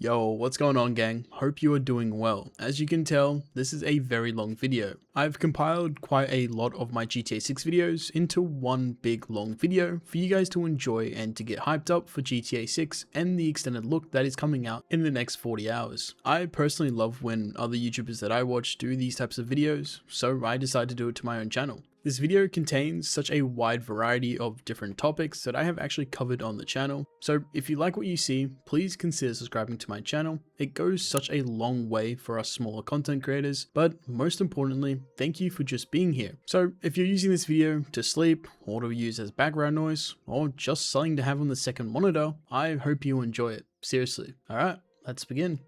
Yo, what's going on, gang? Hope you are doing well. As you can tell, this is a very long video. I've compiled quite a lot of my GTA 6 videos into one big long video for you guys to enjoy and to get hyped up for GTA 6 and the extended look that is coming out in the next 40 hours. I personally love when other YouTubers that I watch do these types of videos, so I decided to do it to my own channel. This video contains such a wide variety of different topics that I have actually covered on the channel, so if you like what you see, please consider subscribing to my channel. It goes such a long way for us smaller content creators, but most importantly, thank you for just being here. So if you're using this video to sleep, or to use as background noise, or just something to have on the second monitor, I hope you enjoy it. Seriously. Alright, let's begin.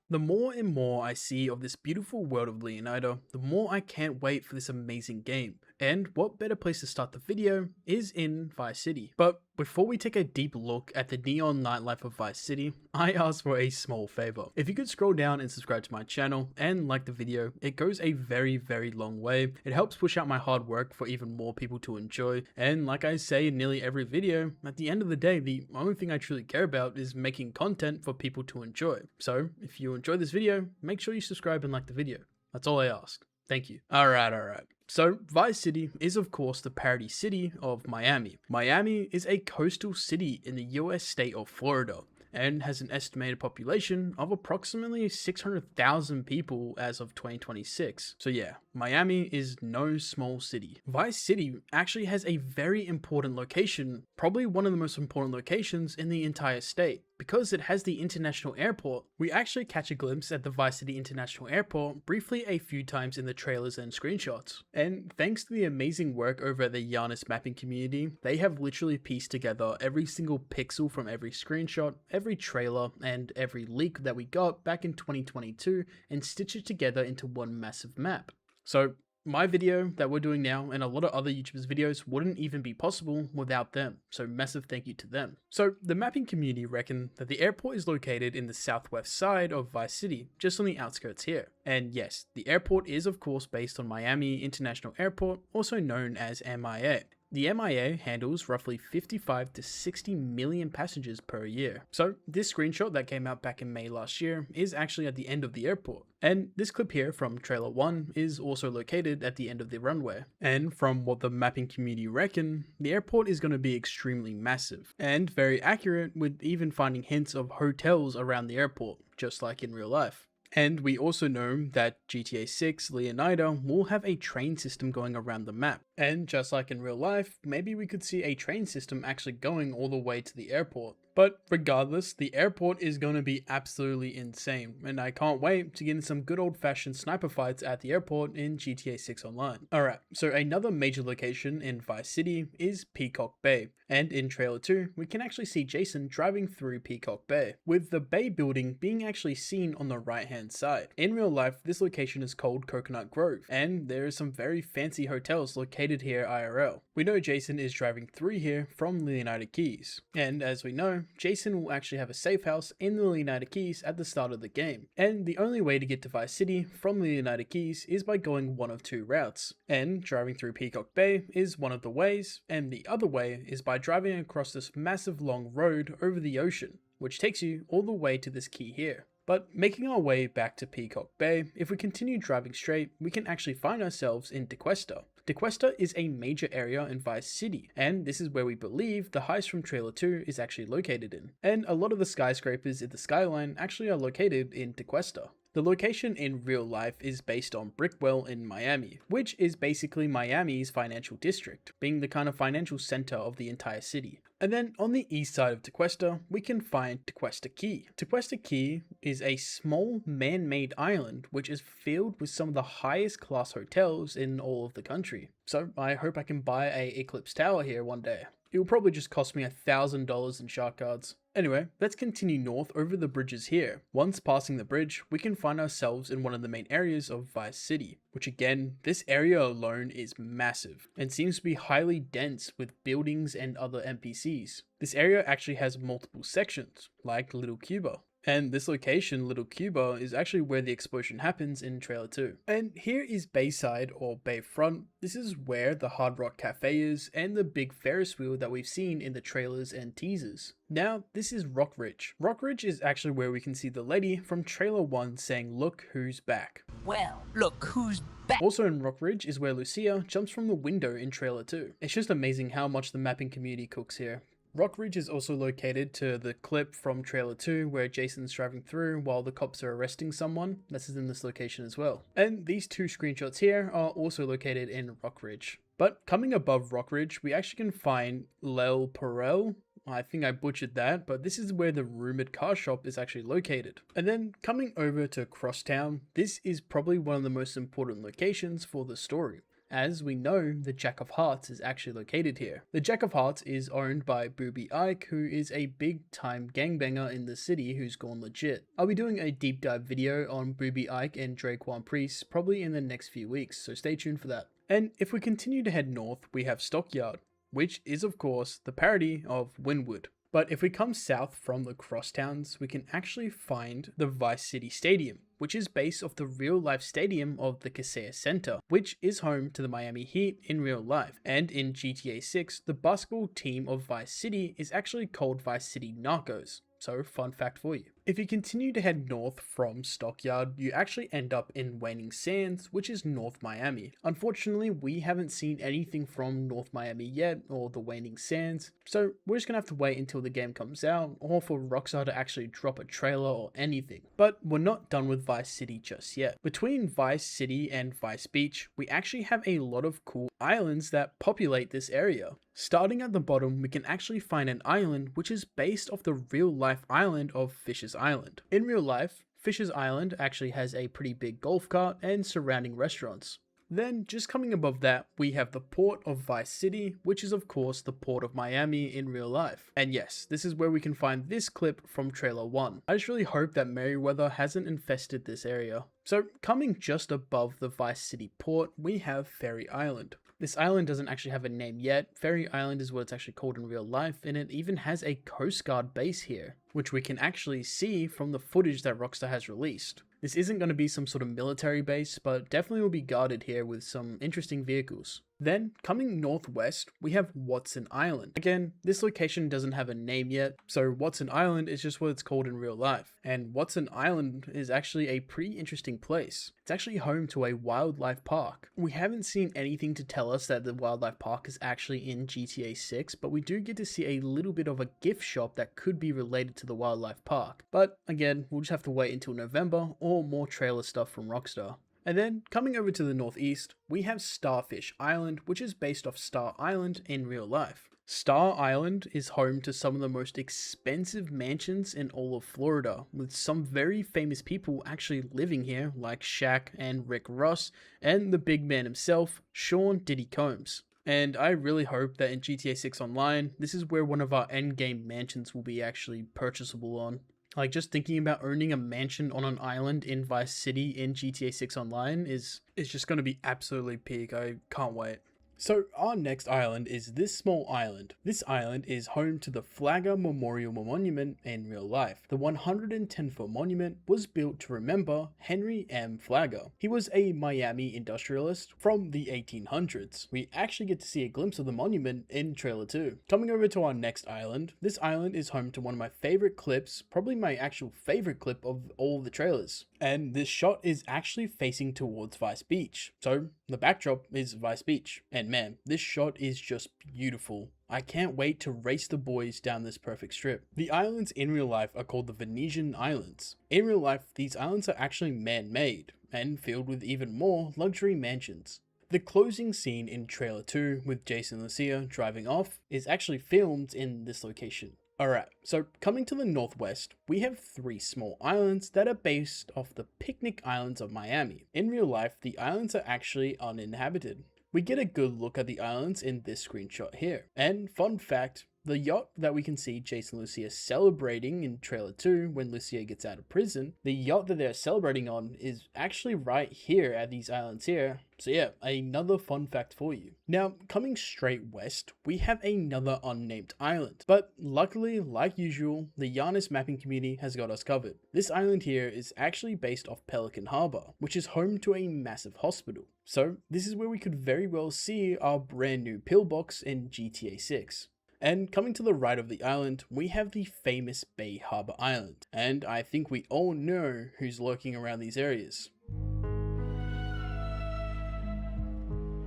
The more and more I see of this beautiful world of Leonardo, the more I can't wait for this amazing game. And what better place to start the video is in Vice City. But before we take a deep look at the neon nightlife of Vice City, I ask for a small favor. If you could scroll down and subscribe to my channel and like the video, it goes a very long way. It helps push out my hard work for even more people to enjoy. And like I say in nearly every video, at the end of the day, the only thing I truly care about is making content for people to enjoy. So if you enjoy this video, make sure you subscribe and like the video. That's all I ask. Thank you. Alright. So, Vice City is of course the parody city of Miami. Miami is a coastal city in the US state of Florida and has an estimated population of approximately 600,000 people as of 2026. So yeah, Miami is no small city. Vice City actually has a very important location, probably one of the most important locations in the entire state. Because it has the international airport, we actually catch a glimpse at the Vice City International Airport briefly a few times in the trailers and screenshots. And thanks to the amazing work over at the Giannis mapping community, they have literally pieced together every single pixel from every screenshot, every trailer, and every leak that we got back in 2022 and stitched it together into one massive map. So my video that we're doing now and a lot of other YouTubers' videos wouldn't even be possible without them, so massive thank you to them. So the mapping community reckon that the airport is located in the southwest side of Vice City, just on the outskirts here. And yes, the airport is of course based on Miami International Airport, also known as MIA. The MIA handles roughly 55 to 60 million passengers per year. So this screenshot that came out back in May last year is actually at the end of the airport. And this clip here from trailer 1 is also located at the end of the runway. And from what the mapping community reckon, the airport is going to be extremely massive and very accurate, with even finding hints of hotels around the airport, just like in real life. And we also know that GTA 6 Leonardo will have a train system going around the map. And just like in real life, maybe we could see a train system actually going all the way to the airport. But regardless, the airport is going to be absolutely insane, and I can't wait to get in some good old-fashioned sniper fights at the airport in GTA 6 Online. Alright, so another major location in Vice City is Peacock Bay, and in trailer 2, we can actually see Jason driving through Peacock Bay, with the bay building being actually seen on the right-hand side. In real life, this location is called Coconut Grove, and there are some very fancy hotels located here IRL. We know Jason is driving through here from the United Keys, and as we know, Jason will actually have a safe house in the United Keys at the start of the game, and the only way to get to Vice City from the United Keys is by going one of two routes, and driving through Peacock Bay is one of the ways, and the other way is by driving across this massive long road over the ocean, which takes you all the way to this key here. But making our way back to Peacock Bay, if we continue driving straight, we can actually find ourselves in DeQuesta. DeQuesta is a major area in Vice City, and this is where we believe the heist from trailer 2 is actually located in. And a lot of the skyscrapers in the skyline actually are located in DeQuesta. The location in real life is based on Brickwell in Miami, which is basically Miami's financial district, being the kind of financial center of the entire city. And then on the east side of DeQuesta, we can find DeQuesta Key. DeQuesta Key is a small man-made island which is filled with some of the highest class hotels in all of the country. So I hope I can buy a Eclipse Tower here one day. It will probably just cost me $1,000 in shark cards. Anyway, let's continue north over the bridges here. Once passing the bridge, we can find ourselves in one of the main areas of Vice City, which again, this area alone is massive and seems to be highly dense with buildings and other NPCs. This area actually has multiple sections, like Little Cuba. And this location, Little Cuba, is actually where the explosion happens in trailer 2. And here is Bayside or Bayfront. This is where the Hard Rock Cafe is and the big Ferris wheel that we've seen in the trailers and teasers. Now, this is Rockridge. Rockridge is actually where we can see the lady from trailer 1 saying, "Look who's back." Well, look who's back. Also in Rockridge is where Lucia jumps from the window in trailer 2. It's just amazing how much the mapping community cooks here. Rockridge is also located to the clip from trailer 2 where Jason's driving through while the cops are arresting someone. This is in this location as well. And these two screenshots here are also located in Rockridge. But coming above Rockridge, we actually can find Lel Perel. I think I butchered that, but this is where the rumored car shop is actually located. And then coming over to Crosstown, this is probably one of the most important locations for the story. As we know, the Jack of Hearts is actually located here. The Jack of Hearts is owned by Booby Ike, who is a big time gangbanger in the city who's gone legit. I'll be doing a deep dive video on Booby Ike and Draquan Priest probably in the next few weeks, so stay tuned for that. And if we continue to head north, we have Stockyard, which is of course the parody of Wynwood. But if we come south from the crosstowns, we can actually find the Vice City Stadium, which is based off the real life stadium of the Kaseya Center, which is home to the Miami Heat in real life. And in GTA 6, the basketball team of Vice City is actually called Vice City Narcos. So, fun fact for you. If you continue to head north from Stockyard, you actually end up in Waning Sands, which is North Miami. Unfortunately, we haven't seen anything from North Miami yet, or the Waning Sands, so we're just gonna have to wait until the game comes out, or for Rockstar to actually drop a trailer or anything. But we're not done with Vice City just yet. Between Vice City and Vice Beach, we actually have a lot of cool islands that populate this area. Starting at the bottom, we can actually find an island which is based off the real life island of Fisher's Island. In real life, Fisher's Island actually has a pretty big golf cart and surrounding restaurants. Then, just coming above that, we have the port of Vice City, which is of course the port of Miami in real life. And yes, this is where we can find this clip from trailer 1. I just really hope that Merryweather hasn't infested this area. So, coming just above the Vice City port, we have Ferry Island. This island doesn't actually have a name yet. Ferry Island is what it's actually called in real life, and it even has a Coast Guard base here, which we can actually see from the footage that Rockstar has released. This isn't going to be some sort of military base, but definitely will be guarded here with some interesting vehicles. Then, coming northwest, we have Watson Island. Again, this location doesn't have a name yet, so Watson Island is just what it's called in real life. And Watson Island is actually a pretty interesting place. It's actually home to a wildlife park. We haven't seen anything to tell us that the wildlife park is actually in GTA 6, but we do get to see a little bit of a gift shop that could be related to the wildlife park. But again, we'll just have to wait until November or more trailer stuff from Rockstar. And then, coming over to the northeast, we have Starfish Island, which is based off Star Island in real life. Star Island is home to some of the most expensive mansions in all of Florida, with some very famous people actually living here, like Shaq and Rick Ross, and the big man himself, Sean Diddy Combs. And I really hope that in GTA 6 Online, this is where one of our endgame mansions will be actually purchasable on. Like, just thinking about owning a mansion on an island in Vice City in GTA 6 Online is just going to be absolutely peak. I can't wait. So our next island is this small island. This island is home to the Flagger Memorial Monument in real life. The 110-foot monument was built to remember Henry M. Flagger. He was a Miami industrialist from the 1800s. We actually get to see a glimpse of the monument in trailer 2. Coming over to our next island, this island is home to one of my favorite clips, probably my actual favorite clip of all the trailers. And this shot is actually facing towards Vice Beach. So the backdrop is Vice Beach. And man, this shot is just beautiful. I can't wait to race the boys down this perfect strip. The islands in real life are called the Venetian Islands. In real life, these islands are actually man-made and filled with even more luxury mansions. The closing scene in trailer 2 with Jason and Lucia driving off is actually filmed in this location. Alright, so coming to the northwest, we have 3 small islands that are based off the picnic islands of Miami. In real life, the islands are actually uninhabited. We get a good look at the islands in this screenshot here. And fun fact, The yacht that we can see Jason and Lucia celebrating in trailer 2 when Lucia gets out of prison, the yacht that they're celebrating on is actually right here at these islands here. So yeah, another fun fact for you. Now, coming straight west, we have another unnamed island. But luckily, like usual, the Giannis mapping community has got us covered. This island here is actually based off Pelican Harbor, which is home to a massive hospital. So this is where we could very well see our brand new pillbox in GTA 6. And coming to the right of the island, we have the famous Bay Harbor Island. And I think we all know who's lurking around these areas.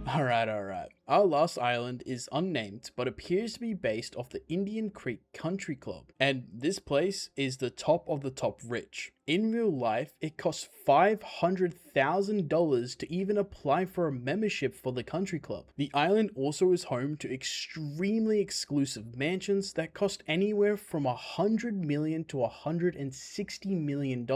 Alright. Our last island is unnamed, but appears to be based off the Indian Creek Country Club. And this place is the top of the top rich. In real life, it costs $500,000 to even apply for a membership for the country club. The island also is home to extremely exclusive mansions that cost anywhere from $100 million to $160 million.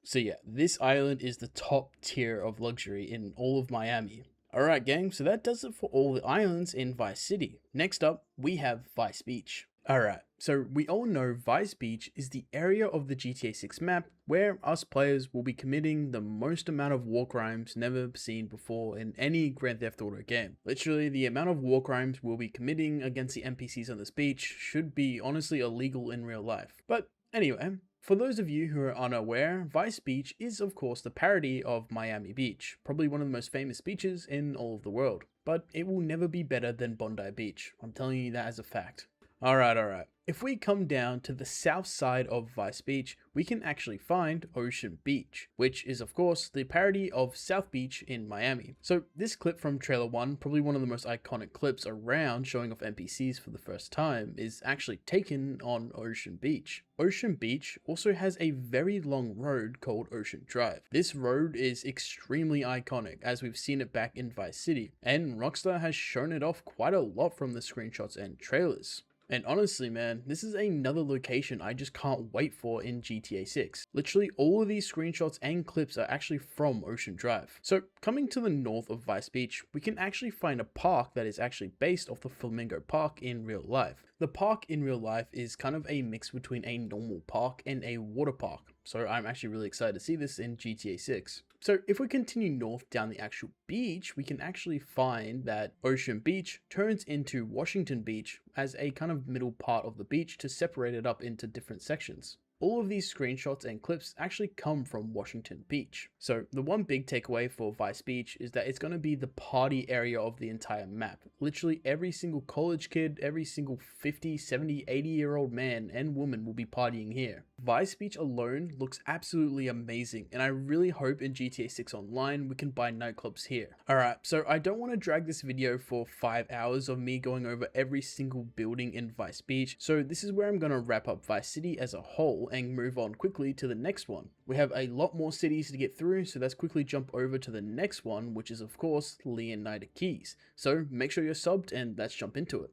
So yeah, this island is the top tier of luxury in all of Miami. Alright gang, so that does it for all the islands in Vice City. Next up, we have Vice Beach. Alright, so we all know Vice Beach is the area of the GTA 6 map where us players will be committing the most amount of war crimes never seen before in any Grand Theft Auto game. Literally, the amount of war crimes we'll be committing against the NPCs on this beach should be honestly illegal in real life. But anyway, for those of you who are unaware, Vice Beach is of course the parody of Miami Beach, probably one of the most famous beaches in all of the world. But it will never be better than Bondi Beach, I'm telling you that as a fact. Alright. If we come down to the south side of Vice Beach, we can actually find Ocean Beach, which is of course the parody of South Beach in Miami. So this clip from trailer 1, probably one of the most iconic clips around showing off NPCs for the first time, is actually taken on Ocean Beach. Ocean Beach also has a very long road called Ocean Drive. This road is extremely iconic as we've seen it back in Vice City, and Rockstar has shown it off quite a lot from the screenshots and trailers. And honestly man, this is another location I just can't wait for in GTA 6. Literally all of these screenshots and clips are actually from Ocean Drive. So coming to the north of Vice Beach, we can actually find a park that is actually based off the Flamingo Park in real life. The park in real life is kind of a mix between a normal park and a water park. So I'm actually really excited to see this in GTA 6. So if we continue north down the actual beach, we can actually find that Ocean Beach turns into Washington Beach as a kind of middle part of the beach to separate it up into different sections. All of these screenshots and clips actually come from Washington Beach. So the one big takeaway for Vice Beach is that it's going to be the party area of the entire map. Literally every single college kid, every single 50, 70, 80-year-old man and woman will be partying here. Vice Beach alone looks absolutely amazing, and I really hope in GTA 6 Online we can buy nightclubs here. Alright, so I don't want to drag this video for 5 hours of me going over every single building in Vice Beach, so this is where I'm going to wrap up Vice City as a whole and move on quickly to the next one. We have a lot more cities to get through, so let's quickly jump over to the next one, which is of course Leonida Keys. So make sure you're subbed and let's jump into it.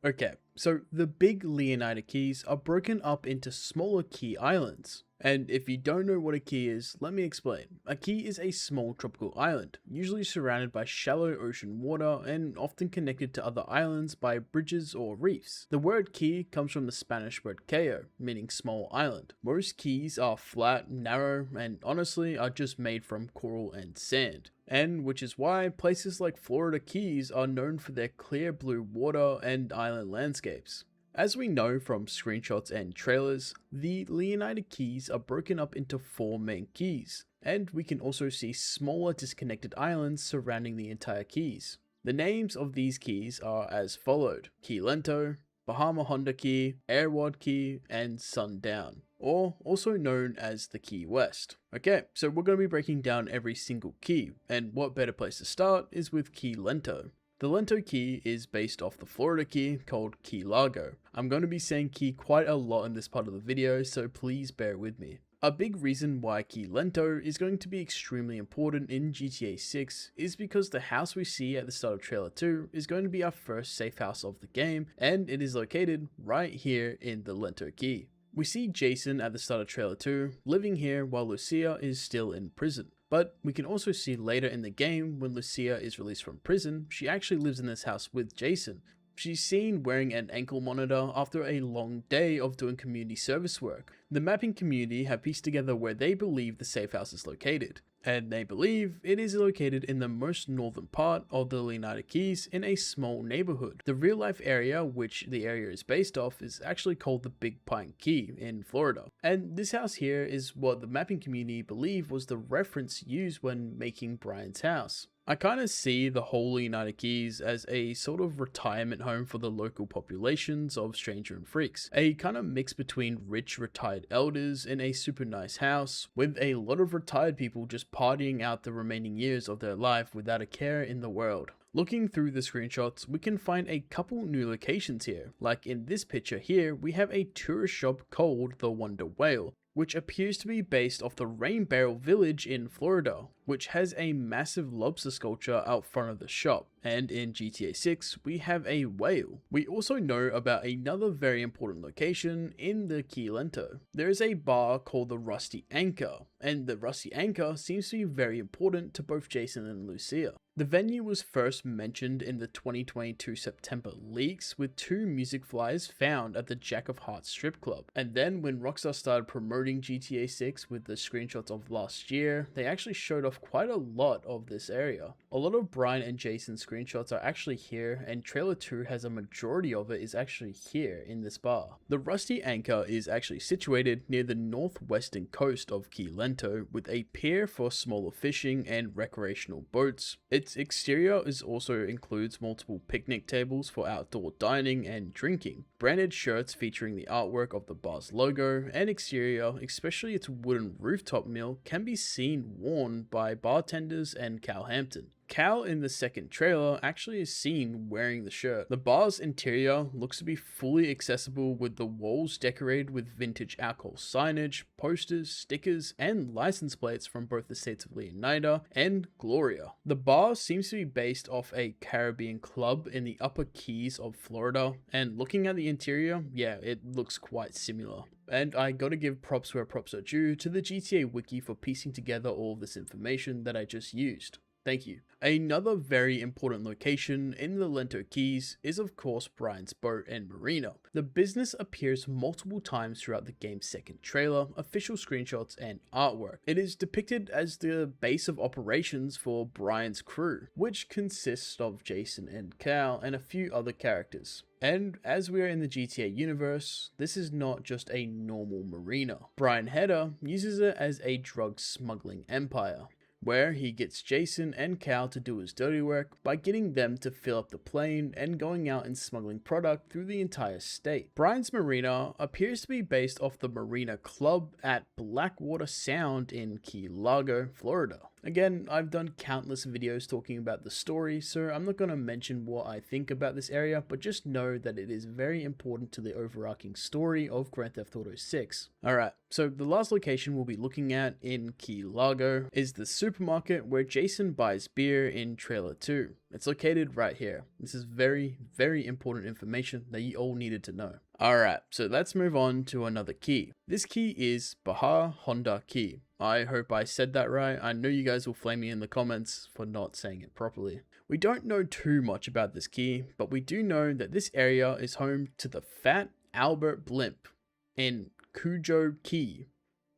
Okay, so the big Leonida Keys are broken up into smaller key islands. And if you don't know what a key is, let me explain. A key is a small tropical island, usually surrounded by shallow ocean water and often connected to other islands by bridges or reefs. The word key comes from the Spanish word cayo, meaning small island. Most keys are flat, narrow, and honestly are just made from coral and sand. And which is why places like Florida Keys are known for their clear blue water and island landscapes. As we know from screenshots and trailers, the Leonida Keys are broken up into 4 main keys, and we can also see smaller disconnected islands surrounding the entire keys. The names of these keys are as followed: Key Lento, Bahama Honda Key, Airwad Key, and Sundown, or also known as the Key West. Okay, so we're going to be breaking down every single key, and what better place to start is with Key Lento. The Lento Key is based off the Florida Key called Key Largo. I'm going to be saying key quite a lot in this part of the video, so please bear with me. A big reason why Key Lento is going to be extremely important in GTA 6 is because the house we see at the start of trailer 2 is going to be our first safe house of the game, and it is located right here in the Lento Key. We see Jason at the start of trailer 2 living here while Lucia is still in prison. But we can also see later in the game when Lucia is released from prison, she actually lives in this house with Jason. She's seen wearing an ankle monitor after a long day of doing community service work. The mapping community have pieced together where they believe the safe house is located, and they believe it is located in the most northern part of the United Keys in a small neighborhood. The real life area, which the area is based off, is actually called the Big Pine Key in Florida. And this house here is what the mapping community believe was the reference used when making Brian's house. I kind of see the whole United Keys as a sort of retirement home for the local populations of Stranger and Freaks. A kind of mix between rich retired elders in a super nice house, with a lot of retired people just partying out the remaining years of their life without a care in the world. Looking through the screenshots, we can find a couple new locations here. Like in this picture here, we have a tourist shop called the Wonder Whale, which appears to be based off the Rain Barrel Village in Florida, which has a massive lobster sculpture out front of the shop. And in GTA 6, we have a whale. We also know about another very important location in the Key Lento. There is a bar called the Rusty Anchor, and the Rusty Anchor seems to be very important to both Jason and Lucia. The venue was first mentioned in the 2022 September leaks, with 2 music flyers found at the Jack of Hearts strip club. And then when Rockstar started promoting GTA 6 with the screenshots of last year, they actually showed off quite a lot of this area. A lot of Brian and Jason's screenshots are actually here, and trailer 2 has a majority of it is actually here in this bar. The Rusty Anchor is actually situated near the northwestern coast of Key Lento, with a pier for smaller fishing and recreational boats. Its exterior also includes multiple picnic tables for outdoor dining and drinking, branded shirts featuring the artwork of the bar's logo, and exterior, especially its wooden rooftop mill, can be seen worn by bartenders and Cal Hampton. Cal in the second trailer actually is seen wearing the shirt. The bar's interior looks to be fully accessible, with the walls decorated with vintage alcohol signage, posters, stickers, and license plates from both the states of Leonida and Gloria. The bar seems to be based off a Caribbean club in the upper Keys of Florida, and looking at the interior, yeah, it looks quite similar. And I gotta give props where props are due to the GTA Wiki for piecing together all of this information that I just used. Thank you. Another very important location in the Lento Keys is of course Brian's boat and marina. The business appears multiple times throughout the game's second trailer, official screenshots, and artwork. It is depicted as the base of operations for Brian's crew, which consists of Jason and Cal and a few other characters. And as we are in the GTA universe, this is not just a normal marina. Brian Hedder uses it as a drug smuggling empire, where he gets Jason and Cal to do his dirty work by getting them to fill up the plane and going out and smuggling product through the entire state. Brian's marina appears to be based off the Marina Club at Blackwater Sound in Key Largo, Florida. Again, I've done countless videos talking about the story, so I'm not going to mention what I think about this area, but just know that it is very important to the overarching story of Grand Theft Auto 6. Alright, so the last location we'll be looking at in Key Largo is the supermarket where Jason buys beer in trailer 2. It's located right here. This is very, very important information that you all needed to know. Alright, so let's move on to another key. This key is Baja Honda Key. I hope I said that right. I know you guys will flame me in the comments for not saying it properly. We don't know too much about this key, but we do know that this area is home to the Fat Albert Blimp in Cujo Key.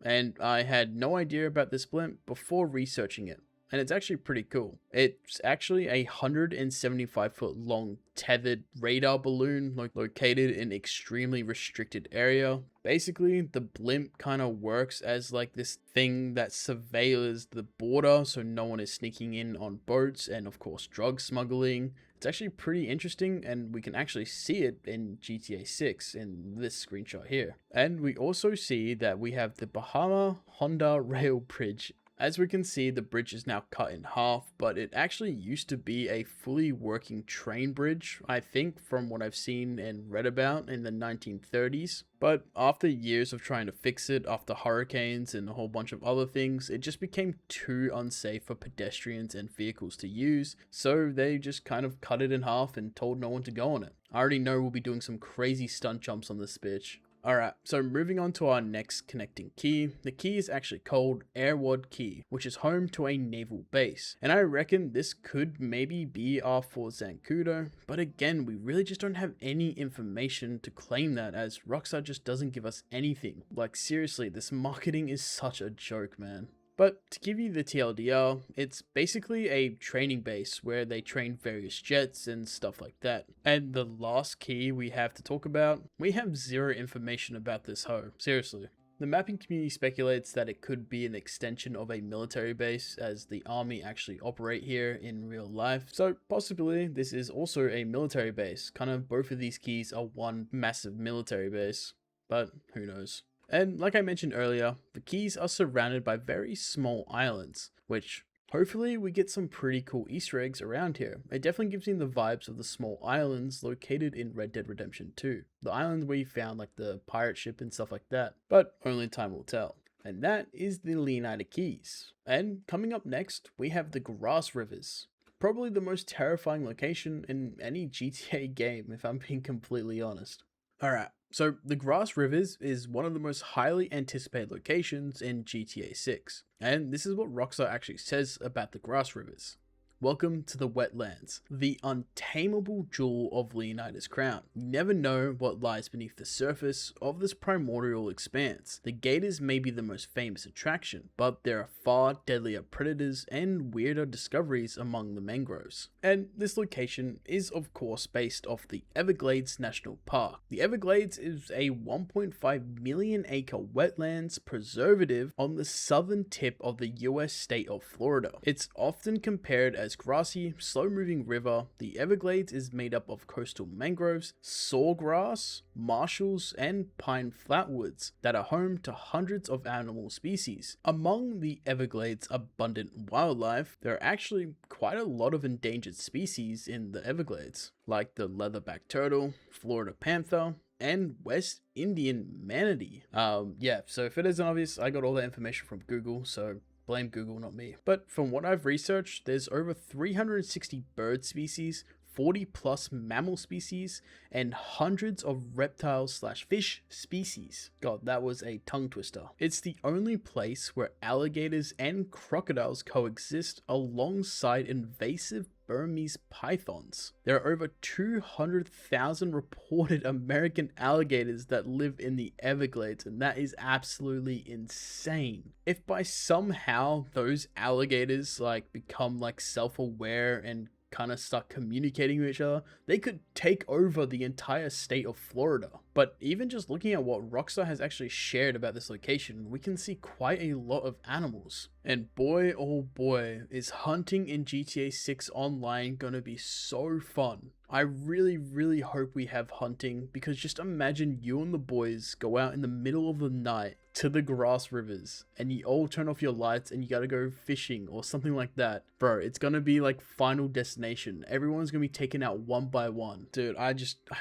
And I had no idea about this blimp before researching it. And it's actually pretty cool. It's actually a 175-foot long tethered radar balloon located in extremely restricted area. Basically, the blimp kind of works as like this thing that surveils the border so no one is sneaking in on boats and of course drug smuggling. It's actually pretty interesting, and we can actually see it in GTA 6 in this screenshot here. And we also see that we have the Bahama Honda Rail Bridge. As we can see, the bridge is now cut in half, but it actually used to be a fully working train bridge, I think, from what I've seen and read about in the 1930s. But after years of trying to fix it, after hurricanes and a whole bunch of other things, it just became too unsafe for pedestrians and vehicles to use, so they just kind of cut it in half and told no one to go on it. I already know we'll be doing some crazy stunt jumps on this bitch. Alright, so moving on to our next connecting key. The key is actually called Airwad Key, which is home to a naval base. And I reckon this could maybe be our Fort Zancudo, but again, we really just don't have any information to claim that, as Rockstar just doesn't give us anything. Like seriously, this marketing is such a joke, man. But to give you the TLDR, it's basically a training base where they train various jets and stuff like that. And the last key we have to talk about, we have zero information about this hoe, seriously. The mapping community speculates that it could be an extension of a military base, as the army actually operate here in real life. So possibly this is also a military base. Kind of both of these keys are one massive military base, but who knows. And like I mentioned earlier, the keys are surrounded by very small islands, which hopefully we get some pretty cool Easter eggs around here. It definitely gives me the vibes of the small islands located in Red Dead Redemption 2. The island where you found like the pirate ship and stuff like that, but only time will tell. And that is the Leonida Keys. And coming up next, we have the Grass Rivers. Probably the most terrifying location in any GTA game, if I'm being completely honest. Alright, so the Grass Rivers is one of the most highly anticipated locations in GTA 6, and this is what Rockstar actually says about the Grass Rivers. Welcome to the wetlands, the untamable jewel of Leonida's crown. You never know what lies beneath the surface of this primordial expanse. The gators may be the most famous attraction, but there are far deadlier predators and weirder discoveries among the mangroves. And this location is of course based off the Everglades National Park. The Everglades is a 1.5 million acre wetlands preservative on the southern tip of the US state of Florida. It's often compared as grassy, slow-moving river. The Everglades is made up of coastal mangroves, sawgrass, marshes, and pine flatwoods that are home to hundreds of animal species. Among the Everglades' abundant wildlife, there are actually quite a lot of endangered species in the Everglades, like the leatherback turtle, Florida panther, and West Indian manatee. Yeah, so if it isn't obvious, I got all that information from Google, so blame Google, not me. But from what I've researched, there's over 360 bird species, 40 plus mammal species, and hundreds of reptile/fish species. God, that was a tongue twister. It's the only place where alligators and crocodiles coexist alongside invasive Burmese pythons. There are over 200,000 reported American alligators that live in the Everglades, and that is absolutely insane. If by somehow those alligators become self-aware and kind of start communicating with each other, they could take over the entire state of Florida. But even just looking at what Rockstar has actually shared about this location, we can see quite a lot of animals. And boy oh boy, is hunting in GTA 6 Online gonna be so fun. I really hope we have hunting, because just imagine you and the boys go out in the middle of the night to the Grass Rivers and you all turn off your lights and you gotta go fishing or something like that. Bro, it's gonna be like Final Destination. Everyone's gonna be taken out one by one. Dude, I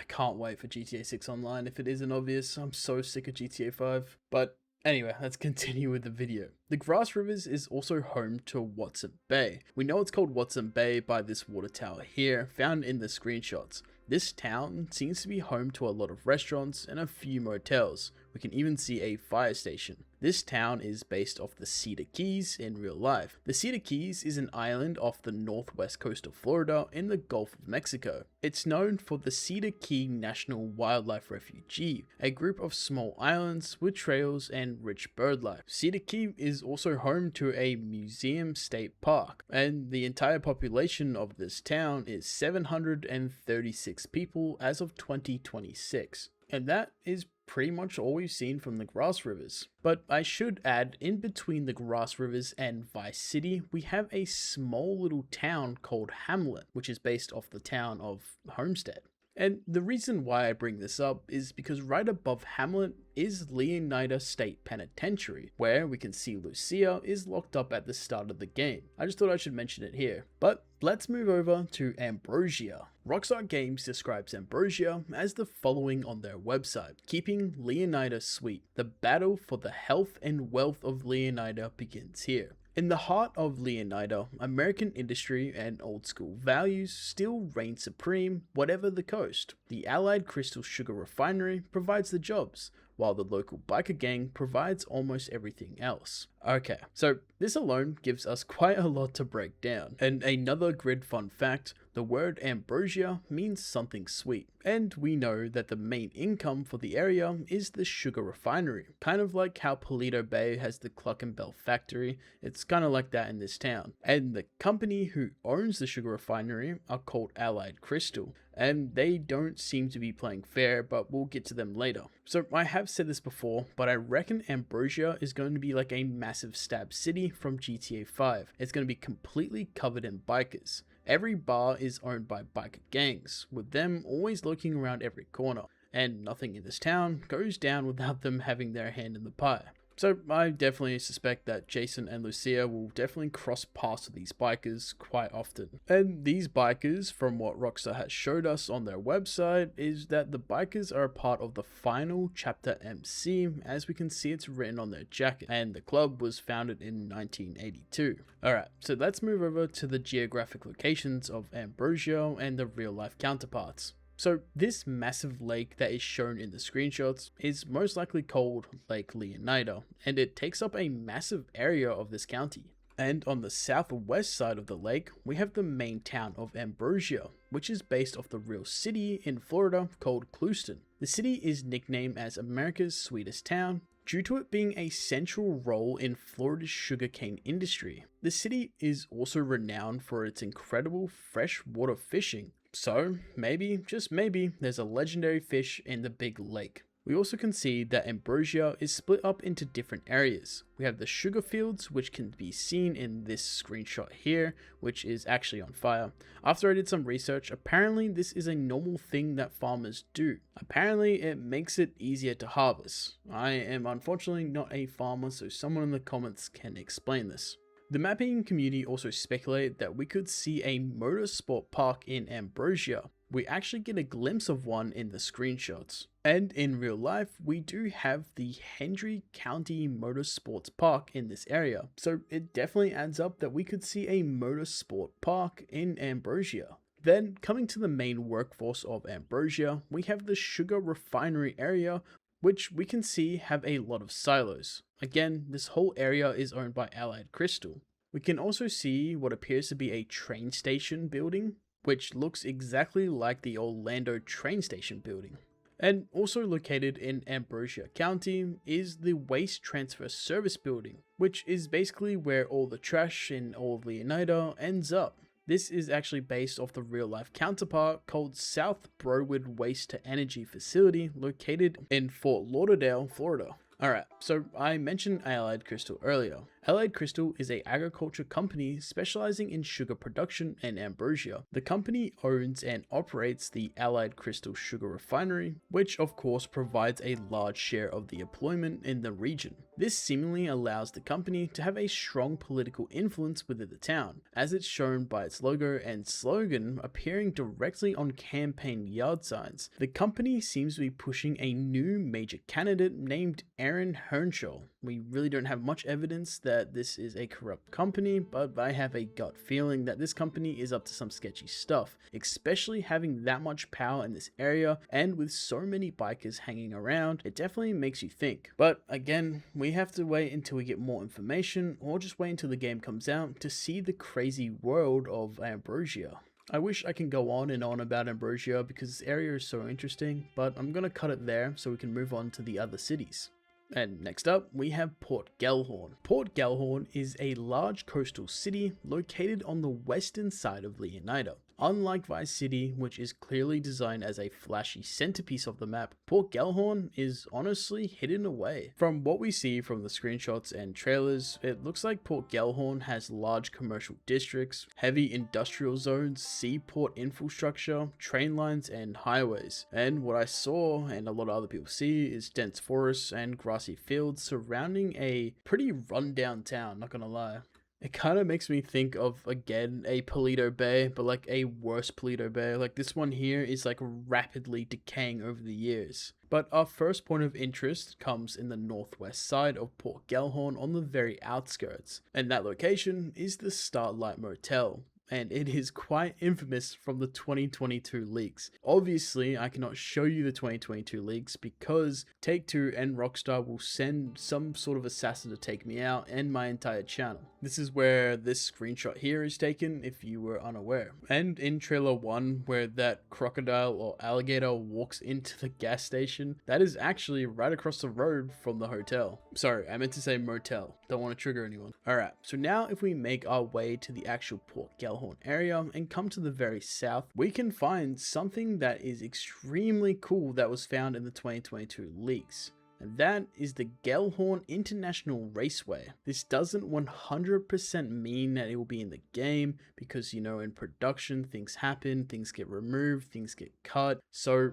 can't wait for GTA 6 Online. If it isn't obvious, I'm so sick of GTA 5. But anyway, let's continue with the video. The Grass Rivers is also home to Watson Bay. We know it's called Watson Bay by this water tower here, found in the screenshots. This town seems to be home to a lot of restaurants and a few motels. We can even see a fire station. This town is based off the Cedar Keys in real life. The Cedar Keys is an island off the northwest coast of Florida in the Gulf of Mexico. It's known for the Cedar Key National Wildlife Refuge, a group of small islands with trails and rich bird life. Cedar Key is also home to a museum state park, and the entire population of this town is 736 people as of 2026. And that is pretty much all we've seen from the Grass Rivers. But I should add, in between the Grass Rivers and Vice City, we have a small little town called Hamlet, which is based off the town of Homestead. And the reason why I bring this up is because right above Hamlet is Leonida State Penitentiary, where we can see Lucia is locked up at the start of the game. I just thought I should mention it here. But let's move over to Ambrosia. Rockstar Games describes Ambrosia as the following on their website: keeping Leonida sweet. The battle for the health and wealth of Leonida begins here. In the heart of Leonida, American industry and old school values still reign supreme, whatever the coast. The Allied Crystal Sugar Refinery provides the jobs, while the local biker gang provides almost everything else. Okay, so this alone gives us quite a lot to break down. And another grid fun fact, the word ambrosia means something sweet, and we know that the main income for the area is the sugar refinery. Kind of like how Paleto Bay has the Cluck and Bell factory, it's kind of like that in this town. And the company who owns the sugar refinery are called Allied Crystal, and they don't seem to be playing fair, but we'll get to them later. So I have said this before, but I reckon Ambrosia is going to be like a massive stab city from GTA 5. It's going to be completely covered in bikers. Every bar is owned by biker gangs, with them always lurking around every corner, and nothing in this town goes down without them having their hand in the pie. So I definitely suspect that Jason and Lucia will definitely cross paths with these bikers quite often. And these bikers, from what Rockstar has showed us on their website, is that the bikers are a part of the final chapter MC, as we can see it's written on their jacket, and the club was founded in 1982. Alright, so let's move over to the geographic locations of Ambrosia and the real life counterparts. So this massive lake that is shown in the screenshots is most likely called Lake Leonida, and it takes up a massive area of this county. And on the southwest side of the lake, we have the main town of Ambrosia, which is based off the real city in Florida called Clewiston. The city is nicknamed as America's sweetest town due to it being a central role in Florida's sugarcane industry. The city is also renowned for its incredible freshwater fishing. So maybe, just maybe, there's a legendary fish in the big lake. We also can see that Ambrosia is split up into different areas. We have the sugar fields, which can be seen in this screenshot here, which is actually on fire. After I did some research, apparently this is a normal thing that farmers do. Apparently it makes it easier to harvest. I am unfortunately not a farmer, so someone in the comments can explain this. The mapping community also speculated that we could see a motorsport park in Ambrosia. We actually get a glimpse of one in the screenshots. And in real life, we do have the Hendry County Motorsports Park in this area. So it definitely adds up that we could see a motorsport park in Ambrosia. Then, coming to the main workforce of Ambrosia, we have the sugar refinery area, which we can see have a lot of silos. Again, this whole area is owned by Allied Crystal. We can also see what appears to be a train station building, which looks exactly like the Orlando train station building. And also located in Ambrosia County is the Waste Transfer Service building, which is basically where all the trash in all of Leonida ends up. This is actually based off the real life counterpart called South Broward Waste to Energy Facility located in Fort Lauderdale, Florida. Alright, so I mentioned Allied Crystal earlier. Allied Crystal is an agriculture company specializing in sugar production in Ambrosia. The company owns and operates the Allied Crystal Sugar Refinery, which of course provides a large share of the employment in the region. This seemingly allows the company to have a strong political influence within the town, as it's shown by its logo and slogan appearing directly on campaign yard signs. The company seems to be pushing a new major candidate named Aaron Hernschel. We really don't have much evidence that this is a corrupt company, but I have a gut feeling that this company is up to some sketchy stuff, especially having that much power in this area and with so many bikers hanging around. It definitely makes you think. But again, we have to wait until we get more information, or just wait until the game comes out to see the crazy world of Ambrosia. I wish I can go on and on about Ambrosia because this area is so interesting, but I'm gonna cut it there so we can move on to the other cities. And next up, we have Port Gellhorn. Port Gellhorn is a large coastal city located on the western side of Leonida. Unlike Vice City, which is clearly designed as a flashy centerpiece of the map, Port Gellhorn is honestly hidden away. From what we see from the screenshots and trailers, it looks like Port Gellhorn has large commercial districts, heavy industrial zones, seaport infrastructure, train lines, and highways. And what I saw, and a lot of other people see, is dense forests and grassy fields surrounding a pretty rundown town, not gonna lie. It kind of makes me think of, again, a Paleto Bay, but like a worse Paleto Bay. Like this one here is like rapidly decaying over the years. But our first point of interest comes in the northwest side of Port Gellhorn on the very outskirts. And that location is the Starlight Motel. and it is quite infamous from the 2022 leaks. Obviously, I cannot show you the 2022 leaks because Take-Two and Rockstar will send some sort of assassin to take me out and my entire channel. This is where this screenshot here is taken, if you were unaware. And in trailer 1, where that crocodile or alligator walks into the gas station, that is actually right across the road from the hotel. Sorry, I meant to say motel. Don't want to trigger anyone. Alright, so now if we make our way to the actual Port Gellhorn area and come to the very south, we can find something that is extremely cool that was found in the 2022 leaks. And that is the Gellhorn International Raceway. This doesn't 100% mean that it will be in the game because, you know, in production things happen, things get removed, things get cut. So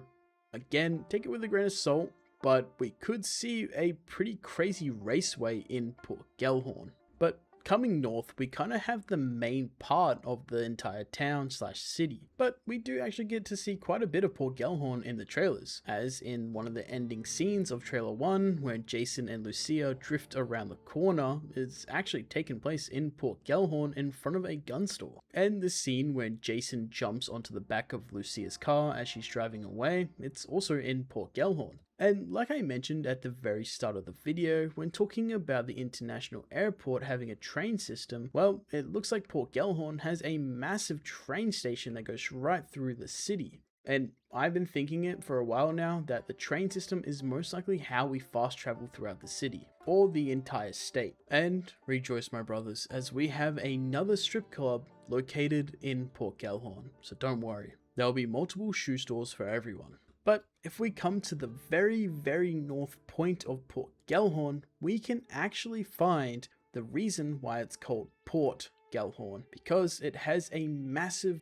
again, take it with a grain of salt, but we could see a pretty crazy raceway in Port Gellhorn. But coming north, we kind of have the main part of the entire town slash city, but we do actually get to see quite a bit of Port Gellhorn in the trailers, as in one of the ending scenes of trailer 1 where Jason and Lucia drift around the corner is actually taking place in Port Gellhorn in front of a gun store. And the scene where Jason jumps onto the back of Lucia's car as she's driving away, it's also in Port Gellhorn. And like I mentioned at the very start of the video, when talking about the international airport having a train system, well, it looks like Port Gellhorn has a massive train station that goes right through the city. And I've been thinking it for a while now that the train system is most likely how we fast travel throughout the city, or the entire state. And rejoice my brothers, as we have another strip club located in Port Gellhorn, so don't worry, there'll be multiple shoe stores for everyone. But if we come to the very north point of Port Gellhorn, we can actually find the reason why it's called Port Gellhorn, because it has a massive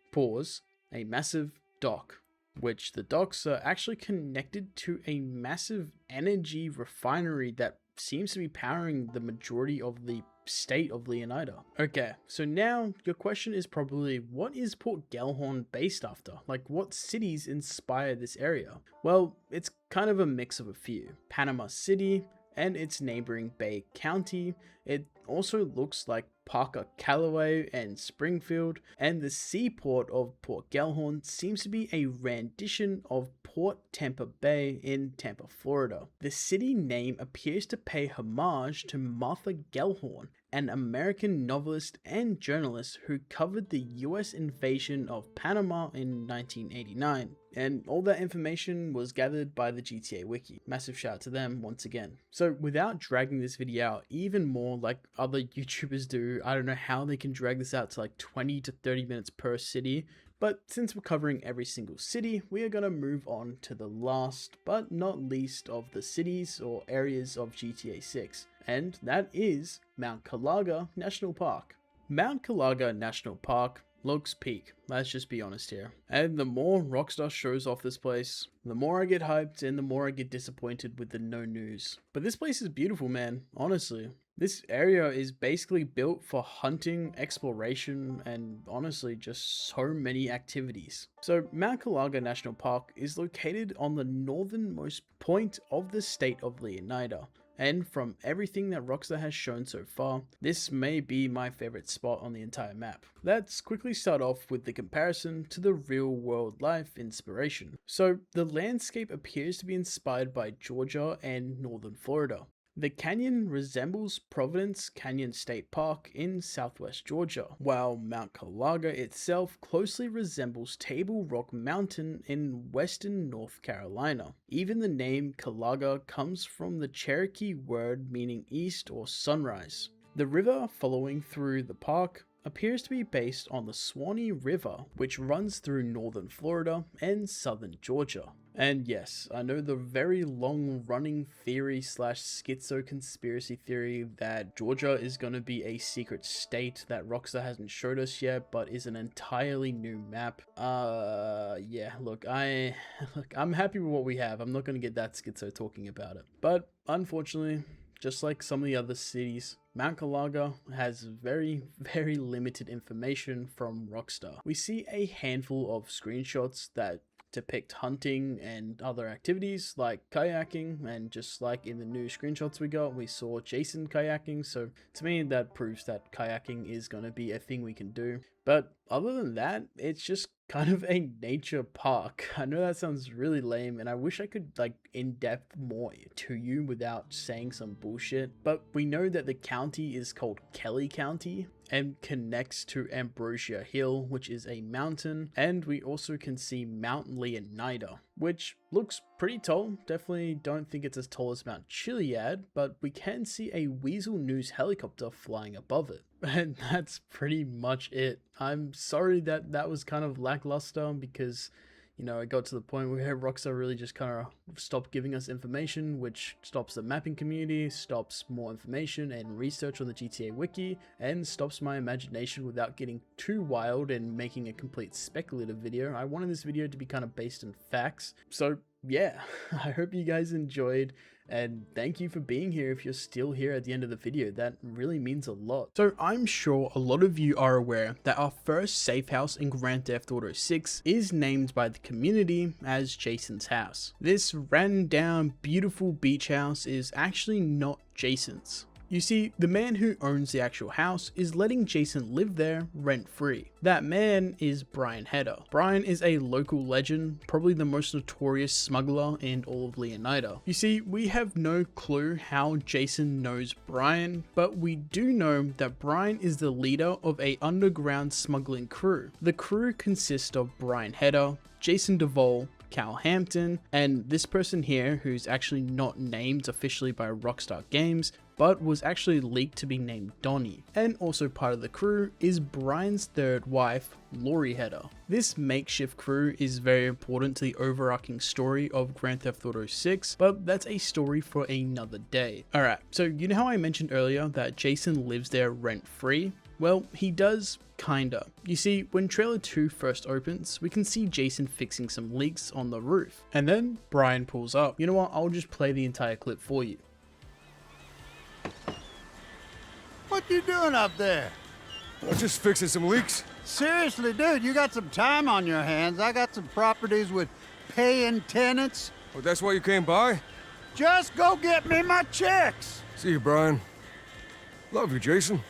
dock, which the docks are actually connected to a massive energy refinery that seems to be powering the majority of the state of Leonida. Okay, so now your question is probably, what is Port Gellhorn based after? Like, what cities inspire this area? Well, it's kind of a mix of a few. Panama City and its neighboring Bay County. It also looks like Parker Callaway and Springfield, and the seaport of Port Gellhorn seems to be a rendition of Port Tampa Bay in Tampa, Florida. The city name appears to pay homage to Martha Gellhorn, an American novelist and journalist who covered the US invasion of Panama in 1989. And all that information was gathered by the GTA Wiki. Massive shout out to them once again. So without dragging this video out even more like other YouTubers do, I don't know how they can drag this out to like 20 to 30 minutes per city. But since we're covering every single city, we are going to move on to the last but not least of the cities or areas of GTA 6. And that is Mount Calaga National Park. Mount Calaga National Park looks peak, let's just be honest here. And the more Rockstar shows off this place, the more I get hyped and the more I get disappointed with the no news. But this place is beautiful, man, honestly. This area is basically built for hunting, exploration, and honestly just so many activities. So Mount Calaga National Park is located on the northernmost point of the state of Leonida. And from everything that Rockstar has shown so far, this may be my favorite spot on the entire map. Let's quickly start off with the comparison to the real world life inspiration. So the landscape appears to be inspired by Georgia and northern Florida. The canyon resembles Providence Canyon State Park in southwest Georgia, while Mount Calaga itself closely resembles Table Rock Mountain in western North Carolina. Even the name Calaga comes from the Cherokee word meaning east or sunrise. The river following through the park appears to be based on the Swanee River, which runs through northern Florida and southern Georgia. And yes, I know the very long running theory slash schizo conspiracy theory that Georgia is going to be a secret state that Rockstar hasn't showed us yet, but is an entirely new map. Yeah, look, I'm happy with what we have. I'm not going to get that schizo talking about it. But unfortunately, just like some of the other cities, Mount Calaga has very limited information from Rockstar. We see a handful of screenshots that depict hunting and other activities like kayaking, and just like in the new screenshots we got, we saw Jason kayaking, so to me that proves that kayaking is going to be a thing we can do. But other than that, it's just kind of a nature park. I know that sounds really lame, and I wish I could like in depth more to you without saying some bullshit, but we know that the county is called Kelly County and connects to Ambrosia Hill, which is a mountain, and we also can see Mount Leonida, which looks pretty tall. Definitely don't think it's as tall as Mount Chiliad, but we can see a Weasel News helicopter flying above it. And that's pretty much it. I'm sorry that that was kind of lackluster because, you know, it got to the point where Rockstar really just kind of stopped giving us information, which stops the mapping community, stops more information and research on the GTA wiki, and stops my imagination without getting too wild and making a complete speculative video. I wanted this video to be kind of based in facts. So yeah, I hope you guys enjoyed, and thank you for being here. If you're still here at the end of the video, that really means a lot. So I'm sure a lot of you are aware that our first safe house in Grand Theft Auto 6 is named by the community as Jason's house. This ran down beautiful beach house is actually not Jason's. You see, the man who owns the actual house is letting Jason live there rent-free. That man is Brian Hedder. Brian is a local legend, probably the most notorious smuggler in all of Leonida. You see, we have no clue how Jason knows Brian, but we do know that Brian is the leader of a underground smuggling crew. The crew consists of Brian Hedder, Jason Duvall, Cal Hampton, and this person here who's actually not named officially by Rockstar Games, but was actually leaked to be named Donnie. And also part of the crew is Brian's third wife, Lori Hedder. This makeshift crew is very important to the overarching story of Grand Theft Auto 6, but that's a story for another day. Alright, so you know how I mentioned earlier that Jason lives there rent-free? Well, he does, kinda. You see, when trailer 2 first opens, we can see Jason fixing some leaks on the roof. And then Brian pulls up. You know what, I'll just play the entire clip for you. What you doing up there? I'm just fixing some leaks. Seriously, dude, you got some time on your hands. I got some properties with paying tenants. Oh, that's why you came by? Just go get me my checks. See you, Brian. Love you, Jason.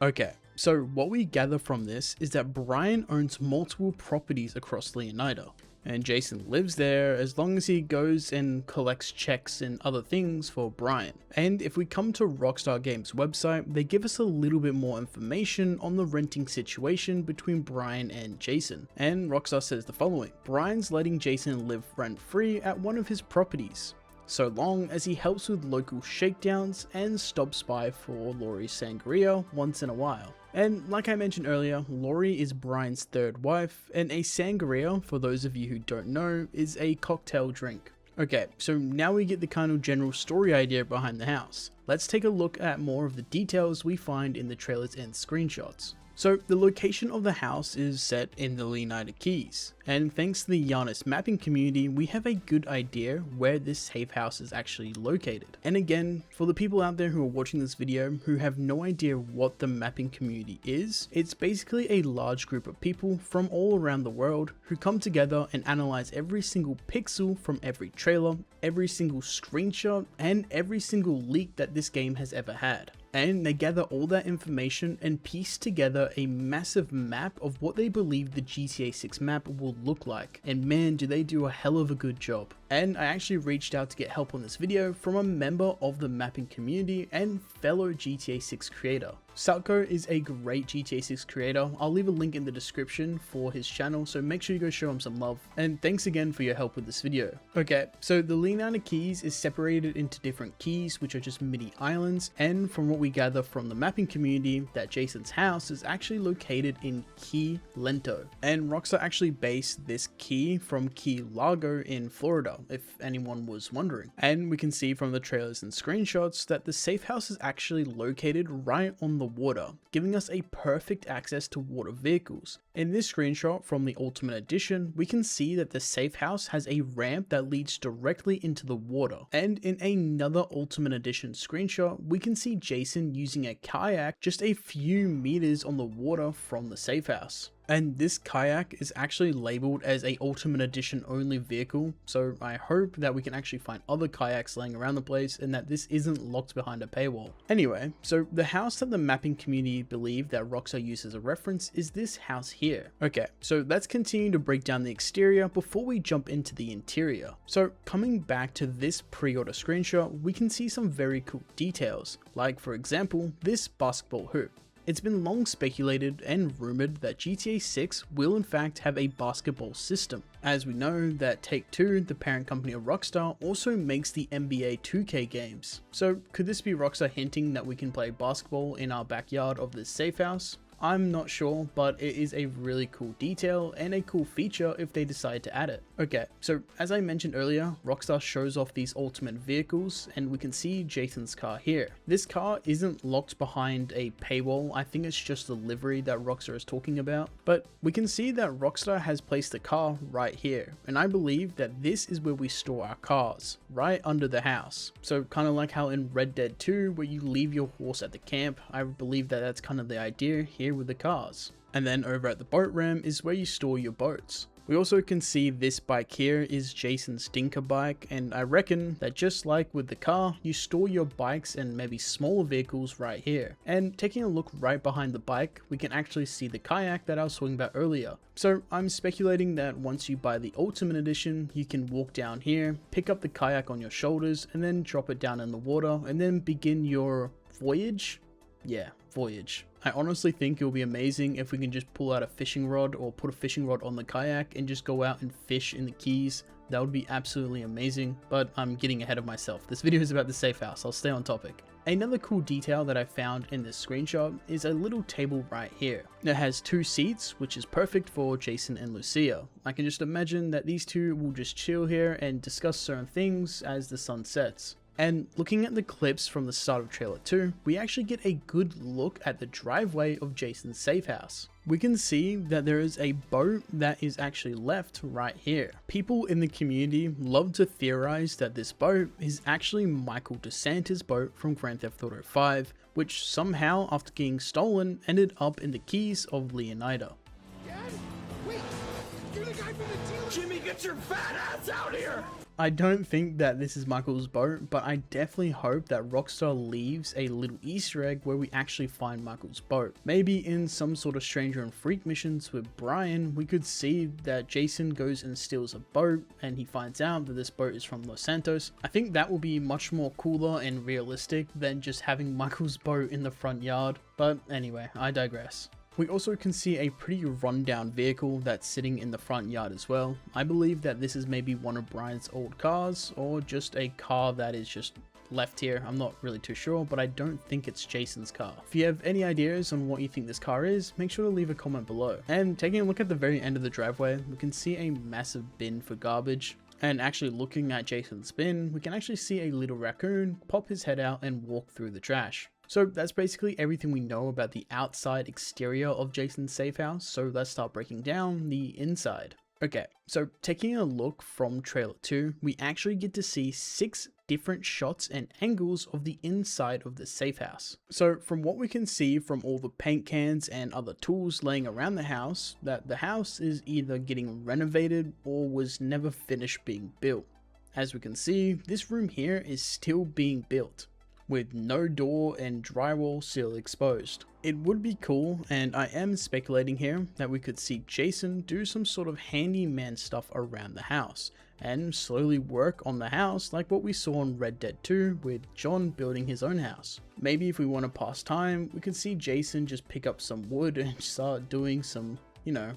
Okay, so what we gather from this is that Brian owns multiple properties across Leonida, and Jason lives there as long as he goes and collects checks and other things for Brian. And if we come to Rockstar Games website, they give us a little bit more information on the renting situation between Brian and Jason. And Rockstar says the following: Brian's letting Jason live rent-free at one of his properties, so long as he helps with local shakedowns and stops by for Lori's sangria once in a while. And like I mentioned earlier, Lori is Brian's third wife, and a sangria, for those of you who don't know, is a cocktail drink. Okay, so now we get the kind of general story idea behind the house. Let's take a look at more of the details we find in the trailers and screenshots. So the location of the house is set in the Leonida Keys, and thanks to the Giannis mapping community, we have a good idea where this safe house is actually located. And again, for the people out there who are watching this video who have no idea what the mapping community is, it's basically a large group of people from all around the world who come together and analyze every single pixel from every trailer, every single screenshot, and every single leak that this game has ever had. And they gather all that information and piece together a massive map of what they believe the GTA 6 map will look like. And man, do they do a hell of a good job. And I actually reached out to get help on this video from a member of the mapping community and fellow GTA 6 creator. Salco is a great GTA 6 creator. I'll leave a link in the description for his channel, so make sure you go show him some love. And thanks again for your help with this video. Okay, so the Leonida Keys is separated into different keys, which are just mini islands, and from what we gather from the mapping community, that Jason's house is actually located in Key Lento. And Rockstar actually based this key from Key Largo in Florida, if anyone was wondering. And we can see from the trailers and screenshots that the safe house is actually located right on the water, giving us a perfect access to water vehicles. In this screenshot from the Ultimate Edition, we can see that the safe house has a ramp that leads directly into the water. And in another Ultimate Edition screenshot, we can see Jason using a kayak just a few meters on the water from the safe house. And this kayak is actually labeled as a Ultimate Edition only vehicle, so I hope that we can actually find other kayaks laying around the place and that this isn't locked behind a paywall. Anyway, so the house that the mapping community believe that Rockstar used as a reference is this house here. Okay, so let's continue to break down the exterior before we jump into the interior. So coming back to this pre-order screenshot, we can see some very cool details, like for example, this basketball hoop. It's been long speculated and rumored that GTA 6 will in fact have a basketball system, as we know that Take-Two, the parent company of Rockstar, also makes the NBA 2K games. So could this be Rockstar hinting that we can play basketball in our backyard of this safe house? I'm not sure, but it is a really cool detail and a cool feature if they decide to add it. Okay, so as I mentioned earlier, Rockstar shows off these ultimate vehicles and we can see Jason's car here. This car isn't locked behind a paywall, I think it's just the livery that Rockstar is talking about, but we can see that Rockstar has placed the car right here, and I believe that this is where we store our cars, right under the house. So kind of like how in Red Dead 2 where you leave your horse at the camp, I believe that that's kind of the idea here with the cars. And then over at the boat ramp is where you store your boats. We also can see this bike here is Jason's Dinker bike, and I reckon that just like with the car, you store your bikes and maybe smaller vehicles right here. And taking a look right behind the bike, we can actually see the kayak that I was talking about earlier. So I'm speculating that once you buy the Ultimate Edition, you can walk down here, pick up the kayak on your shoulders, and then drop it down in the water, and then begin your voyage? Yeah, voyage. I honestly think it will be amazing if we can just pull out a fishing rod or put a fishing rod on the kayak and just go out and fish in the Keys. That would be absolutely amazing, but I'm getting ahead of myself. This video is about the safe house, I'll stay on topic. Another cool detail that I found in this screenshot is a little table right here. It has 2 seats, which is perfect for Jason and Lucia. I can just imagine that these two will just chill here and discuss certain things as the sun sets. And looking at the clips from the start of trailer 2, we actually get a good look at the driveway of Jason's safe house. We can see that there is a boat that is actually left right here. People in the community love to theorize that this boat is actually Michael DeSantis' boat from Grand Theft Auto 5, which somehow after getting stolen ended up in the Keys of Leonida. Dad? Wait! You're the guy from the dealer! Jimmy, get your fat ass out here! I don't think that this is Michael's boat, but I definitely hope that Rockstar leaves a little Easter egg where we actually find Michael's boat. Maybe in some sort of Stranger and Freak missions with Brian, we could see that Jason goes and steals a boat and he finds out that this boat is from Los Santos. I think that will be much more cooler and realistic than just having Michael's boat in the front yard. But anyway, I digress. We also can see a pretty rundown vehicle that's sitting in the front yard as well. I believe that this is maybe one of Brian's old cars or just a car that is just left here. I'm not really too sure, but I don't think it's Jason's car. If you have any ideas on what you think this car is, make sure to leave a comment below. And taking a look at the very end of the driveway, we can see a massive bin for garbage. And actually looking at Jason's bin, we can actually see a little raccoon pop his head out and walk through the trash. So that's basically everything we know about the outside exterior of Jason's safe house, so let's start breaking down the inside. Okay, so taking a look from trailer 2, we actually get to see 6 different shots and angles of the inside of the safe house. So from what we can see from all the paint cans and other tools laying around the house, that the house is either getting renovated or was never finished being built. As we can see, this room here is still being built, with no door and drywall still exposed. It would be cool, and I am speculating here, that we could see Jason do some sort of handyman stuff around the house, and slowly work on the house like what we saw in Red Dead 2 with John building his own house. Maybe if we want to pass time, we could see Jason just pick up some wood and start doing some,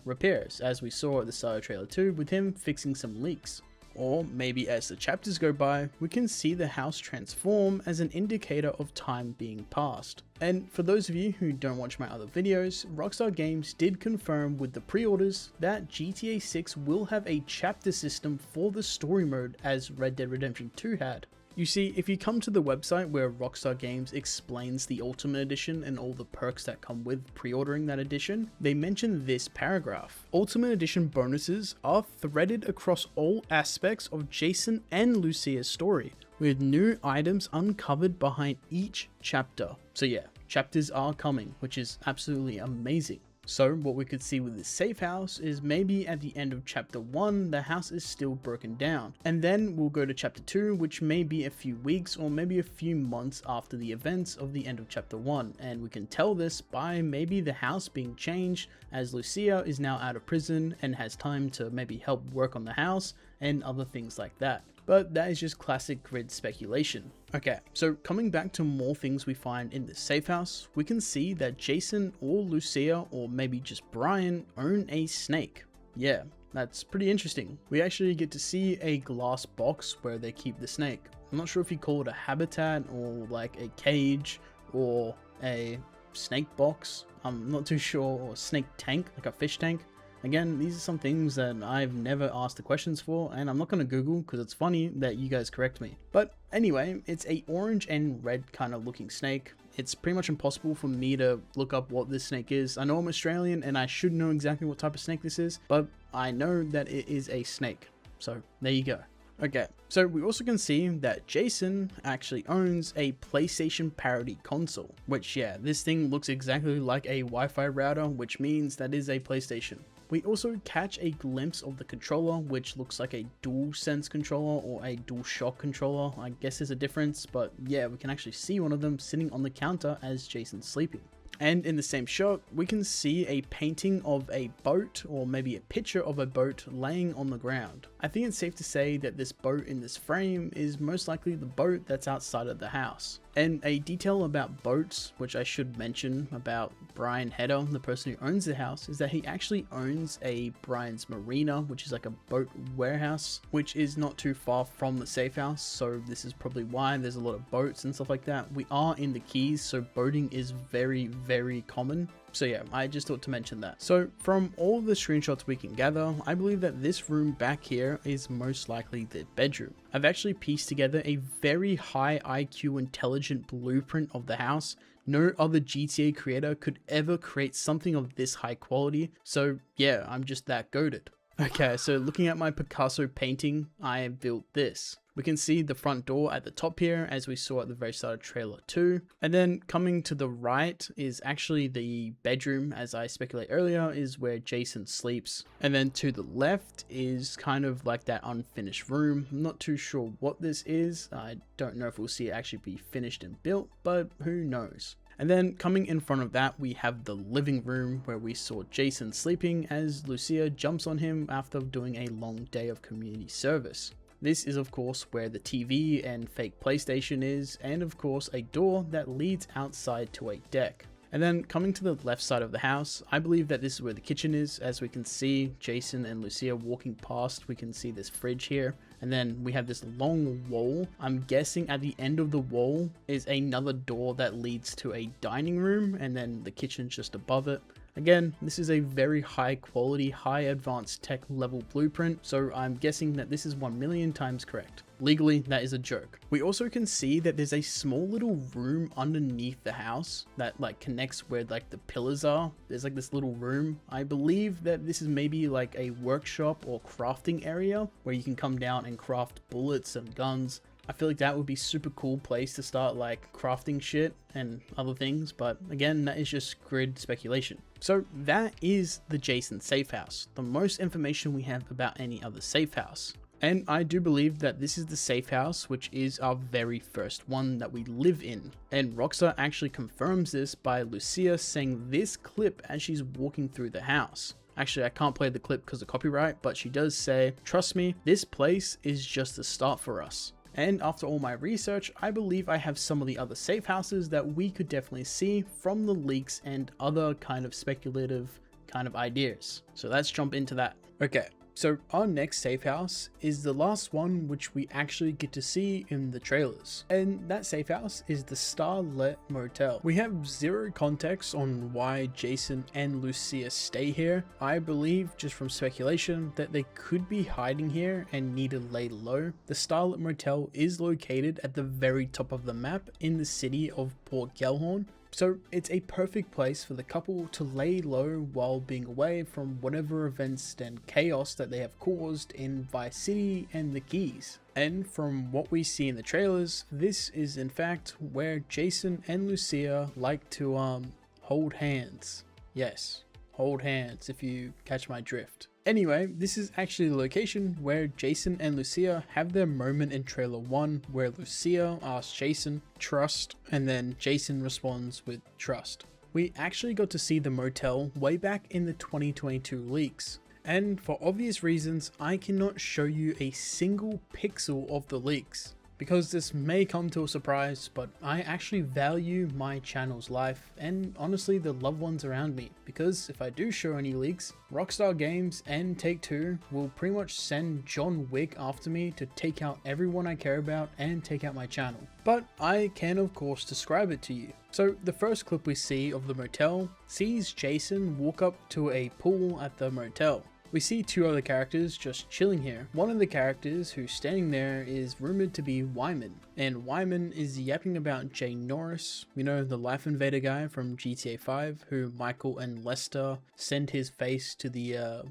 repairs, as we saw at the start of trailer 2 with him fixing some leaks. Or maybe as the chapters go by, we can see the house transform as an indicator of time being passed. And for those of you who don't watch my other videos, Rockstar Games did confirm with the pre-orders that GTA 6 will have a chapter system for the story mode as Red Dead Redemption 2 had. You see, if you come to the website where Rockstar Games explains the Ultimate Edition and all the perks that come with pre-ordering that edition, they mention this paragraph. Ultimate Edition bonuses are threaded across all aspects of Jason and Lucia's story, with new items uncovered behind each chapter. So yeah, chapters are coming, which is absolutely amazing. So what we could see with this safe house is maybe at the end of chapter 1, the house is still broken down. And then we'll go to chapter 2, which may be a few weeks or maybe a few months after the events of the end of chapter 1. And we can tell this by maybe the house being changed, as Lucia is now out of prison and has time to maybe help work on the house and other things like that. But that is just classic grid speculation. Okay, so coming back to more things we find in this safe house, we can see that Jason or Lucia or maybe just Brian own a snake. Yeah, that's pretty interesting. We actually get to see a glass box where they keep the snake. I'm not sure if you call it a habitat or like a cage or a snake box. I'm not too sure, or a snake tank, like a fish tank. Again, these are some things that I've never asked the questions for, and I'm not going to Google because it's funny that you guys correct me. But anyway, it's a orange and red kind of looking snake. It's pretty much impossible for me to look up what this snake is. I know I'm Australian and I should know exactly what type of snake this is, but I know that it is a snake. So there you go. Okay, so we also can see that Jason actually owns a PlayStation parody console, which yeah, this thing looks exactly like a Wi-Fi router, which means that is a PlayStation. We also catch a glimpse of the controller, which looks like a DualSense controller or a DualShock controller. I guess there's a difference, but yeah, we can actually see one of them sitting on the counter as Jason's sleeping. And in the same shot, we can see a painting of a boat, or maybe a picture of a boat laying on the ground. I think it's safe to say that this boat in this frame is most likely the boat that's outside of the house. And a detail about boats, which I should mention about Brian Heder, the person who owns the house, is that he actually owns a Brian's Marina, which is like a boat warehouse, which is not too far from the safe house. So this is probably why there's a lot of boats and stuff like that. We are in the Keys, so boating is very common. So yeah, I just thought to mention that. So from all the screenshots we can gather, I believe that this room back here is most likely the bedroom. I've actually pieced together a very high IQ intelligent blueprint of the house. No other GTA creator could ever create something of this high quality. So yeah, I'm just that goated. Okay, so looking at my Picasso painting, I built this. We can see the front door at the top here, as we saw at the very start of trailer 2. And then coming to the right is actually the bedroom, as I speculated earlier, is where Jason sleeps. And then to the left is kind of like that unfinished room. I'm not too sure what this is. I don't know if we'll see it actually be finished and built, but who knows. And then coming in front of that, we have the living room where we saw Jason sleeping as Lucia jumps on him after doing a long day of community service. This is of course where the TV and fake PlayStation is, and of course a door that leads outside to a deck. And then coming to the left side of the house, I believe that this is where the kitchen is. As we can see Jason and Lucia walking past, we can see this fridge here. And then we have this long wall. I'm guessing at the end of the wall is another door that leads to a dining room, and then the kitchen's just above it. Again, this is a very high quality, high advanced tech level blueprint, so I'm guessing that this is 1,000,000 times correct. Legally, that is a joke. We also can see that there's a small little room underneath the house that like connects where like the pillars are. There's like this little room. I believe that this is maybe like a workshop or crafting area where you can come down and craft bullets and guns. I feel like that would be super cool place to start like crafting shit and other things, but again, that is just grid speculation. So that is the Jason safe house, the most information we have about any other safe house. And I do believe that this is the safe house, which is our very first one that we live in. And Rockstar actually confirms this by Lucia saying this clip as she's walking through the house. Actually, I can't play the clip because of copyright, but she does say, "Trust me, this place is just the start for us." And after all my research, I believe I have some of the other safe houses that we could definitely see from the leaks and other kind of speculative kind of ideas. So let's jump into that. Okay, So our next safe house is the last one which we actually get to see in the trailers, and that safe house is the Starlet Motel. We have zero context on why Jason and Lucia stay here. I believe, just from speculation, that they could be hiding here and need to lay low. The Starlet Motel is located at the very top of the map in the city of Port Gellhorn, so it's a perfect place for the couple to lay low while being away from whatever events and chaos that they have caused in Vice City and the Keys. And from what we see in the trailers, this is in fact where Jason and Lucia like to hold hands. Yes, hold hands, if you catch my drift. Anyway, this is actually the location where Jason and Lucia have their moment in trailer 1, where Lucia asks Jason, trust, and then Jason responds with trust. We actually got to see the motel way back in the 2022 leaks, and for obvious reasons, I cannot show you a single pixel of the leaks, because this may come to a surprise, but I actually value my channel's life and honestly the loved ones around me, because if I do show any leaks, Rockstar Games and Take-Two will pretty much send John Wick after me to take out everyone I care about and take out my channel. But I can of course describe it to you. So the first clip we see of the motel sees Jason walk up to a pool at the motel. We see two other characters just chilling here. One of the characters who's standing there is rumored to be Wyman, and Wyman is yapping about Jay Norris, you know, the Life Invader guy from GTA 5, who Michael and Lester send his face to the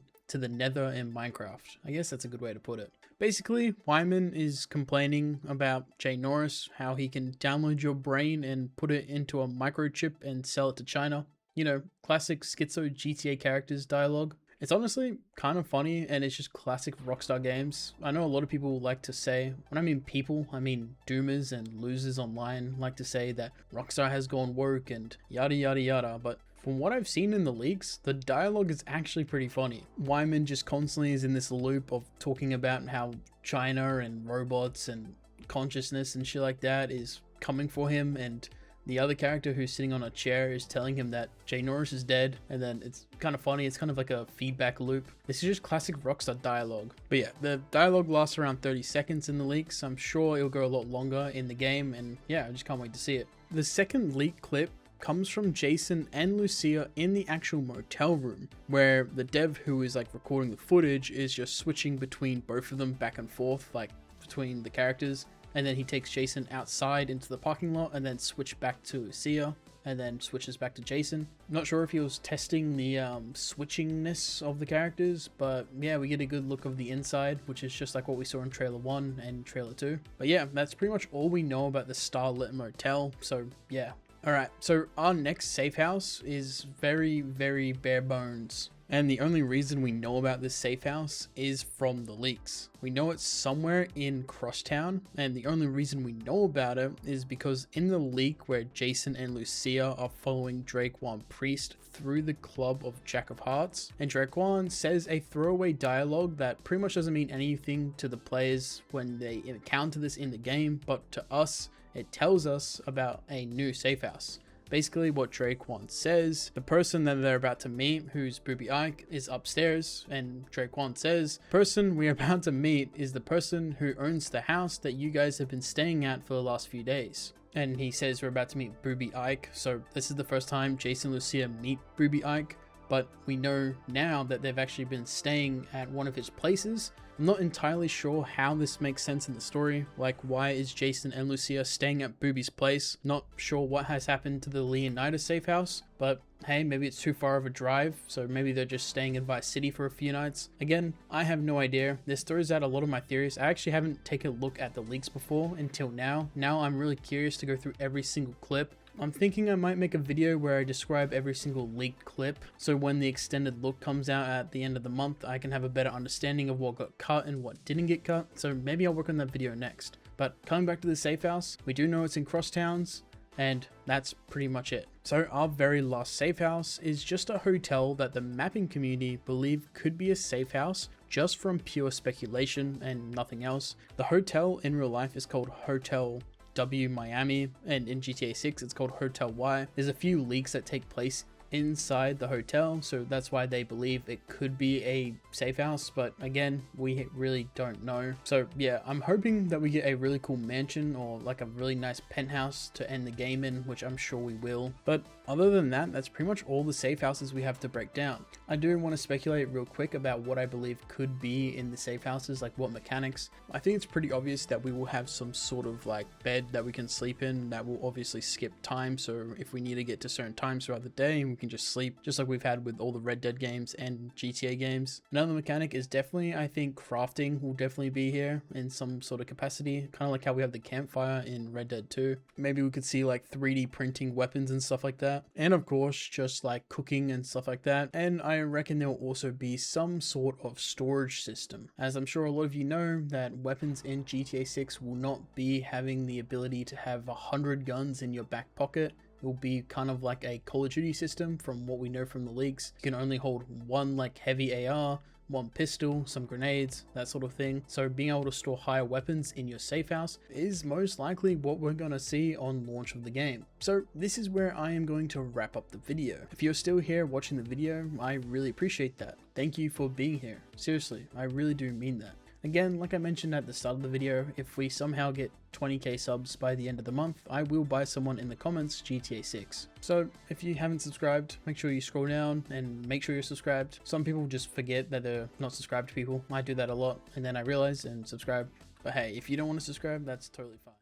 nether in Minecraft. I guess that's a good way to put it. Basically, Wyman is complaining about Jay Norris, how he can download your brain and put it into a microchip and sell it to China. You know, classic schizo GTA characters dialogue. It's honestly kind of funny, and it's just classic Rockstar games. I know a lot of people like to say, when I mean people, I mean doomers and losers online like to say that Rockstar has gone woke and yada yada yada, but from what I've seen in the leaks, the dialogue is actually pretty funny. Wyman just constantly is in this loop of talking about how China and robots and consciousness and shit like that is coming for him, and the other character who's sitting on a chair is telling him that Jay Norris is dead, and then it's kind of funny. It's kind of like a feedback loop. This is just classic Rockstar dialogue. But yeah, the dialogue lasts around 30 seconds in the leaks. I'm sure it'll go a lot longer in the game, and yeah, I just can't wait to see it. The second leak clip comes from Jason and Lucia in the actual motel room, where the dev who is like recording the footage is just switching between both of them back and forth, like between the characters. And then he takes Jason outside into the parking lot and then switch back to Lucia and then switches back to Jason. Not sure if he was testing the switchingness of the characters, but yeah, we get a good look of the inside, which is just like what we saw in trailer 1 and trailer 2. But yeah, that's pretty much all we know about the Starlet Motel, so yeah. Alright, so our next safe house is very, very bare bones. And the only reason we know about this safe house is from the leaks. We know it's somewhere in Crosstown, and the only reason we know about it is because in the leak where Jason and Lucia are following Drakewan Priest through the club of Jack of Hearts, and Drakewan says a throwaway dialogue that pretty much doesn't mean anything to the players when they encounter this in the game, but to us, it tells us about a new safe house. Basically what Drakewan says, the person that they're about to meet, who's Booby Ike, is upstairs, and Drakewan says, person we're about to meet is the person who owns the house that you guys have been staying at for the last few days. And he says we're about to meet Booby Ike, so this is the first time Jason and Lucia meet Booby Ike, but we know now that they've actually been staying at one of his places. I'm not entirely sure how this makes sense in the story, like why is Jason and Lucia staying at Booby's place? Not sure what has happened to the Leonidas safe house, but hey, maybe it's too far of a drive, so maybe they're just staying in Vice City for a few nights. Again, I have no idea. This throws out a lot of my theories. I actually haven't taken a look at the leaks before until now. Now I'm really curious to go through every single clip. I'm thinking I might make a video where I describe every single leaked clip, so when the extended look comes out at the end of the month, I can have a better understanding of what got cut and what didn't get cut, so maybe I'll work on that video next. But coming back to the safe house, we do know it's in Crosstowns, and that's pretty much it. So our very last safe house is just a hotel that the mapping community believe could be a safe house just from pure speculation and nothing else. The hotel in real life is called Hotel W Miami, and in GTA 6 it's called Hotel Y. There's a few leaks that take place inside the hotel, so that's why they believe it could be a safe house, but again, we really don't know. So yeah, I'm hoping that we get a really cool mansion or like a really nice penthouse to end the game in, which I'm sure we will. But other than that, that's pretty much all the safe houses we have to break down. I do want to speculate real quick about what I believe could be in the safe houses, like what mechanics. I think it's pretty obvious that we will have some sort of like bed that we can sleep in that will obviously skip time, so if we need to get to certain times throughout the day, we can just sleep, just like we've had with all the Red Dead games and GTA games. Another mechanic is definitely, I think crafting will definitely be here in some sort of capacity, kind of like how we have the campfire in Red Dead 2. Maybe we could see like 3D printing weapons and stuff like that, and of course just like cooking and stuff like that. And I reckon there will also be some sort of storage system, as I'm sure a lot of you know that weapons in GTA 6 will not be having the ability to have 100 guns in your back pocket. It will be kind of like a Call of Duty system from what we know from the leaks. You can only hold one like heavy AR, one pistol, some grenades, that sort of thing. So being able to store higher weapons in your safe house is most likely what we're going to see on launch of the game. So this is where I am going to wrap up the video. If you're still here watching the video, I really appreciate that. Thank you for being here. Seriously, I really do mean that. Again, like I mentioned at the start of the video, if we somehow get 20k subs by the end of the month, I will buy someone in the comments GTA 6. So if you haven't subscribed, make sure you scroll down and make sure you're subscribed. Some people just forget that they're not subscribed to people. I do that a lot and then I realize and subscribe. But hey, if you don't want to subscribe, that's totally fine.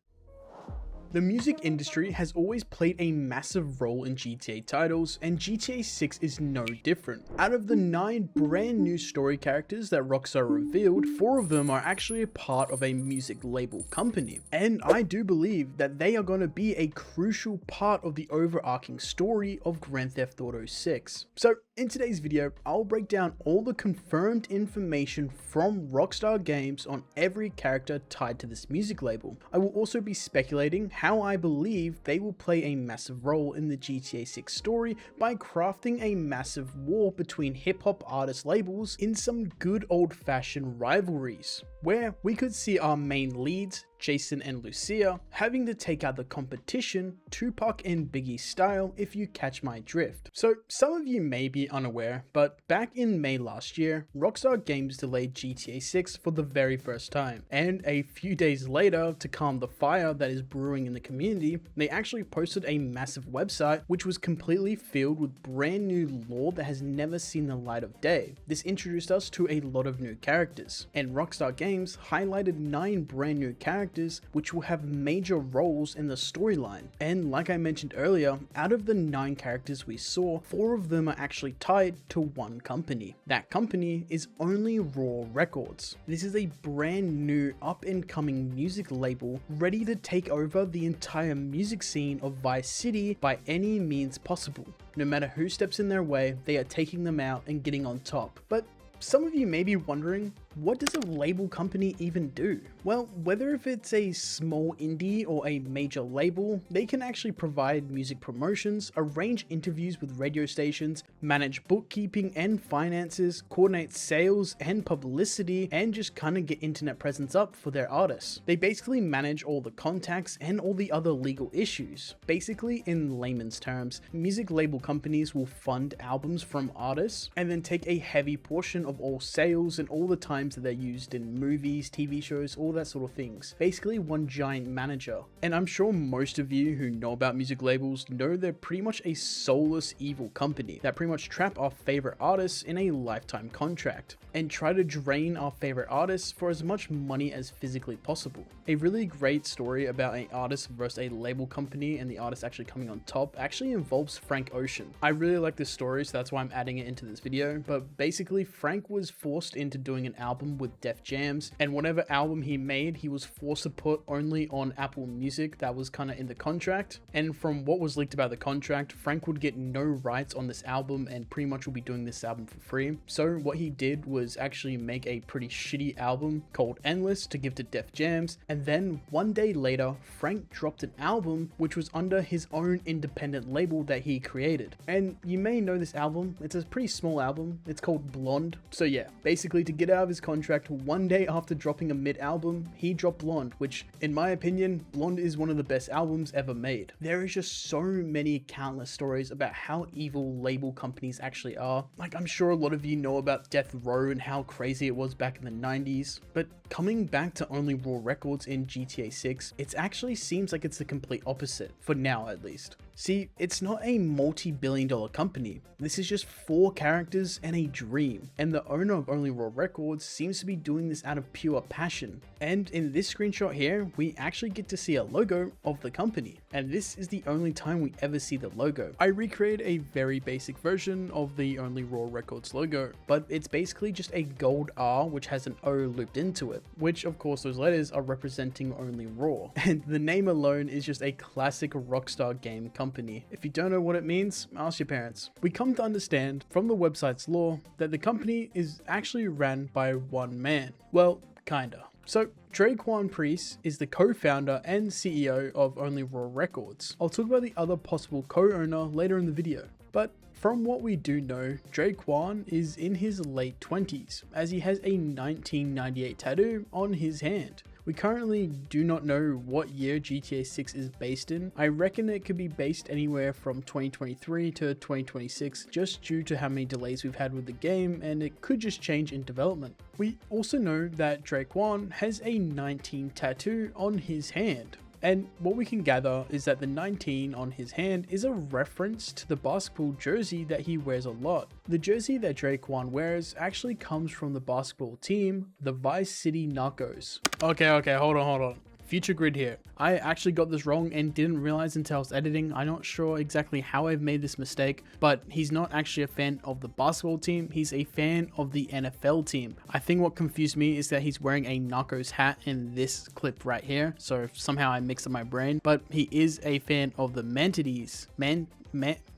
The music industry has always played a massive role in GTA titles, and GTA 6 is no different. Out of the 9 brand new story characters that Rockstar revealed, 4 of them are actually a part of a music label company. And I do believe that they are going to be a crucial part of the overarching story of Grand Theft Auto 6. So in today's video, I'll break down all the confirmed information from Rockstar Games on every character tied to this music label. I will also be speculating how I believe they will play a massive role in the GTA 6 story by crafting a massive war between hip-hop artist labels in some good old-fashioned rivalries, where we could see our main leads, Jason and Lucia, having to take out the competition, Tupac and Biggie style, if you catch my drift. So some of you may be unaware, but back in May last year, Rockstar Games delayed GTA 6 for the very first time, and a few days later, to calm the fire that is brewing in the community, they actually posted a massive website which was completely filled with brand new lore that has never seen the light of day. This introduced us to a lot of new characters, and Rockstar Games highlighted 9 brand new characters which will have major roles in the storyline. And like I mentioned earlier, out of the 9 characters we saw, 4 of them are actually tied to one company. That company is Only Raw Records. This is a brand new up and coming music label ready to take over the entire music scene of Vice City by any means possible. No matter who steps in their way, they are taking them out and getting on top. But some of you may be wondering, what does a label company even do? Well, whether if it's a small indie or a major label, they can actually provide music promotions, arrange interviews with radio stations, manage bookkeeping and finances, coordinate sales and publicity, and just kind of get internet presence up for their artists. They basically manage all the contacts and all the other legal issues. Basically, in layman's terms, music label companies will fund albums from artists and then take a heavy portion of all sales and all the time that they're used in movies, TV shows, all that sort of things. Basically one giant manager. And I'm sure most of you who know about music labels know they're pretty much a soulless evil company that pretty much trap our favorite artists in a lifetime contract and try to drain our favorite artists for as much money as physically possible. A really great story about an artist versus a label company and the artist actually coming on top actually involves Frank Ocean. I really like this story, so that's why I'm adding it into this video, but basically Frank was forced into doing an album with Def Jams, and whatever album he made, he was forced to put only on Apple Music. That was kind of in the contract, and from what was leaked about the contract, Frank would get no rights on this album and pretty much will be doing this album for free. So what he did was actually make a pretty shitty album called Endless to give to Def Jams, and then one day later, Frank dropped an album which was under his own independent label that he created. And you may know this album, it's a pretty small album, it's called Blonde. So yeah, basically to get out of his contract one day after dropping a mid album, he dropped Blonde, which in my opinion, Blonde is one of the best albums ever made. There is just so many countless stories about how evil label companies actually are. Like, I'm sure a lot of you know about Death Row and how crazy it was back in the 90s, but coming back to only Raw Records in GTA 6, it actually seems like it's the complete opposite, for now at least. See, it's not a multi-billion-dollar company. This is just 4 characters and a dream, and the owner of Only Raw Records seems to be doing this out of pure passion. And in this screenshot here, we actually get to see a logo of the company, and this is the only time we ever see the logo. I recreated a very basic version of the Only Raw Records logo, but it's basically just a gold R which has an O looped into it, which of course those letters are representing Only Raw, and the name alone is just a classic Rockstar game company. If you don't know what it means, ask your parents. We come to understand from the website's lore that the company is actually ran by one man. Well, kinda. So, Draquan Priest is the co-founder and CEO of Only Raw Records. I'll talk about the other possible co-owner later in the video, but from what we do know, Draquan is in his late 20s, as he has a 1998 tattoo on his hand. We currently do not know what year GTA 6 is based in. I reckon it could be based anywhere from 2023 to 2026 just due to how many delays we've had with the game, and it could just change in development. We also know that Draquan has a 19 tattoo on his hand. And what we can gather is that the 19 on his hand is a reference to the basketball jersey that he wears a lot. The jersey that Draquan wears actually comes from the basketball team, the Vice City Narcos. Okay, hold on. Future grid here. I actually got this wrong and didn't realize until I was editing. I'm not sure exactly how I've made this mistake, but he's not actually a fan of the basketball team. He's a fan of the NFL team. I think what confused me is that he's wearing a Narcos hat in this clip right here. So somehow I mixed up my brain, but he is a fan of the Manatees.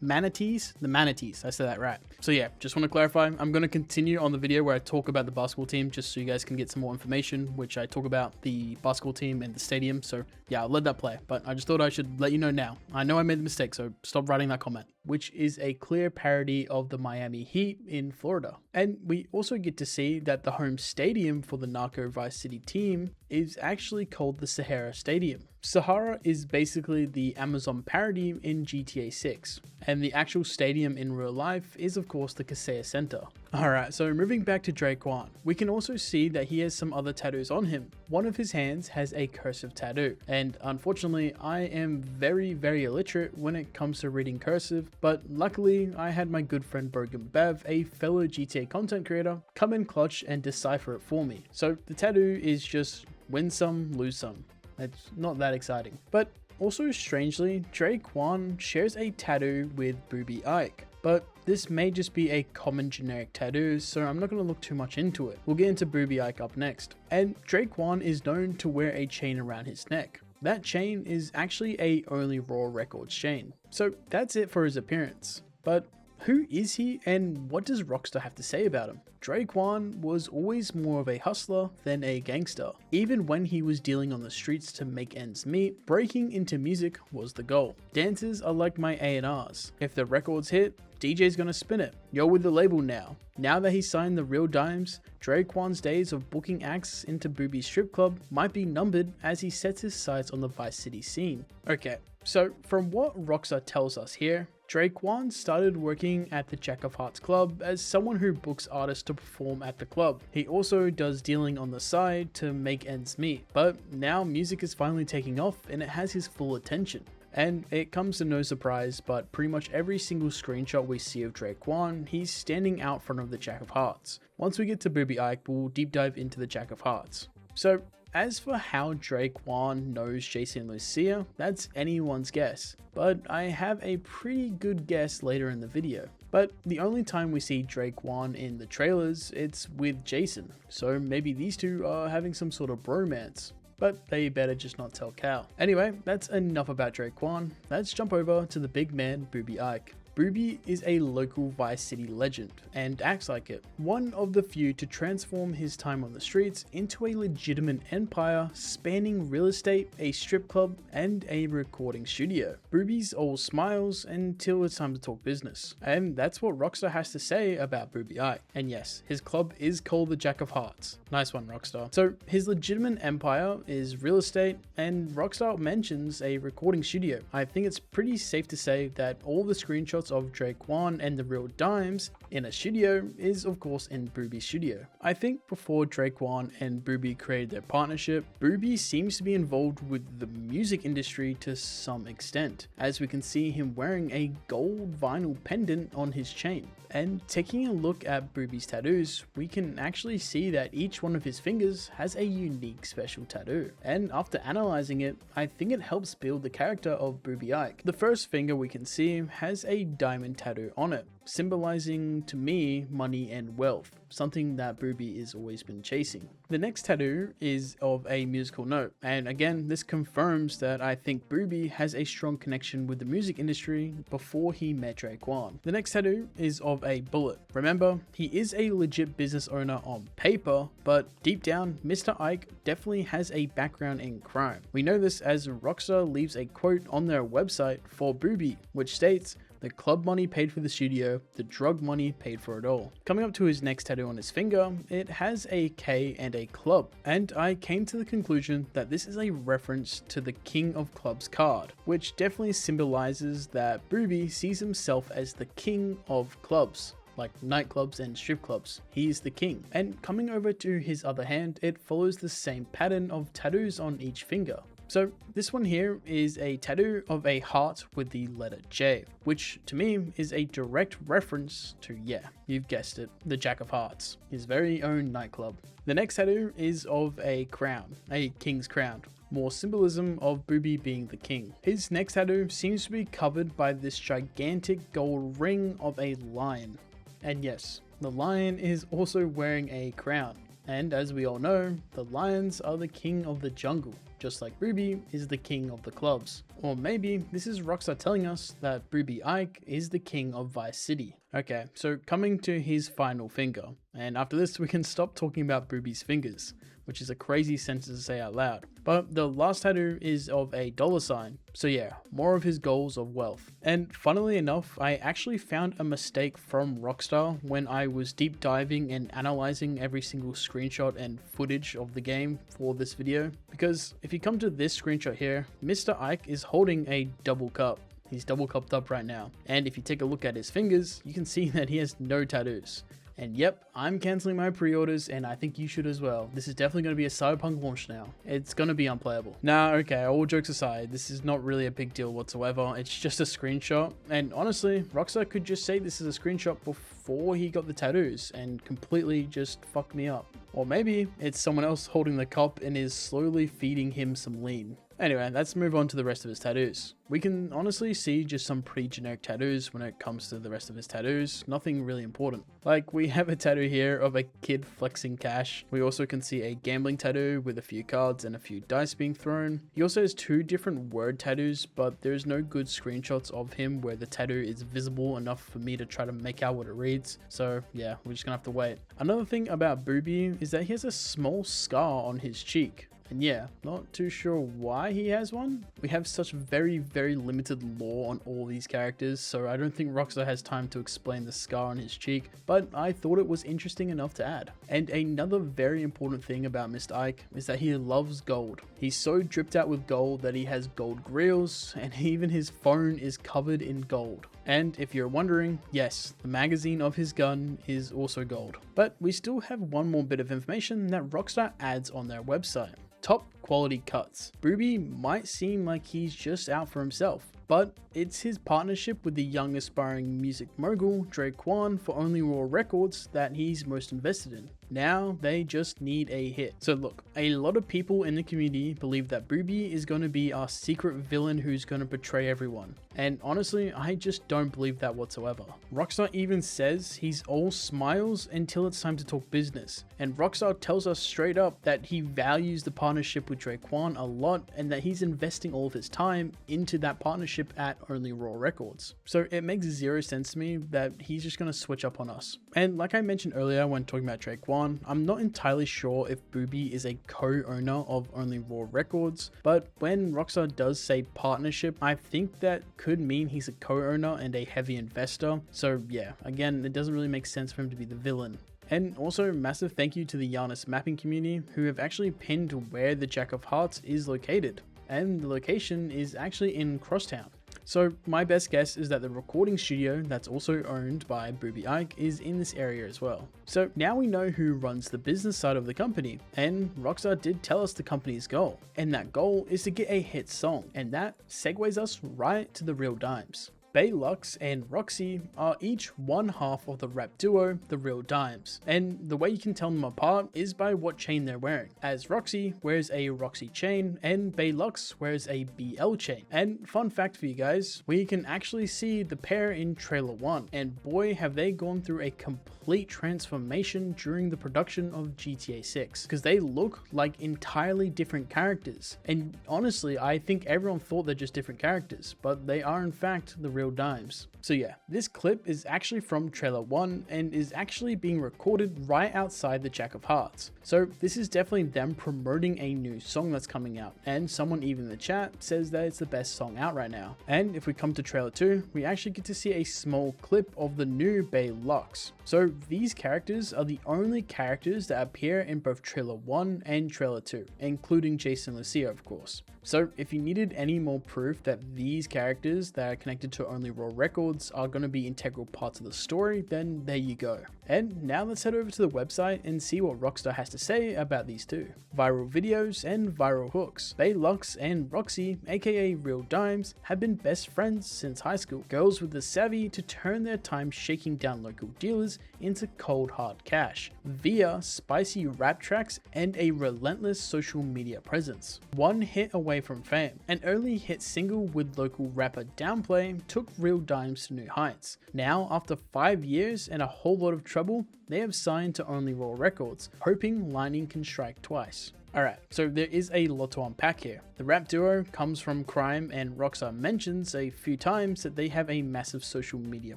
Manatees? The Manatees, I said that right. So yeah, just want to clarify, I'm going to continue on the video where I talk about the basketball team just so you guys can get some more information, which I talk about the basketball team and the stadium. So yeah, I'll let that play, but I just thought I should let you know now. I know I made the mistake, so stop writing that comment, which is a clear parody of the Miami Heat in Florida. And we also get to see that the home stadium for the Narco Vice City team is actually called the Sahara Stadium. Sahara is basically the Amazon parody in GTA 6, and the actual stadium in real life is of course the Kaseya Center. Alright, so moving back to Draquan, we can also see that he has some other tattoos on him. One of his hands has a cursive tattoo, and unfortunately I am very illiterate when it comes to reading cursive, but luckily I had my good friend Brogan Bev, a fellow GTA content creator, come in clutch and decipher it for me. So the tattoo is just win some, lose some. It's not that exciting. But also strangely, Draquan shares a tattoo with Booby Ike. But this may just be a common generic tattoo, so I'm not going to look too much into it. We'll get into Booby Ike up next. And Draquan is known to wear a chain around his neck. That chain is actually a Only Raw Records chain. So that's it for his appearance. But who is he and what does Rockstar have to say about him? Draquan was always more of a hustler than a gangster. Even when he was dealing on the streets to make ends meet, breaking into music was the goal. Dancers are like my A&Rs. If the record's hit, DJ's gonna spin it. You're with the label now. Now that he's signed the real dimes, Draquan's days of booking acts into Booby's strip club might be numbered as he sets his sights on the Vice City scene. Okay, so from what Rockstar tells us here, Draquan started working at the Jack of Hearts club as someone who books artists to perform at the club. He also does dealing on the side to make ends meet, but now music is finally taking off and it has his full attention. And it comes to no surprise, but pretty much every single screenshot we see of Draquan, he's standing out front of the Jack of Hearts. Once we get to Booby Ike, we'll deep dive into the Jack of Hearts. So, as for how Draquan knows Jason and Lucia, that's anyone's guess, but I have a pretty good guess later in the video. But the only time we see Draquan in the trailers, it's with Jason, so maybe these two are having some sort of bromance. But they better just not tell Cal. Anyway, that's enough about Draquan. Let's jump over to the big man, Booby Ike. Booby is a local Vice City legend and acts like it. One of the few to transform his time on the streets into a legitimate empire spanning real estate, a strip club, and a recording studio. Booby's all smiles until it's time to talk business. And that's what Rockstar has to say about Booby Ike. And yes, his club is called the Jack of Hearts. Nice one, Rockstar. So his legitimate empire is real estate, and Rockstar mentions a recording studio. I think it's pretty safe to say that all the screenshots of Drake 1 and the real dimes in a studio is of course in Booby's studio. I think before Drake 1 and Booby created their partnership, Booby seems to be involved with the music industry to some extent, as we can see him wearing a gold vinyl pendant on his chain. And taking a look at Booby's tattoos, we can actually see that each one of his fingers has a unique special tattoo. And after analyzing it, I think it helps build the character of Booby Ike. The first finger we can see has a diamond tattoo on it, symbolizing to me money and wealth, something that Booby has always been chasing. The next tattoo is of a musical note, and again this confirms that I think Booby has a strong connection with the music industry before he met Drake 1. The next tattoo is of a bullet. Remember, he is a legit business owner on paper, but deep down Mr. Ike definitely has a background in crime. We know this as Rockstar leaves a quote on their website for Booby, which states, "The club money paid for the studio, the drug money paid for it all." Coming up to his next tattoo on his finger, it has a K and a club, and I came to the conclusion that this is a reference to the King of Clubs card, which definitely symbolizes that Booby sees himself as the king of clubs, like nightclubs and strip clubs. He's the king. And coming over to his other hand, it follows the same pattern of tattoos on each finger. So this one here is a tattoo of a heart with the letter J, which to me is a direct reference to, yeah, you've guessed it, the Jack of Hearts, his very own nightclub. The next tattoo is of a crown, a king's crown. More symbolism of Booby being the king. His next tattoo seems to be covered by this gigantic gold ring of a lion. And yes, the lion is also wearing a crown. And as we all know, the lions are the king of the jungle, just like Booby is the king of the clubs. Or maybe this is Rockstar telling us that Booby Ike is the king of Vice City. Okay, so coming to his final finger, and after this we can stop talking about Booby's fingers, which is a crazy sentence to say out loud. But the last tattoo is of a $sign, so yeah, more of his goals of wealth. And funnily enough, I actually found a mistake from Rockstar when I was deep diving and analyzing every single screenshot and footage of the game for this video. Because if you come to this screenshot here, Mr. Ike is holding a double cup. He's double cupped up right now. And if you take a look at his fingers, you can see that he has no tattoos. And yep, I'm cancelling my pre-orders, and I think you should as well. This is definitely going to be a Cyberpunk launch now. It's going to be unplayable. Nah, okay, all jokes aside, this is not really a big deal whatsoever. It's just a screenshot. And honestly, Rockstar could just say this is a screenshot before he got the tattoos and completely just fucked me up. Or maybe it's someone else holding the cup and is slowly feeding him some lean. Anyway, let's move on to the rest of his tattoos. We can honestly see just some pretty generic tattoos when it comes to the rest of his tattoos, nothing really important. Like, we have a tattoo here of a kid flexing cash. We also can see a gambling tattoo with a few cards and a few dice being thrown. He also has two different word tattoos, but there's no good screenshots of him where the tattoo is visible enough for me to try to make out what it reads. So yeah, we're just gonna have to wait. Another thing about Booby is that he has a small scar on his cheek. And yeah, not too sure why he has one. We have such very limited lore on all these characters, so I don't think Rockstar has time to explain the scar on his cheek, but I thought it was interesting enough to add. And another very important thing about Mr. Ike is that he loves gold. He's so dripped out with gold that he has gold grills, and even his phone is covered in gold. And if you're wondering, yes, the magazine of his gun is also gold. But we still have one more bit of information that Rockstar adds on their website. Top quality cuts. Booby might seem like he's just out for himself, but it's his partnership with the young aspiring music mogul Drake 1 for Only Raw Records that he's most invested in. Now they just need a hit. So look, a lot of people in the community believe that Booby is going to be our secret villain who's going to betray everyone. And honestly, I just don't believe that whatsoever. Rockstar even says he's all smiles until it's time to talk business. And Rockstar tells us straight up that he values the partnership with with Drakewan a lot and that he's investing all of his time into that partnership at Only Raw Records. So it makes zero sense to me that he's just going to switch up on us. And like I mentioned earlier when talking about Drakewan, I'm not entirely sure if Booby is a co-owner of Only Raw Records, but when Rockstar does say partnership, I think that could mean he's a co-owner and a heavy investor. So yeah, again, it doesn't really make sense for him to be the villain. And also massive thank you to the Giannis mapping community who have actually pinned where the Jack of Hearts is located. And the location is actually in Crosstown. So my best guess is that the recording studio that's also owned by Booby Ike is in this area as well. So now we know who runs the business side of the company, and Rockstar did tell us the company's goal, and that goal is to get a hit song, and that segues us right to the real dimes. Bay Lux and Roxy are each one half of the rap duo, the Real Dimes, and the way you can tell them apart is by what chain they're wearing, as Roxy wears a Roxy chain and Bay Lux wears a BL chain. And fun fact for you guys, we can actually see the pair in trailer 1, and boy have they gone through a complete transformation during the production of GTA 6, because they look like entirely different characters, and honestly I think everyone thought they're just different characters, but they are in fact the Real Dimes. So yeah, this clip is actually from trailer 1 and is actually being recorded right outside the Jack of Hearts. So this is definitely them promoting a new song that's coming out, and someone even in the chat says that it's the best song out right now. And if we come to trailer 2, we actually get to see a small clip of the new Bay Lux. So these characters are the only characters that appear in both trailer 1 and trailer 2, including Jason and Lucia of course. So if you needed any more proof that these characters that are connected to Only Raw Records are going to be integral parts of the story, then there you go. And now let's head over to the website and see what Rockstar has to say about these two. Viral videos and viral hooks. Bay Lux and Roxy, aka Real Dimes, have been best friends since high school. Girls with the savvy to turn their time shaking down local dealers into cold hard cash via spicy rap tracks and a relentless social media presence. One hit away from fame, an early hit single with local rapper Downplay took Real Dimes to new heights. Now, after 5 years and a whole lot of trouble, they have signed to Only Raw Records, hoping lightning can strike twice. Alright, so there is a lot to unpack here. The rap duo comes from crime, and Rockstar mentions a few times that they have a massive social media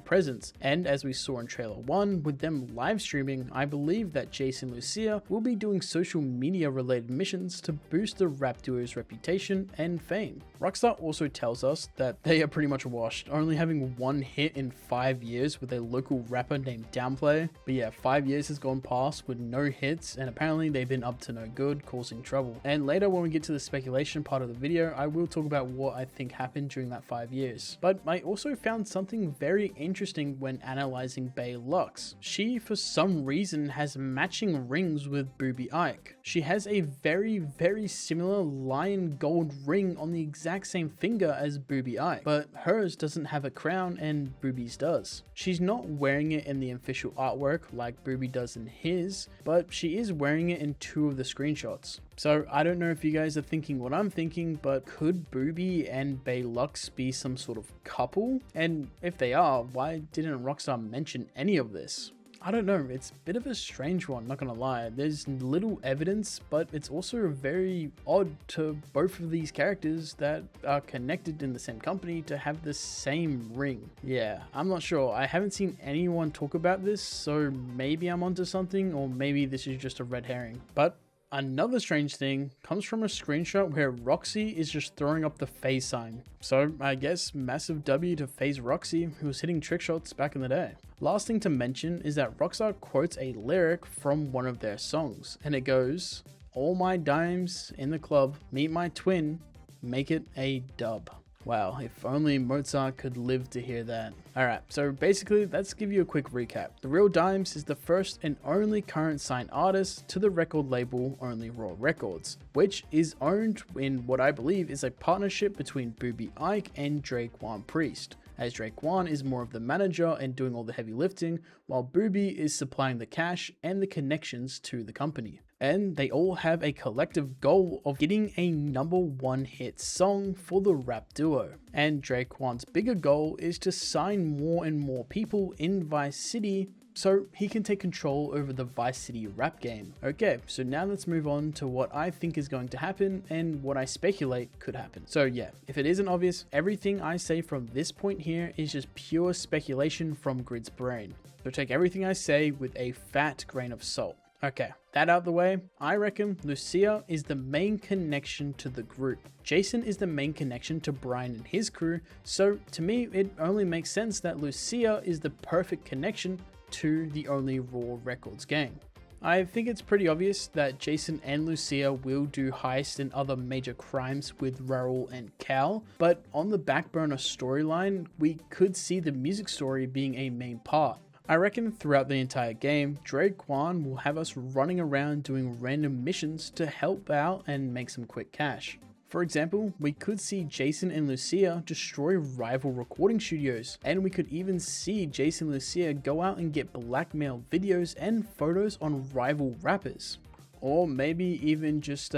presence, and as we saw in trailer 1 with them live streaming, I believe that Jason and Lucia will be doing social media related missions to boost the rap duo's reputation and fame. Rockstar also tells us that they are pretty much washed, only having one hit in 5 years with a local rapper named Downplay. But yeah, 5 years has gone past with no hits, and apparently they've been up to no good, causing trouble. And later when we get to the speculation part of the video, I will talk about what I think happened during that 5 years. But I also found something very interesting when analyzing Bay Lux. She, for some reason, has matching rings with Booby Ike. She has a very similar lion gold ring on the exact same finger as Booby Ike, but hers doesn't have a crown and Booby's does. She's not wearing it in the official artwork like Booby does in his, but she is wearing it in 2 of the screenshots. So I don't know if you guys are thinking what I'm thinking, but could Booby and Bay Lux be some sort of couple? And if they are, why didn't Rockstar mention any of this? I don't know, it's a bit of a strange one, not gonna lie. There's little evidence, but it's also very odd to both of these characters that are connected in the same company to have the same ring. Yeah, I'm not sure. I haven't seen anyone talk about this, so maybe I'm onto something, or maybe this is just a red herring. But another strange thing comes from a screenshot where Roxy is just throwing up the FaZe sign. So I guess massive W to FaZe Roxy, who was hitting trick shots back in the day. Last thing to mention is that Rockstar quotes a lyric from one of their songs, and it goes, "All my dimes in the club, meet my twin, make it a dub." Wow, if only Mozart could live to hear that. Alright, so basically, let's give you a quick recap. The Real Dimes is the first and only current signed artist to the record label Only Raw Records, which is owned in what I believe is a partnership between Booby Ike and Drakewan Priest, as Drakewan is more of the manager and doing all the heavy lifting, while Booby is supplying the cash and the connections to the company. And they all have a collective goal of getting a #1 hit song for the rap duo. And Drakewan's bigger goal is to sign more and more people in Vice City so he can take control over the Vice City rap game. Okay, so now let's move on to what I think is going to happen and what I speculate could happen. So yeah, if it isn't obvious, everything I say from this point here is just pure speculation from Grid's brain. So take everything I say with a fat grain of salt. Okay, that out of the way, I reckon Lucia is the main connection to the group. Jason is the main connection to Brian and his crew, so to me it only makes sense that Lucia is the perfect connection to the Only Raw Records gang. I think it's pretty obvious that Jason and Lucia will do heists and other major crimes with Raul and Cal, but on the back burner storyline, we could see the music story being a main part. I reckon throughout the entire game, Draquan will have us running around doing random missions to help out and make some quick cash. For example, we could see Jason and Lucia destroy rival recording studios, and we could even see Jason and Lucia go out and get blackmail videos and photos on rival rappers. Or maybe even just,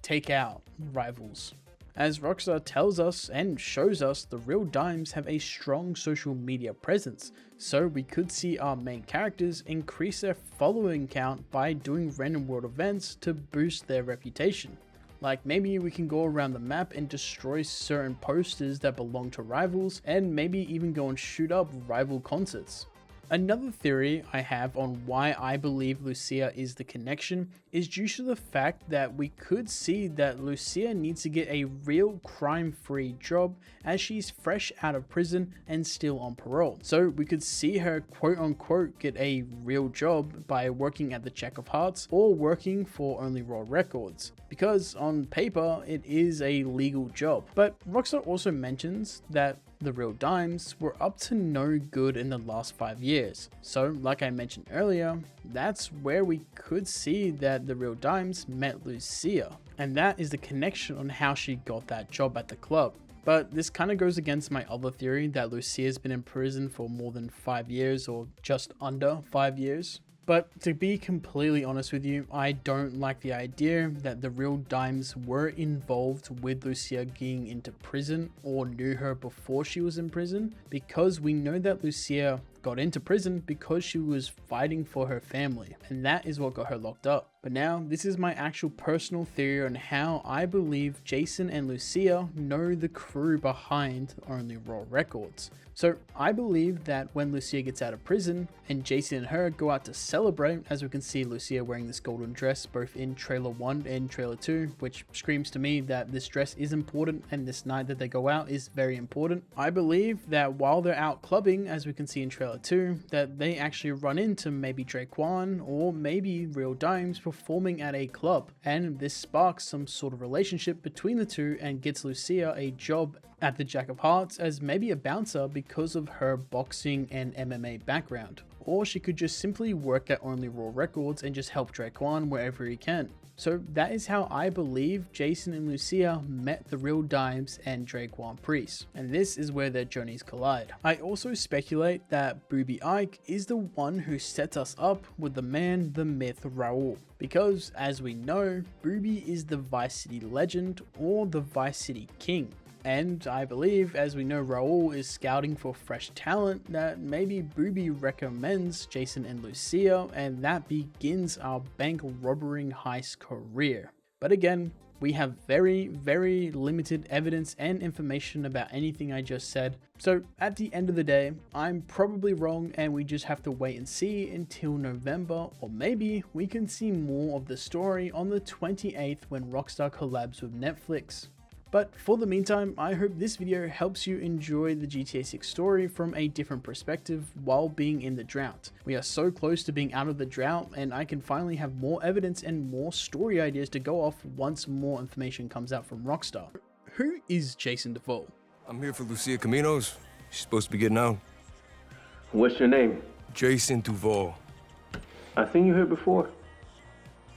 take out rivals. As Rockstar tells us and shows us, the Real Dimes have a strong social media presence, so we could see our main characters increase their following count by doing random world events to boost their reputation. Like maybe we can go around the map and destroy certain posters that belong to rivals, and maybe even go and shoot up rival concerts. Another theory I have on why I believe Lucia is the connection is due to the fact that we could see that Lucia needs to get a real crime-free job as she's fresh out of prison and still on parole. So we could see her quote-unquote get a real job by working at the Jack of Hearts or working for Only Raw Records, because on paper it is a legal job. But Rockstar also mentions that the Real Dimes were up to no good in the last 5 years. So like I mentioned earlier, that's where we could see that the Real Dimes met Lucia. And that is the connection on how she got that job at the club. But this kind of goes against my other theory that Lucia's been in prison for more than 5 years or just under 5 years. But to be completely honest with you, I don't like the idea that the Real Dimes were involved with Lucia getting into prison or knew her before she was in prison, because we know that Lucia got into prison because she was fighting for her family, and that is what got her locked up. But now, this is my actual personal theory on how I believe Jason and Lucia know the crew behind Only Raw Records. So I believe that when Lucia gets out of prison and Jason and her go out to celebrate, as we can see Lucia wearing this golden dress both in trailer 1 and trailer 2, which screams to me that this dress is important and this night that they go out is very important. I believe that while they're out clubbing, as we can see in trailer 2, that they actually run into maybe Draquan or maybe Real Dimes performing at a club, and this sparks some sort of relationship between the two and gets Lucia a job at the Jack of Hearts as maybe a bouncer because of her boxing and MMA background. Or she could just simply work at Only Raw Records and just help Draquan wherever he can. So that is how I believe Jason and Lucia met the Real Dimes and Draquan Priest, and this is where their journeys collide. I also speculate that Booby Ike is the one who sets us up with the man, the myth, Raul, because as we know, Booby is the Vice City legend or the Vice City king. And I believe, as we know, Raul is scouting for fresh talent, that maybe Booby recommends Jason and Lucia, and that begins our bank robbering heist career. But again, we have very, very limited evidence and information about anything I just said. So at the end of the day, I'm probably wrong and we just have to wait and see until November, or maybe we can see more of the story on the 28th when Rockstar collabs with Netflix. But for the meantime, I hope this video helps you enjoy the GTA 6 story from a different perspective while being in the drought. We are so close to being out of the drought, and I can finally have more evidence and more story ideas to go off once more information comes out from Rockstar. Who is Jason Duvall? I'm here for Lucia Caminos. She's supposed to be getting out. What's your name? Jason Duvall. I seen you here before.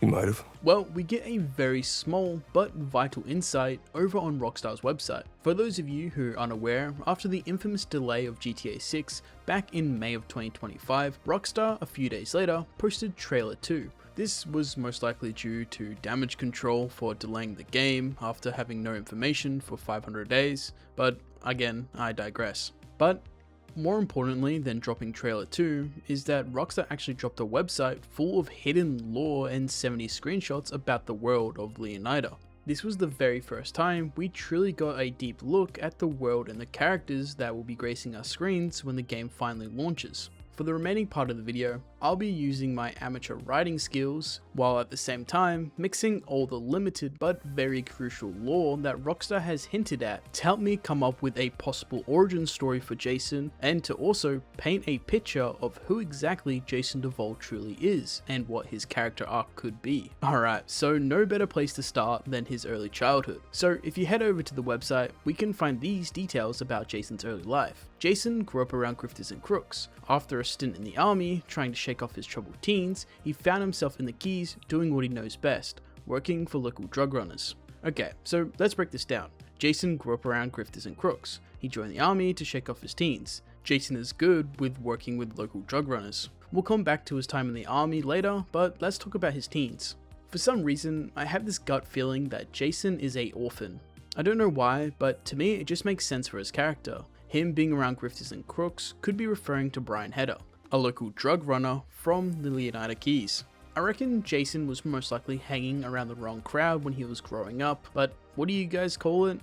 You might have. Well, we get a very small but vital insight over on Rockstar's website. For those of you who are unaware, after the infamous delay of GTA 6 back in May of 2025, Rockstar a few days later posted trailer 2. This was most likely due to damage control for delaying the game after having no information for 500 days, but again, I digress. But more importantly than dropping trailer 2 is that Rockstar actually dropped a website full of hidden lore and 70 screenshots about the world of Leonida. This was the very first time we truly got a deep look at the world and the characters that will be gracing our screens when the game finally launches. For the remaining part of the video, I'll be using my amateur writing skills, while at the same time mixing all the limited but very crucial lore that Rockstar has hinted at to help me come up with a possible origin story for Jason, and to also paint a picture of who exactly Jason Duval truly is, and what his character arc could be. Alright, so no better place to start than his early childhood. So if you head over to the website, we can find these details about Jason's early life. Jason grew up around grifters and crooks. After a stint in the army, trying to shake off his troubled teens, he found himself in the Keys doing what he knows best, working for local drug runners. Okay, so let's break this down. Jason grew up around grifters and crooks. He joined the army to shake off his teens. Jason is good with working with local drug runners. We'll come back to his time in the army later, but let's talk about his teens. For some reason, I have this gut feeling that Jason is an orphan. I don't know why, but to me it just makes sense for his character. Him being around grifters and crooks could be referring to Brian Heder, a local drug runner from the Leonida Keys. I reckon Jason was most likely hanging around the wrong crowd when he was growing up, but what do you guys call it?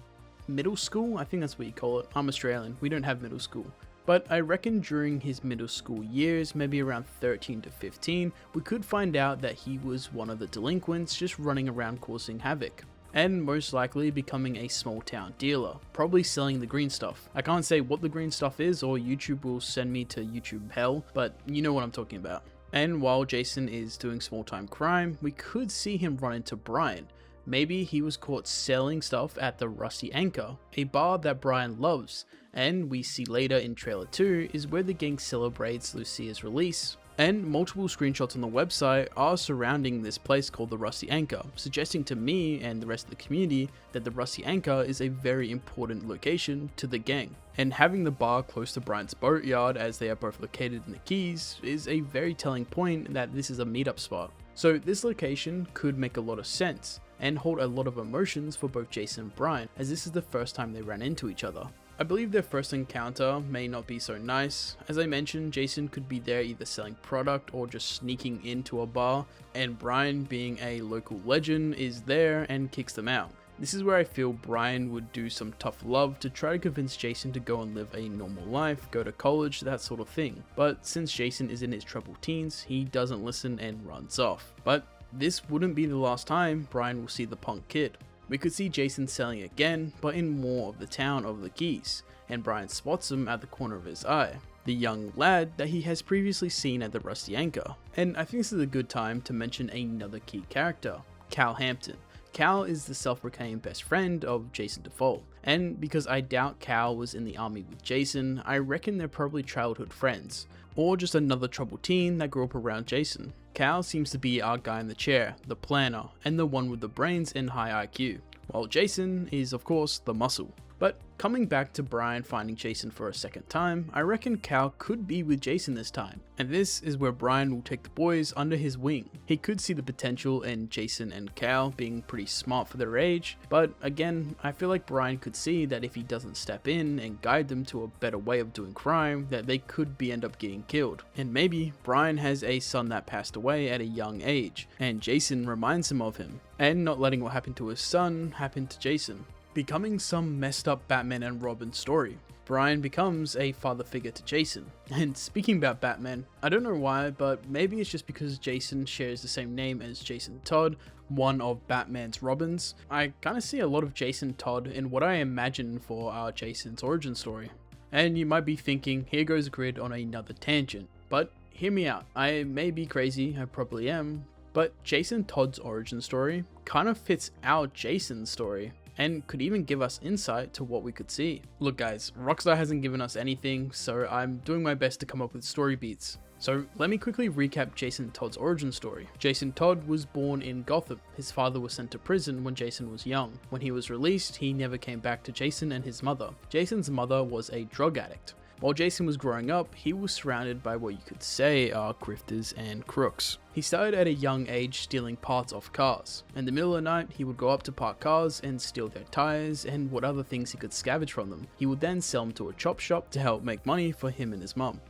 Middle school? I think that's what you call it. I'm Australian, we don't have middle school. But I reckon during his middle school years, maybe around 13 to 15, we could find out that he was one of the delinquents just running around causing havoc. And most likely becoming a small town dealer, probably selling the green stuff. I can't say what the green stuff is, or YouTube will send me to YouTube hell, but you know what I'm talking about. And while Jason is doing small time crime, we could see him run into Brian. Maybe he was caught selling stuff at the Rusty Anchor, a bar that Brian loves, and we see later in trailer 2 is where the gang celebrates Lucia's release. And multiple screenshots on the website are surrounding this place called the Rusty Anchor, suggesting to me and the rest of the community that the Rusty Anchor is a very important location to the gang. And having the bar close to Brian's boatyard, as they are both located in the Keys, is a very telling point that this is a meetup spot. So this location could make a lot of sense, and hold a lot of emotions for both Jason and Brian, as this is the first time they ran into each other. I believe their first encounter may not be so nice. As I mentioned, Jason could be there either selling product or just sneaking into a bar, and Brian, being a local legend, is there and kicks them out. This is where I feel Brian would do some tough love to try to convince Jason to go and live a normal life, go to college, that sort of thing. But since Jason is in his troubled teens, he doesn't listen and runs off. But this wouldn't be the last time Brian will see the punk kid. We could see Jason selling again, but in more of the town of the Keys, and Brian spots him at the corner of his eye, the young lad that he has previously seen at the Rusty Anchor. And I think this is a good time to mention another key character, Cal Hampton. Cal is the self-proclaimed best friend of Jason Duval, and because I doubt Cal was in the army with Jason, I reckon they're probably childhood friends, or just another troubled teen that grew up around Jason. Cal seems to be our guy in the chair, the planner, and the one with the brains and high IQ, while Jason is of course the muscle. But coming back to Brian finding Jason for a second time, I reckon Cal could be with Jason this time, and this is where Brian will take the boys under his wing. He could see the potential in Jason and Cal being pretty smart for their age, but again, I feel like Brian could see that if he doesn't step in and guide them to a better way of doing crime, that they could end up getting killed. And maybe Brian has a son that passed away at a young age, and Jason reminds him of him, and not letting what happened to his son happen to Jason. Becoming some messed up Batman and Robin story. Brian becomes a father figure to Jason. And speaking about Batman, I don't know why, but maybe it's just because Jason shares the same name as Jason Todd, one of Batman's Robins. I kind of see a lot of Jason Todd in what I imagine for our Jason's origin story. And you might be thinking, here goes Grid on another tangent, but hear me out. I may be crazy, I probably am, but Jason Todd's origin story kind of fits our Jason's story, and could even give us insight to what we could see. Look guys, Rockstar hasn't given us anything, so I'm doing my best to come up with story beats. So let me quickly recap Jason Todd's origin story. Jason Todd was born in Gotham. His father was sent to prison when Jason was young. When he was released, he never came back to Jason and his mother. Jason's mother was a drug addict. While Jason was growing up, he was surrounded by what you could say are grifters and crooks. He started at a young age stealing parts off cars. In the middle of the night, he would go up to parked cars and steal their tires and what other things he could scavenge from them. He would then sell them to a chop shop to help make money for him and his mum.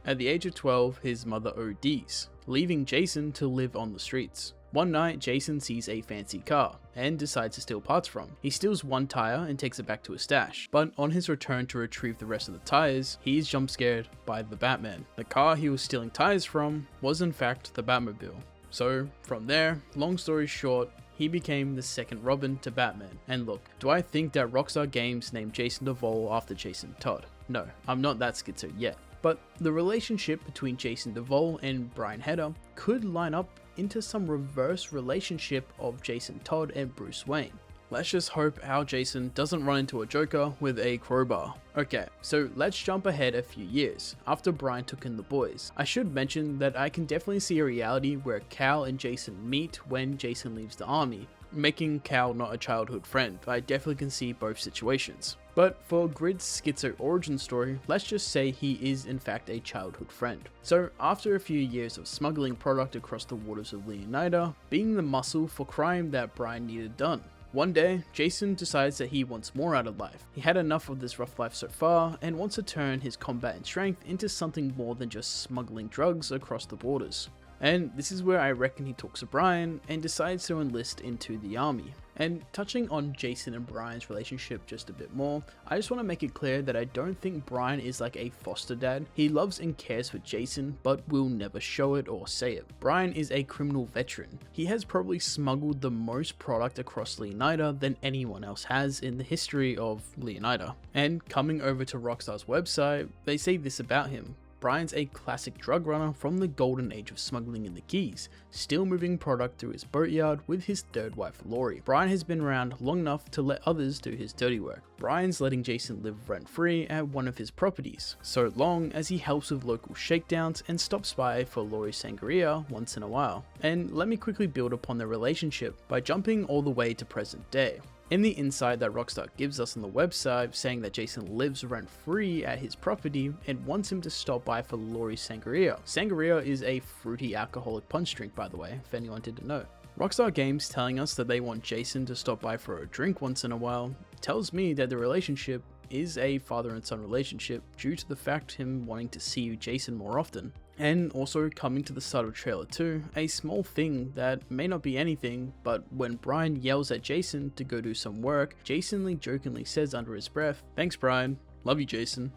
At the age of 12, his mother ODs, leaving Jason to live on the streets. One night, Jason sees a fancy car and decides to steal parts from. He steals one tire and takes it back to his stash, but on his return to retrieve the rest of the tires, he is jump scared by the Batman. The car he was stealing tires from was in fact the Batmobile. So from there, long story short, he became the second Robin to Batman. And look, do I think that Rockstar Games named Jason DeVol after Jason Todd? No, I'm not that schizo yet. But the relationship between Jason DeVol and Brian Heder could line up into some reverse relationship of Jason Todd and Bruce Wayne. Let's just hope our Jason doesn't run into a Joker with a crowbar. Okay, so let's jump ahead a few years, after Brian took in the boys. I should mention that I can definitely see a reality where Cal and Jason meet when Jason leaves the army, making Cal not a childhood friend. I definitely can see both situations. But for Grid's schizo origin story, let's just say he is in fact a childhood friend. So after a few years of smuggling product across the waters of Leonida, being the muscle for crime that Brian needed done. One day, Jason decides that he wants more out of life. He had enough of this rough life so far and wants to turn his combat and strength into something more than just smuggling drugs across the borders. And this is where I reckon he talks to Brian and decides to enlist into the army. And touching on Jason and Brian's relationship just a bit more, I just want to make it clear that I don't think Brian is like a foster dad. He loves and cares for Jason, but will never show it or say it. Brian is a criminal veteran. He has probably smuggled the most product across Leonida than anyone else has in the history of Leonida. And coming over to Rockstar's website, they say this about him. Brian's a classic drug runner from the golden age of smuggling in the Keys, still moving product through his boatyard with his third wife Lori. Brian has been around long enough to let others do his dirty work. Brian's letting Jason live rent-free at one of his properties, so long as he helps with local shakedowns and stops by for Lori Sangria once in a while. And let me quickly build upon their relationship by jumping all the way to present day. In the insight that Rockstar gives us on the website, saying that Jason lives rent-free at his property and wants him to stop by for Lori Sangria. Sangria is a fruity alcoholic punch drink, by the way, if anyone didn't know. Rockstar Games telling us that they want Jason to stop by for a drink once in a while tells me that the relationship is a father and son relationship due to the fact him wanting to see Jason more often. And also coming to the start of trailer 2, a small thing that may not be anything, but when Brian yells at Jason to go do some work, Jason jokingly says under his breath, "Thanks Brian, love you Jason."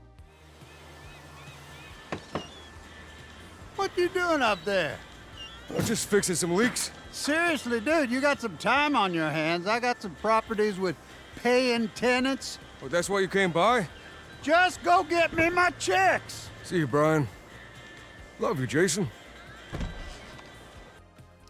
What you doing up there? I'm just fixing some leaks. Seriously, dude, you got some time on your hands. I got some properties with paying tenants. Oh, that's why you came by? Just go get me my checks. See you, Brian. Love you, Jason.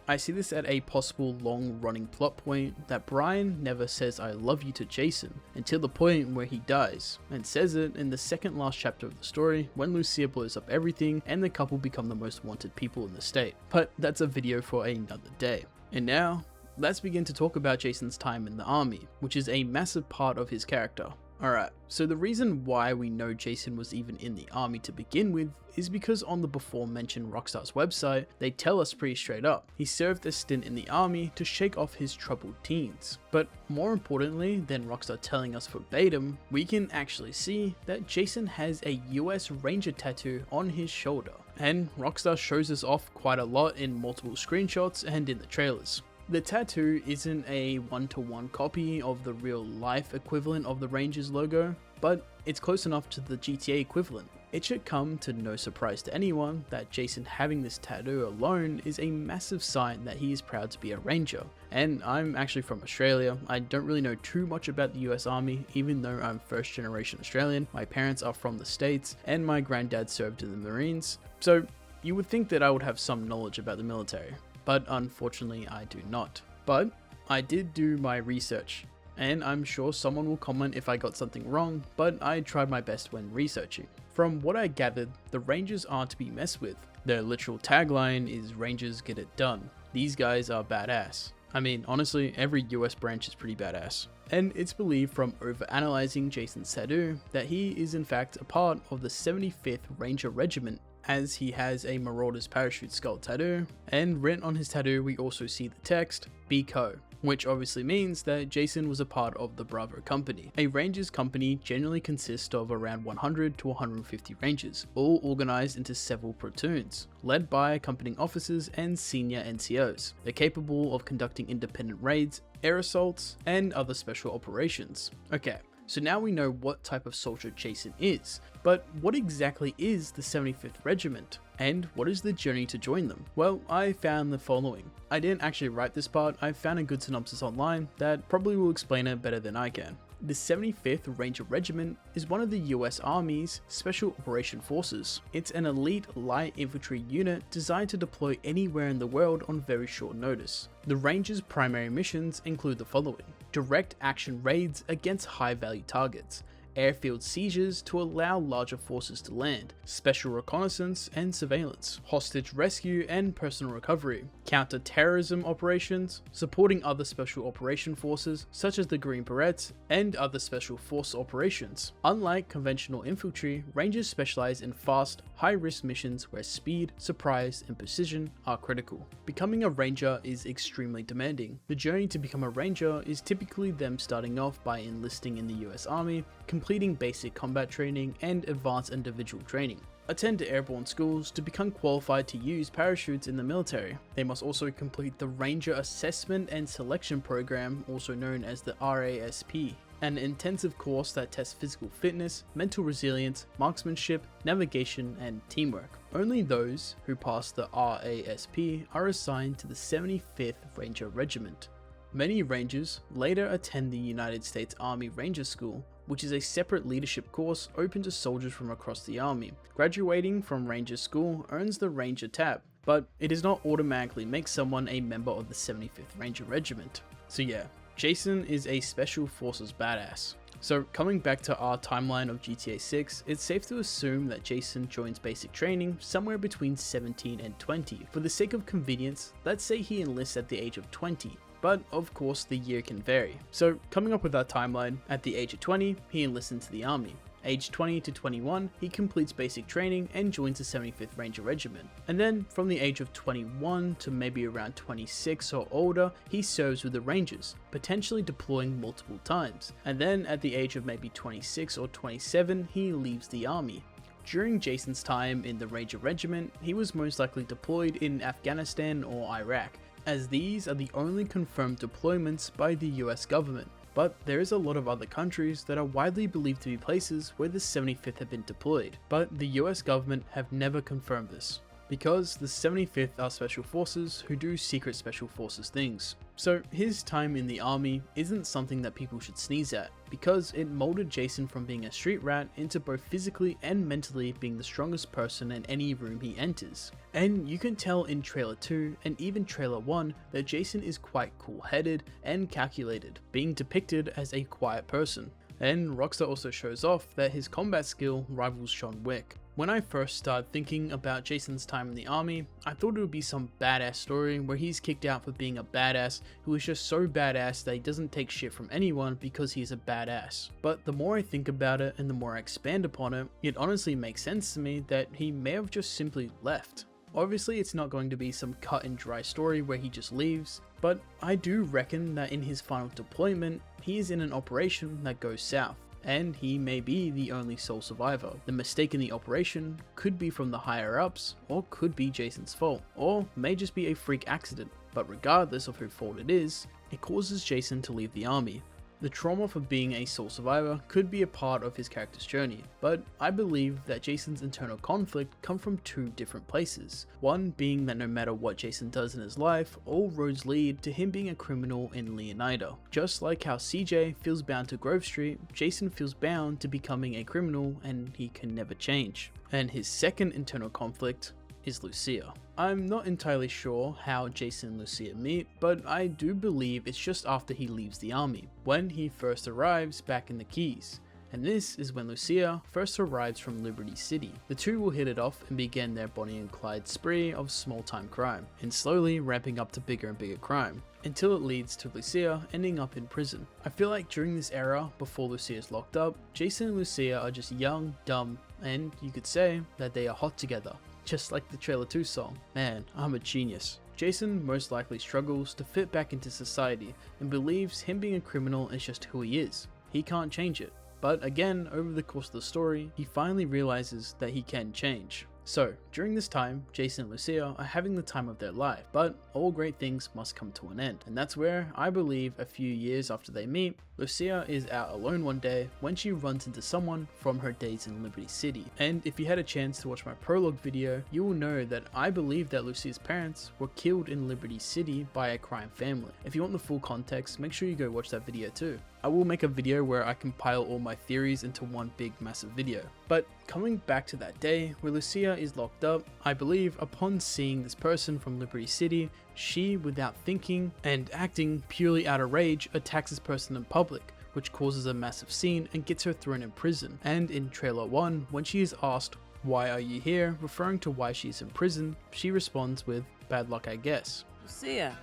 I see this at a possible long-running plot point that Brian never says "I love you" to Jason until the point where he dies, and says it in the second last chapter of the story when Lucia blows up everything and the couple become the most wanted people in the state. But that's a video for another day. And now, let's begin to talk about Jason's time in the army, which is a massive part of his character. Alright, so the reason why we know Jason was even in the army to begin with is because on the before mentioned Rockstar's website, they tell us pretty straight up, he served a stint in the army to shake off his troubled teens. But more importantly than Rockstar telling us verbatim, we can actually see that Jason has a US Ranger tattoo on his shoulder. And Rockstar shows this off quite a lot in multiple screenshots and in the trailers. The tattoo isn't a one-to-one copy of the real life equivalent of the Rangers logo, but it's close enough to the GTA equivalent. It should come to no surprise to anyone that Jason having this tattoo alone is a massive sign that he is proud to be a Ranger. And I'm actually from Australia. I don't really know too much about the US Army, even though I'm first generation Australian. My parents are from the States and my granddad served in the Marines. So you would think that I would have some knowledge about the military. But unfortunately I do not. But I did do my research, and I'm sure someone will comment if I got something wrong, but I tried my best when researching. From what I gathered, the Rangers aren't to be messed with. Their literal tagline is "Rangers get it done." These guys are badass. I mean, honestly, every US branch is pretty badass. And it's believed from overanalyzing Jason's tattoo that he is in fact a part of the 75th Ranger Regiment, as he has a Marauder's parachute skull tattoo, and written on his tattoo we also see the text, Be Co, which obviously means that Jason was a part of the Bravo Company. A Rangers company generally consists of around 100 to 150 Rangers, all organized into several platoons, led by accompanying officers and senior NCOs. They're capable of conducting independent raids, air assaults, and other special operations. Okay, so now we know what type of soldier Jason is, but what exactly is the 75th Regiment? And what is the journey to join them? Well, I found the following. I didn't actually write this part, I found a good synopsis online that probably will explain it better than I can. The 75th Ranger Regiment is one of the US Army's Special Operation Forces. It's an elite light infantry unit designed to deploy anywhere in the world on very short notice. The Rangers' primary missions include the following: direct action raids against high-value targets, airfield seizures to allow larger forces to land, special reconnaissance and surveillance, hostage rescue and personal recovery, counter-terrorism operations, supporting other special operation forces such as the Green Berets, and other special force operations. Unlike conventional infantry, Rangers specialize in fast, high-risk missions where speed, surprise, and precision are critical. Becoming a Ranger is extremely demanding. The journey to become a Ranger is typically them starting off by enlisting in the US Army, completing basic combat training and advanced individual training. Attend airborne schools to become qualified to use parachutes in the military. They must also complete the Ranger Assessment and Selection Program, also known as the RASP, an intensive course that tests physical fitness, mental resilience, marksmanship, navigation, and teamwork. Only those who pass the RASP are assigned to the 75th Ranger Regiment. Many Rangers later attend the United States Army Ranger School, which is a separate leadership course open to soldiers from across the Army. Graduating from Ranger School earns the Ranger tab, but it does not automatically make someone a member of the 75th Ranger Regiment. So yeah, Jason is a Special Forces badass. So coming back to our timeline of GTA 6, it's safe to assume that Jason joins basic training somewhere between 17 and 20. For the sake of convenience, let's say he enlists at the age of 20. But of course the year can vary. So coming up with our timeline, at the age of 20, he enlists into the army. Age 20 to 21, he completes basic training and joins the 75th Ranger Regiment. And then from the age of 21 to maybe around 26 or older, he serves with the Rangers, potentially deploying multiple times. And then at the age of maybe 26 or 27, he leaves the army. During Jason's time in the Ranger Regiment, he was most likely deployed in Afghanistan or Iraq, as these are the only confirmed deployments by the US government. But there is a lot of other countries that are widely believed to be places where the 75th have been deployed, but the US government have never confirmed this, because the 75th are special forces who do secret special forces things. So his time in the army isn't something that people should sneeze at, because it molded Jason from being a street rat into both physically and mentally being the strongest person in any room he enters. And you can tell in trailer 2 and even trailer 1 that Jason is quite cool-headed and calculated, being depicted as a quiet person. And Rockstar also shows off that his combat skill rivals John Wick. When I first started thinking about Jason's time in the army, I thought it would be some badass story where he's kicked out for being a badass who is just so badass that he doesn't take shit from anyone because he's a badass. But the more I think about it and the more I expand upon it, it honestly makes sense to me that he may have just simply left. Obviously it's not going to be some cut and dry story where he just leaves, but I do reckon that in his final deployment, he is in an operation that goes south, and he may be the only sole survivor. The mistake in the operation could be from the higher ups, or could be Jason's fault, or may just be a freak accident, but regardless of whose fault it is, it causes Jason to leave the army. The trauma for being a sole survivor could be a part of his character's journey, but I believe that Jason's internal conflict come from two different places. One being that no matter what Jason does in his life, all roads lead to him being a criminal in Leonida. Just like how CJ feels bound to Grove Street, Jason feels bound to becoming a criminal and he can never change. And his second internal conflict is Lucia. I'm not entirely sure how Jason and Lucia meet, but I do believe it's just after he leaves the army, when he first arrives back in the Keys. and this is when Lucia first arrives from Liberty City. The two will hit it off and begin their Bonnie and Clyde spree of small time crime, and slowly ramping up to bigger and bigger crime, until it leads to Lucia ending up in prison. I feel like during this era, before Lucia is locked up, Jason and Lucia are just young, dumb, and you could say that they are hot together, just like the Trailer 2 song. Man, I'm a genius. Jason most likely struggles to fit back into society and believes him being a criminal is just who he is. He can't change it. But again, over the course of the story, he finally realizes that he can change. So, during this time, Jason and Lucia are having the time of their life, but all great things must come to an end. And that's where, I believe, a few years after they meet, Lucia is out alone one day when she runs into someone from her days in Liberty City. And if you had a chance to watch my prologue video, you will know that I believe that Lucia's parents were killed in Liberty City by a crime family. If you want the full context, make sure you go watch that video too. I will make a video where I compile all my theories into one big massive video. But coming back to that day where Lucia is locked up, I believe upon seeing this person from Liberty City, she, without thinking and acting purely out of rage, attacks this person in public, which causes a massive scene and gets her thrown in prison. And in trailer 1, when she is asked, "Why are you here?" referring to why she is in prison, she responds with, "Bad luck, I guess." Lucia,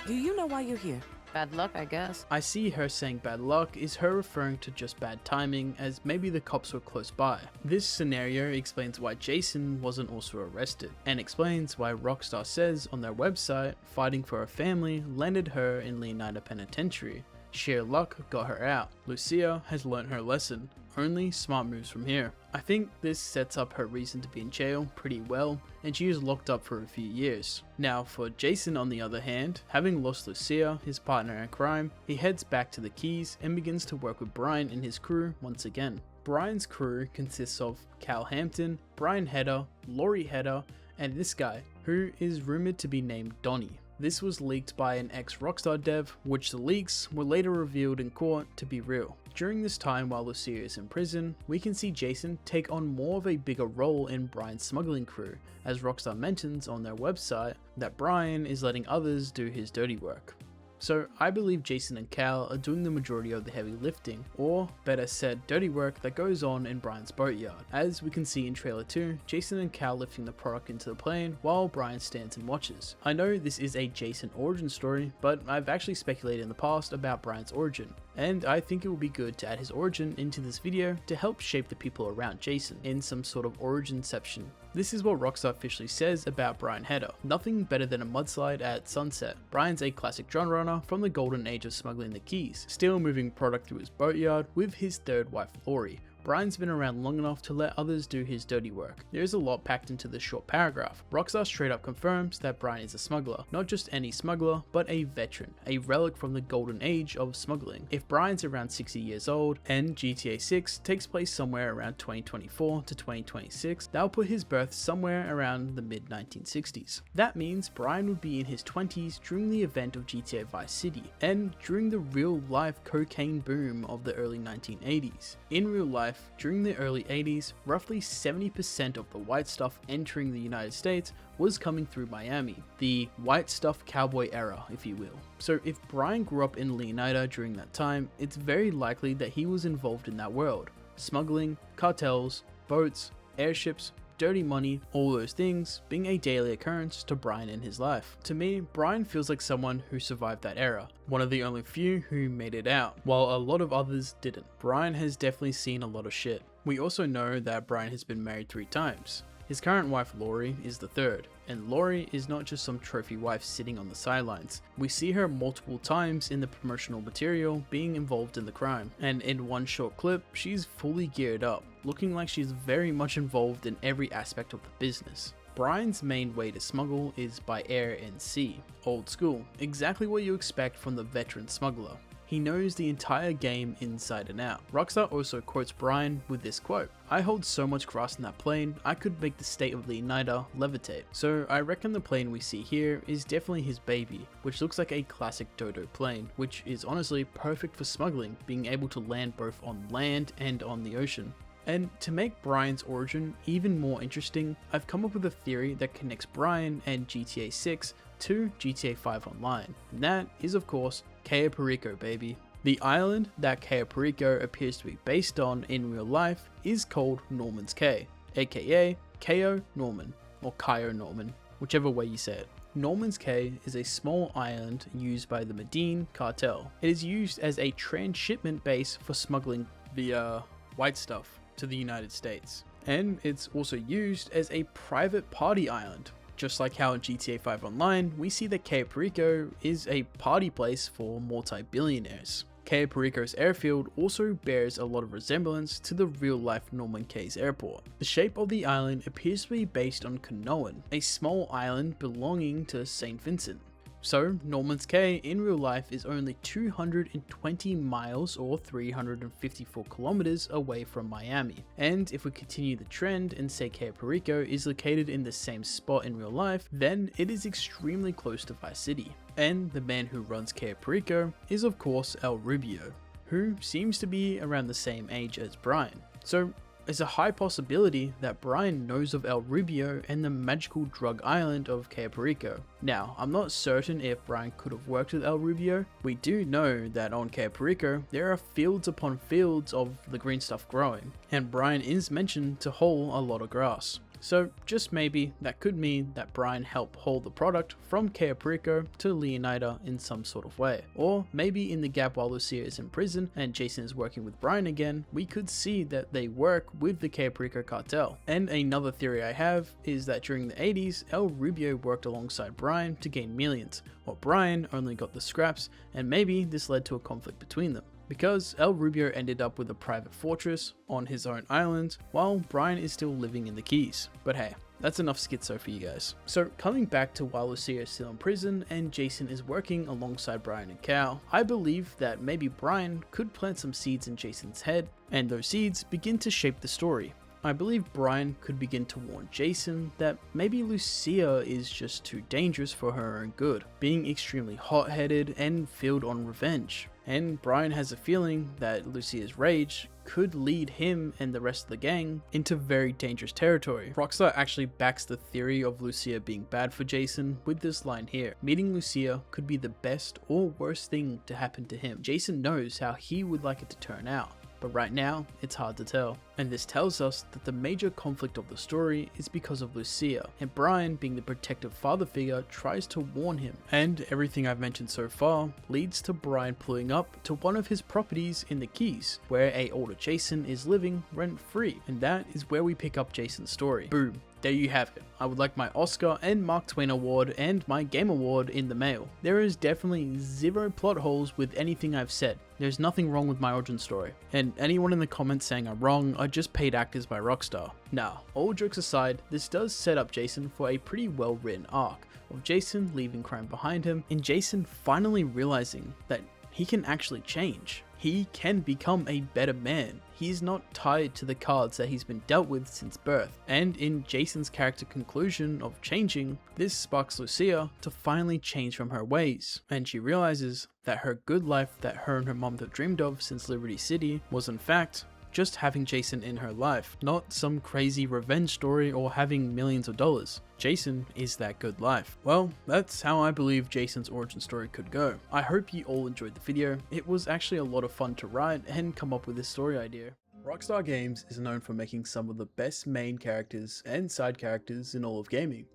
do you know why you're here? Bad luck, I guess. I see her saying bad luck is her referring to just bad timing, as maybe the cops were close by. This scenario explains why Jason wasn't also arrested, and explains why Rockstar says on their website fighting for her family landed her in Leonida Penitentiary. Sheer luck got her out. Lucia has learnt her lesson. Only smart moves from here. I think this sets up her reason to be in jail pretty well, and she is locked up for a few years. Now for Jason on the other hand, having lost Lucia, his partner in crime, he heads back to the Keys and begins to work with Brian and his crew once again. Brian's crew consists of Cal Hampton, Brian Hedder, Laurie Hedder, and this guy, who is rumoured to be named Donnie. This was leaked by an ex-Rockstar dev, which the leaks were later revealed in court to be real. During this time while Lucia is in prison, we can see Jason take on more of a bigger role in Brian's smuggling crew, as Rockstar mentions on their website that Brian is letting others do his dirty work. So I believe Jason and Cal are doing the majority of the heavy lifting, or better said, dirty work that goes on in Brian's boatyard. As we can see in trailer 2, Jason and Cal lifting the product into the plane while Brian stands and watches. I know this is a Jason origin story, but I've actually speculated in the past about Brian's origin, and I think it would be good to add his origin into this video to help shape the people around Jason in some sort of originception. This is what Rockstar officially says about Brian Hedder. Nothing better than a mudslide at sunset. Brian's a classic drone runner from the golden age of smuggling the Keys, still moving product through his boatyard with his third wife Laurie. Brian's been around long enough to let others do his dirty work. There is a lot packed into this short paragraph. Rockstar straight up confirms that Brian is a smuggler. Not just any smuggler, but a veteran, a relic from the golden age of smuggling. If Brian's around 60 years old, and GTA 6 takes place somewhere around 2024 to 2026, that'll put his birth somewhere around the mid 1960s. That means Brian would be in his 20s during the event of GTA Vice City, and during the real life cocaine boom of the early 1980s. In real life, during the early 80s, roughly 70% of the white stuff entering the United States was coming through Miami, the white stuff cowboy era, if you will. So if Brian grew up in Leonida during that time, it's very likely that he was involved in that world. Smuggling, cartels, boats, airships, dirty money, all those things being a daily occurrence to Brian in his life. To me, Brian feels like someone who survived that era, one of the only few who made it out, while a lot of others didn't. Brian has definitely seen a lot of shit. We also know that Brian has been married 3 times. His current wife Laurie is the third, and Laurie is not just some trophy wife sitting on the sidelines. We see her multiple times in the promotional material being involved in the crime, and in one short clip, she's fully geared up, looking like she's very much involved in every aspect of the business. Brian's main way to smuggle is by air and sea. Old school, exactly what you expect from the veteran smuggler. He knows the entire game inside and out. Rockstar also quotes Brian with this quote, "I hold so much grass in that plane, I could make the state of Leonida levitate." So I reckon the plane we see here is definitely his baby, which looks like a classic dodo plane, which is honestly perfect for smuggling, being able to land both on land and on the ocean. And to make Brian's origin even more interesting, I've come up with a theory that connects Brian and GTA 6 to GTA 5 Online, and that is of course Cayo Perico, baby. The island that Cayo Perico appears to be based on in real life is called Norman's Cay, aka Cayo Norman, or Cayo Norman, whichever way you say it. Norman's Cay is a small island used by the Medellin cartel. It is used as a transshipment base for smuggling the white stuff to the United States. And it's also used as a private party island. Just like how in GTA 5 Online, we see that Cayo Perico is a party place for multi-billionaires. Cayo Perico's airfield also bears a lot of resemblance to the real-life Norman Cay's airport. The shape of the island appears to be based on Kanoan, a small island belonging to St. Vincent. So, Norman's Cay in real life is only 220 miles or 354 kilometers away from Miami. And if we continue the trend and say Cayo Perico is located in the same spot in real life, then it is extremely close to Vice City. And the man who runs Cayo Perico is of course El Rubio, who seems to be around the same age as Brian. So, there's a high possibility that Brian knows of El Rubio and the magical drug island of Cayo Perico. Now, I'm not certain if Brian could have worked with El Rubio. We do know that on Cayo Perico, there are fields upon fields of the green stuff growing, and Brian is mentioned to haul a lot of grass. So just maybe that could mean that Brian helped haul the product from Cayo Perico to Leonida in some sort of way. Or maybe in the gap while Lucia is in prison and Jason is working with Brian again, we could see that they work with the Cayo Perico cartel. And another theory I have is that during the 80s, El Rubio worked alongside Brian to gain millions, while Brian only got the scraps, and maybe this led to a conflict between them. Because El Rubio ended up with a private fortress on his own island, while Brian is still living in the Keys. But hey, that's enough schizo for you guys. So coming back to while Lucia is still in prison and Jason is working alongside Brian and Cal, I believe that maybe Brian could plant some seeds in Jason's head, and those seeds begin to shape the story. I believe Brian could begin to warn Jason that maybe Lucia is just too dangerous for her own good, being extremely hot-headed and filled on revenge. And Brian has a feeling that Lucia's rage could lead him and the rest of the gang into very dangerous territory. Rockstar actually backs the theory of Lucia being bad for Jason with this line here: meeting Lucia could be the best or worst thing to happen to him. Jason knows how he would like it to turn out, but right now, it's hard to tell. And this tells us that the major conflict of the story is because of Lucia, and Brian, being the protective father figure, tries to warn him. And everything I've mentioned so far leads to Brian pulling up to one of his properties in the Keys, where a older Jason is living rent-free, and that is where we pick up Jason's story. Boom. There you have it. I would like my Oscar and Mark Twain award and my Game Award in the mail. There is definitely zero plot holes with anything I've said. There's nothing wrong with my origin story. And anyone in the comments saying I'm wrong are just paid actors by Rockstar. Now, all jokes aside, this does set up Jason for a pretty well written arc of Jason leaving crime behind him and Jason finally realizing that he can actually change. He can become a better man. He is not tied to the cards that he's been dealt with since birth. And in Jason's character conclusion of changing, this sparks Lucia to finally change from her ways. And she realizes that her good life that her and her mom have dreamed of since Liberty City was in fact just having Jason in her life, not some crazy revenge story or having millions of dollars. Jason is that good life. Well, that's how I believe Jason's origin story could go. I hope you all enjoyed the video. It was actually a lot of fun to write and come up with this story idea. Rockstar Games is known for making some of the best main characters and side characters in all of gaming.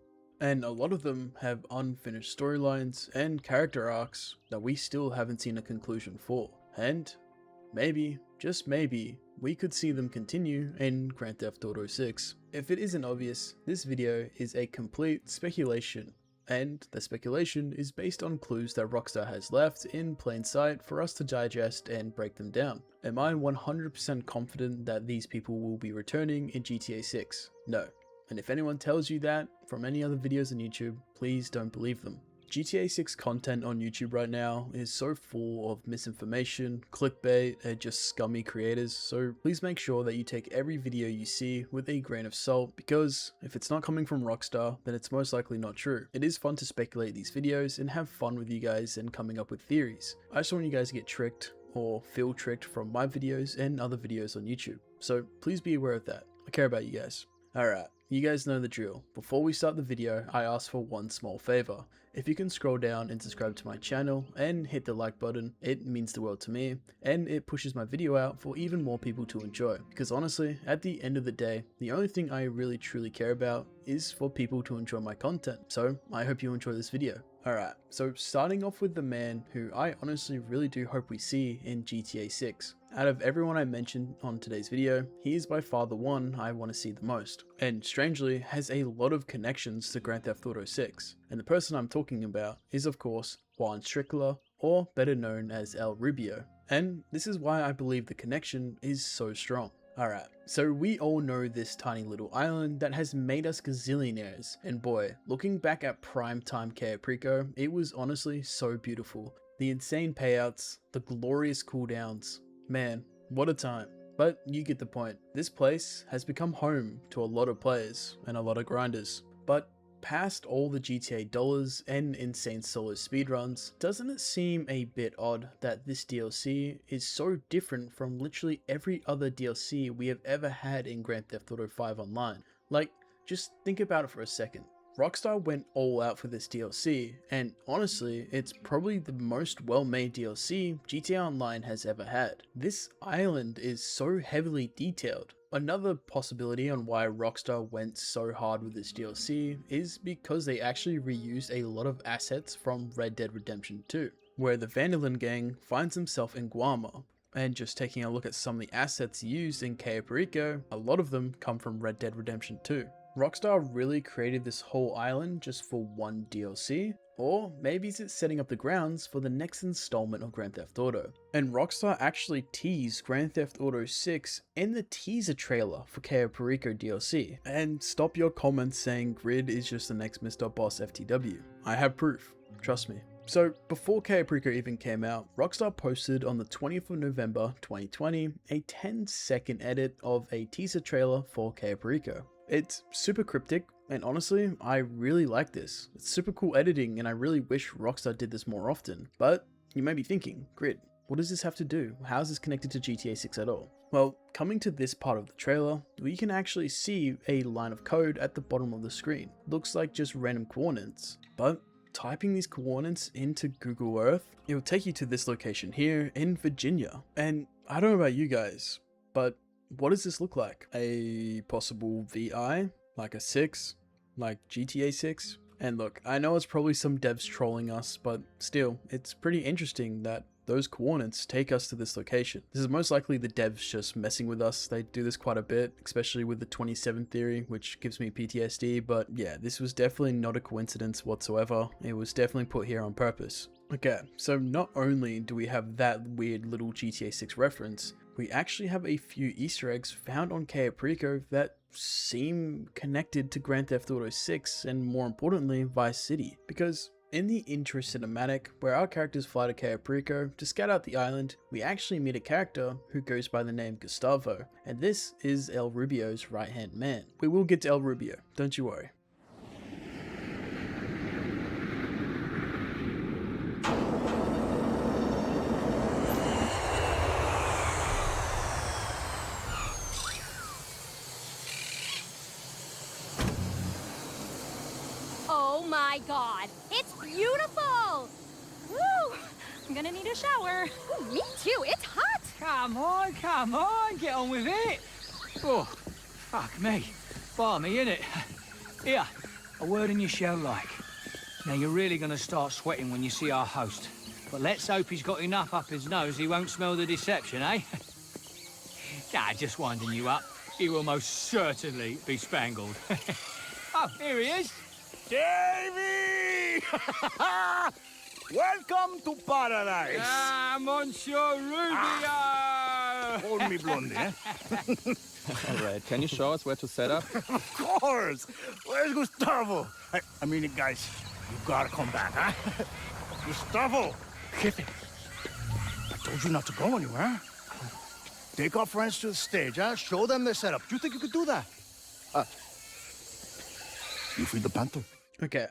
And a lot of them have unfinished storylines and character arcs that we still haven't seen a conclusion for. And maybe, just maybe, we could see them continue in Grand Theft Auto 6. If it isn't obvious, this video is a complete speculation, and the speculation is based on clues that Rockstar has left in plain sight for us to digest and break them down. Am I 100% confident that these people will be returning in GTA 6? No. And if anyone tells you that from any other videos on YouTube, please don't believe them. GTA 6 content on YouTube right now is so full of misinformation, clickbait, and just scummy creators, so please make sure that you take every video you see with a grain of salt, because if it's not coming from Rockstar, then it's most likely not true. It is fun to speculate these videos and have fun with you guys and coming up with theories. I just want you guys to get tricked or feel tricked from my videos and other videos on YouTube, so please be aware of that. I care about you guys. Alright, you guys know the drill. Before we start the video, I ask for one small favor. If you can scroll down and subscribe to my channel and hit the like button, it means the world to me and it pushes my video out for even more people to enjoy. Because honestly, at the end of the day, the only thing I really truly care about is for people to enjoy my content. So I hope you enjoy this video. Alright, so starting off with the man who I honestly really do hope we see in GTA 6. Out of everyone I mentioned on today's video, he is by far the one I want to see the most, and strangely has a lot of connections to Grand Theft Auto 6. And the person I'm talking about is of course Juan Strickler, or better known as El Rubio. And this is why I believe the connection is so strong. Alright, so we all know this tiny little island that has made us gazillionaires, and boy, looking back at primetime Cayo Perico, it was honestly so beautiful. The insane payouts, the glorious cooldowns, man, what a time. But you get the point, this place has become home to a lot of players and a lot of grinders. But past all the GTA dollars and insane solo speedruns, doesn't it seem a bit odd that this DLC is so different from literally every other DLC we have ever had in Grand Theft Auto 5 Online? Like, just think about it for a second. Rockstar went all out for this DLC, and honestly, it's probably the most well-made DLC GTA Online has ever had. This island is so heavily detailed. Another possibility on why Rockstar went so hard with this DLC is because they actually reused a lot of assets from Red Dead Redemption 2, where the Vanderlyn gang finds himself in Guarma. And just taking a look at some of the assets used in Cayo Perico, a lot of them come from Red Dead Redemption 2. Rockstar really created this whole island just for one DLC, or maybe it's setting up the grounds for the next installment of Grand Theft Auto. And Rockstar actually teased Grand Theft Auto 6 in the teaser trailer for Cayo Perico DLC. And stop your comments saying Grid is just the next Mr. Boss FTW. I have proof, trust me. So before Cayo Perico even came out, Rockstar posted on the 20th of November 2020 a 10-second edit of a teaser trailer for Cayo Perico. It's super cryptic, and honestly, I really like this. It's super cool editing, and I really wish Rockstar did this more often. But you may be thinking, Grid, what does this have to do? How is this connected to GTA 6 at all? Well, coming to this part of the trailer, we can actually see a line of code at the bottom of the screen. Looks like just random coordinates, but typing these coordinates into Google Earth, it will take you to this location here in Virginia. And I don't know about you guys, but what does this look like? A possible VI? Like a 6? Like GTA 6? And look, I know it's probably some devs trolling us, but still, it's pretty interesting that those coordinates take us to this location. This is most likely the devs just messing with us. They do this quite a bit, especially with the 27 theory, which gives me PTSD, but yeah, this was definitely not a coincidence whatsoever. It was definitely put here on purpose. Okay, so not only do we have that weird little GTA 6 reference, we actually have a few Easter eggs found on Cayo Perico that seem connected to Grand Theft Auto 6 and more importantly Vice City. Because in the intro cinematic, where our characters fly to Cayo Perico to scout out the island, we actually meet a character who goes by the name Gustavo, and this is El Rubio's right hand man. We will get to El Rubio, don't you worry. Oh my god, it's beautiful! Woo! I'm gonna need a shower. Ooh, me too, it's hot! Come on, get on with it. Oh, fuck me. Balmy, innit? Here, a word in your shell like. Now you're really gonna start sweating when you see our host. But let's hope he's got enough up his nose he won't smell the deception, eh? Nah, just winding you up. He will most certainly be spangled. Oh, here he is. Davy! Welcome to paradise. Ah, Monsieur Rubio! Hold me, Blondie, eh? All right, can you show us where to set up? Of course. Where's Gustavo? I mean, guys, you gotta come back, huh? Gustavo, hit it. I told you not to go anywhere. Take our friends to the stage, huh? Show them the setup. You think you could do that? You feed the panther. Okay,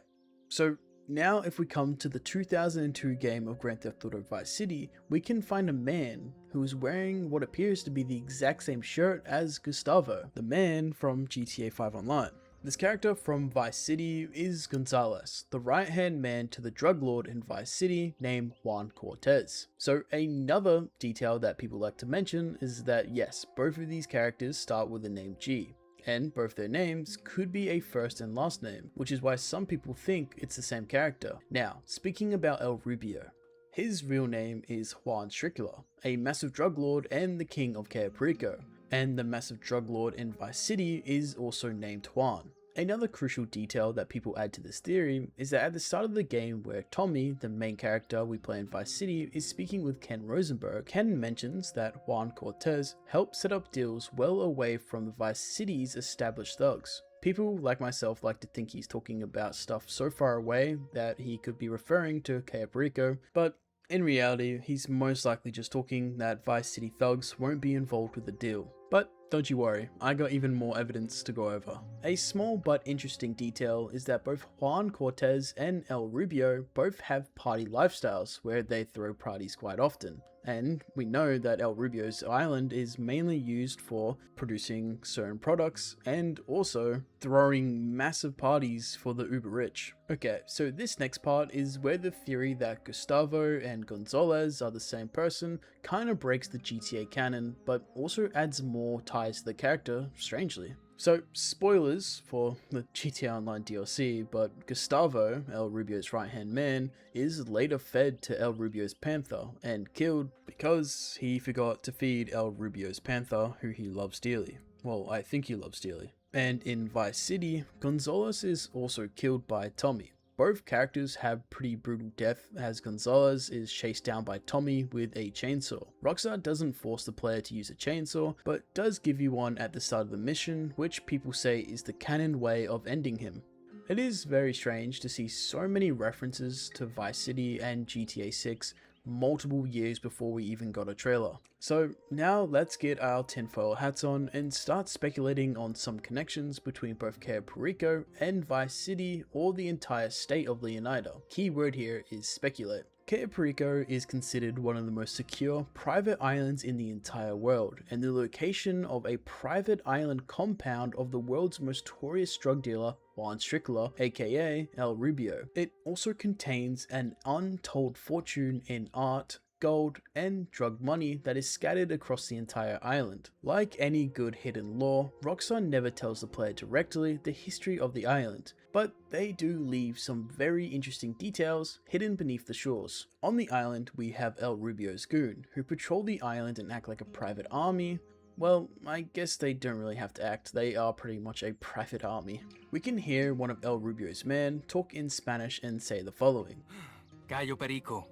so now if we come to the 2002 game of Grand Theft Auto Vice City, we can find a man who is wearing what appears to be the exact same shirt as Gustavo, the man from GTA 5 Online. This character from Vice City is Gonzalez, the right-hand man to the drug lord in Vice City named Juan Cortez. So another detail that people like to mention is that yes, both of these characters start with the name G, and both their names could be a first and last name, which is why some people think it's the same character. Now, speaking about El Rubio, his real name is Juan Strickler, a massive drug lord and the king of Cayo Perico, and the massive drug lord in Vice City is also named Juan. Another crucial detail that people add to this theory is that at the start of the game where Tommy, the main character we play in Vice City, is speaking with Ken Rosenberg, Ken mentions that Juan Cortez helped set up deals well away from the Vice City's established thugs. People like myself like to think he's talking about stuff so far away that he could be referring to Cayo Perico, but in reality, he's most likely just talking that Vice City thugs won't be involved with the deal. But don't you worry, I got even more evidence to go over. A small but interesting detail is that both Juan Cortez and El Rubio both have party lifestyles where they throw parties quite often. And we know that El Rubio's island is mainly used for producing certain products and also throwing massive parties for the uber rich. Okay, so this next part is where the theory that Gustavo and Gonzalez are the same person kind of breaks the GTA canon, but also adds more ties to the character, strangely. So, spoilers for the GTA Online DLC, but Gustavo, El Rubio's right-hand man, is later fed to El Rubio's panther and killed because he forgot to feed El Rubio's panther, who he loves dearly. Well, I think he loves dearly. And in Vice City, Gonzalez is also killed by Tommy. Both characters have pretty brutal death as Gonzalez is chased down by Tommy with a chainsaw. Rockstar doesn't force the player to use a chainsaw, but does give you one at the start of the mission, which people say is the canon way of ending him. It is very strange to see so many references to Vice City and GTA 6 multiple years before we even got a trailer. So now let's get our tinfoil hats on and start speculating on some connections between both Cayo Perico and Vice City or the entire state of Leonida. Key word here is speculate. Cayo Perico is considered one of the most secure private islands in the entire world, and the location of a private island compound of the world's most notorious drug dealer, Juan Strickler, aka El Rubio. It also contains an untold fortune in art, gold, and drug money that is scattered across the entire island. Like any good hidden lore, Rockstar never tells the player directly the history of the island, but they do leave some very interesting details hidden beneath the shores. On the island, we have El Rubio's goon, who patrol the island and act like a private army. Well, I guess they don't really have to act, they are pretty much a private army. We can hear one of El Rubio's men talk in Spanish and say the following. Cayo Perico.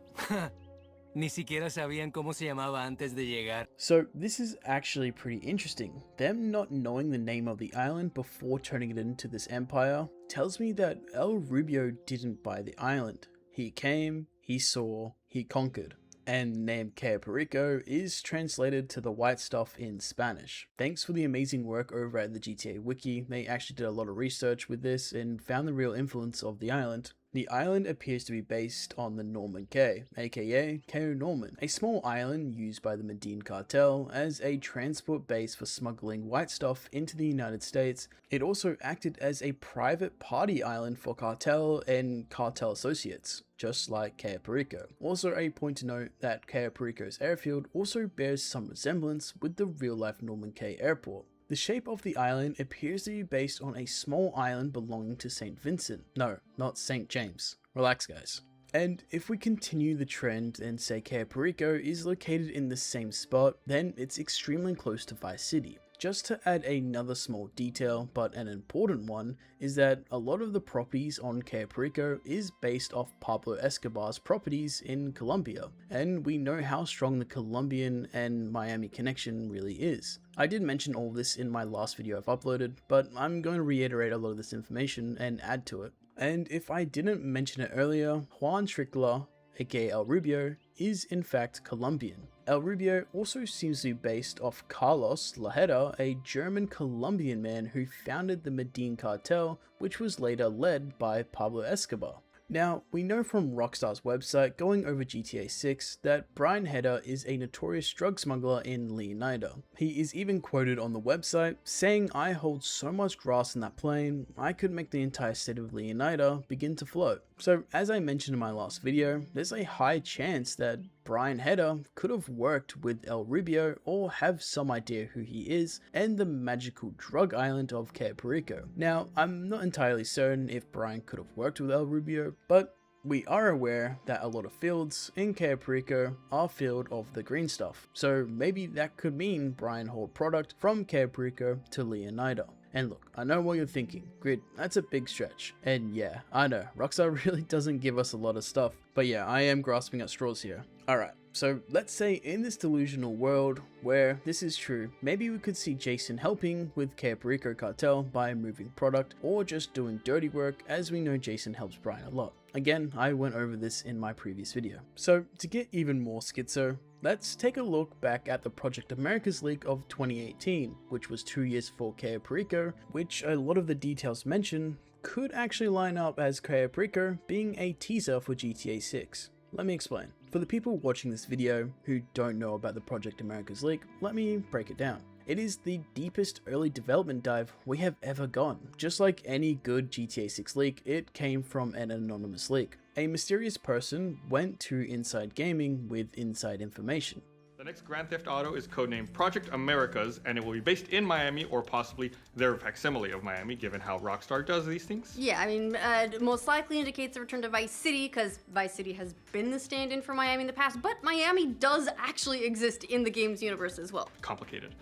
Ni siquiera sabían cómo se llamaba antes de llegar. So this is actually pretty interesting. Them not knowing the name of the island before turning it into this empire tells me that El Rubio didn't buy the island. He came, he saw, he conquered. And name Cayo Perico is translated to the white stuff in Spanish. Thanks for the amazing work over at the GTA Wiki. They actually did a lot of research with this and found the real influence of the island. The island appears to be based on the Norman Cay, aka Cayo Norman, a small island used by the Medellin cartel as a transport base for smuggling white stuff into the United States. It also acted as a private party island for cartel and cartel associates, just like Cayo Perico. Also a point to note that Cayo Perico's airfield also bears some resemblance with the real-life Norman Cay airport. The shape of the island appears to be based on a small island belonging to St. Vincent. No, not St. James. Relax, guys. And if we continue the trend and say Cayo Perico is located in the same spot, then it's extremely close to Vice City. Just to add another small detail, but an important one, is that a lot of the properties on Cayo Perico is based off Pablo Escobar's properties in Colombia, and we know how strong the Colombian and Miami connection really is. I did mention all this in my last video I've uploaded, but I'm going to reiterate a lot of this information and add to it. And if I didn't mention it earlier, Juan Strickler, aka El Rubio, is in fact Colombian. El Rubio also seems to be based off Carlos Lajeda, a German Colombian man who founded the Medellin cartel, which was later led by Pablo Escobar. Now, we know from Rockstar's website going over GTA 6 that Brian Hedder is a notorious drug smuggler in Leonida. He is even quoted on the website saying, "I hold so much grass in that plane, I could make the entire state of Leonida begin to float." So as I mentioned in my last video, there's a high chance that Brian Hedder could have worked with El Rubio or have some idea who he is and the magical drug island of Cayo Perico. Now, I'm not entirely certain if Brian could have worked with El Rubio, but we are aware that a lot of fields in Cayo Perico are filled of the green stuff, so maybe that could mean Brian hauled product from Cayo Perico to Leonida. And look, I know what you're thinking, Grid, that's a big stretch. And yeah, I know, Rockstar really doesn't give us a lot of stuff. But yeah, I am grasping at straws here. Alright, so let's say in this delusional world where this is true, maybe we could see Jason helping with Cayo Perico cartel by moving product or just doing dirty work, as we know Jason helps Brian a lot. Again, I went over this in my previous video. So to get even more schizo, let's take a look back at the Project Americas leak of 2018, which was 2 years for Cayo Perico, which a lot of the details mentioned could actually line up as Cayo Perico being a teaser for GTA 6. Let me explain. For the people watching this video who don't know about the Project Americas leak, let me break it down. It is the deepest early development dive we have ever gone. Just like any good GTA 6 leak, it came from an anonymous leak. A mysterious person went to Inside Gaming with inside information. The next Grand Theft Auto is codenamed Project Americas, and it will be based in Miami or possibly their facsimile of Miami, given how Rockstar does these things. Yeah, I mean, most likely indicates a return to Vice City, because Vice City has been the stand-in for Miami in the past, but Miami does actually exist in the game's universe as well. Complicated.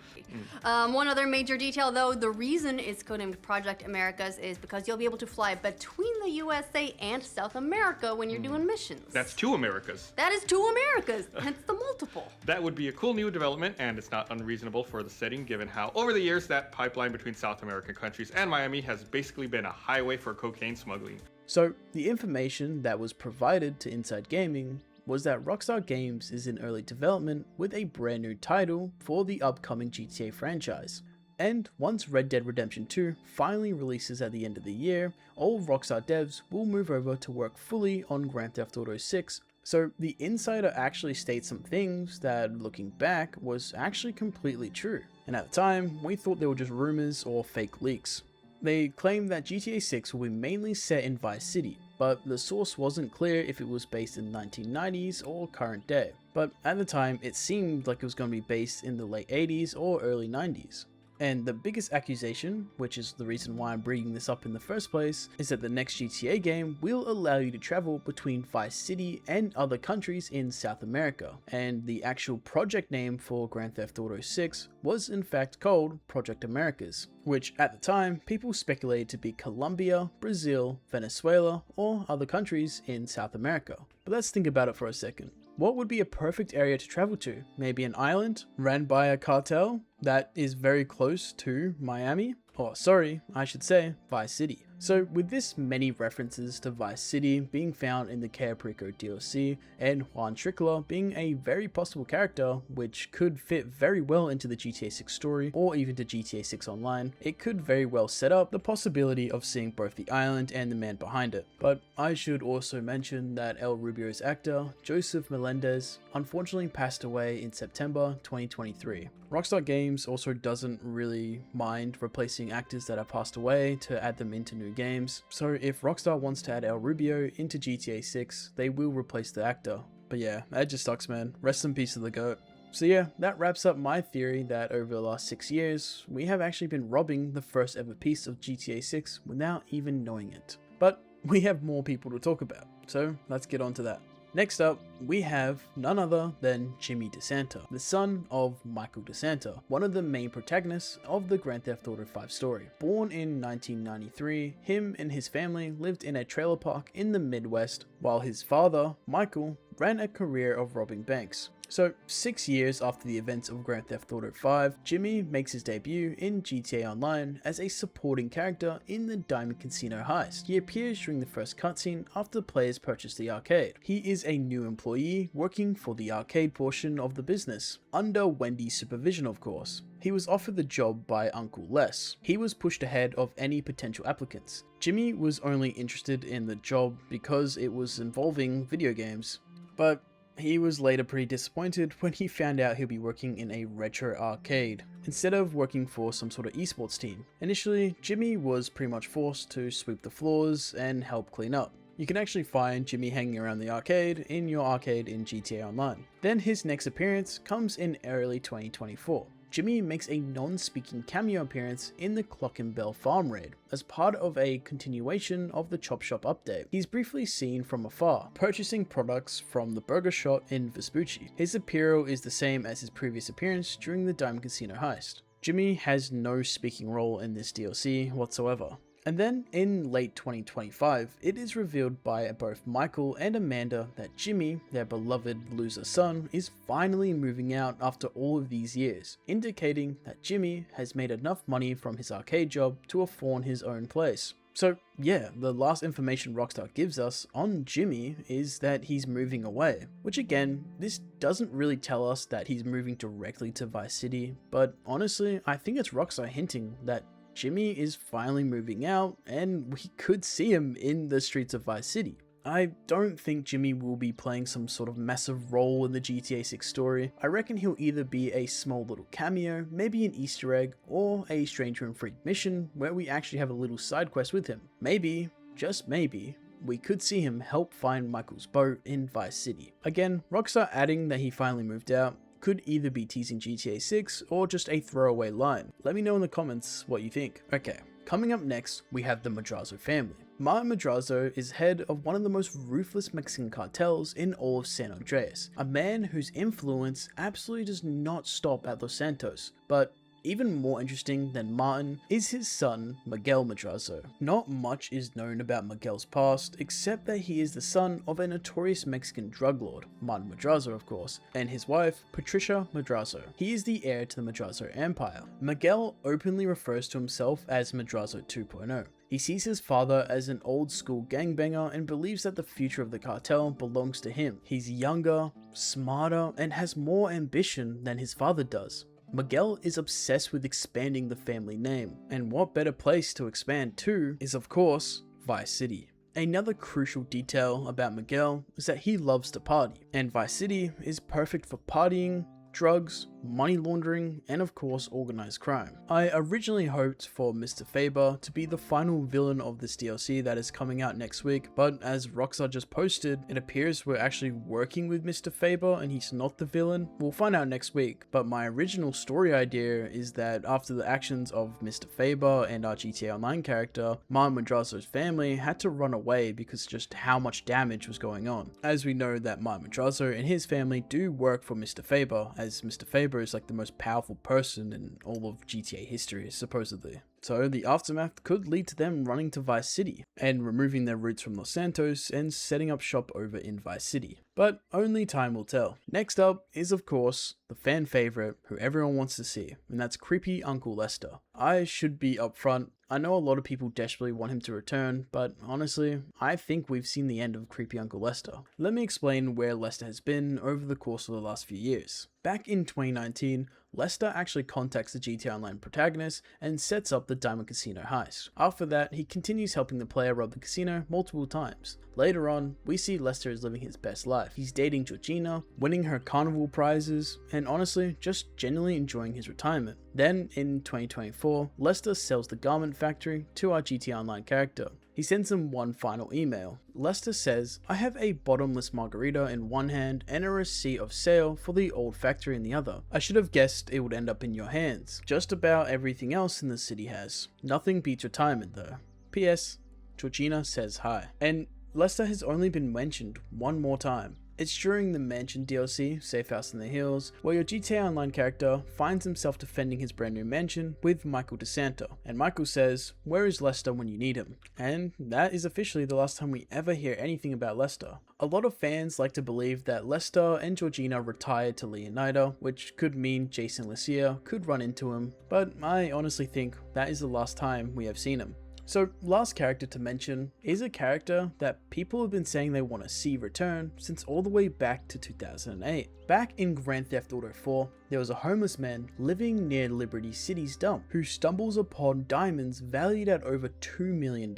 One other major detail, though, the reason it's codenamed Project Americas is because you'll be able to fly between the USA and South America when you're doing missions. That's 2 Americas. That is 2 Americas, hence the multiple. That would be a cool new development, and it's not unreasonable for the setting, given how over the years that pipeline between South American countries and Miami has basically been a highway for cocaine smuggling. So the information that was provided to Inside Gaming was that Rockstar Games is in early development with a brand new title for the upcoming GTA franchise. And once Red Dead Redemption 2 finally releases at the end of the year, all Rockstar devs will move over to work fully on Grand Theft Auto 6. So the insider actually states some things that, looking back, was actually completely true. And at the time, we thought they were just rumors or fake leaks. They claimed that GTA 6 will be mainly set in Vice City, but the source wasn't clear if it was based in 1990s or current day. But at the time, it seemed like it was going to be based in the late 80s or early 90s. And the biggest accusation, which is the reason why I'm bringing this up in the first place, is that the next GTA game will allow you to travel between Vice City and other countries in South America. And the actual project name for Grand Theft Auto 6 was in fact called Project Americas, which at the time people speculated to be Colombia, Brazil, Venezuela, or other countries in South America. But let's think about it for a second. What would be a perfect area to travel to? Maybe an island ran by a cartel that is very close to Miami? Or sorry, I should say Vice City. So with this many references to Vice City being found in the Cayo Perico DLC and Juan Tricola being a very possible character which could fit very well into the GTA 6 story or even to GTA 6 Online, it could very well set up the possibility of seeing both the island and the man behind it. But I should also mention that El Rubio's actor, Joseph Melendez, unfortunately passed away in September 2023. Rockstar Games also doesn't really mind replacing actors that have passed away to add them into new games, so if Rockstar wants to add El Rubio into GTA 6, they will replace the actor. But yeah, that just sucks, man. Rest in peace to the GOAT. So yeah, that wraps up my theory that over the last 6 years, we have actually been robbing the first ever piece of GTA 6 without even knowing it. But we have more people to talk about, so let's get on to that. Next up, we have none other than Jimmy DeSanta, the son of Michael DeSanta, one of the main protagonists of the Grand Theft Auto 5 story. Born in 1993, him and his family lived in a trailer park in the Midwest, while his father, Michael, ran a career of robbing banks. So 6 years after the events of Grand Theft Auto 5, Jimmy makes his debut in GTA Online as a supporting character in the Diamond Casino heist. He appears during the first cutscene after the players purchase the arcade. He is a new employee working for the arcade portion of the business, under Wendy's supervision of course. He was offered the job by Uncle Les. He was pushed ahead of any potential applicants. Jimmy was only interested in the job because it was involving video games, but he was later pretty disappointed when he found out he'll be working in a retro arcade, instead of working for some sort of esports team. Initially, Jimmy was pretty much forced to sweep the floors and help clean up. You can actually find Jimmy hanging around the arcade in your arcade in GTA Online. Then his next appearance comes in early 2024. Jimmy makes a non-speaking cameo appearance in the Clock and Bell farm raid as part of a continuation of the Chop Shop update. He's briefly seen from afar, purchasing products from the burger shop in Vespucci. His apparel is the same as his previous appearance during the Diamond Casino heist. Jimmy has no speaking role in this DLC whatsoever. And then, in late 2025, it is revealed by both Michael and Amanda that Jimmy, their beloved loser son, is finally moving out after all of these years, indicating that Jimmy has made enough money from his arcade job to afford his own place. So yeah, the last information Rockstar gives us on Jimmy is that he's moving away, which again, this doesn't really tell us that he's moving directly to Vice City, but honestly, I think it's Rockstar hinting that Jimmy is finally moving out and we could see him in the streets of Vice City. I don't think Jimmy will be playing some sort of massive role in the GTA 6 story. I reckon he'll either be a small little cameo, maybe an Easter egg, or a Stranger in Freed mission where we actually have a little side quest with him. Maybe, just maybe, we could see him help find Michael's boat in Vice City. Again, Rockstar adding that he finally moved out could either be teasing GTA 6 or just a throwaway line. Let me know in the comments what you think. Okay, coming up next, we have the Madrazo family. Martin Madrazo is head of one of the most ruthless Mexican cartels in all of San Andreas, a man whose influence absolutely does not stop at Los Santos, but even more interesting than Martin is his son, Miguel Madrazo. Not much is known about Miguel's past, except that he is the son of a notorious Mexican drug lord, Martin Madrazo of course, and his wife, Patricia Madrazo. He is the heir to the Madrazo Empire. Miguel openly refers to himself as Madrazo 2.0. He sees his father as an old school gangbanger and believes that the future of the cartel belongs to him. He's younger, smarter, and has more ambition than his father does. Miguel is obsessed with expanding the family name, and what better place to expand to is of course Vice City. Another crucial detail about Miguel is that he loves to party, and Vice City is perfect for partying, drugs, money laundering, and of course organized crime. I originally hoped for Mr. Faber to be the final villain of this DLC that is coming out next week, but as Rockstar just posted, it appears we're actually working with Mr. Faber and he's not the villain. We'll find out next week, but my original story idea is that after the actions of Mr. Faber and our GTA Online character, Martin Madrazo's family had to run away because just how much damage was going on. As we know that Martin Madrazo and his family do work for Mr. Faber, as Mr. Faber is like the most powerful person in all of GTA history, supposedly. So the aftermath could lead to them running to Vice City and removing their roots from Los Santos and setting up shop over in Vice City. But only time will tell. Next up is of course the fan favorite who everyone wants to see, and that's creepy Uncle Lester. I should be upfront. I know a lot of people desperately want him to return, but honestly, I think we've seen the end of creepy Uncle Lester. Let me explain where Lester has been over the course of the last few years. Back in 2019, Lester actually contacts the GTA Online protagonist and sets up the Diamond Casino heist. After that, he continues helping the player rob the casino multiple times. Later on, we see Lester is living his best life. He's dating Georgina, winning her carnival prizes, and honestly, just genuinely enjoying his retirement. Then, in 2024, Lester sells the garment factory to our GTA Online character. He sends him one final email. Lester says, "I have a bottomless margarita in one hand and a receipt of sale for the old factory in the other. I should have guessed it would end up in your hands. Just about everything else in the city has. Nothing beats retirement though. P.S. Georgina says hi." And Lester has only been mentioned one more time. It's during the Mansion DLC, Safe House in the Hills, where your GTA Online character finds himself defending his brand new mansion with Michael DeSanta, and Michael says, "Where is Lester when you need him?" And that is officially the last time we ever hear anything about Lester. A lot of fans like to believe that Lester and Georgina retired to Leonida, which could mean Jason Lucia could run into him, but I honestly think that is the last time we have seen him. So, last character to mention is a character that people have been saying they want to see return since all the way back to 2008. Back in Grand Theft Auto 4, there was a homeless man living near Liberty City's dump who stumbles upon diamonds valued at over $2 million.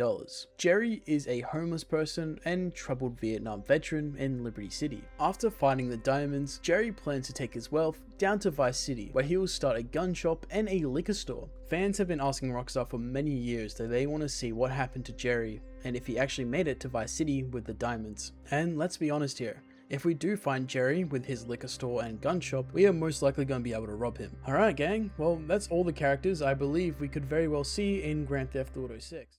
Jerry is a homeless person and troubled Vietnam veteran in Liberty City. After finding the diamonds, Jerry plans to take his wealth down to Vice City, where he will start a gun shop and a liquor store. Fans have been asking Rockstar for many years that they want to see what happened to Jerry and if he actually made it to Vice City with the diamonds. And let's be honest here, if we do find Jerry with his liquor store and gun shop, we are most likely going to be able to rob him. Alright gang, well that's all the characters I believe we could very well see in Grand Theft Auto 6.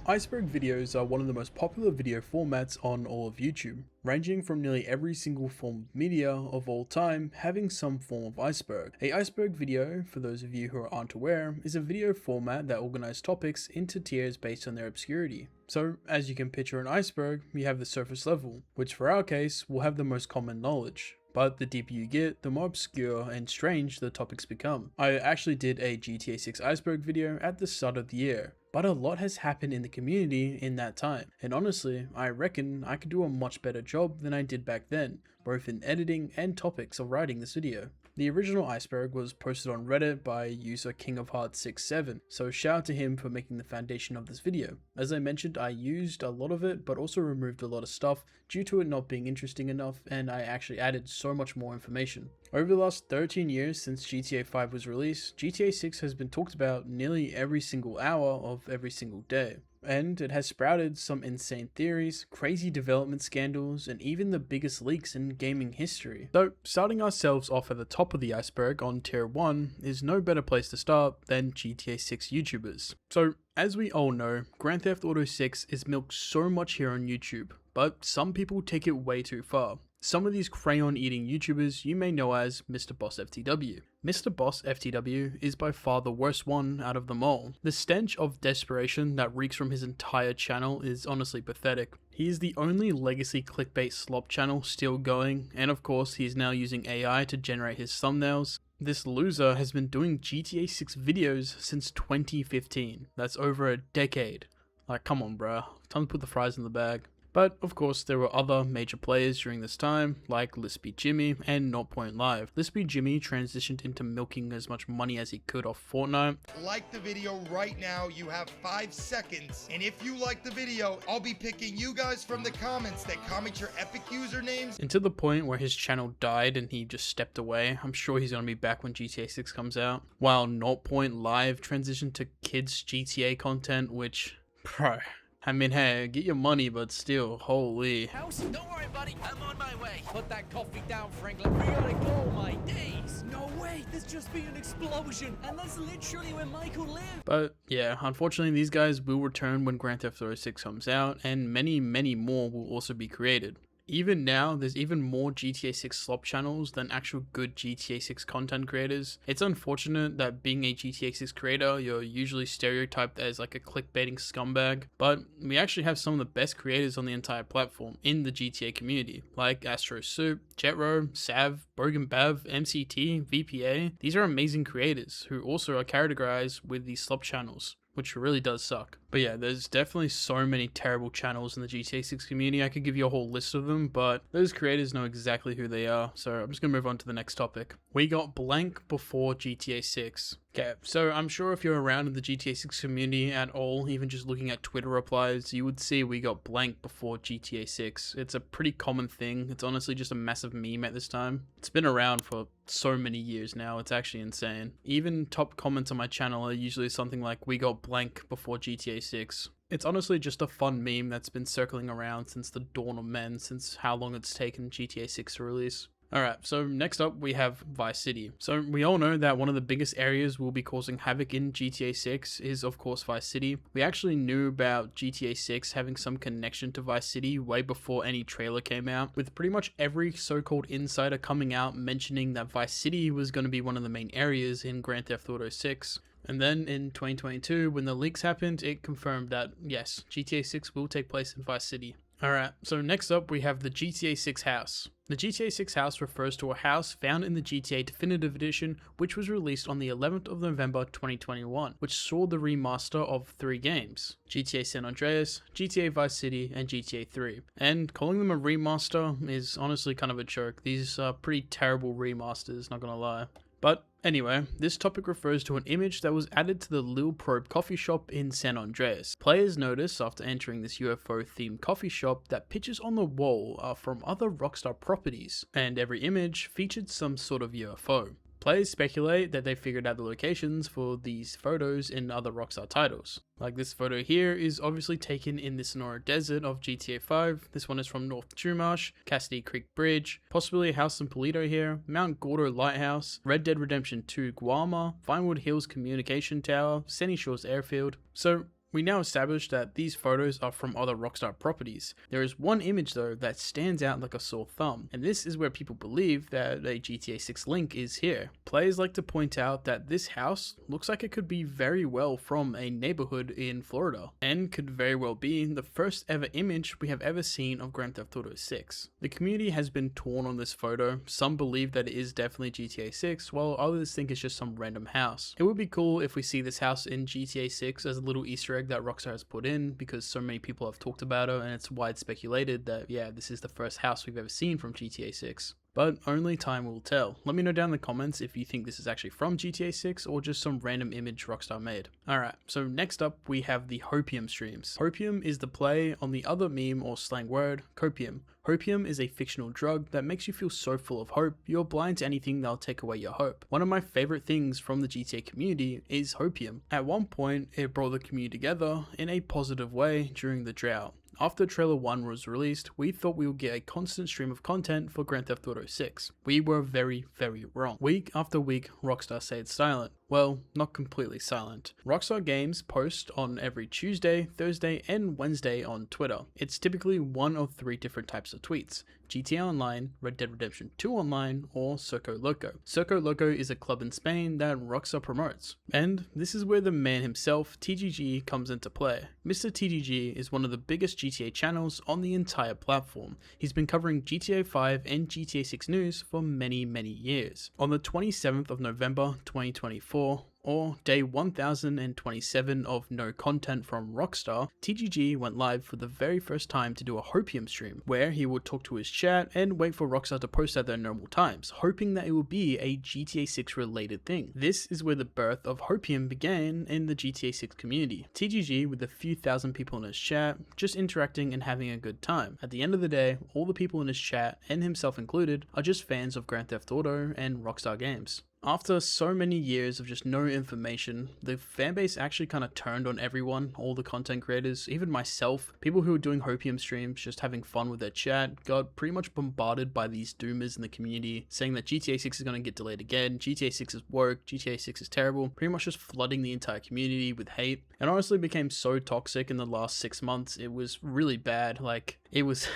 Iceberg videos are one of the most popular video formats on all of YouTube, ranging from nearly every single form of media of all time having some form of iceberg. A iceberg video, for those of you who aren't aware, is a video format that organizes topics into tiers based on their obscurity. So, as you can picture an iceberg, you have the surface level, which for our case will have the most common knowledge. But the deeper you get, the more obscure and strange the topics become. I actually did a GTA 6 iceberg video at the start of the year, but a lot has happened in the community in that time, and honestly, I reckon I could do a much better job than I did back then, both in editing and topics of writing this video. The original iceberg was posted on Reddit by user KingofHearts67, so shout out to him for making the foundation of this video. As I mentioned, I used a lot of it, but also removed a lot of stuff due to it not being interesting enough, and I actually added so much more information. Over the last 13 years since GTA 5 was released, GTA 6 has been talked about nearly every single hour of every single day. And it has sprouted some insane theories, crazy development scandals, and even the biggest leaks in gaming history. So, starting ourselves off at the top of the iceberg on tier 1 is no better place to start than GTA 6 YouTubers. So, as we all know, Grand Theft Auto 6 is milked so much here on YouTube, but some people take it way too far. Some of these crayon-eating YouTubers you may know as Mr. Boss FTW. Mr. Boss FTW is by far the worst one out of them all. The stench of desperation that reeks from his entire channel is honestly pathetic. He is the only legacy clickbait slop channel still going, and of course he's now using AI to generate his thumbnails. This loser has been doing GTA 6 videos since 2015. That's over a decade. Like, come on bruh, time to put the fries in the bag. But of course there were other major players during this time, like Lispy Jimmy and 0.live. Lispy Jimmy transitioned into milking as much money as he could off Fortnite. Like the video right now, you have 5 seconds. And if you like the video, I'll be picking you guys from the comments that comment your epic usernames. And to the point where his channel died and he just stepped away. I'm sure he's gonna be back when GTA 6 comes out. While 0.live transitioned to kids GTA content, which, bro. I mean, hey, get your money, but still, holy. Don't worry, buddy. I'm on my way. Put that coffee down, Franklin. We gotta go, my days. No way. There's just been an explosion. And that's literally where Michael lived. But yeah, unfortunately, these guys will return when Grand Theft Auto 6 comes out, and many, many more will also be created. Even now, there's even more GTA 6 slop channels than actual good GTA 6 content creators. It's unfortunate that being a GTA 6 creator, you're usually stereotyped as like a clickbaiting scumbag, but we actually have some of the best creators on the entire platform in the GTA community, like Astro Soup, Jetro, Sav, Bogan Bav, MCT, VPA. These are amazing creators who also are categorized with these slop channels, which really does suck. But yeah, there's definitely so many terrible channels in the GTA 6 community. I could give you a whole list of them, but those creators know exactly who they are. So I'm just gonna move on to the next topic. We got blank before GTA 6. Okay, so I'm sure if you're around in the GTA 6 community at all, even just looking at Twitter replies, you would see we got blank before GTA 6. It's a pretty common thing. It's honestly just a massive meme at this time. It's been around for so many years now. It's actually insane. Even top comments on my channel are usually something like, we got blank before GTA 6. It's honestly just a fun meme that's been circling around since the dawn of men, since how long it's taken GTA 6 to release. Alright, so next up we have Vice City. So we all know that one of the biggest areas will be causing havoc in GTA 6 is of course Vice City. We actually knew about GTA 6 having some connection to Vice City way before any trailer came out, with pretty much every so-called insider coming out mentioning that Vice City was going to be one of the main areas in Grand Theft Auto 6. And then in 2022, when the leaks happened, it confirmed that yes, GTA 6 will take place in Vice City. Alright, so next up we have the GTA 6 house. The GTA 6 house refers to a house found in the GTA Definitive Edition, which was released on the 11th of November 2021, which saw the remaster of 3 games: GTA San Andreas, GTA Vice City, and GTA 3. And calling them a remaster is honestly kind of a joke. These are pretty terrible remasters, not gonna lie. But anyway, this topic refers to an image that was added to the Lil Probe coffee shop in San Andreas. Players notice after entering this UFO themed coffee shop that pictures on the wall are from other Rockstar properties, and every image featured some sort of UFO. Players speculate that they figured out the locations for these photos in other Rockstar titles. Like this photo here is obviously taken in the Sonora Desert of GTA 5, this one is from North Chumash, Cassidy Creek Bridge, possibly a house in Polito here, Mount Gordo Lighthouse, Red Dead Redemption 2 Guarma, Vinewood Hills Communication Tower, Sandy Shores Airfield. So we now established that these photos are from other Rockstar properties. There is one image though that stands out like a sore thumb, and this is where people believe that a GTA 6 link is here. Players like to point out that this house looks like it could be very well from a neighborhood in Florida, and could very well be the first ever image we have ever seen of Grand Theft Auto 6. The community has been torn on this photo. Some believe that it is definitely GTA 6, while others think it's just some random house. It would be cool if we see this house in GTA 6 as a little Easter egg that Rockstar has put in, because so many people have talked about it and it's wide speculated that yeah, this is the first house we've ever seen from GTA 6. But only time will tell. Let me know down in the comments if you think this is actually from GTA 6 or just some random image Rockstar made. Alright, so next up we have the Hopium streams. Hopium is the play on the other meme or slang word, copium. Hopium is a fictional drug that makes you feel so full of hope, you're blind to anything that'll take away your hope. One of my favorite things from the GTA community is Hopium. At one point, it brought the community together in a positive way during the drought. After trailer 1 was released, we thought we would get a constant stream of content for Grand Theft Auto 6. We were very, very wrong. Week after week, Rockstar stayed silent. Well, not completely silent. Rockstar Games post on every Tuesday, Thursday, and Wednesday on Twitter. It's typically one of 3 different types of tweets: GTA Online, Red Dead Redemption 2 Online, or Circo Loco. Circo Loco is a club in Spain that Rockstar promotes. And this is where the man himself, TGG, comes into play. Mr. TGG is one of the biggest GTA channels on the entire platform. He's been covering GTA 5 and GTA 6 news for many, many years. On the 27th of November 2024, or day 1027 of no content from Rockstar, TGG went live for the very first time to do a Hopium stream, where he would talk to his chat and wait for Rockstar to post at their normal times, hoping that it would be a GTA 6 related thing. This is where the birth of Hopium began in the GTA 6 community. TGG with a few thousand people in his chat, just interacting and having a good time. At the end of the day, all the people in his chat, and himself included, are just fans of Grand Theft Auto and Rockstar games. After so many years of just no information, the fanbase actually kind of turned on everyone, all the content creators, even myself. People who were doing Hopium streams, just having fun with their chat, got pretty much bombarded by these doomers in the community, saying that GTA 6 is going to get delayed again, GTA 6 is woke, GTA 6 is terrible, pretty much just flooding the entire community with hate. And honestly became so toxic in the last 6 months, it was really bad. Like, it was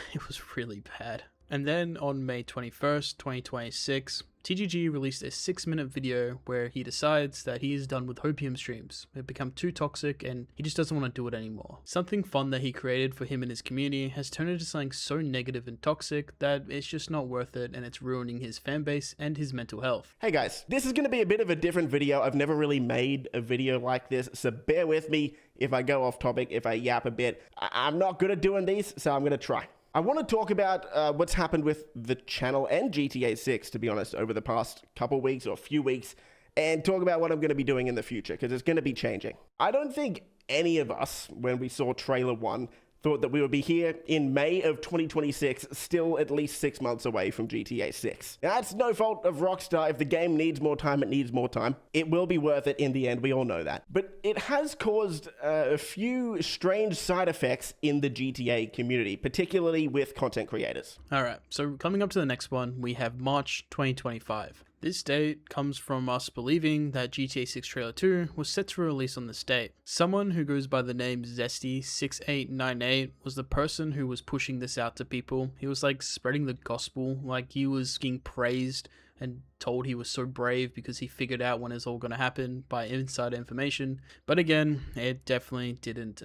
really bad. And then on May 21st, 2026, TGG released a 6-minute video where he decides that he is done with Hopium streams. They've become too toxic and he just doesn't want to do it anymore. Something fun that he created for him and his community has turned into something so negative and toxic that it's just not worth it, and it's ruining his fanbase and his mental health. Hey guys, this is going to be a bit of a different video. I've never really made a video like this, so bear with me if I go off topic, if I yap a bit. I'm not good at doing these, so I'm going to try. I want to talk about what's happened with the channel and GTA 6, to be honest, over the past couple weeks or few weeks, and talk about what I'm going to be doing in the future, because it's going to be changing. I don't think any of us, when we saw trailer 1, thought that we would be here in May of 2026, still at least 6 months away from GTA 6. Now, that's no fault of Rockstar. If the game needs more time, it needs more time. It will be worth it in the end, we all know that. But it has caused a few strange side effects in the GTA community, particularly with content creators. Alright, so coming up to the next one, we have March 2025. This date comes from us believing that GTA 6 Trailer 2 was set to release on this date. Someone who goes by the name Zesty6898 was the person who was pushing this out to people. He was like spreading the gospel, like he was getting praised and told he was so brave because he figured out when it's all going to happen by inside information. But again, it definitely didn't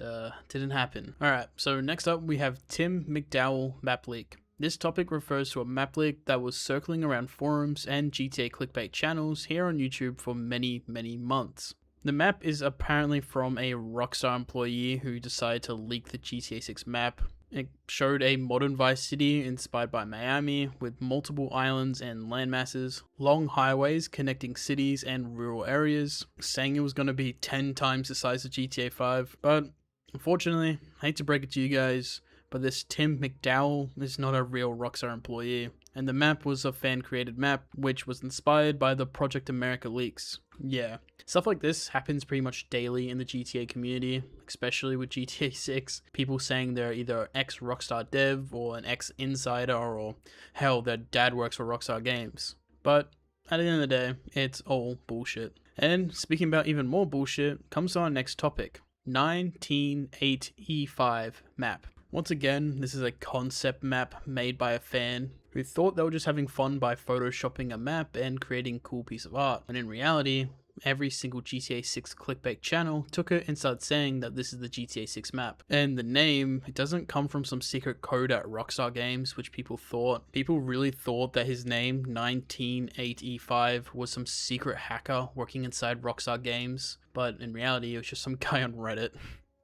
happen. Alright, so next up we have Tim McDowell map leak. This topic refers to a map leak that was circling around forums and GTA clickbait channels here on YouTube for many months. The map is apparently from a Rockstar employee who decided to leak the GTA 6 map. It showed a modern Vice City inspired by Miami with multiple islands and landmasses, long highways connecting cities and rural areas, saying it was going to be 10 times the size of GTA 5, but unfortunately, I hate to break it to you guys, but this Tim McDowell is not a real Rockstar employee, and the map was a fan-created map which was inspired by the Project America leaks. Yeah, stuff like this happens pretty much daily in the GTA community, especially with GTA 6. People saying they're either ex-Rockstar dev or an ex-insider, or hell, their dad works for Rockstar Games. But at the end of the day, it's all bullshit. And speaking about even more bullshit, comes to our next topic, 198E5 map. Once again, this is a concept map made by a fan who thought they were just having fun by photoshopping a map and creating a cool piece of art, when in reality, every single GTA 6 clickbait channel took it and started saying that this is the GTA 6 map. And the name, it doesn't come from some secret code at Rockstar Games, which people really thought that his name, 198E5, was some secret hacker working inside Rockstar Games, but in reality, it was just some guy on Reddit.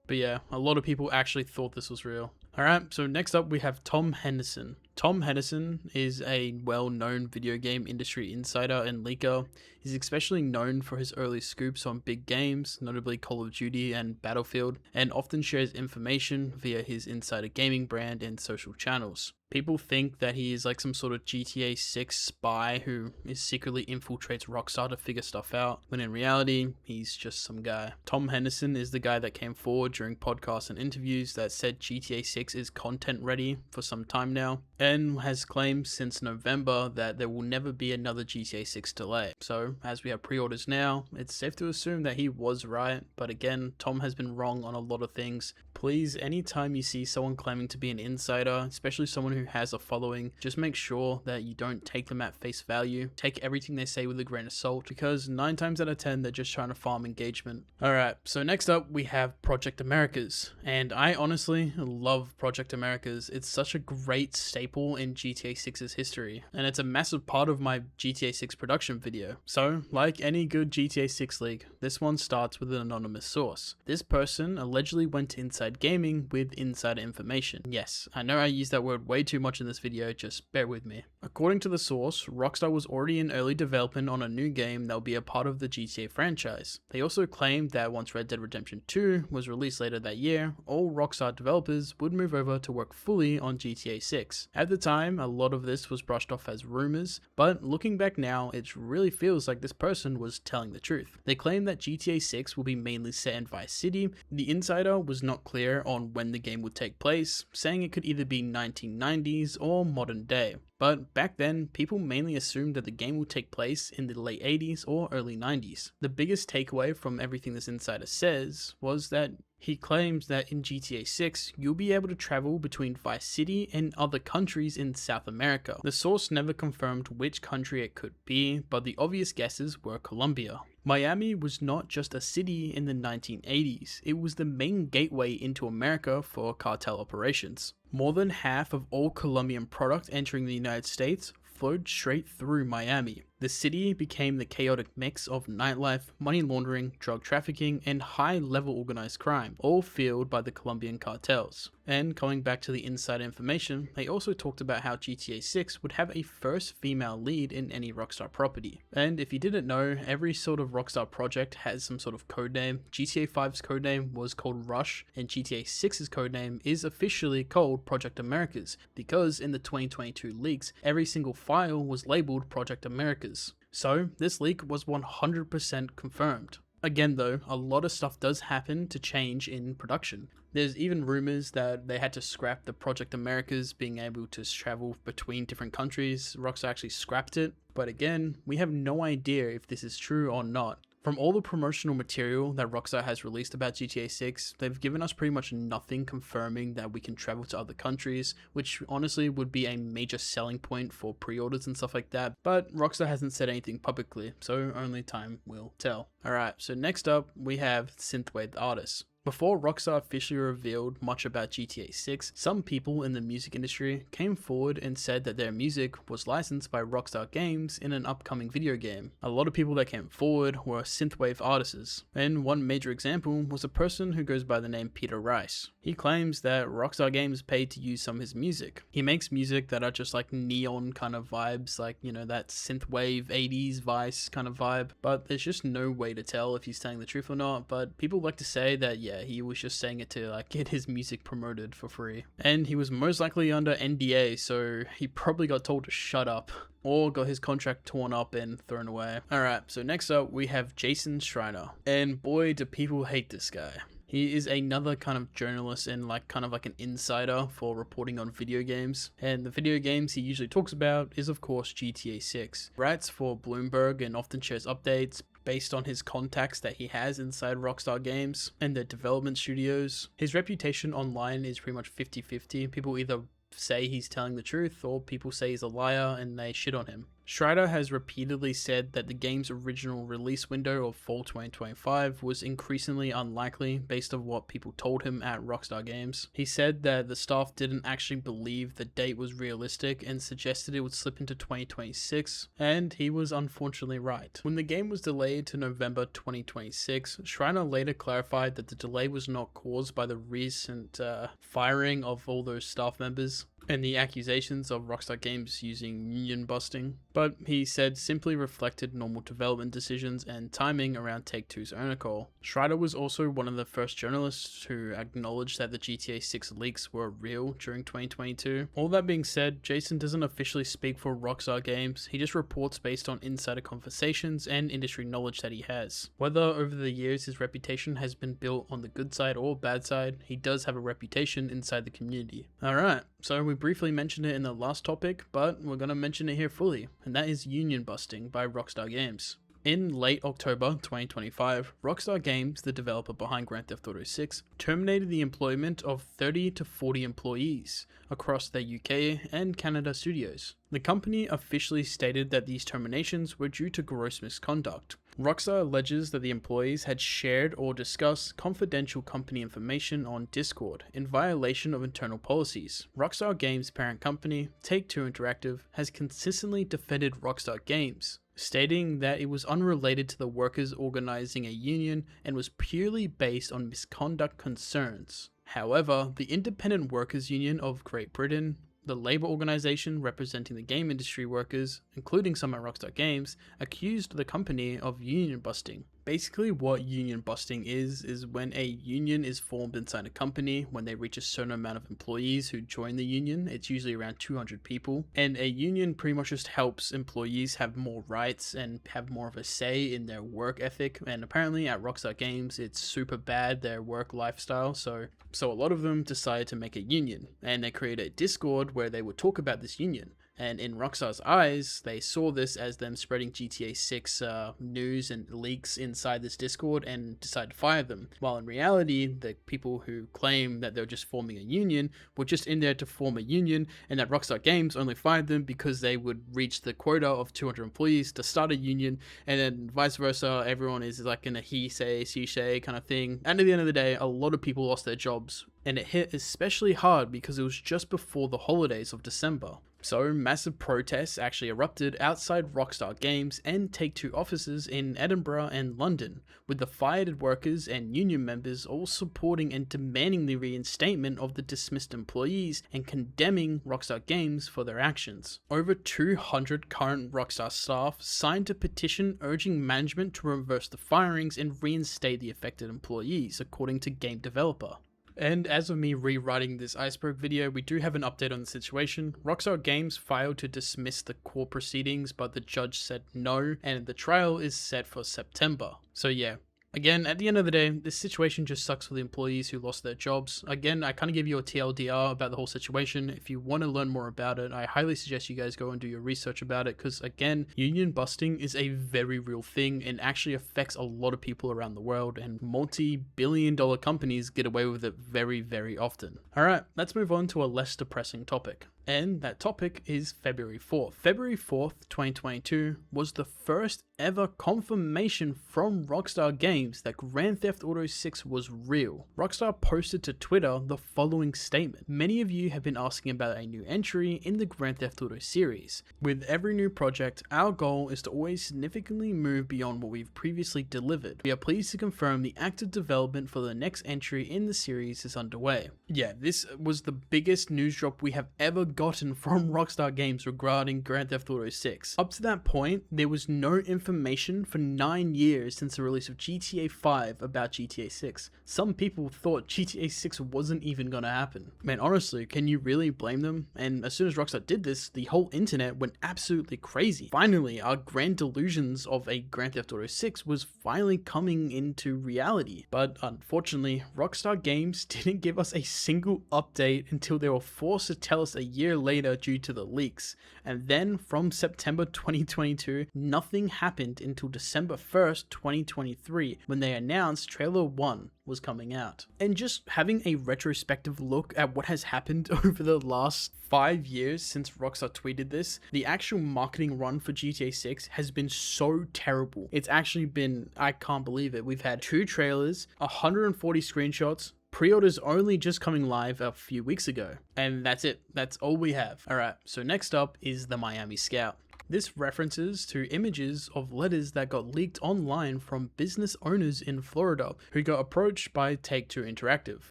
But yeah, a lot of people actually thought this was real. Alright, so next up we have Tom Henderson. Tom Henderson is a well-known video game industry insider and leaker. He's especially known for his early scoops on big games, notably Call of Duty and Battlefield, and often shares information via his insider gaming brand and social channels. People think that he is like some sort of GTA 6 spy who secretly infiltrates Rockstar to figure stuff out, when in reality, he's just some guy. Tom Henderson is the guy that came forward during podcasts and interviews that said GTA 6 is content ready for some time now, and has claimed since November that there will never be another GTA 6 delay. So, as we have pre-orders now, it's safe to assume that he was right, but again, Tom has been wrong on a lot of things. Please, anytime you see someone claiming to be an insider, especially someone who has a following, just make sure that you don't take them at face value. Take everything they say with a grain of salt, because 9 times out of 10 they're just trying to farm engagement. Alright, so next up we have Project Americas, and I honestly love Project Americas. It's such a great staple in GTA 6's history, and it's a massive part of my GTA 6 production video. So, like any good GTA 6 leak, this one starts with an anonymous source. This person allegedly went to Inside Gaming with insider information. Yes, I know I used that word way too much in this video, just bear with me. According to the source, Rockstar was already in early development on a new game that will be a part of the GTA franchise. They also claimed that once Red Dead Redemption 2 was released later that year, all Rockstar developers would move over to work fully on GTA 6. At the time, a lot of this was brushed off as rumors, but looking back now, it really feels like this person was telling the truth. They claim that GTA 6 will be mainly set in Vice City. The insider was not clear on when the game would take place, saying it could either be 1990s or modern day. But back then, people mainly assumed that the game would take place in the late 80s or early 90s. The biggest takeaway from everything this insider says was that he claims that in GTA 6, you'll be able to travel between Vice City and other countries in South America. The source never confirmed which country it could be, but the obvious guesses were Colombia. Miami was not just a city in the 1980s, it was the main gateway into America for cartel operations. More than half of all Colombian product entering the United States flowed straight through Miami. The city became the chaotic mix of nightlife, money laundering, drug trafficking, and high-level organized crime, all fueled by the Colombian cartels. And coming back to the inside information, they also talked about how GTA 6 would have a first female lead in any Rockstar property. And if you didn't know, every sort of Rockstar project has some sort of codename. GTA 5's codename was called Rush, and GTA 6's codename is officially called Project Americas, because in the 2022 leaks, every single file was labeled Project Americas. So this leak was 100% confirmed. Again though, a lot of stuff does happen to change in production. There's even rumors that they had to scrap the Project Americas being able to travel between different countries. Rockstar actually scrapped it, but again, we have no idea if this is true or not. From all the promotional material that Rockstar has released about GTA 6, they've given us pretty much nothing confirming that we can travel to other countries, which honestly would be a major selling point for pre-orders and stuff like that, but Rockstar hasn't said anything publicly, so only time will tell. Alright, so next up we have synthwave artists. Before Rockstar officially revealed much about GTA 6, some people in the music industry came forward and said that their music was licensed by Rockstar Games in an upcoming video game. A lot of people that came forward were synthwave artists, and one major example was a person who goes by the name Peter Rice. He claims that Rockstar Games paid to use some of his music. He makes music that are just like neon kind of vibes, like, you know, that synthwave 80s Vice kind of vibe, but there's just no way to tell if he's telling the truth or not. But people like to say that yeah, he was just saying it to like get his music promoted for free. And he was most likely under NDA, so he probably got told to shut up or got his contract torn up and thrown away. Alright, so next up we have Jason Schreiner. And boy, do people hate this guy. He is another kind of journalist and like kind of like an insider for reporting on video games. And the video games he usually talks about is of course GTA 6. Writes for Bloomberg and often shares updates based on his contacts that he has inside Rockstar Games and their development studios. His reputation online is pretty much 50-50. People either say he's telling the truth or people say he's a liar and they shit on him. Schreider has repeatedly said that the game's original release window of fall 2025 was increasingly unlikely based on what people told him at Rockstar Games. He said that the staff didn't actually believe the date was realistic and suggested it would slip into 2026, and he was unfortunately right. When the game was delayed to November 2026, Schreiner later clarified that the delay was not caused by the recent firing of all those staff members and the accusations of Rockstar Games using union busting, but he said simply reflected normal development decisions and timing around Take-Two's owner call. Schreider was also one of the first journalists who acknowledged that the GTA 6 leaks were real during 2022. All that being said, Jason doesn't officially speak for Rockstar Games, he just reports based on insider conversations and industry knowledge that he has. Whether over the years his reputation has been built on the good side or bad side, he does have a reputation inside the community. Alright, so we briefly mentioned it in the last topic, but we're going to mention it here fully, and that is union busting by Rockstar Games. In late October 2025, Rockstar Games, the developer behind Grand Theft Auto 6, terminated the employment of 30 to 40 employees across their UK and Canada studios. The company officially stated that these terminations were due to gross misconduct. Rockstar alleges that the employees had shared or discussed confidential company information on Discord in violation of internal policies. Rockstar Games' parent company, Take-Two Interactive, has consistently defended Rockstar Games, stating that it was unrelated to the workers organizing a union and was purely based on misconduct concerns. However, the Independent Workers Union of Great Britain, the labor organization representing the game industry workers, including some at Rockstar Games, accused the company of union busting. Basically what union busting is when a union is formed inside a company when they reach a certain amount of employees who join the union. It's usually around 200 people, and a union pretty much just helps employees have more rights and have more of a say in their work ethic. And apparently at Rockstar Games it's super bad, their work lifestyle, so a lot of them decided to make a union, and they created a Discord where they would talk about this union. And in Rockstar's eyes, they saw this as them spreading GTA 6 news and leaks inside this Discord and decided to fire them. While in reality, the people who claim that they're just forming a union were just in there to form a union, and that Rockstar Games only fired them because they would reach the quota of 200 employees to start a union, and then vice versa, everyone is like in a he say, she say kind of thing. And at the end of the day, a lot of people lost their jobs. And it hit especially hard because it was just before the holidays of December. So massive protests actually erupted outside Rockstar Games and Take-Two offices in Edinburgh and London, with the fired workers and union members all supporting and demanding the reinstatement of the dismissed employees and condemning Rockstar Games for their actions. Over 200 current Rockstar staff signed a petition urging management to reverse the firings and reinstate the affected employees, according to Game Developer. And as of me rewriting this iceberg video, we do have an update on the situation. Rockstar Games filed to dismiss the court proceedings, but the judge said no, and the trial is set for September. So yeah. Again, at the end of the day, this situation just sucks for the employees who lost their jobs. Again, I kind of give you a TLDR about the whole situation. If you want to learn more about it, I highly suggest you guys go and do your research about it, because again, union busting is a very real thing and actually affects a lot of people around the world, and multi-billion-dollar companies get away with it very, very often. Alright, let's move on to a less depressing topic. And that topic is February 4th. February 4th, 2022 was the first ever confirmation from Rockstar Games that Grand Theft Auto 6 was real. Rockstar posted to Twitter the following statement. Many of you have been asking about a new entry in the Grand Theft Auto series. With every new project, our goal is to always significantly move beyond what we've previously delivered. We are pleased to confirm the active development for the next entry in the series is underway. Yeah, this was the biggest news drop we have ever gotten from Rockstar Games regarding Grand Theft Auto 6. Up to that point, there was no information for 9 years since the release of GTA 5 about GTA 6. Some people thought GTA 6 wasn't even gonna happen. Man, honestly, can you really blame them? And as soon as Rockstar did this, the whole internet went absolutely crazy. Finally, our grand delusions of a Grand Theft Auto 6 was finally coming into reality. But unfortunately, Rockstar Games didn't give us a single update until they were forced to tell us a year later due to the leaks. And then from September 2022, nothing happened until December 1st, 2023, when they announced trailer 1 was coming out. And just having a retrospective look at what has happened over the last 5 years since Rockstar tweeted this, the actual marketing run for GTA 6 has been so terrible. It's actually been, I can't believe it. We've had 2 trailers, 140 screenshots, pre-orders only just coming live a few weeks ago. And that's it. That's all we have. Alright, so next up is the Miami Scout. This references to images of letters that got leaked online from business owners in Florida who got approached by Take-Two Interactive.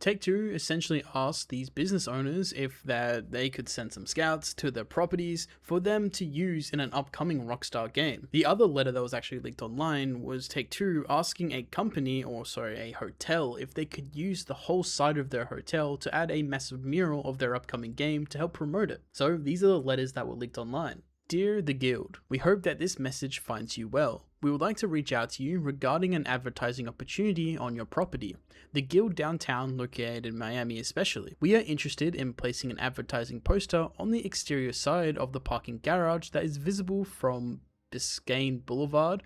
Take-Two essentially asked these business owners if they could send some scouts to their properties for them to use in an upcoming Rockstar game. The other letter that was actually leaked online was Take-Two asking a hotel, if they could use the whole side of their hotel to add a massive mural of their upcoming game to help promote it. So these are the letters that were leaked online. Dear the Guild, we hope that this message finds you well. We would like to reach out to you regarding an advertising opportunity on your property, the Guild downtown located in Miami especially. We are interested in placing an advertising poster on the exterior side of the parking garage that is visible from Biscayne Boulevard.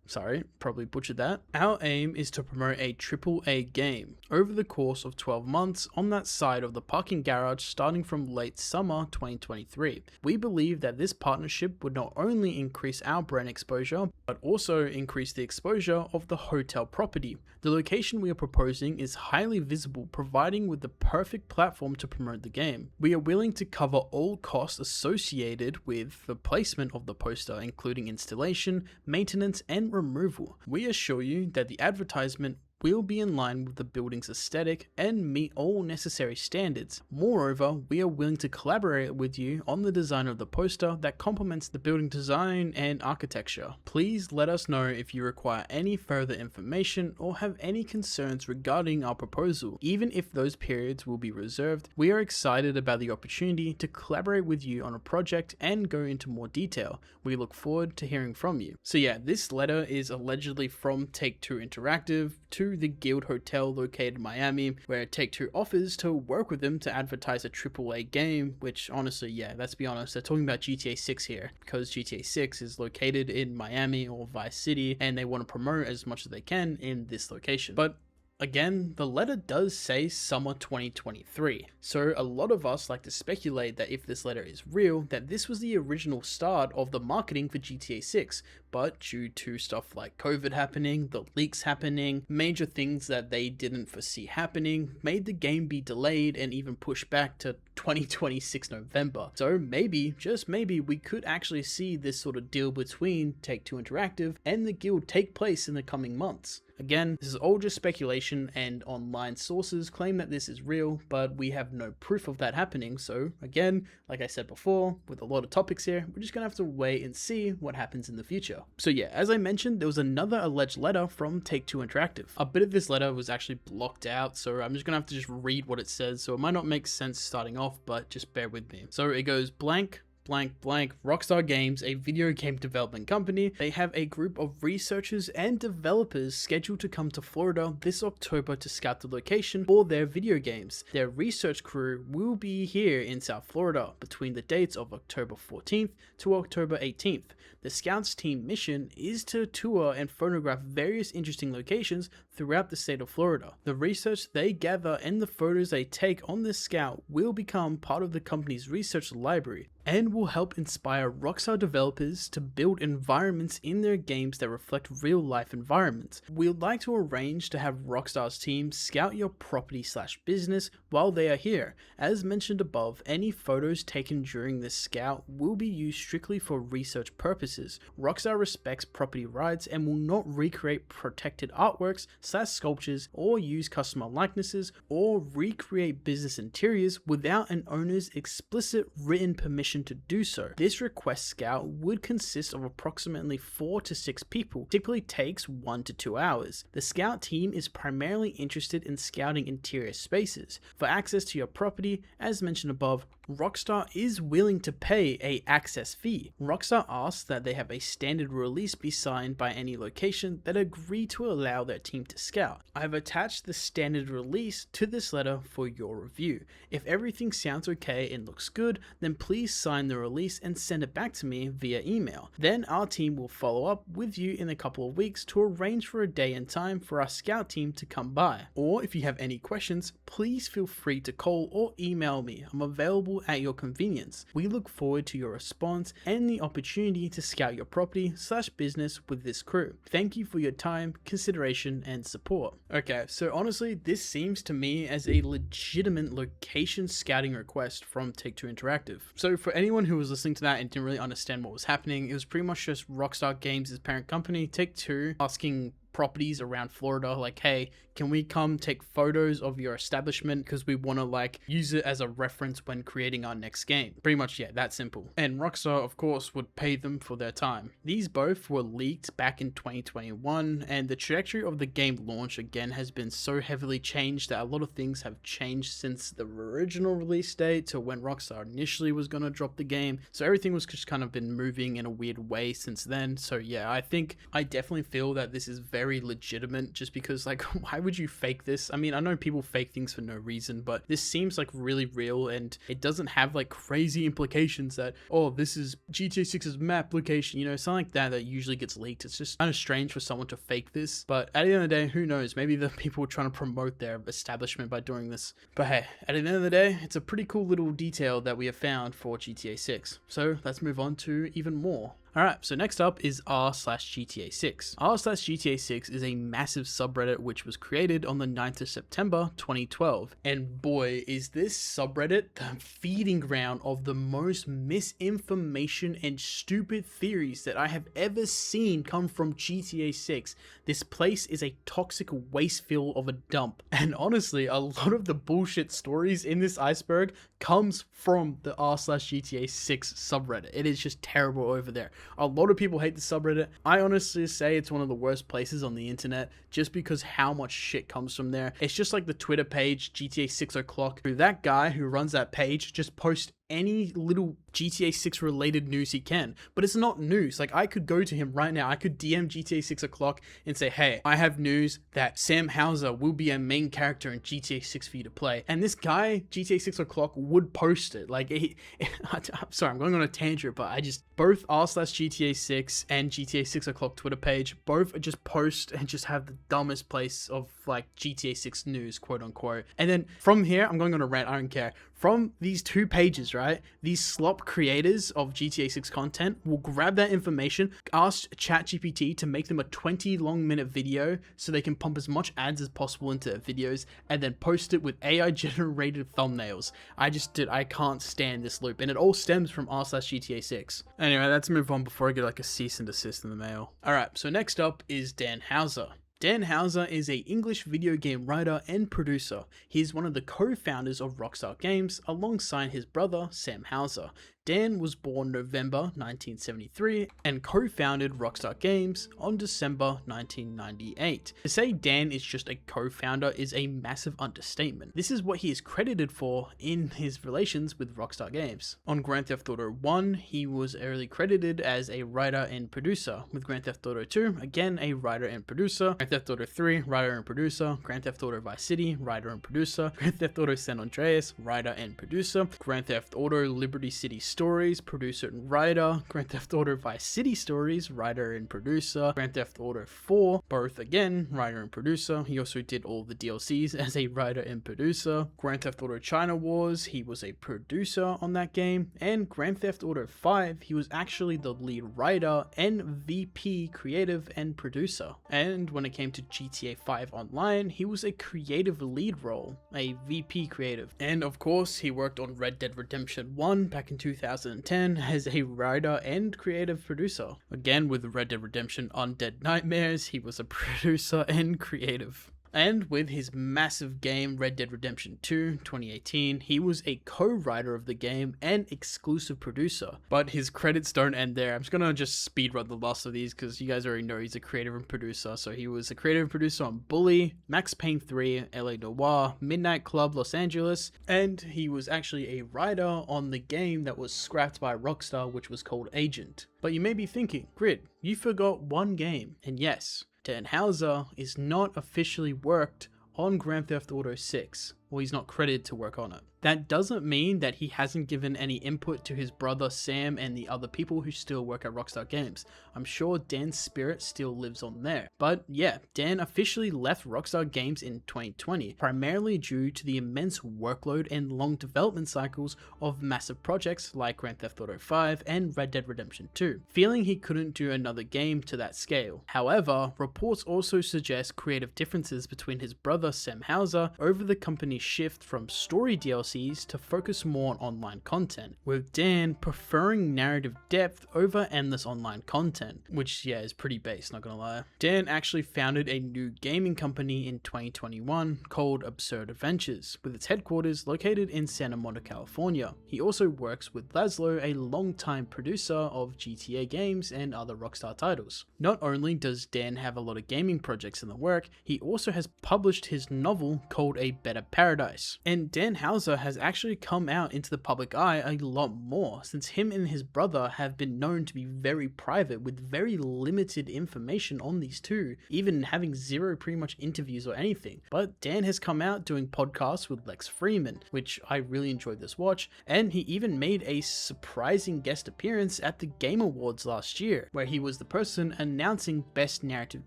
Sorry, probably butchered that. Our aim is to promote a AAA game over the course of 12 months on that side of the parking garage starting from late summer 2023. We believe that this partnership would not only increase our brand exposure, but also increase the exposure of the hotel property. The location we are proposing is highly visible, providing with the perfect platform to promote the game. We are willing to cover all costs associated with the placement of the poster, including installation, maintenance, and removal. We assure you that the advertisement will be in line with the building's aesthetic and meet all necessary standards. Moreover, we are willing to collaborate with you on the design of the poster that complements the building design and architecture. Please let us know if you require any further information or have any concerns regarding our proposal. Even if those periods will be reserved, we are excited about the opportunity to collaborate with you on a project and go into more detail. We look forward to hearing from you. So yeah, this letter is allegedly from Take-Two Interactive to the Guild Hotel located in Miami, where Take-Two offers to work with them to advertise a AAA game, which honestly, yeah, let's be honest, they're talking about GTA 6 here, because GTA 6 is located in Miami or Vice City, and they want to promote as much as they can in this location. But again, the letter does say summer 2023, so a lot of us like to speculate that if this letter is real, that this was the original start of the marketing for GTA 6, but due to stuff like COVID happening, the leaks happening, major things that they didn't foresee happening, made the game be delayed and even pushed back to 2026 November. So maybe, just maybe, we could actually see this sort of deal between Take-Two Interactive and the guild take place in the coming months. Again, this is all just speculation, and online sources claim that this is real, but we have no proof of that happening. So again, like I said before, with a lot of topics here, we're just gonna have to wait and see what happens in the future. So yeah, as I mentioned, there was another alleged letter from Take-Two Interactive. A bit of this letter was actually blocked out, so I'm just gonna have to just read what it says, so it might not make sense starting off, but just bear with me. So it goes blank, Rockstar Games, a video game development company. They have a group of researchers and developers scheduled to come to Florida this October to scout the location for their video games. Their research crew will be here in South Florida between the dates of October 14th to October 18th. The scouts team mission is to tour and photograph various interesting locations throughout the state of Florida. The research they gather and the photos they take on this scout will become part of the company's research library and will help inspire Rockstar developers to build environments in their games that reflect real-life environments. We'd like to arrange to have Rockstar's team scout your property/business while they are here. As mentioned above, any photos taken during this scout will be used strictly for research purposes. Rockstar respects property rights and will not recreate protected artworks/sculptures or use customer likenesses or recreate business interiors without an owner's explicit written permission to do so. This request scout would consist of approximately 4 to 6 people, typically takes 1 to 2 hours. The scout team is primarily interested in scouting interior spaces. For access to your property, as mentioned above, Rockstar is willing to pay a access fee. Rockstar asks that they have a standard release be signed by any location that agree to allow their team to scout. I have attached the standard release to this letter for your review. If everything sounds okay and looks good, then please sign the release and send it back to me via email. Then our team will follow up with you in a couple of weeks to arrange for a day and time for our scout team to come by. Or if you have any questions, please feel free to call or email me. I'm available at your convenience. We look forward to your response and the opportunity to scout your property/business with this crew. Thank you for your time, consideration, and support. Okay, so honestly, this seems to me as a legitimate location scouting request from Take-Two Interactive. So for anyone who was listening to that and didn't really understand what was happening, it was pretty much just Rockstar Games' parent company, Take-Two, asking properties around Florida, like, hey, can we come take photos of your establishment because we want to like use it as a reference when creating our next game. Pretty much, yeah, that simple. And Rockstar, of course, would pay them for their time. These both were leaked back in 2021, and the trajectory of the game launch again has been so heavily changed that a lot of things have changed since the original release date to when Rockstar initially was going to drop the game. So everything was just kind of been moving in a weird way since then. So yeah, I definitely feel that this is very legitimate, just because like, why would you fake this? I mean, I know people fake things for no reason, but this seems like really real, and it doesn't have like crazy implications that, oh, this is GTA 6's map location, you know, something like that usually gets leaked. It's just kind of strange for someone to fake this, but at the end of the day, who knows? Maybe the people were trying to promote their establishment by doing this. But hey, at the end of the day, it's a pretty cool little detail that we have found for GTA 6. So let's move on to even more. Alright, so next up is r/GTA 6. r/GTA 6 is a massive subreddit which was created on the 9th of September 2012. And boy, is this subreddit the feeding ground of the most misinformation and stupid theories that I have ever seen come from GTA 6. This place is a toxic wastefield of a dump. And honestly, a lot of the bullshit stories in this iceberg comes from the r/GTA 6 subreddit. It is just terrible over there. A lot of people hate the subreddit. I honestly say it's one of the worst places on the internet just because how much shit comes from there. It's just like the Twitter page, GTA 6 o'clock. That guy who runs that page just posts any little GTA 6 related news he can, but it's not news. Like, I could go to him right now, I could DM GTA 6 o'clock and say, hey, I have news that Sam Hauser will be a main character in GTA 6 for you to play, and this guy, GTA 6 o'clock, would post it. Like, I'm sorry, I'm going on a tangent, but both r/GTA 6 and GTA 6 o'clock Twitter page, both just post and just have the dumbest place of like GTA 6 news, quote unquote. And then from here, I'm going on a rant, I don't care. From these 2 pages, right, these slop creators of GTA 6 content will grab that information, ask ChatGPT to make them a 20-long-minute video so they can pump as much ads as possible into their videos, and then post it with AI-generated thumbnails. I can't stand this loop, and it all stems from r/GTA 6. Anyway, let's move on before I get like a cease and desist in the mail. Alright, so next up is Dan Houser. Dan Houser is an English video game writer and producer. He is one of the co-founders of Rockstar Games alongside his brother Sam Houser. Dan was born November 1973 and co-founded Rockstar Games on December 1998. To say Dan is just a co-founder is a massive understatement. This is what he is credited for in his relations with Rockstar Games. On Grand Theft Auto 1, he was early credited as a writer and producer. With Grand Theft Auto 2, again a writer and producer. Grand Theft Auto 3, writer and producer. Grand Theft Auto Vice City, writer and producer. Grand Theft Auto San Andreas, writer and producer. Grand Theft Auto Liberty City Stories, producer and writer. Grand Theft Auto Vice City Stories, writer and producer. Grand Theft Auto 4, both again, writer and producer. He also did all the DLCs as a writer and producer. Grand Theft Auto China Wars, he was a producer on that game. And Grand Theft Auto 5, he was actually the lead writer and VP creative and producer. And when it came to GTA 5 Online, he was a creative lead role, a VP creative. And of course, he worked on Red Dead Redemption 1 back in 2010 as a writer and creative producer. Again, with Red Dead Redemption Undead Nightmares, he was a producer and creative. And with his massive game Red Dead Redemption 2 2018, he was a co-writer of the game and exclusive producer. But his credits don't end there. I'm just gonna speedrun the last of these because you guys already know he's a creative and producer. So he was a creative and producer on Bully, Max Payne 3, LA Noire, Midnight Club Los Angeles, and he was actually a writer on the game that was scrapped by Rockstar, which was called Agent. But you may be thinking, Grid, you forgot one game. And yes, Dan Houser is not officially worked on Grand Theft Auto 6, or he's not credited to work on it. That doesn't mean that he hasn't given any input to his brother Sam and the other people who still work at Rockstar Games. I'm sure Dan's spirit still lives on there. But yeah, Dan officially left Rockstar Games in 2020, primarily due to the immense workload and long development cycles of massive projects like Grand Theft Auto 5 and Red Dead Redemption 2, feeling he couldn't do another game to that scale. However, reports also suggest creative differences between his brother Sam Houser over the company's shift from story DLCs to focus more on online content, with Dan preferring narrative depth over endless online content, which yeah is pretty base, not gonna lie. Dan actually founded a new gaming company in 2021 called Absurd Adventures, with its headquarters located in Santa Monica, California. He also works with Laszlo, a longtime producer of GTA games and other Rockstar titles. Not only does Dan have a lot of gaming projects in the work, he also has published his novel called A Better Paradise. And Dan Houser has actually come out into the public eye a lot more, since him and his brother have been known to be very private with very limited information on these two, even having zero pretty much interviews or anything. But Dan has come out doing podcasts with Lex Freeman, which I really enjoyed this watch, and he even made a surprising guest appearance at the Game Awards last year, where he was the person announcing Best Narrative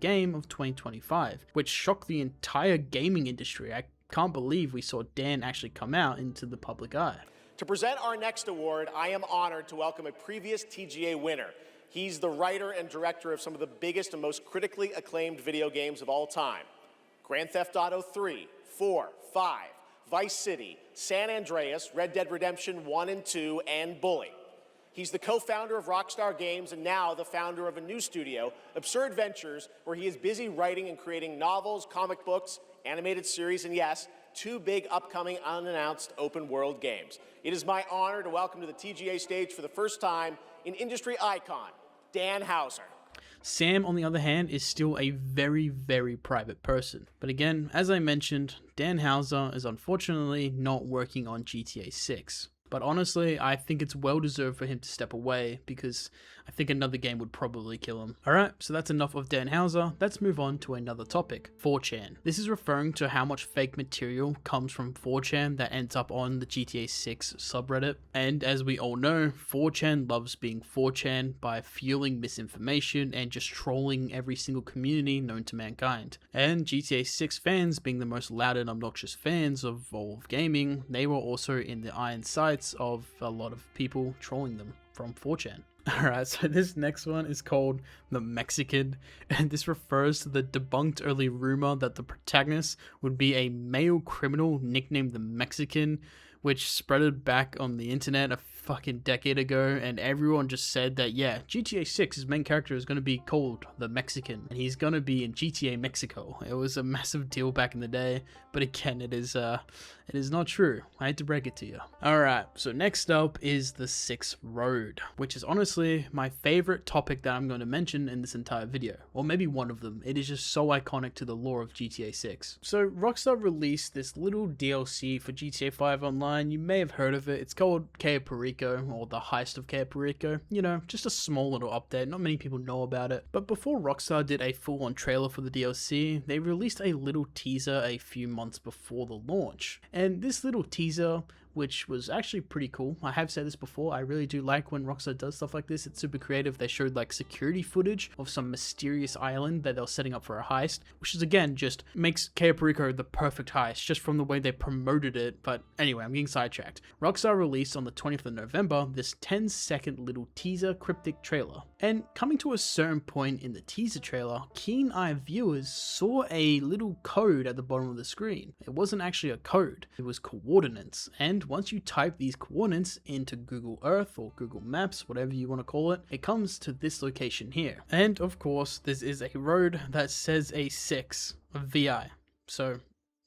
Game of 2025, which shocked the entire gaming industry. I can't believe we saw Dan actually come out into the public eye. To present our next award, I am honored to welcome a previous TGA winner. He's the writer and director of some of the biggest and most critically acclaimed video games of all time: Grand Theft Auto 3, 4, 5, Vice City, San Andreas, Red Dead Redemption 1 and 2, and Bully. He's the co-founder of Rockstar Games and now the founder of a new studio, Absurd Ventures, where he is busy writing and creating novels, comic books, animated series, and yes, 2 big upcoming unannounced open world games. It is my honor to welcome to the TGA stage for the first time an industry icon, Dan Houser. Sam, on the other hand, is still a very, very private person. But again, as I mentioned, Dan Houser is unfortunately not working on GTA 6. but honestly, I think it's well deserved for him to step away because I think another game would probably kill him. Alright, so that's enough of Dan Houser. Let's move on to another topic, 4chan. This is referring to how much fake material comes from 4chan that ends up on the GTA 6 subreddit. And as we all know, 4chan loves being 4chan by fueling misinformation and just trolling every single community known to mankind. And GTA 6 fans, being the most loud and obnoxious fans of all of gaming, they were also in the iron sights of a lot of people trolling them from 4chan. Alright, so this next one is called The Mexican, and this refers to the debunked early rumor that the protagonist would be a male criminal nicknamed The Mexican, which spreaded back on the internet a fucking decade ago, and everyone just said that, yeah, GTA 6, his main character is going to be called The Mexican, and he's going to be in GTA Mexico. It was a massive deal back in the day, but again, it is not true. I hate to break it to you. Alright, so next up is the 6th Road, which is honestly my favorite topic that I'm going to mention in this entire video, or maybe one of them. It is just so iconic to the lore of GTA 6. So Rockstar released this little DLC for GTA 5 Online. You may have heard of it. It's called Cayo Perico, or the Heist of Cayo Perico. You know, just a small little update. Not many people know about it. But before Rockstar did a full-on trailer for the DLC, they released a little teaser a few months before the launch. And this little teaser, which was actually pretty cool. I have said this before, I really do like when Rockstar does stuff like this. It's super creative. They showed like security footage of some mysterious island that they're setting up for a heist, which is again just makes Cayo Perico the perfect heist just from the way they promoted it. But anyway, I'm getting sidetracked. Rockstar released on the 20th of November this 10-second little teaser cryptic trailer. And coming to a certain point in the teaser trailer, keen-eyed viewers saw a little code at the bottom of the screen. It wasn't actually a code, it was coordinates. And once you type these coordinates into Google Earth or Google Maps, whatever you want to call it, it comes to this location here. And of course, this is a road that says a 6, a VI. So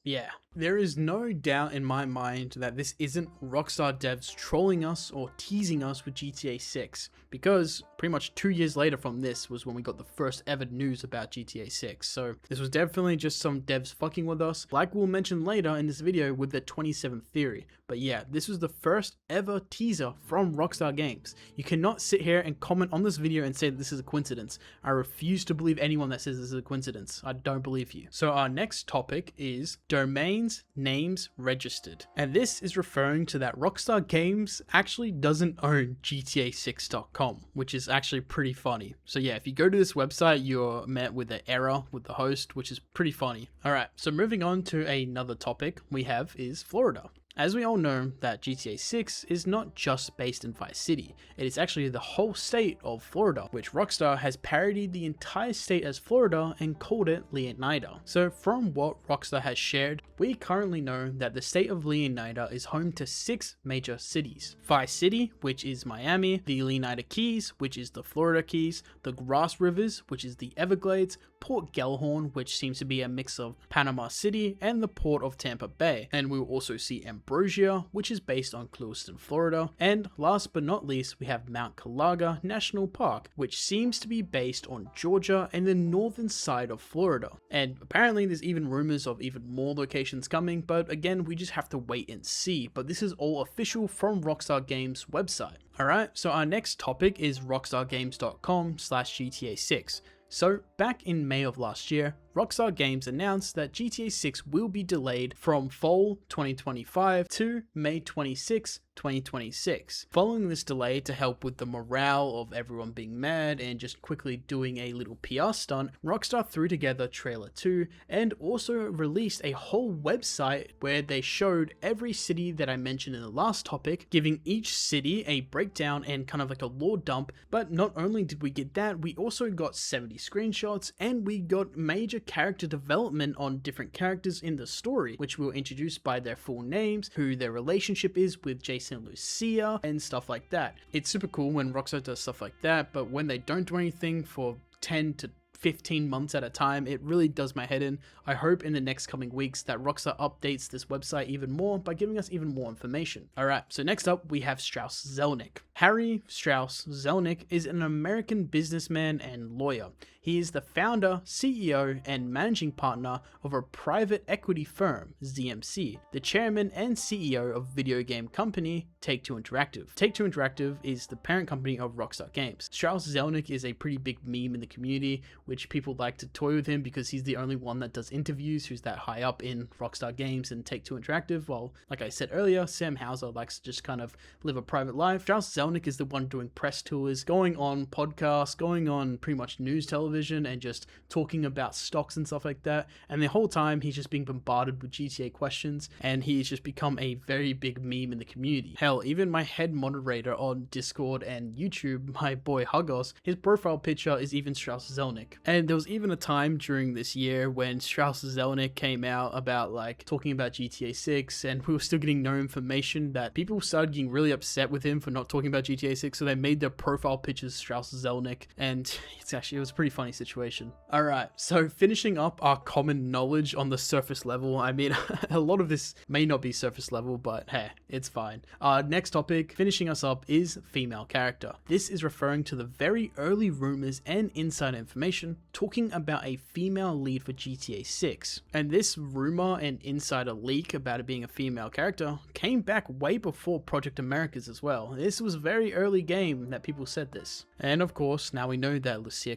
yeah, there is no doubt in my mind that this isn't Rockstar devs trolling us or teasing us with GTA 6, because pretty much 2 years later from this was when we got the first ever news about GTA 6, so this was definitely just some devs fucking with us, like we'll mention later in this video with the 27th theory. But yeah, this was the first ever teaser from Rockstar Games. You cannot sit here and comment on this video and say that this is a coincidence. I refuse to believe anyone that says this is a coincidence. I don't believe you. So our next topic is domains names registered, and this is referring to that Rockstar Games actually doesn't own GTA6.com, which is actually pretty funny. So yeah, if you go to this website, you're met with an error with the host, which is pretty funny. Alright, so moving on to another topic we have is Florida. As we all know, that GTA 6 is not just based in Vice City, it is actually the whole state of Florida, which Rockstar has parodied the entire state as Florida and called it Leonida. So from what Rockstar has shared, we currently know that the state of Leonida is home to 6 major cities. Vice City, which is Miami, the Leonida Keys, which is the Florida Keys, the Grass Rivers, which is the Everglades, Port Gellhorn, which seems to be a mix of Panama City, and the port of Tampa Bay. And we'll also see Ambrosia, which is based on Clewiston, Florida. And last but not least, we have Mount Calaga National Park, which seems to be based on Georgia and the northern side of Florida. And apparently there's even rumors of even more locations coming, but again, we just have to wait and see. But this is all official from Rockstar Games website. Alright, so our next topic is rockstargames.com/GTA 6. So, back in May of last year, Rockstar Games announced that GTA 6 will be delayed from fall 2025 to May 26, 2026. Following this delay, to help with the morale of everyone being mad and just quickly doing a little PR stunt, Rockstar threw together Trailer 2 and also released a whole website where they showed every city that I mentioned in the last topic, giving each city a breakdown and kind of like a lore dump. But not only did we get that, we also got 70 screenshots and we got major character development on different characters in the story, which were introduced by their full names, who their relationship is with Jason and Lucia, and stuff like that. It's super cool when Rockstar does stuff like that, but when they don't do anything for 10 to 15 months at a time, it really does my head in. I hope in the next coming weeks that Rockstar updates this website even more by giving us even more information. Alright, so next up we have Strauss Zelnick. Harry Strauss Zelnick is an American businessman and lawyer. He is the founder, CEO, and managing partner of a private equity firm, ZMC, the chairman and CEO of video game company Take-Two Interactive. Take-Two Interactive is the parent company of Rockstar Games. Strauss Zelnick is a pretty big meme in the community, which people like to toy with him because he's the only one that does interviews who's that high up in Rockstar Games and Take-Two Interactive, while, like I said earlier, Sam Houser likes to just kind of live a private life. Strauss Zelnick is the one doing press tours, going on podcasts, going on pretty much news television, and just talking about stocks and stuff like that. And the whole time he's just being bombarded with GTA questions, and he's just become a very big meme in the community. Hell, even my head moderator on Discord and YouTube, my boy Hugos, his profile picture is even Strauss Zelnick. And there was even a time during this year when Strauss Zelnick came out about like talking about GTA 6, and we were still getting no information, that people started getting really upset with him for not talking about GTA 6, so they made their profile pictures Strauss Zelnick, and it was a pretty funny situation. Alright, so finishing up our common knowledge on the surface level. I mean, a lot of this may not be surface level, but hey, it's fine. Next topic, finishing us up, is female character. This is referring to the very early rumors and inside information talking about a female lead for GTA 6. And this rumor and insider leak about it being a female character came back way before Project Americas as well. This was a very early game that people said this. And of course, now we know that Lucia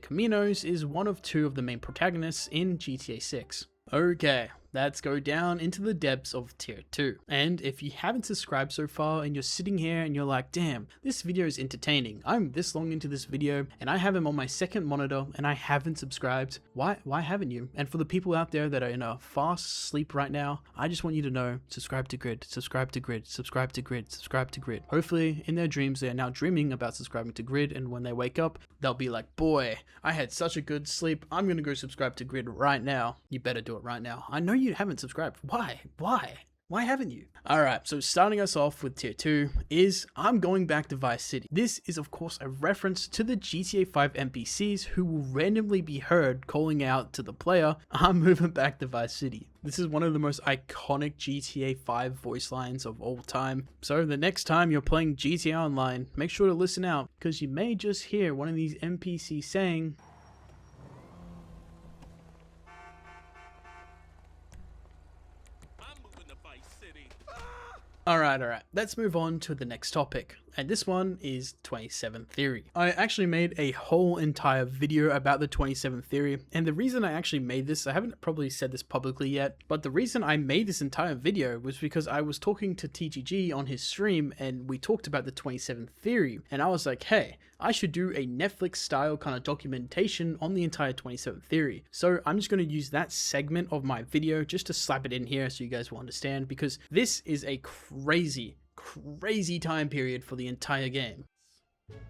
is one of two of the main protagonists in GTA 6. Okay, let's go down into the depths of tier 2. And if you haven't subscribed so far and you're sitting here and you're like, damn, this video is entertaining, I'm this long into this video and I have him on my second monitor and I haven't subscribed, why haven't you? And for the people out there that are in a fast sleep right now, I just want you to know, subscribe to Grid, subscribe to Grid, subscribe to Grid, subscribe to Grid. Hopefully in their dreams they are now dreaming about subscribing to Grid, and when they wake up they'll be like, boy, I had such a good sleep, I'm gonna go subscribe to Grid right now. You better do it right now. I know you haven't subscribed. Why haven't you? Alright, so starting us off with tier 2 is I'm going back to Vice City. This is of course a reference to the GTA 5 NPCs who will randomly be heard calling out to the player, I'm moving back to Vice City. This is one of the most iconic GTA 5 voice lines of all time. So the next time you're playing GTA Online, make sure to listen out, because you may just hear one of these NPCs saying, Alright, let's move on to the next topic, and this one is 27 Theory. I actually made a whole entire video about the 27 Theory, and the reason I actually made this, I haven't probably said this publicly yet, but the reason I made this entire video was because I was talking to TGG on his stream, and we talked about the 27 Theory, and I was like, hey, I should do a Netflix style kind of documentation on the entire 27 Theory. So I'm just going to use that segment of my video just to slap it in here so you guys will understand, because this is a crazy time period for the entire game.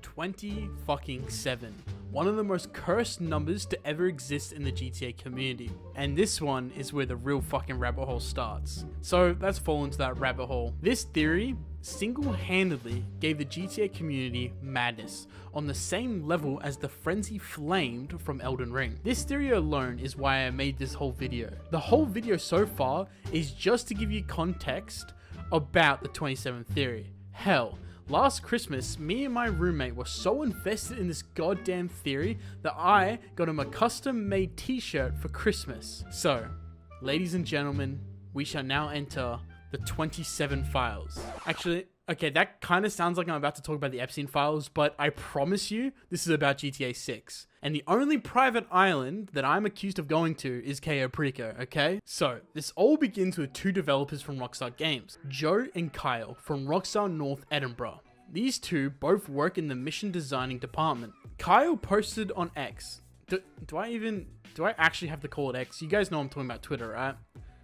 27. One of the most cursed numbers to ever exist in the GTA community. And this one is where the real fucking rabbit hole starts. So let's fall into that rabbit hole. This theory single-handedly gave the GTA community madness on the same level as the frenzy flamed from Elden Ring. This theory alone is why I made this whole video. The whole video so far is just to give you context about the 27 Theory. Hell, last Christmas, me and my roommate were so invested in this goddamn theory that I got him a custom-made t-shirt for Christmas. So, ladies and gentlemen, we shall now enter the 27 files. Actually, okay, that kind of sounds like I'm about to talk about the Epstein files, but I promise you, this is about GTA 6. And the only private island that I'm accused of going to is Cayo Perico, okay? So, this all begins with two developers from Rockstar Games, Joe and Kyle from Rockstar North Edinburgh. These two both work in the mission designing department. Kyle posted on X. Do I actually have to call it X? You guys know I'm talking about Twitter, right?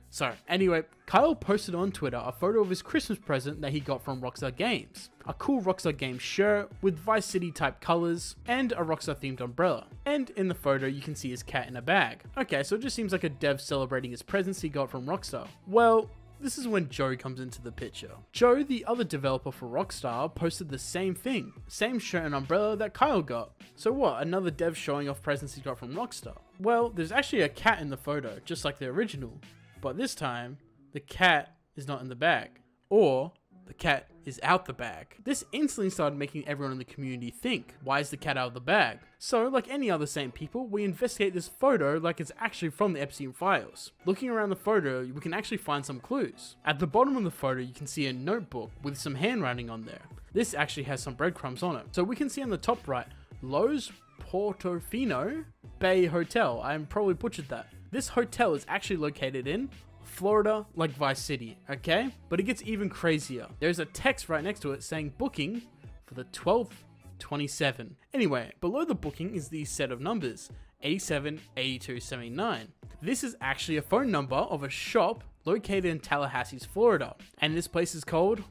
So, anyway, Kyle posted on Twitter a photo of his Christmas present that he got from Rockstar Games. A cool Rockstar Games shirt with Vice City type colors and a Rockstar themed umbrella. And in the photo you can see his cat in a bag. Okay, so it just seems like a dev celebrating his presents he got from Rockstar. Well, this is when Joe comes into the picture. Joe, the other developer for Rockstar, posted the same thing. Same shirt and umbrella that Kyle got. So what, another dev showing off presents he got from Rockstar? Well, there's actually a cat in the photo, just like the original. But this time, the cat is not in the bag. Or, the cat is out the bag. This instantly started making everyone in the community think, why is the cat out of the bag? So, like any other sane people, we investigate this photo like it's actually from the Epstein files. Looking around the photo, we can actually find some clues. At the bottom of the photo, you can see a notebook with some handwriting on there. This actually has some breadcrumbs on it. So we can see on the top right, Los Portofino Bay Hotel. I probably butchered that. This hotel is actually located in Florida, like Vice City, okay? But it gets even crazier. There's a text right next to it saying booking for the 12th, 27. Anyway, below the booking is the set of numbers, 87, 82, 79. This is actually a phone number of a shop located in Tallahassee, Florida. And this place is called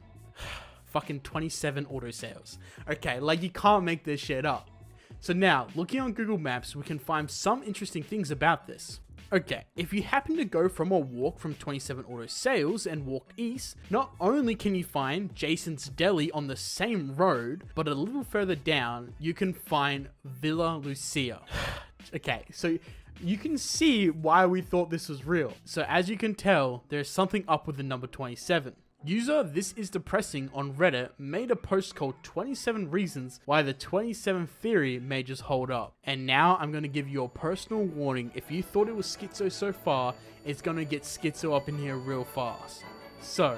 fucking 27 Auto Sales. Okay, like you can't make this shit up. So now, looking on Google Maps, we can find some interesting things about this. Okay, if you happen to go from a walk from 27 Auto Sales and walk east, not only can you find Jason's Deli on the same road, but a little further down, you can find Villa Lucia. Okay, so you can see why we thought this was real. So as you can tell, there's something up with the number 27. User This Is Depressing on Reddit made a post called 27 Reasons Why the 27 Theory may just hold up. And now I'm going to give you a personal warning. If you thought it was schizo so far, it's going to get schizo up in here real fast. So,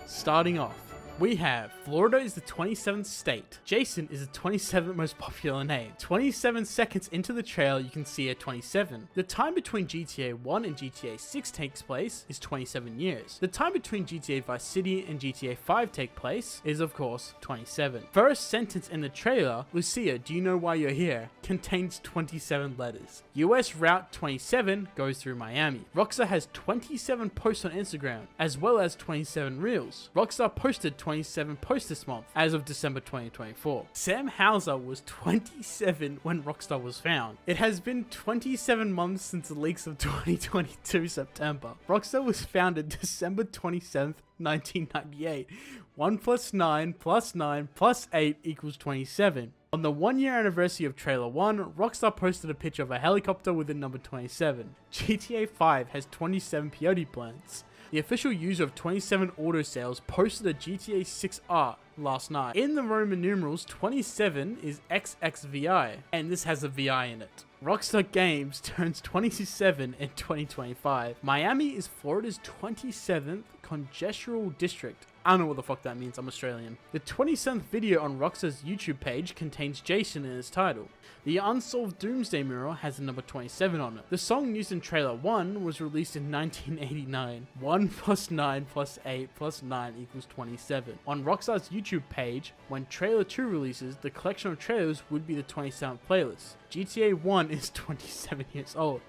starting off, we have Florida is the 27th state. Jason is the 27th most popular name. 27 seconds into the trail, you can see a 27. The time between GTA 1 and GTA 6 takes place is 27 years. The time between GTA Vice City and GTA 5 take place is, of course, 27. First sentence in the trailer, Lucia, do you know why you're here? Contains 27 letters. US Route 27 goes through Miami. Rockstar has 27 posts on Instagram, as well as 27 reels. Rockstar posted 27 posts this month, as of December 2024. Sam Hauser was 27 when Rockstar was found. It has been 27 months since the leaks of 2022 September. Rockstar was founded December 27th, 1998. 1 plus 9 plus 9 plus 8 equals 27. On the 1-year anniversary of Trailer 1, Rockstar posted a picture of a helicopter with the number 27. GTA 5 has 27 peyote plants. The official user of 27 Auto Sales posted a GTA 6 art last night. In the Roman numerals, 27 is XXVI, and this has a VI in it. Rockstar Games turns 27 in 2025. Miami is Florida's 27th congestional district. I don't know what the fuck that means, I'm Australian. The 27th video on Rockstar's YouTube page contains Jason in its title. The Unsolved Doomsday mural has the number 27 on it. The song used in Trailer 1 was released in 1989. 1 plus 9 plus 8 plus 9 equals 27. On Rockstar's YouTube page, when Trailer 2 releases, the collection of trailers would be the 27th playlist. GTA 1 is 27 years old.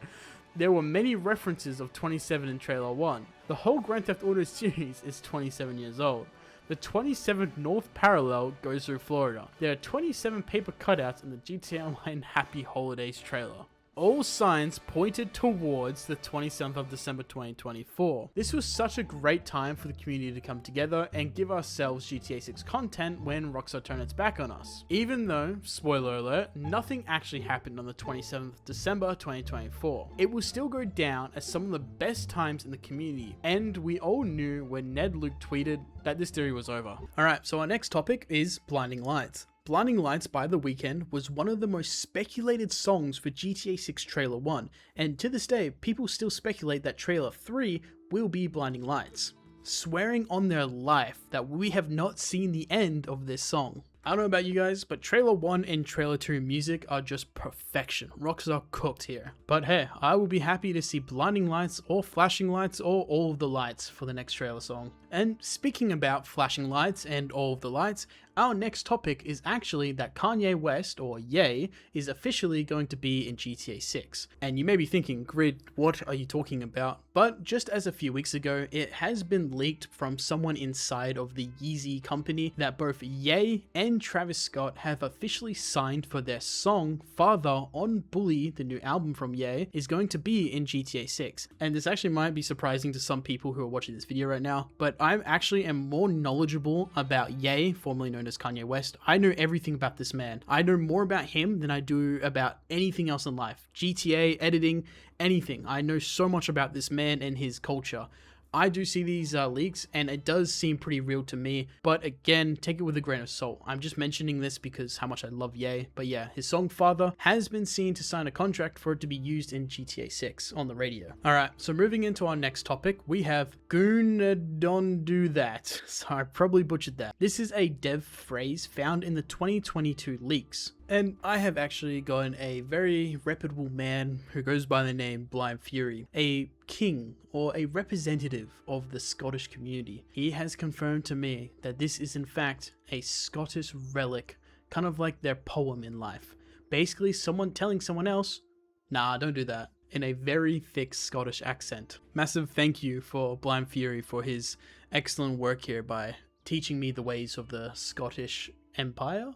There were many references of 27 in Trailer 1. The whole Grand Theft Auto series is 27 years old. The 27th North Parallel goes through Florida. There are 27 paper cutouts in the GTA Online Happy Holidays trailer. All signs pointed towards the 27th of December 2024. This was such a great time for the community to come together and give ourselves GTA 6 content when Rockstar turned its back on us. Even though, spoiler alert, nothing actually happened on the 27th of December 2024. It will still go down as some of the best times in the community, and we all knew when Ned Luke tweeted that this theory was over. Alright, so our next topic is Blinding Lights. Blinding Lights by The Weeknd was one of the most speculated songs for GTA 6 Trailer 1, and to this day, people still speculate that Trailer 3 will be Blinding Lights, swearing on their life that we have not seen the end of this song. I don't know about you guys, but Trailer 1 and Trailer 2 music are just perfection. Rockstar cooked here. But hey, I will be happy to see Blinding Lights or Flashing Lights or All of the Lights for the next trailer song. And speaking about Flashing Lights and All of the Lights, our next topic is actually that Kanye West, or Ye, is officially going to be in GTA 6. And you may be thinking, Grid, what are you talking about? But just as a few weeks ago, it has been leaked from someone inside of the Yeezy company that both Ye and Travis Scott have officially signed for their song Father on Bully, the new album from Ye, is going to be in GTA 6. And this actually might be surprising to some people who are watching this video right now, but I actually am more knowledgeable about Ye, formerly known as Kanye West. I know everything about this man. I know more about him than I do about anything else in life. GTA, editing, anything. I know so much about this man and his culture. I do see these leaks and it does seem pretty real to me, but again, take it with a grain of salt. I'm just mentioning this because how much I love Ye, but yeah, his song Father has been seen to sign a contract for it to be used in GTA 6 on the radio. Alright, so moving into our next topic, we have Don't Do That. So I probably butchered that. This is a dev phrase found in the 2022 leaks. And I have actually gotten a very reputable man who goes by the name Blind Fury, a king or a representative of the Scottish community. He has confirmed to me that this is in fact a Scottish relic, kind of like their poem in life. Basically someone telling someone else, nah, don't do that, in a very thick Scottish accent. Massive thank you for Blind Fury for his excellent work here by teaching me the ways of the Scottish Empire?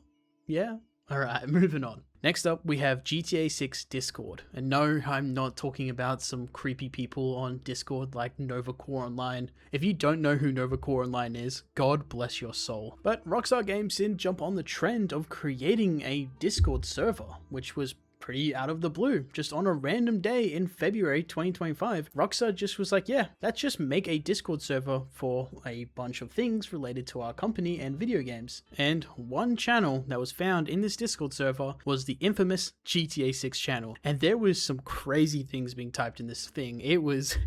Yeah? Alright, moving on. Next up, we have GTA 6 Discord. And no, I'm not talking about some creepy people on Discord like Nova Core Online. If you don't know who Nova Core Online is, God bless your soul. But Rockstar Games did jump on the trend of creating a Discord server, which was pretty out of the blue. Just on a random day in February 2025, Rockstar just was like, yeah, let's just make a Discord server for a bunch of things related to our company and video games. And one channel that was found in this Discord server was the infamous GTA 6 channel. And there was some crazy things being typed in this thing. It was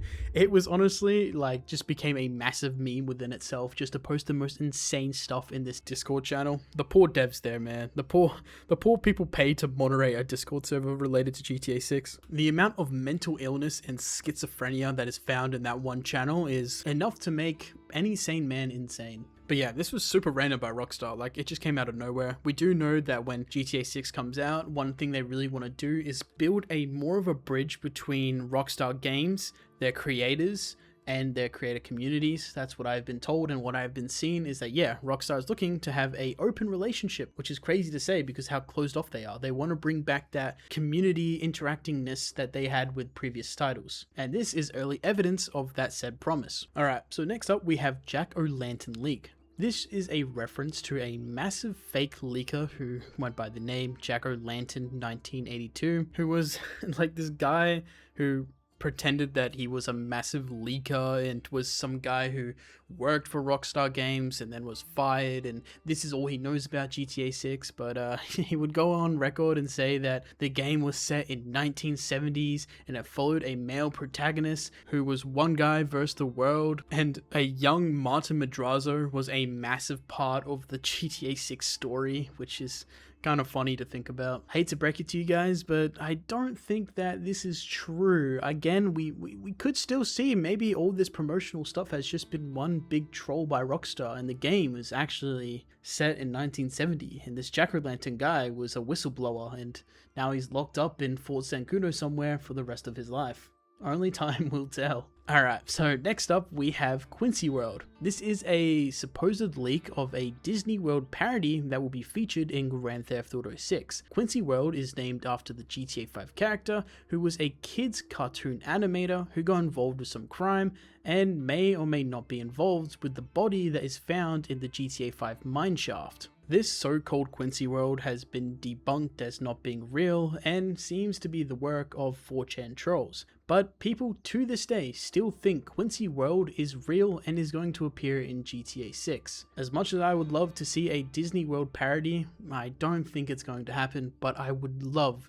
honestly like just became a massive meme within itself just to post the most insane stuff in this Discord channel. The poor devs there, man. The poor people paid to moderate a Discord server related to GTA 6. The amount of mental illness and schizophrenia that is found in that one channel is enough to make any sane man insane. But yeah, this was super random by Rockstar, like it just came out of nowhere. We do know that when GTA 6 comes out, one thing they really want to do is build a more of a bridge between Rockstar Games, their creators, and their creator communities. That's what I've been told, and what I've been seeing is that yeah, Rockstar is looking to have a open relationship, which is crazy to say because how closed off they are. They want to bring back that community interactingness that they had with previous titles, and this is early evidence of that said promise. Alright, so next up we have Jack-O-Lantern leak. This is a reference to a massive fake leaker who went by the name Jack-O-Lantern 1982, who was like this guy who pretended that he was a massive leaker and was some guy who worked for Rockstar Games and then was fired, and this is all he knows about GTA 6, but he would go on record and say that the game was set in 1970s and it followed a male protagonist who was one guy versus the world, and a young Martin Madrazo was a massive part of the GTA 6 story, which is kind of funny to think about. Hate to break it to you guys, but I don't think that this is true. Again, we could still see maybe all this promotional stuff has just been one big troll by Rockstar, and the game is actually set in 1970, and this Jack-O-Lantern guy was a whistleblower, and now he's locked up in Fort Sankuno somewhere for the rest of his life. Only time will tell. Alright, so next up we have Quincy World. This is a supposed leak of a Disney World parody that will be featured in Grand Theft Auto 6. Quincy World is named after the GTA 5 character who was a kid's cartoon animator who got involved with some crime and may or may not be involved with the body that is found in the GTA 5 mineshaft. This so-called Quincy World has been debunked as not being real and seems to be the work of 4chan trolls, but people to this day still think Quincy World is real and is going to appear in GTA 6. As much as I would love to see a Disney World parody, I don't think it's going to happen, but I would love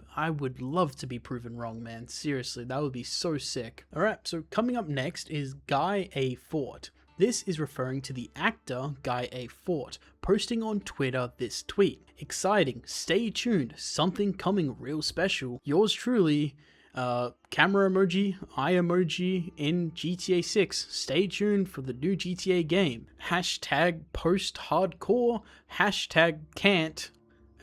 to be proven wrong, man. Seriously, that would be so sick. Alright, so coming up next is Guy A. Fawkes. This is referring to the actor Guy A. Fawkes, posting on Twitter this tweet. Exciting, stay tuned, something coming real special. Yours truly, camera emoji, eye emoji in GTA 6. Stay tuned for the new GTA game. Hashtag post hardcore, hashtag can't,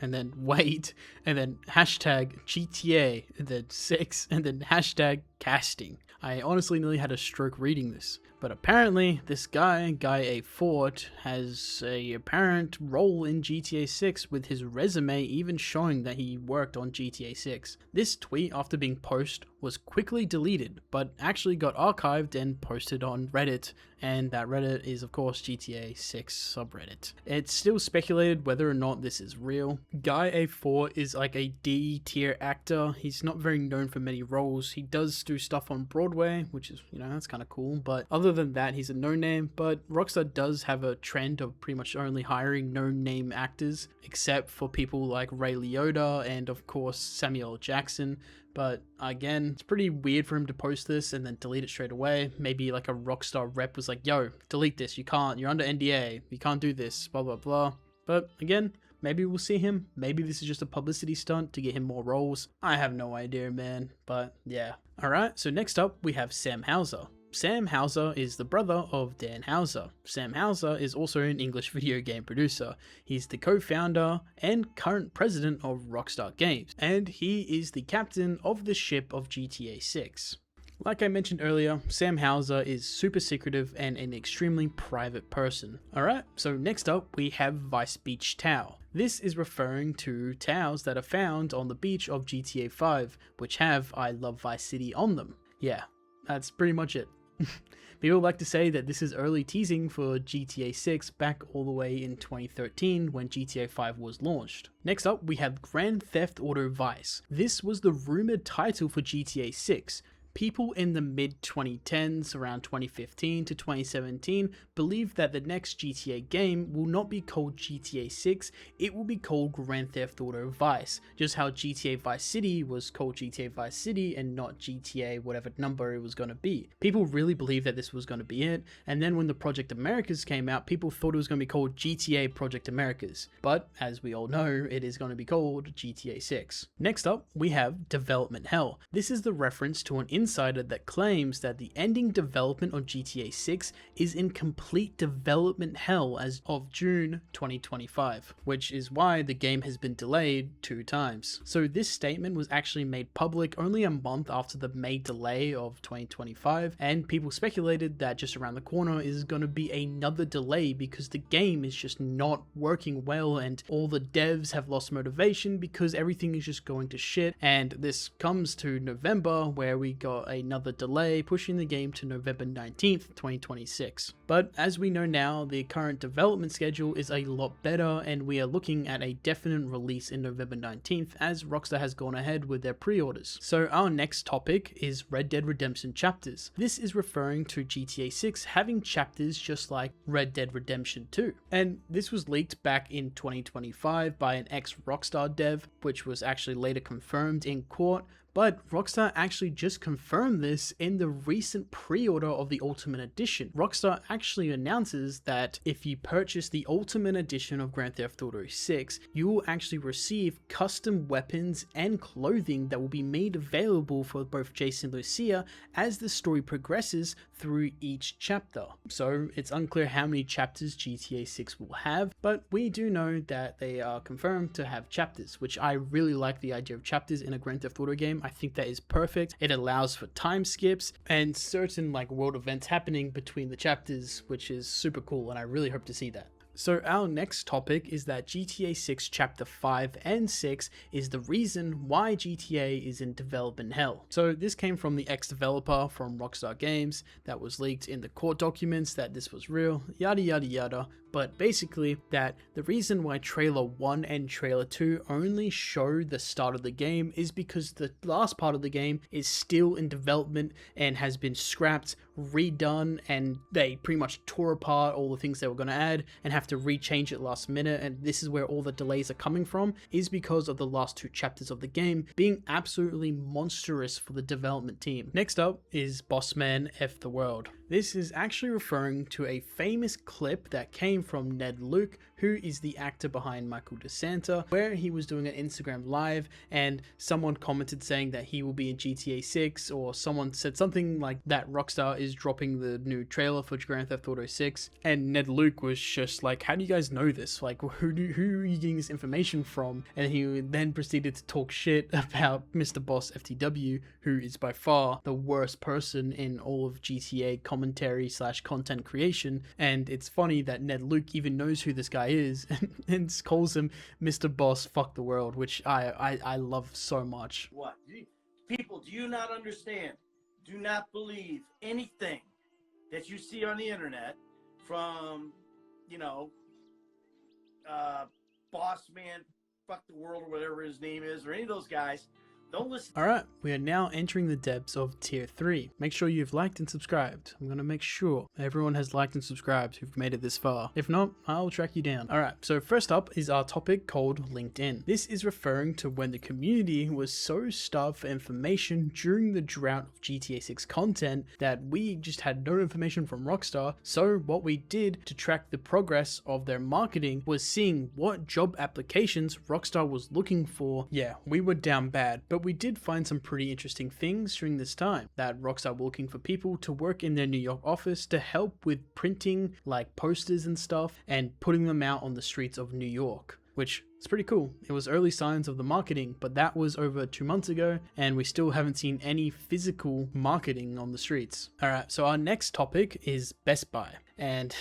and then wait, and then hashtag GTA, and then 6, and then hashtag casting. I honestly nearly had a stroke reading this. But apparently, this guy, Guy A. Fawkes, has a apparent role in GTA 6 with his resume even showing that he worked on GTA 6. This tweet, after being posted, was quickly deleted, but actually got archived and posted on Reddit, and that Reddit is of course GTA 6 subreddit. It's still speculated whether or not this is real. Guy A4 is like a D tier actor. He's not very known for many roles. He does do stuff on Broadway, which is, you know, that's kind of cool, but other than that, he's a no-name. But Rockstar does have a trend of pretty much only hiring no-name actors, except for people like Ray Liotta and of course Samuel L. Jackson. But again, it's pretty weird for him to post this and then delete it straight away. Maybe like a Rockstar rep was like, yo, delete this, you can't, you're under NDA, you can't do this, blah blah blah. But again, maybe we'll see him. Maybe this is just a publicity stunt to get him more roles. I have no idea, man. But yeah. Alright, so next up we have Sam Houser. Sam Houser is the brother of Dan Houser. Sam Houser is also an English video game producer. He's the co-founder and current president of Rockstar Games, and he is the captain of the ship of GTA 6. Like I mentioned earlier, Sam Houser is super secretive and an extremely private person. Alright, so next up we have Vice Beach Tau. This is referring to towels that are found on the beach of GTA 5, which have I Love Vice City on them. Yeah, that's pretty much it. People like to say that this is early teasing for GTA 6 back all the way in 2013 when GTA 5 was launched. Next up, we have Grand Theft Auto Vice. This was the rumored title for GTA 6. People in the mid-2010s, around 2015 to 2017, believed that the next GTA game will not be called GTA 6, it will be called Grand Theft Auto Vice, just how GTA Vice City was called GTA Vice City and not GTA whatever number it was going to be. People really believed that this was going to be it, and then when the Project Americas came out, people thought it was going to be called GTA Project Americas, but as we all know, it is going to be called GTA 6. Next up, we have Development Hell. This is the reference to an insider that claims that the ending development on GTA 6 is in complete development hell as of June 2025, which is why the game has been delayed 2 times. So this statement was actually made public only a month after the May delay of 2025, and people speculated that just around the corner is going to be another delay because the game is just not working well and all the devs have lost motivation because everything is just going to shit. And this comes to November where we got another delay, pushing the game to November 19th, 2026. But as we know now, the current development schedule is a lot better and we are looking at a definite release in November 19th as Rockstar has gone ahead with their pre-orders. So our next topic is Red Dead Redemption chapters. This is referring to GTA 6 having chapters just like Red Dead Redemption 2. And this was leaked back in 2025 by an ex-Rockstar dev, which was actually later confirmed in court. But Rockstar actually just confirmed this in the recent pre-order of the Ultimate Edition. Rockstar actually announces that if you purchase the Ultimate Edition of Grand Theft Auto 6, you will actually receive custom weapons and clothing that will be made available for both Jason and Lucia as the story progresses through each chapter. So it's unclear how many chapters GTA 6 will have, but we do know that they are confirmed to have chapters, which I really like the idea of chapters in a Grand Theft Auto game. I think that is perfect. It allows for time skips and certain like world events happening between the chapters, which is super cool, and I really hope to see that. So our next topic is that GTA 6 Chapter 5 and 6 is the reason why GTA is in development hell. So this came from the ex-developer from Rockstar Games that was leaked in the court documents that this was real, yada yada yada. But basically that the reason why trailer 1 and trailer 2 only show the start of the game is because the last part of the game is still in development and has been scrapped, redone, and they pretty much tore apart all the things they were going to add and have to rechange it last minute. And this is where all the delays are coming from, is because of the last 2 chapters of the game being absolutely monstrous for the development team. Next up is Bossman F the World. This is actually referring to a famous clip that came from Ned Luke, who is the actor behind Michael DeSanta, where he was doing an Instagram live and someone commented saying that he will be in GTA 6, or someone said something like that Rockstar is dropping the new trailer for Grand Theft Auto 6, and Ned Luke was just like, how do you guys know this? Like, who are you getting this information from? And he then proceeded to talk shit about Mr. Boss FTW, who is by far the worst person in all of GTA commentary / content creation. And it's funny that Ned Luke even knows who this guy is and calls him Mr. Boss Fuck the World, which I love so much. What? People, do you not understand? Do not believe anything that you see on the internet from, you know, Boss Man, Fuck the World, or whatever his name is, or any of those guys. Don't listen. Alright, we are now entering the depths of tier 3. Make sure you've liked and subscribed. I'm gonna make sure everyone has liked and subscribed who've made it this far. If not, I'll track you down. Alright, so first up is our topic called LinkedIn. This is referring to when the community was so starved for information during the drought of GTA 6 content that we just had no information from Rockstar. So what we did to track the progress of their marketing was seeing what job applications Rockstar was looking for. Yeah, we were down bad, but we did find some pretty interesting things during this time. That Rockstar were looking for people to work in their New York office to help with printing like posters and stuff and putting them out on the streets of New York, which is pretty cool. It was early signs of the marketing, but that was over 2 months ago and we still haven't seen any physical marketing on the streets. Alright, so our next topic is Best Buy, and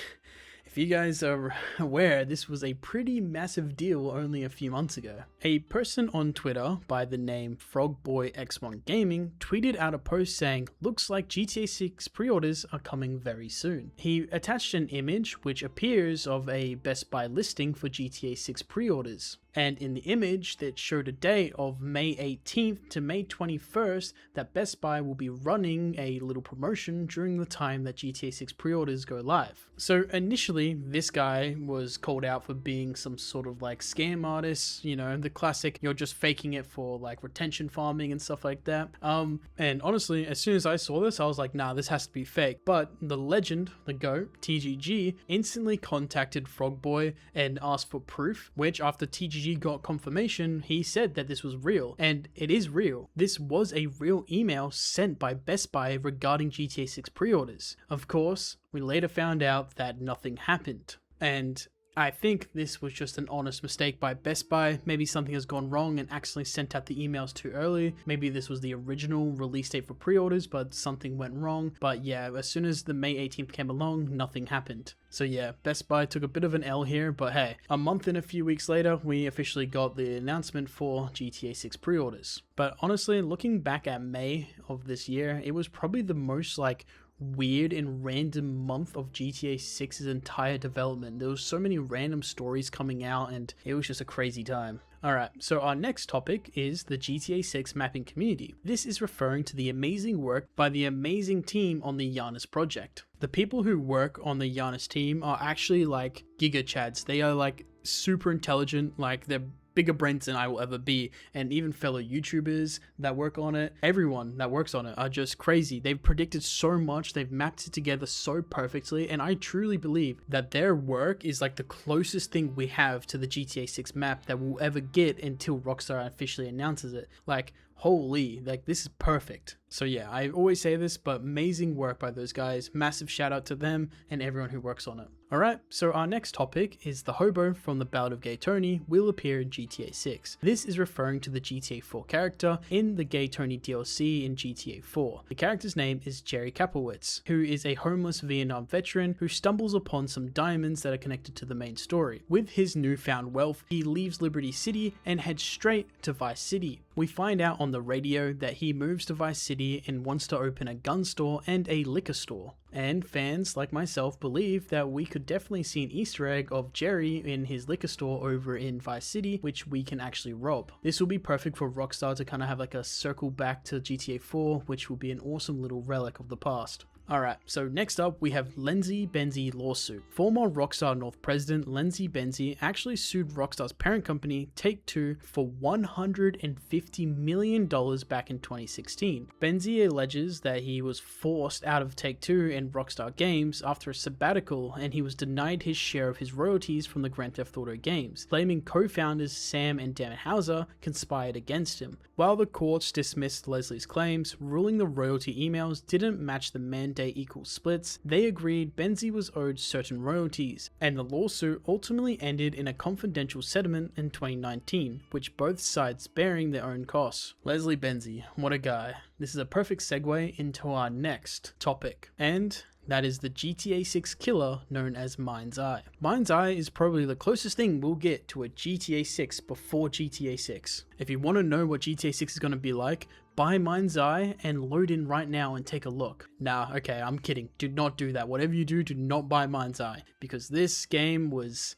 if you guys are aware, this was a pretty massive deal only a few months ago. A person on Twitter by the name FrogBoyX1 Gaming tweeted out a post saying, "Looks like GTA 6 pre-orders are coming very soon." He attached an image which appears of a Best Buy listing for GTA 6 pre-orders. And in the image that showed a date of May 18th to May 21st that Best Buy will be running a little promotion during the time that GTA 6 pre-orders go live. So initially this guy was called out for being some sort of like scam artist, you know, the classic you're just faking it for like retention farming and stuff like that. And honestly, as soon as I saw this, I was like, nah, this has to be fake. But the legend, the GOAT, TGG, instantly contacted Frogboy and asked for proof, which after TGG got confirmation, he said that this was real, and it is real. This was a real email sent by Best Buy regarding GTA 6 pre-orders. Of course, we later found out that nothing happened, and I think this was just an honest mistake by Best Buy. Maybe something has gone wrong and accidentally sent out the emails too early. Maybe this was the original release date for pre-orders, but something went wrong. But yeah, as soon as the May 18th came along, nothing happened. So yeah, Best Buy took a bit of an L here, but hey, a month and a few weeks later, we officially got the announcement for GTA 6 pre-orders. But honestly, looking back at May of this year, it was probably the most like weird and random month of GTA 6's entire development. There was so many random stories coming out and it was just a crazy time. Alright, so our next topic is the GTA 6 mapping community. This is referring to the amazing work by the amazing team on the Giannis project. The people who work on the Giannis team are actually like Giga Chads. They are like super intelligent, like they're bigger brains than I will ever be, and even fellow YouTubers that work on it, everyone that works on it are just crazy. They've predicted so much, they've mapped it together so perfectly, and I truly believe that their work is like the closest thing we have to the GTA 6 map that we'll ever get until Rockstar officially announces it. Like, holy, like this is perfect. So yeah, I always say this, but amazing work by those guys. Massive shout out to them and everyone who works on it. Alright, so our next topic is the hobo from the Ballad of Gay Tony will appear in GTA 6. This is referring to the GTA 4 character in the Gay Tony DLC in GTA 4. The character's name is Jerry Kapowitz, who is a homeless Vietnam veteran who stumbles upon some diamonds that are connected to the main story. With his newfound wealth, he leaves Liberty City and heads straight to Vice City. We find out on the radio that he moves to Vice City and wants to open a gun store and a liquor store. And fans like myself believe that we could definitely see an Easter egg of Jerry in his liquor store over in Vice City, which we can actually rob. This will be perfect for Rockstar to kind of have like a circle back to GTA 4, which will be an awesome little relic of the past. Alright, so next up we have Lenzy Benzy lawsuit. Former Rockstar North president Lenzy Benzy actually sued Rockstar's parent company Take-Two for $150 million back in 2016. Benzy alleges that he was forced out of Take-Two and Rockstar Games after a sabbatical and he was denied his share of his royalties from the Grand Theft Auto games, claiming co-founders Sam and Dan Houser conspired against him. While the courts dismissed Leslie's claims, ruling the royalty emails didn't match the mandate equal splits, they agreed Benzy was owed certain royalties, and the lawsuit ultimately ended in a confidential settlement in 2019, which both sides bearing their own costs. Leslie Benzy, what a guy. This is a perfect segue into our next topic, and That is the GTA 6 killer known as Mind's Eye. Mind's Eye is probably the closest thing we'll get to a GTA 6 before GTA 6. If you want to know what GTA 6 is going to be like, buy Mind's Eye and load in right now and take a look. Nah, okay, I'm kidding. Do not do that. Whatever you do not buy Mind's Eye, because this game was...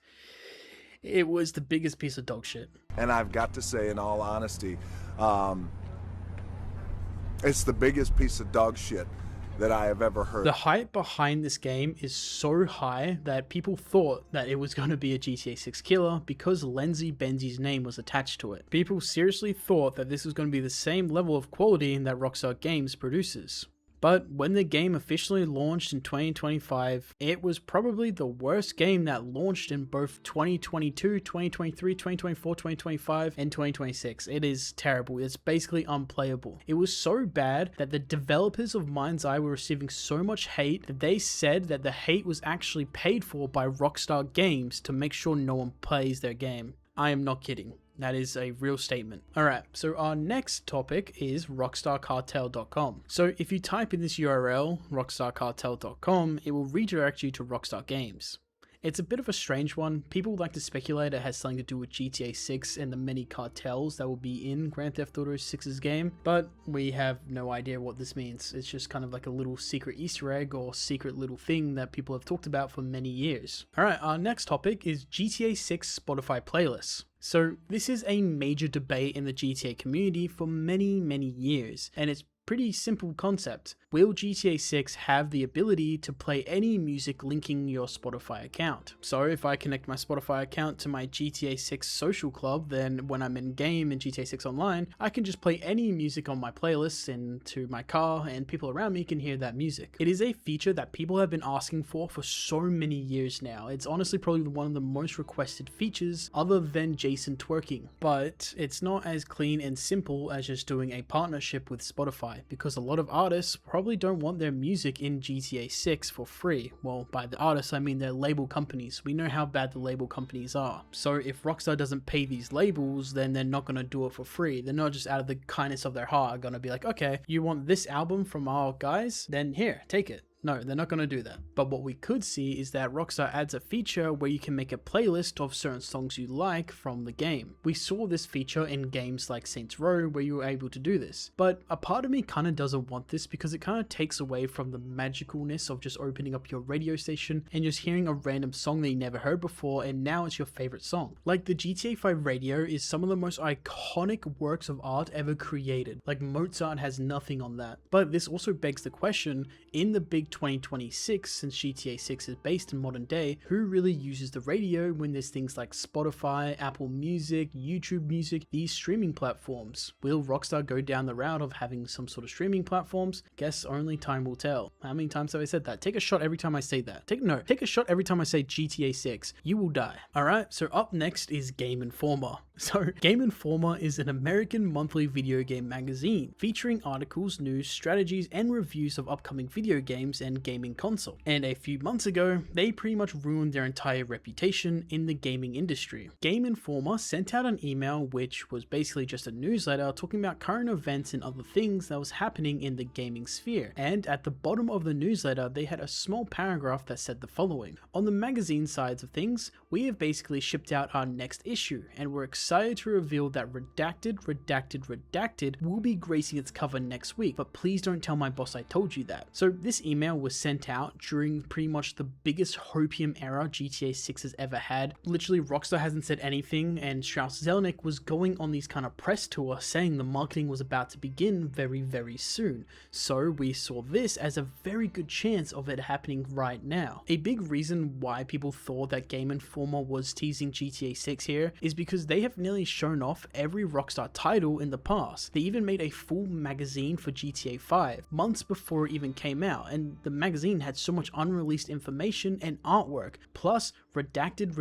it was the biggest piece of dog shit. And I've got to say, in all honesty, it's the biggest piece of dog shit that I have ever heard. The hype behind this game is so high that people thought that it was going to be a GTA 6 killer because Lenzy Benzi's name was attached to it. People seriously thought that this was going to be the same level of quality that Rockstar Games produces. But when the game officially launched in 2025, it was probably the worst game that launched in both 2022, 2023, 2024, 2025, and 2026. It is terrible. It's basically unplayable. It was so bad that the developers of Mind's Eye were receiving so much hate that they said that the hate was actually paid for by Rockstar Games to make sure no one plays their game. I am not kidding. That is a real statement. Alright, so our next topic is rockstarcartel.com. So if you type in this URL, rockstarcartel.com, it will redirect you to Rockstar Games. It's a bit of a strange one. People like to speculate it has something to do with GTA 6 and the many cartels that will be in Grand Theft Auto 6's game, but we have no idea what this means. It's just kind of like a little secret Easter egg or secret little thing that people have talked about for many years. Alright, our next topic is GTA 6 Spotify playlists. So this is a major debate in the GTA community for many years, and it's pretty simple concept. Will GTA 6 have the ability to play any music linking your Spotify account? So if I connect my Spotify account to my GTA 6 social club, then when I'm in game in GTA 6 online, I can just play any music on my playlists into my car and people around me can hear that music. It is a feature that people have been asking for so many years now. It's honestly probably one of the most requested features other than Jason twerking, but it's not as clean and simple as just doing a partnership with Spotify, because a lot of artists probably don't want their music in GTA 6 for free. Well, by the artists I mean their label companies. We know how bad the label companies are. So if Rockstar doesn't pay these labels, then they're not going to do it for free. They're not just out of the kindness of their heart going to be like, okay, you want this album from our guys? Then here, take it. No, they're not going to do that. But what we could see is that Rockstar adds a feature where you can make a playlist of certain songs you like from the game. We saw this feature in games like Saints Row where you were able to do this. But a part of me kind of doesn't want this because it kind of takes away from the magicalness of just opening up your radio station and just hearing a random song that you never heard before and now it's your favorite song. Like the GTA 5 radio is some of the most iconic works of art ever created. Like Mozart has nothing on that. But this also begs the question, in the big 2026, since GTA 6 is based in modern day, who really uses the radio when there's things like Spotify, Apple Music, YouTube Music, these streaming platforms? Will Rockstar go down the route of having some sort of streaming platforms? Guess only time will tell. How many times have I said that? Take a shot every time I say that. Take a shot every time I say GTA 6. You will die. Alright, so up next is Game Informer. So, Game Informer is an American monthly video game magazine featuring articles, news, strategies, and reviews of upcoming video games and gaming console. And a few months ago, they pretty much ruined their entire reputation in the gaming industry. Game Informer sent out an email which was basically just a newsletter talking about current events and other things that was happening in the gaming sphere. And at the bottom of the newsletter, they had a small paragraph that said the following: on the magazine sides of things, we have basically shipped out our next issue, and we're excited to reveal that Redacted will be gracing its cover next week, but please don't tell my boss I told you that. So this email was sent out during pretty much the biggest hopium era GTA 6 has ever had. Literally, Rockstar hasn't said anything, and Strauss Zelnick was going on these kind of press tours saying the marketing was about to begin very soon. So we saw this as a very good chance of it happening right now. A big reason why people thought that Game Informer was teasing GTA 6 here is because they have nearly shown off every Rockstar title in the past. They even made a full magazine for GTA 5 months before it even came out, and the magazine had so much unreleased information and artwork. Plus, Redacted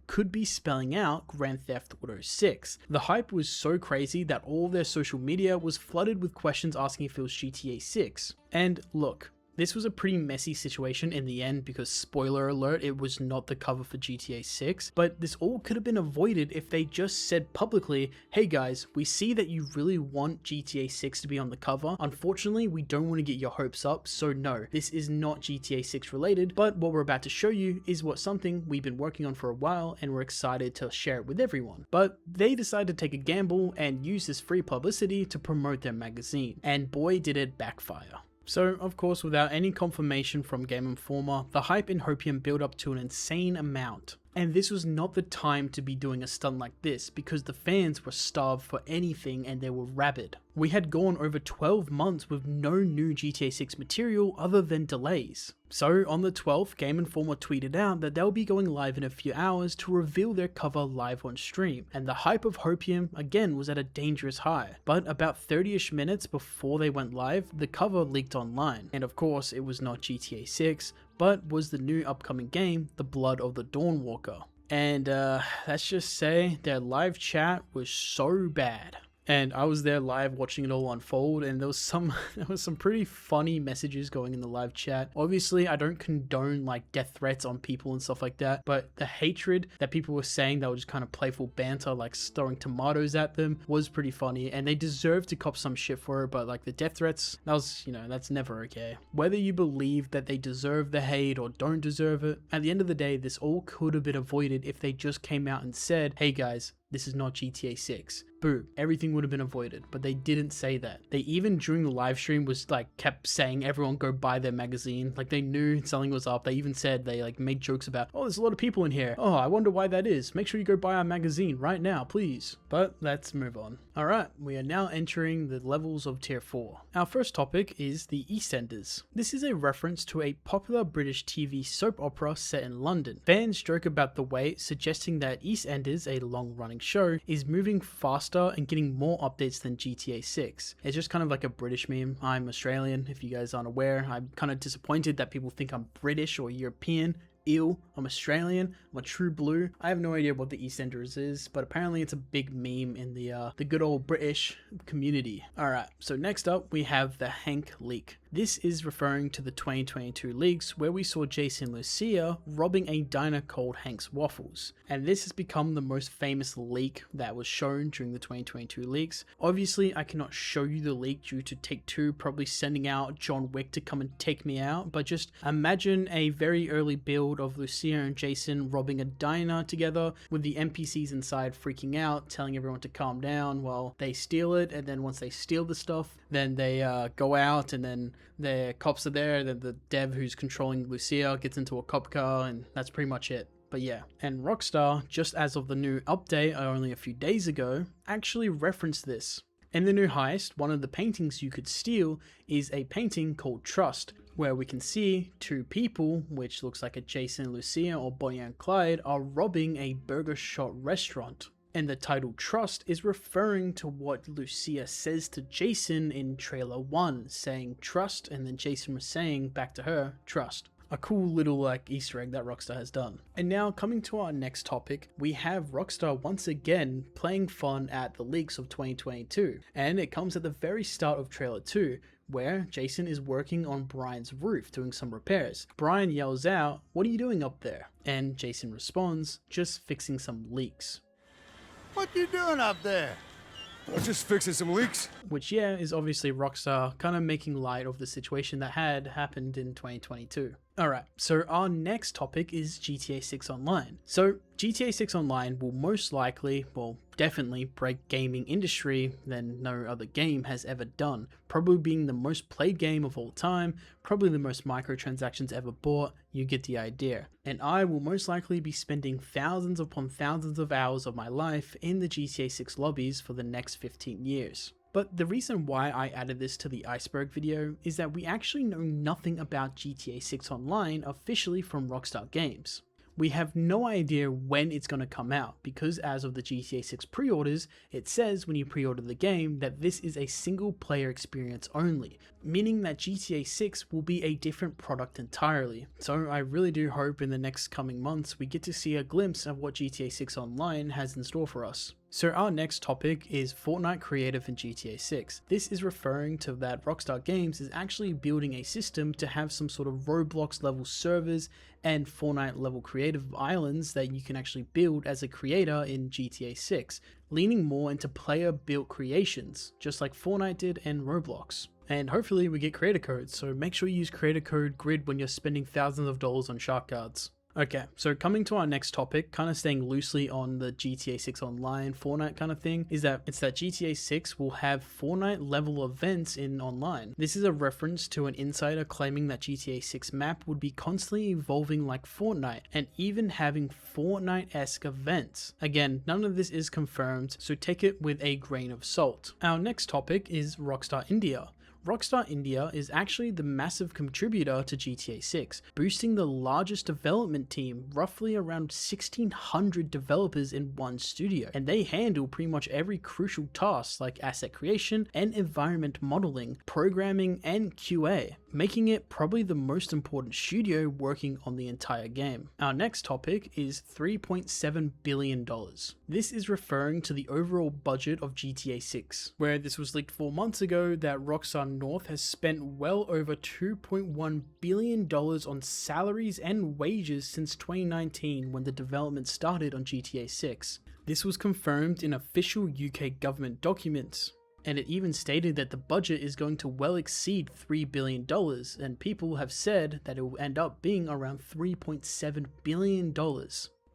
could be spelling out Grand Theft Auto 6. The hype was so crazy that all their social media was flooded with questions asking if it was GTA 6. And look, This was a pretty messy situation in the end because, spoiler alert, it was not the cover for GTA 6, but this all could have been avoided if they just said publicly, hey guys, we see that you really want GTA 6 to be on the cover. Unfortunately, we don't want to get your hopes up, so no, this is not GTA 6 related, but what we're about to show you is something we've been working on for a while and we're excited to share it with everyone. But they decided to take a gamble and use this free publicity to promote their magazine, and boy did it backfire. So, of course, without any confirmation from Game Informer, the hype in Hopium built up to an insane amount. And this was not the time to be doing a stunt like this because the fans were starved for anything and they were rabid. We had gone over 12 months with no new GTA 6 material other than delays. So on the 12th, Game Informer tweeted out that they'll be going live in a few hours to reveal their cover live on stream, and the hype of Hopium again was at a dangerous high. But about 30ish minutes before they went live, the cover leaked online, and of course it was not GTA 6, but was the new upcoming game, The Blood of the Dawnwalker. And let's just say their live chat was so bad. And I was there live watching it all unfold, and there was some pretty funny messages going in the live chat. Obviously, I don't condone like death threats on people and stuff like that, but the hatred that people were saying that was just kind of playful banter, like throwing tomatoes at them, was pretty funny, and they deserve to cop some shit for it, but like the death threats, that was, that's never okay. Whether you believe that they deserve the hate or don't deserve it, at the end of the day, this all could have been avoided if they just came out and said, hey guys, this is not GTA 6. Boom, everything would have been avoided, but they didn't say that. They even during the live stream was like kept saying everyone go buy their magazine. Like they knew something was up. They even said they like made jokes about, oh, there's a lot of people in here. Oh, I wonder why that is. Make sure you go buy our magazine right now, please. But let's move on. All right, we are now entering the levels of tier 4. Our first topic is the EastEnders. This is a reference to a popular British TV soap opera set in London. Fans joke about the wait, suggesting that EastEnders, a long-running show, is moving faster and getting more updates than GTA 6. It's just kind of like a British meme. I'm Australian, if you guys aren't aware. I'm kind of disappointed that people think I'm British or European. Ew, I'm Australian, I'm a true blue. I have no idea what the EastEnders is, but apparently it's a big meme in the good old British community. Alright, so next up we have the Hank leak. This is referring to the 2022 leaks where we saw Jason Lucia robbing a diner called Hank's Waffles. And this has become the most famous leak that was shown during the 2022 leaks. Obviously, I cannot show you the leak due to Take-Two probably sending out John Wick to come and take me out, but just imagine a very early build of Lucia and Jason robbing a diner together with the NPCs inside freaking out, telling everyone to calm down while they steal it, and then once they steal the stuff, then they go out and then the cops are there, then the dev who's controlling Lucia gets into a cop car, and that's pretty much it. But yeah, and Rockstar, just as of the new update only a few days ago, actually referenced this. In the new heist, one of the paintings you could steal is a painting called Trust, where we can see two people, which looks like a Jason and Lucia or Bonnie and Clyde, are robbing a burger shop restaurant. And the title Trust is referring to what Lucia says to Jason in trailer 1, saying trust, and then Jason was saying back to her, trust. A cool little Easter egg that Rockstar has done. And now coming to our next topic, we have Rockstar once again playing fun at the leaks of 2022. And it comes at the very start of trailer 2, where Jason is working on Brian's roof doing some repairs. Brian yells out, "What are you doing up there?" And Jason responds, "Just fixing some leaks." What you doing up there? I'm just fixing some leaks. Which, yeah, is obviously Rockstar kind of making light of the situation that had happened in 2022. Alright, so our next topic is GTA 6 Online. So GTA 6 Online will most likely, well, definitely break gaming industry than no other game has ever done. Probably being the most played game of all time, probably the most microtransactions ever bought, you get the idea. And I will most likely be spending thousands upon thousands of hours of my life in the GTA 6 lobbies for the next 15 years. But the reason why I added this to the iceberg video is that we actually know nothing about GTA 6 Online officially from Rockstar Games. We have no idea when it's going to come out because as of the GTA 6 pre-orders, it says when you pre-order the game that this is a single player experience only, meaning that GTA 6 will be a different product entirely. So I really do hope in the next coming months we get to see a glimpse of what GTA 6 Online has in store for us. So our next topic is Fortnite creative in GTA 6. This is referring to that Rockstar Games is actually building a system to have some sort of Roblox level servers and Fortnite level creative islands that you can actually build as a creator in GTA 6, leaning more into player built creations, just like Fortnite did and Roblox. And hopefully we get creator codes, so make sure you use creator code GRID when you're spending thousands of dollars on shark cards. Okay, so coming to our next topic, kind of staying loosely on the GTA 6 Online Fortnite kind of thing, is that it's that GTA 6 will have Fortnite level events in online. This is a reference to an insider claiming that GTA 6 map would be constantly evolving like Fortnite, and even having Fortnite-esque events. Again, none of this is confirmed, so take it with a grain of salt. Our next topic is Rockstar India. Rockstar India is actually the massive contributor to GTA 6, boosting the largest development team, roughly around 1,600 developers in one studio, and they handle pretty much every crucial task like asset creation and environment modeling, programming and QA, making it probably the most important studio working on the entire game. Our next topic is $3.7 billion. This is referring to the overall budget of GTA 6, where this was leaked 4 months ago that Rockstar North has spent well over $2.1 billion on salaries and wages since 2019 when the development started on GTA 6. This was confirmed in official UK government documents, and it even stated that the budget is going to well exceed $3 billion, and people have said that it will end up being around $3.7 billion.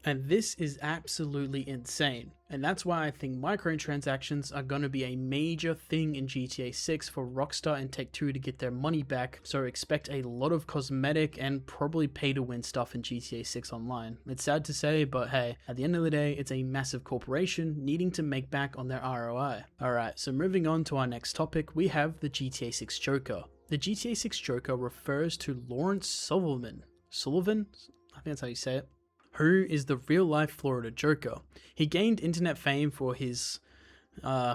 And this is absolutely insane. And that's why I think microtransactions are going to be a major thing in GTA 6 for Rockstar and Take-Two to get their money back, so expect a lot of cosmetic and probably pay-to-win stuff in GTA 6 Online. It's sad to say, but hey, at the end of the day, it's a massive corporation needing to make back on their ROI. Alright, so moving on to our next topic, we have the GTA 6 Joker. The GTA 6 Joker refers to Lawrence Sullivan? I think that's how you say it. Who is the real-life Florida Joker. He gained internet fame for his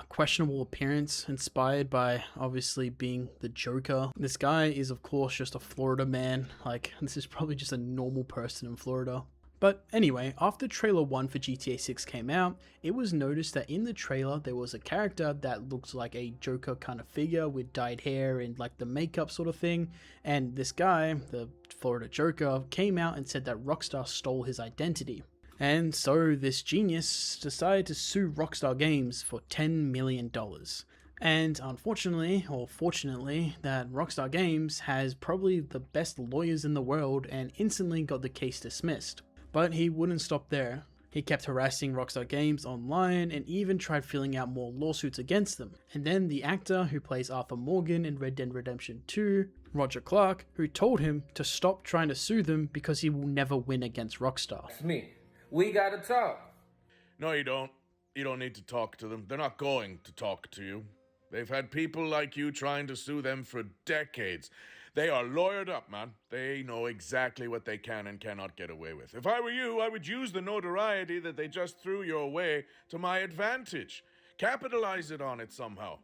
questionable appearance, inspired by obviously being the Joker. This guy is of course just a Florida man, like this is probably just a normal person in Florida. But anyway, after trailer 1 for GTA 6 came out, it was noticed that in the trailer there was a character that looked like a Joker kind of figure with dyed hair and like the makeup sort of thing, and this guy, the Florida Joker, came out and said that Rockstar stole his identity. And so this genius decided to sue Rockstar Games for $10 million. And unfortunately, or fortunately, that Rockstar Games has probably the best lawyers in the world and instantly got the case dismissed. But he wouldn't stop there. He kept harassing Rockstar Games online and even tried filling out more lawsuits against them. And then the actor who plays Arthur Morgan in Red Dead Redemption 2, Roger Clark, who told him to stop trying to sue them because he will never win against Rockstar. It's me. We gotta talk. No, you don't. You don't need to talk to them. They're not going to talk to you. They've had people like you trying to sue them for decades. They are lawyered up, man. They know exactly what they can and cannot get away with. If I were you, I would use the notoriety that they just threw your way to my advantage. Capitalize it on it somehow.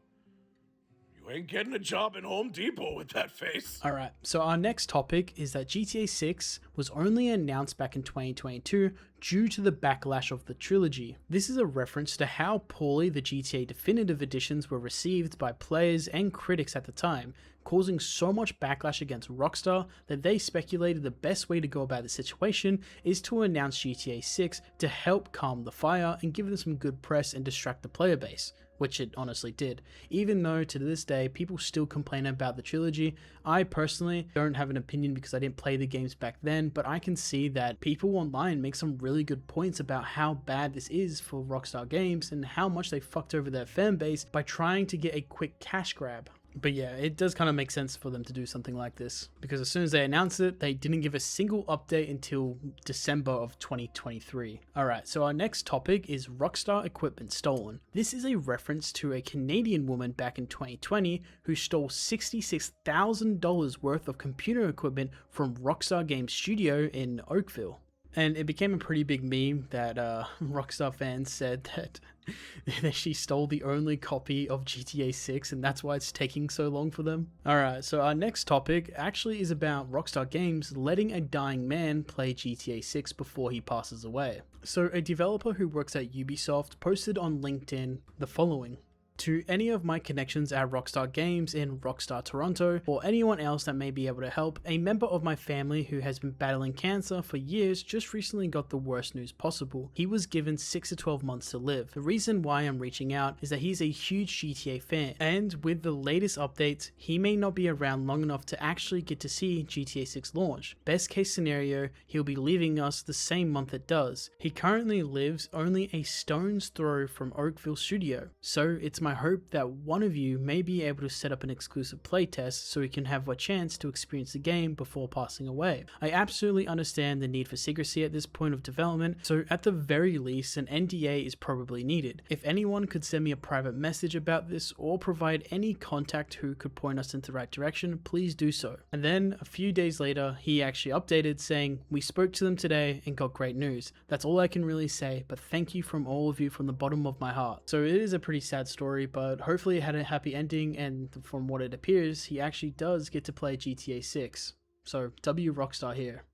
You ain't getting a job in Home Depot with that face. Alright, so our next topic is that GTA 6 was only announced back in 2022 due to the backlash of the trilogy. This is a reference to how poorly the GTA Definitive Editions were received by players and critics at the time, causing so much backlash against Rockstar that they speculated the best way to go about the situation is to announce GTA 6 to help calm the fire and give them some good press and distract the player base, which it honestly did. Even though to this day people still complain about the trilogy, I personally don't have an opinion because I didn't play the games back then, but I can see that people online make some really good points about how bad this is for Rockstar Games and how much they fucked over their fan base by trying to get a quick cash grab. But yeah, it does kind of make sense for them to do something like this, because as soon as they announced it, they didn't give a single update until December of 2023. Alright, so our next topic is Rockstar equipment stolen. This is a reference to a Canadian woman back in 2020 who stole $66,000 worth of computer equipment from Rockstar Games Studio in Oakville. And it became a pretty big meme that Rockstar fans said that she stole the only copy of GTA 6 and that's why it's taking so long for them. Alright, so our next topic actually is about Rockstar Games letting a dying man play GTA 6 before he passes away. So a developer who works at Ubisoft posted on LinkedIn the following: "To any of my connections at Rockstar Games in Rockstar Toronto, or anyone else that may be able to help, a member of my family who has been battling cancer for years just recently got the worst news possible. He was given 6 to 12 months to live. The reason why I'm reaching out is that he's a huge GTA fan, and with the latest updates, he may not be around long enough to actually get to see GTA 6 launch. Best case scenario, he'll be leaving us the same month it does. He currently lives only a stone's throw from Oakville Studio, so it's my hope that one of you may be able to set up an exclusive playtest so we can have a chance to experience the game before passing away. I absolutely understand the need for secrecy at this point of development, so at the very least an NDA is probably needed. If anyone could send me a private message about this or provide any contact who could point us in the right direction, please do so." And then a few days later he actually updated saying, "We spoke to them today and got great news. That's all I can really say, but thank you from all of you from the bottom of my heart." So it is a pretty sad story, but hopefully it had a happy ending, and from what it appears, he actually does get to play GTA 6. So W Rockstar here.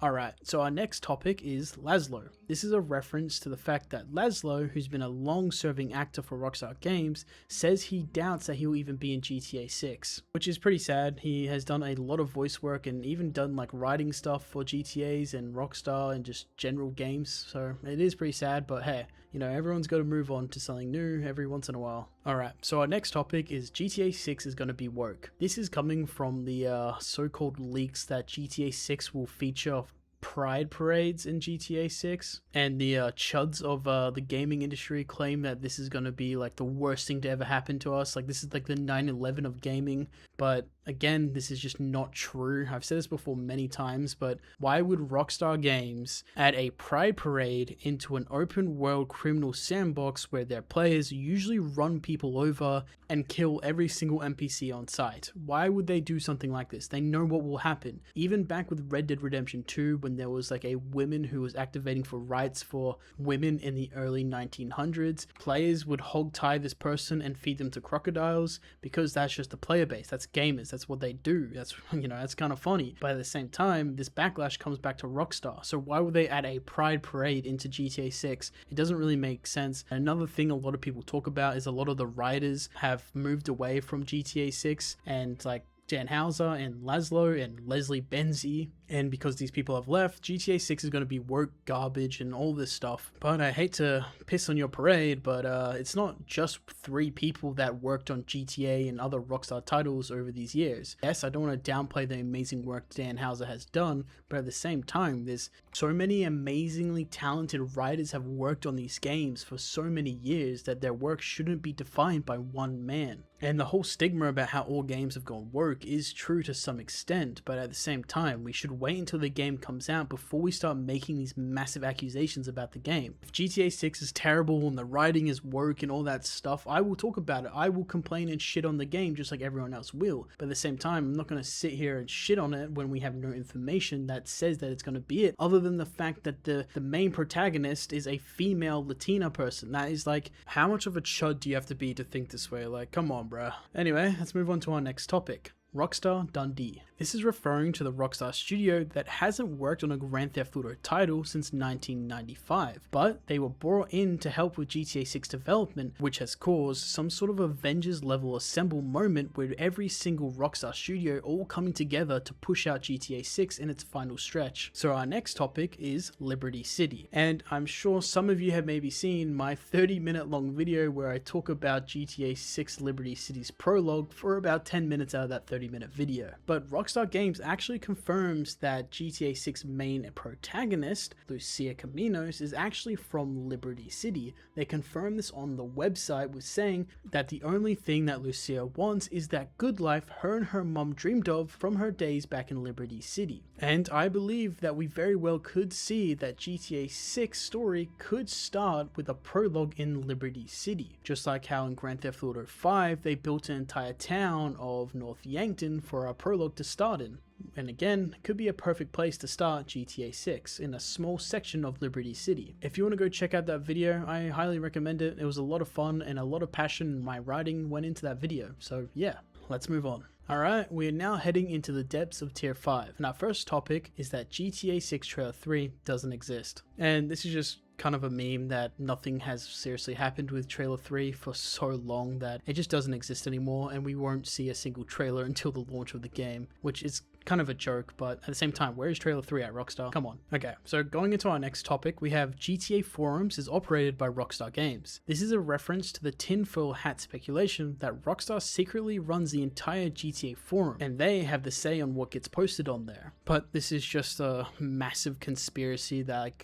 Alright, so our next topic is Laszlo. This is a reference to the fact that Laszlo, who's been a long-serving actor for Rockstar Games, says he doubts that he'll even be in GTA 6, which is pretty sad. He has done a lot of voice work and even done like writing stuff for GTAs and Rockstar and just general games, so it is pretty sad, but hey, you know, everyone's got to move on to something new every once in a while. Alright, so our next topic is GTA 6 is going to be woke. This is coming from the so-called leaks that GTA 6 will feature pride parades in GTA 6, and the chuds of the gaming industry claim that this is going to be like the worst thing to ever happen to us, like this is like the 9/11 of gaming. But again, this is just not true. I've said this before many times, but why would Rockstar Games add a pride parade into an open world criminal sandbox where their players usually run people over and kill every single NPC on site? Why would they do something like this? They know what will happen. Even back with Red Dead Redemption 2, when there was like a woman who was activating for rights for women in the early 1900s, players would hog tie this person and feed them to crocodiles because that's just the player base. That's gamers. That's what they do. That's, you know, that's kind of funny. But at the same time, this backlash comes back to Rockstar. So why would they add a pride parade into GTA 6? It doesn't really make sense. Another thing a lot of people talk about is a lot of the writers have moved away from GTA 6, and like Dan Houser and Laszlo and Leslie Benzie, and because these people have left, GTA 6 is going to be woke garbage and all this stuff. But I hate to piss on your parade, but it's not just 3 people that worked on GTA and other Rockstar titles over these years. Yes, I don't want to downplay the amazing work Dan Houser has done, but at the same time, there's so many amazingly talented writers have worked on these games for so many years that their work shouldn't be defined by one man. And the whole stigma about how all games have gone woke is true to some extent, but at the same time, we should wait until the game comes out before we start making these massive accusations about the game. If GTA 6 is terrible and the writing is woke and all that stuff, I will talk about it. I will complain and shit on the game just like everyone else will. But at the same time, I'm not going to sit here and shit on it when we have no information that says that it's going to be it, other than the fact that the main protagonist is a female Latina person. That is like, how much of a chud do you have to be to think this way? Like, come on, bruh. Anyway, let's move on to our next topic. Rockstar Dundee. This is referring to the Rockstar studio that hasn't worked on a Grand Theft Auto title since 1995, but they were brought in to help with GTA 6 development, which has caused some sort of Avengers level assemble moment with every single Rockstar studio all coming together to push out GTA 6 in its final stretch. So our next topic is Liberty City, and I'm sure some of you have maybe seen my 30-minute long video where I talk about GTA 6 Liberty City's prologue for about 10 minutes out of that 30-minute video. But Rockstar Games actually confirms that GTA 6 main protagonist, Lucia Caminos, is actually from Liberty City. They confirmed this on the website with saying that the only thing that Lucia wants is that good life her and her mom dreamed of from her days back in Liberty City. And I believe that we very well could see that GTA 6 story could start with a prologue in Liberty City, just like how in Grand Theft Auto 5 they built an entire town of North Yankton Wellington for our prologue to start in. And again, it could be a perfect place to start GTA 6 in a small section of Liberty City. If you want to go check out that video, I highly recommend it. It was a lot of fun and a lot of passion in my writing went into that video. So yeah, let's move on. Alright, we are now heading into the depths of Tier 5, and our first topic is that GTA 6 Trailer 3 doesn't exist. And this is just kind of a meme that nothing has seriously happened with Trailer 3 for so long that it just doesn't exist anymore, and we won't see a single trailer until the launch of the game, which is kind of a joke, but at the same time, where is Trailer 3 at, Rockstar? Come on. Okay, so going into our next topic, we have GTA Forums is operated by Rockstar Games. This is a reference to the tinfoil hat speculation that Rockstar secretly runs the entire GTA forum, and they have the say on what gets posted on there. But this is just a massive conspiracy that,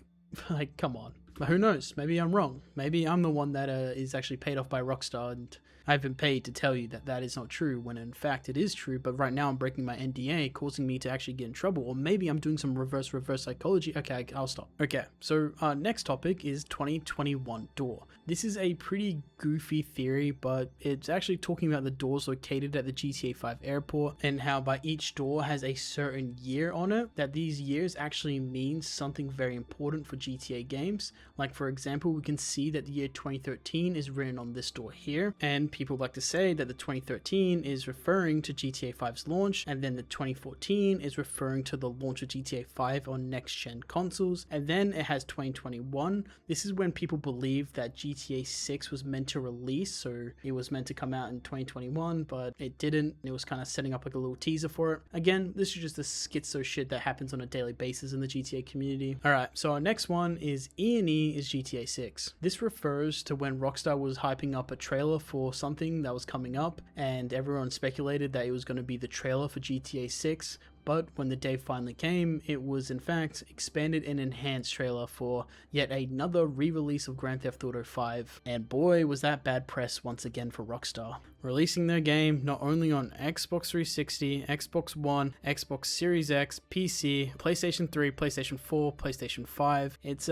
like come on. But who knows? Maybe I'm wrong. Maybe I'm the one that is actually paid off by Rockstar, and I've been paid to tell you that that is not true, when in fact it is true, but right now I'm breaking my NDA, causing me to actually get in trouble, or maybe I'm doing some reverse psychology. Okay, I'll stop. Okay, so our next topic is 2021 door. This is a pretty goofy theory, but it's actually talking about the doors located at the GTA 5 airport, and how by each door has a certain year on it, that these years actually mean something very important for GTA games. Like for example, we can see that the year 2013 is written on this door here, and people like to say that the 2013 is referring to GTA 5's launch, and then the 2014 is referring to the launch of GTA 5 on next-gen consoles, and then it has 2021. This is when people believe that GTA 6 was meant to release, so it was meant to come out in 2021, but it didn't. It was kind of setting up like a little teaser for it. Again, this is just the schizo shit that happens on a daily basis in the GTA community. Alright, so our next one is E&E is GTA 6. This refers to when Rockstar was hyping up a trailer for something that was coming up, and everyone speculated that it was going to be the trailer for GTA 6, but when the day finally came, it was in fact expanded and enhanced trailer for yet another re-release of Grand Theft Auto 5, and boy was that bad press once again for Rockstar. Releasing their game not only on Xbox 360, Xbox One, Xbox Series X, PC, PlayStation 3, PlayStation 4, PlayStation 5, it's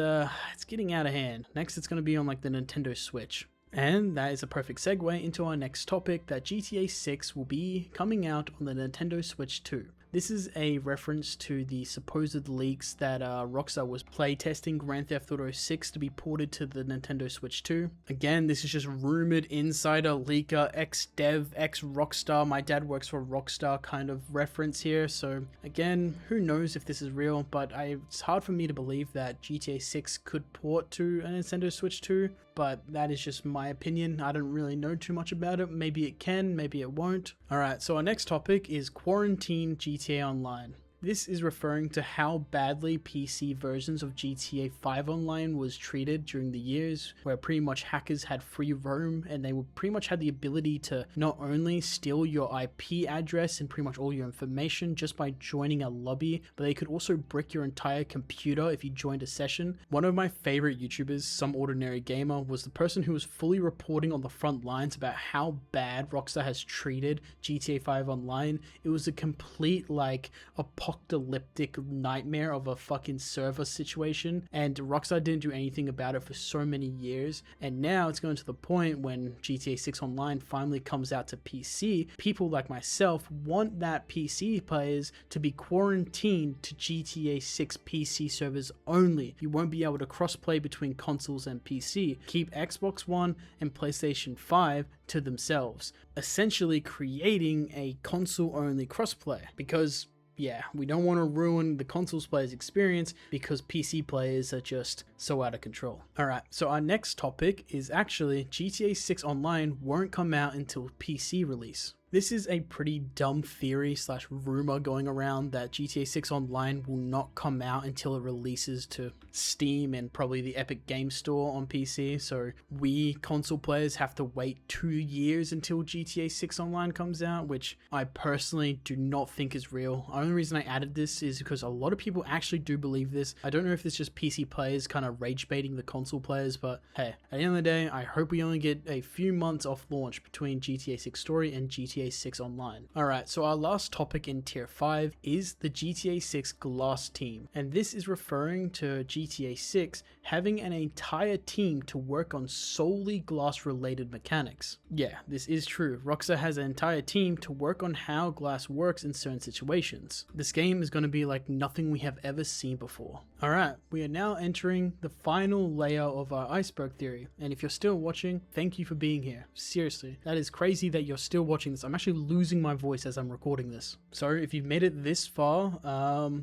getting out of hand. Next it's going to be on like the Nintendo Switch. And that is a perfect segue into our next topic, that GTA 6 will be coming out on the Nintendo Switch 2. This is a reference to the supposed leaks that Rockstar was playtesting Grand Theft Auto 6 to be ported to the Nintendo Switch 2. Again, this is just rumored insider, leaker, ex-dev, ex-Rockstar, my dad works for Rockstar kind of reference here. So again, who knows if this is real, but it's hard for me to believe that GTA 6 could port to a Nintendo Switch 2. But that is just my opinion. I don't really know too much about it. Maybe it can, maybe it won't. Alright, so our next topic is Quarantine GTA Online. This is referring to how badly PC versions of GTA 5 Online was treated during the years, where pretty much hackers had free roam, and they would pretty much had the ability to not only steal your IP address and pretty much all your information just by joining a lobby, but they could also brick your entire computer if you joined a session. One of my favorite YouTubers, Some Ordinary Gamer, was the person who was fully reporting on the front lines about how bad Rockstar has treated GTA 5 Online. It was a complete like apocalyptic nightmare of a fucking server situation, and Rockstar didn't do anything about it for so many years, and now it's going to the point when GTA 6 Online finally comes out to PC, people like myself want that PC players to be quarantined to GTA 6 PC servers only. You won't be able to crossplay between consoles and PC. Keep Xbox One and PlayStation 5 to themselves, essentially creating a console only crossplay, because yeah, we don't want to ruin the consoles players' experience because PC players are just so out of control. Alright, so our next topic is actually GTA 6 Online won't come out until PC release. This is a pretty dumb theory slash rumor going around that GTA 6 Online will not come out until it releases to Steam and probably the Epic Games Store on PC. So we console players have to wait 2 years until GTA 6 Online comes out, which I personally do not think is real. The only reason I added this is because a lot of people actually do believe this. I don't know if it's just PC players kind of rage baiting the console players, but hey, at the end of the day, I hope we only get a few months off launch between GTA 6 Story and GTA GTA 6 Online. Alright, so our last topic in tier 5 is the GTA 6 Glass team, and this is referring to GTA 6 having an entire team to work on solely glass related mechanics. Yeah, this is true. Rockstar has an entire team to work on how glass works in certain situations. This game is going to be like nothing we have ever seen before. Alright, we are now entering the final layer of our iceberg theory, and if you're still watching, thank you for being here. Seriously, that is crazy that you're still watching this. I'm actually losing my voice as I'm recording this. So if you've made it this far,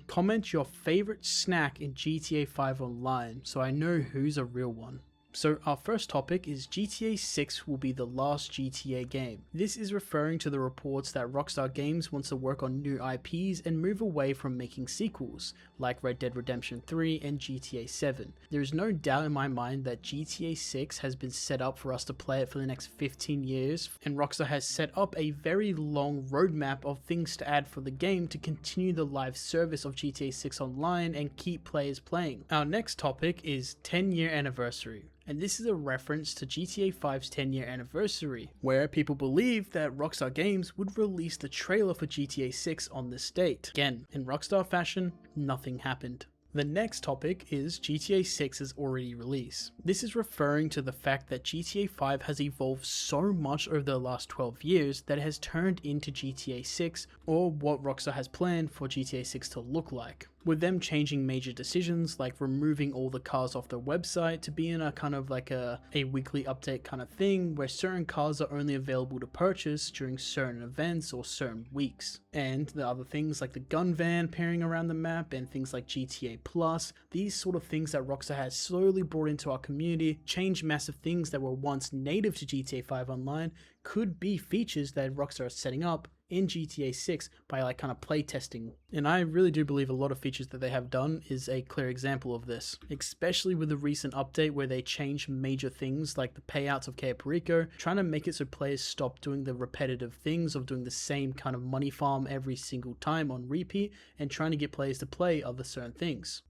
comment your favorite snack in GTA 5 Online so I know who's a real one. So our first topic is GTA 6 will be the last GTA game. This is referring to the reports that Rockstar Games wants to work on new IPs and move away from making sequels, like Red Dead Redemption 3 and GTA 7. There is no doubt in my mind that GTA 6 has been set up for us to play it for the next 15 years, and Rockstar has set up a very long roadmap of things to add for the game to continue the live service of GTA 6 Online and keep players playing. Our next topic is 10-year anniversary. And this is a reference to GTA 5's 10-year anniversary, where people believe that Rockstar Games would release the trailer for GTA 6 on this date. Again, in Rockstar fashion, nothing happened. The next topic is GTA 6's already released. This is referring to the fact that GTA 5 has evolved so much over the last 12 years that it has turned into GTA 6, or what Rockstar has planned for GTA 6 to look like, with them changing major decisions like removing all the cars off their website to be in a kind of like a weekly update kind of thing where certain cars are only available to purchase during certain events or certain weeks. And the other things like the gun van appearing around the map and things like GTA Plus, these sort of things that Rockstar has slowly brought into our community, change massive things that were once native to GTA 5 Online, could be features that Rockstar is setting up in GTA 6 by like kind of play testing. And I really do believe a lot of features that they have done is a clear example of this, especially with the recent update where they changed major things like the payouts of Cayo Perico, trying to make it so players stop doing the repetitive things of doing the same kind of money farm every single time on repeat and trying to get players to play other certain things.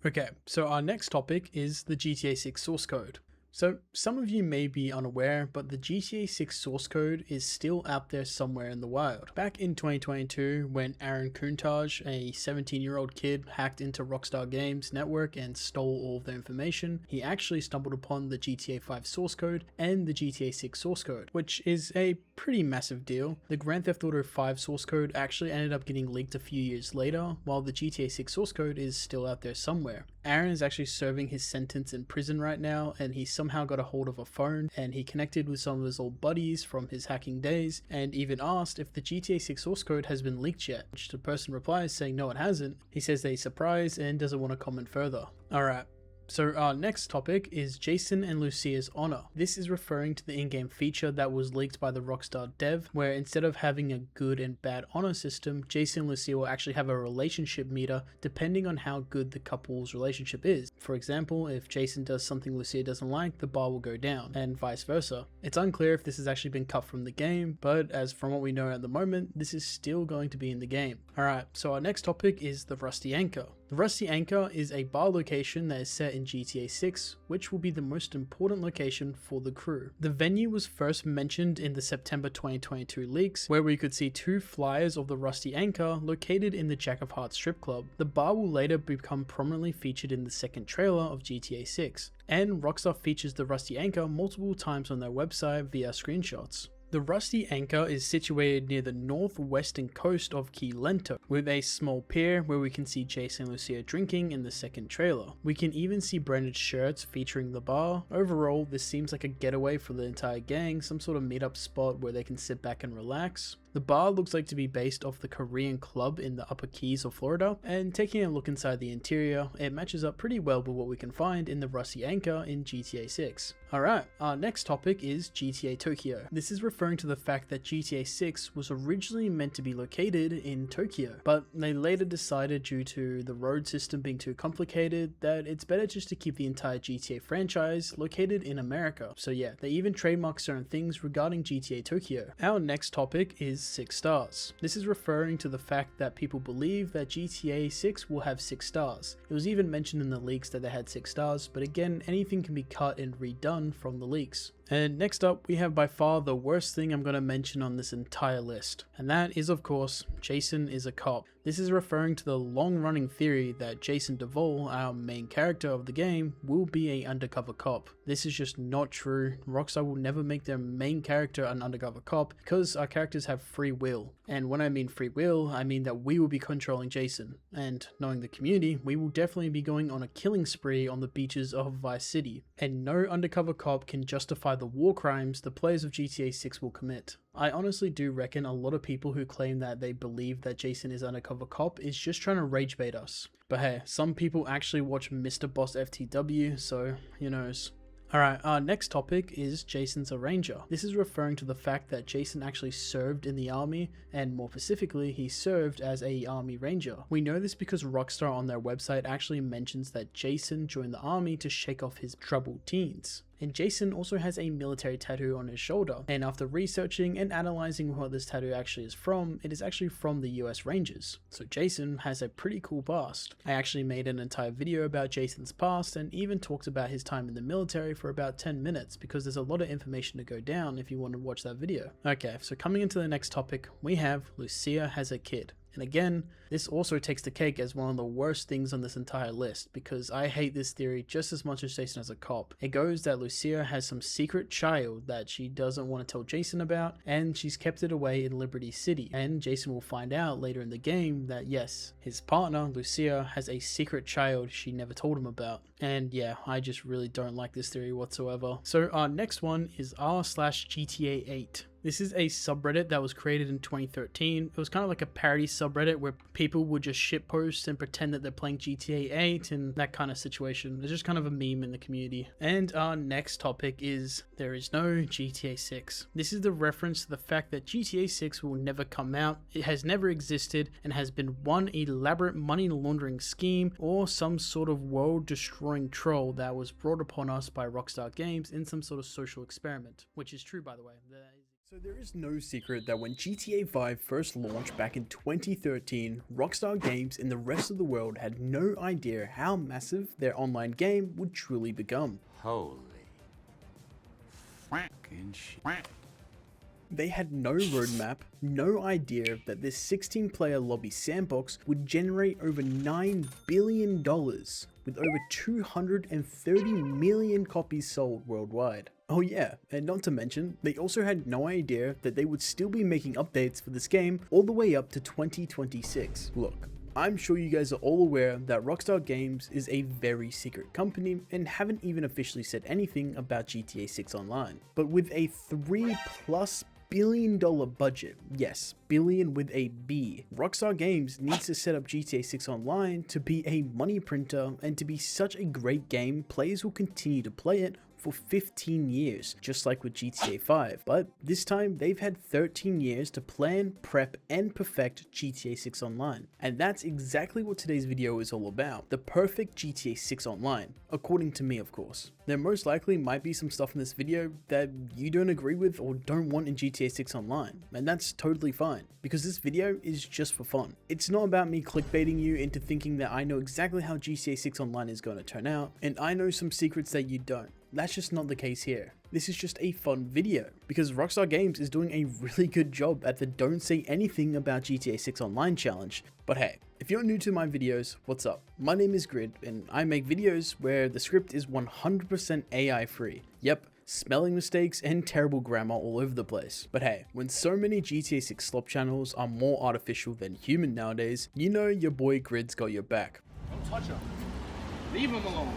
Okay, so our next topic is the GTA 6 source code. So some of you may be unaware, but the GTA 6 source code is still out there somewhere in the wild. Back in 2022, when Aaron Kuntaj, a 17-year-old kid, hacked into Rockstar Games network and stole all of their information, he actually stumbled upon the GTA 5 source code and the GTA 6 source code, which is a pretty massive deal. The Grand Theft Auto 5 source code actually ended up getting leaked a few years later, while the GTA 6 source code is still out there somewhere. Aaron is actually serving his sentence in prison right now, and he somehow got a hold of a phone, and he connected with some of his old buddies from his hacking days, and even asked if the GTA 6 source code has been leaked yet, which the person replies saying no, it hasn't. He says that he's surprised and doesn't want to comment further. Alright. So our next topic is Jason and Lucia's honor. This is referring to the in-game feature that was leaked by the Rockstar dev, where instead of having a good and bad honor system, Jason and Lucia will actually have a relationship meter depending on how good the couple's relationship is. For example, if Jason does something Lucia doesn't like, the bar will go down, and vice versa. It's unclear if this has actually been cut from the game, but as from what we know at the moment, this is still going to be in the game. Alright, so our next topic is the Rusty Anchor. The Rusty Anchor is a bar location that is set in GTA 6, which will be the most important location for the crew. The venue was first mentioned in the September 2022 leaks, where we could see 2 flyers of the Rusty Anchor located in the Jack of Hearts strip club. The bar will later become prominently featured in the second trailer of GTA 6, and Rockstar features the Rusty Anchor multiple times on their website via screenshots. The Rusty Anchor is situated near the northwestern coast of Key Lento, with a small pier where we can see Jason and Lucia drinking in the second trailer. We can even see branded shirts featuring the bar. Overall, this seems like a getaway for the entire gang, some sort of meetup spot where they can sit back and relax. The bar looks like to be based off the Korean club in the Upper Keys of Florida, and taking a look inside the interior, it matches up pretty well with what we can find in the Rusty Anchor in GTA 6. Alright, our next topic is GTA Tokyo. This is referring to the fact that GTA 6 was originally meant to be located in Tokyo, but they later decided, due to the road system being too complicated, that it's better just to keep the entire GTA franchise located in America. So yeah, they even trademarked certain things regarding GTA Tokyo. Our next topic is 6 stars. This is referring to the fact that people believe that GTA 6 will have 6 stars. It was even mentioned in the leaks that they had 6 stars, but again, anything can be cut and redone from the leaks. And next up, we have by far the worst thing I'm going to mention on this entire list. And that is, of course, Jason is a cop. This is referring to the long-running theory that Jason Duvall, our main character of the game, will be an undercover cop. This is just not true. Rockstar will never make their main character an undercover cop because our characters have free will. And when I mean free will, I mean that we will be controlling Jason. And knowing the community, we will definitely be going on a killing spree on the beaches of Vice City. And no undercover cop can justify the war crimes the players of GTA 6 will commit. I honestly do reckon a lot of people who claim that they believe that Jason is undercover cop is just trying to rage bait us. But hey, some people actually watch Mr. Boss FTW, so who knows. Alright, our next topic is Jason's a ranger. This is referring to the fact that Jason actually served in the army, and more specifically, he served as a army ranger. We know this because Rockstar on their website actually mentions that Jason joined the army to shake off his troubled teens. And Jason also has a military tattoo on his shoulder, and after researching and analyzing what this tattoo actually is from, it is actually from the US Rangers. So Jason has a pretty cool past. I actually made an entire video about Jason's past and even talked about his time in the military for about 10 minutes because there's a lot of information to go down if you want to watch that video. Okay, so coming into the next topic, we have Lucia has a kid. And again, this also takes the cake as one of the worst things on this entire list because I hate this theory just as much as Jason as a cop. It goes that Lucia has some secret child that she doesn't want to tell Jason about, and she's kept it away in Liberty City. And Jason will find out later in the game that yes, his partner, Lucia, has a secret child she never told him about. And yeah, I just really don't like this theory whatsoever. So our next one is r/GTA 8. This is a subreddit that was created in 2013. It was kind of like a parody subreddit where people would just shitpost and pretend that they're playing GTA 8 and that kind of situation. It's just kind of a meme in the community. And our next topic is there is no GTA 6. This is the reference to the fact that GTA 6 will never come out. It has never existed and has been one elaborate money laundering scheme or some sort of world destroying troll that was brought upon us by Rockstar Games in some sort of social experiment, which is true by the way. So there is no secret that when GTA 5 first launched back in 2013, Rockstar Games and the rest of the world had no idea how massive their online game would truly become. Holy fucking shit. They had no roadmap, no idea that this 16-player lobby sandbox would generate over $9 billion with over 230 million copies sold worldwide. Oh yeah, and not to mention, they also had no idea that they would still be making updates for this game all the way up to 2026. Look, I'm sure you guys are all aware that Rockstar Games is a very secret company and haven't even officially said anything about GTA 6 Online. But with a $3+ billion budget, yes, billion with a B, Rockstar Games needs to set up GTA 6 Online to be a money printer and to be such a great game, players will continue to play it for 15 years, just like with GTA 5, but this time they've had 13 years to plan, prep, and perfect GTA 6 Online. And that's exactly what today's video is all about, the perfect GTA 6 Online, according to me of course. There most likely might be some stuff in this video that you don't agree with or don't want in GTA 6 Online, and that's totally fine, because this video is just for fun. It's not about me clickbaiting you into thinking that I know exactly how GTA 6 Online is going to turn out, and I know some secrets that you don't. That's just not the case here. This is just a fun video, because Rockstar Games is doing a really good job at the don't say anything about GTA 6 Online challenge. But hey, if you're new to my videos, what's up? My name is Grid, and I make videos where the script is 100% AI free. Yep, spelling mistakes and terrible grammar all over the place. But hey, when so many GTA 6 slop channels are more artificial than human nowadays, you know your boy Grid's got your back. Don't touch him. Leave him alone.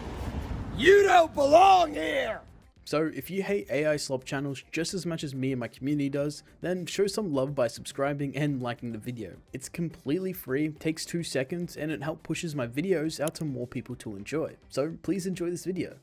You don't belong here! So if you hate AI slop channels just as much as me and my community does, then show some love by subscribing and liking the video. It's completely free, takes 2 seconds, and it helps pushes my videos out to more people to enjoy. So please enjoy this video.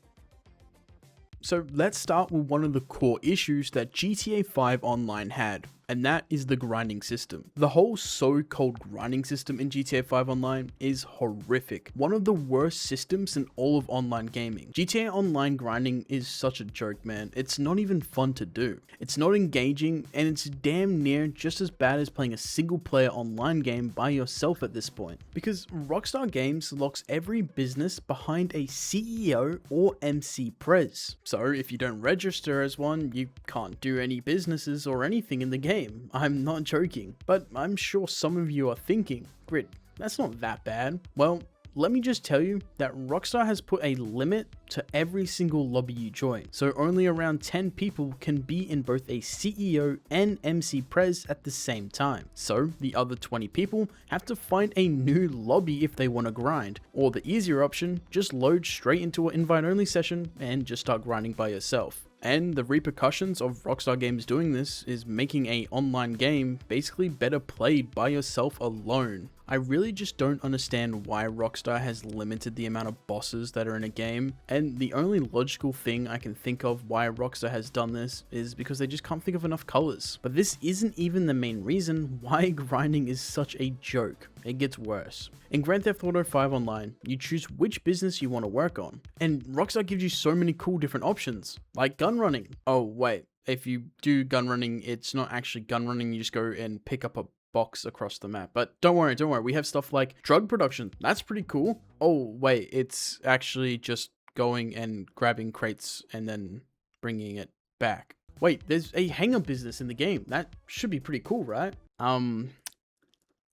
So let's start with one of the core issues that GTA 5 Online had, and that is the grinding system. The whole so-called grinding system in GTA 5 Online is horrific. One of the worst systems in all of online gaming. GTA Online grinding is such a joke, man. It's not even fun to do. It's not engaging, and it's damn near just as bad as playing a single player online game by yourself at this point. Because Rockstar Games locks every business behind a CEO or MC Prez. So if you don't register as one, you can't do any businesses or anything in the game. I'm not joking. But I'm sure some of you are thinking, Grid, that's not that bad. Well, let me just tell you that Rockstar has put a limit to every single lobby you join, so only around 10 people can be in both a CEO and MC Prez at the same time. So the other 20 people have to find a new lobby if they want to grind, or the easier option, just load straight into an invite only session and just start grinding by yourself. And the repercussions of Rockstar Games doing this is making an online game basically better played by yourself alone. I really just don't understand why Rockstar has limited the amount of bosses that are in a game, and the only logical thing I can think of why Rockstar has done this is because they just can't think of enough colors. But this isn't even the main reason why grinding is such a joke. It gets worse. In Grand Theft Auto 5 Online, you choose which business you want to work on, and Rockstar gives you so many cool different options, like gun running. Oh wait, if you do gun running, it's not actually gun running, you just go and pick up a box across the map. But don't worry, we have stuff like drug production. That's pretty cool. Oh wait, it's actually just going and grabbing crates and then bringing it back. Wait, there's a hangar business in the game. That should be pretty cool, right?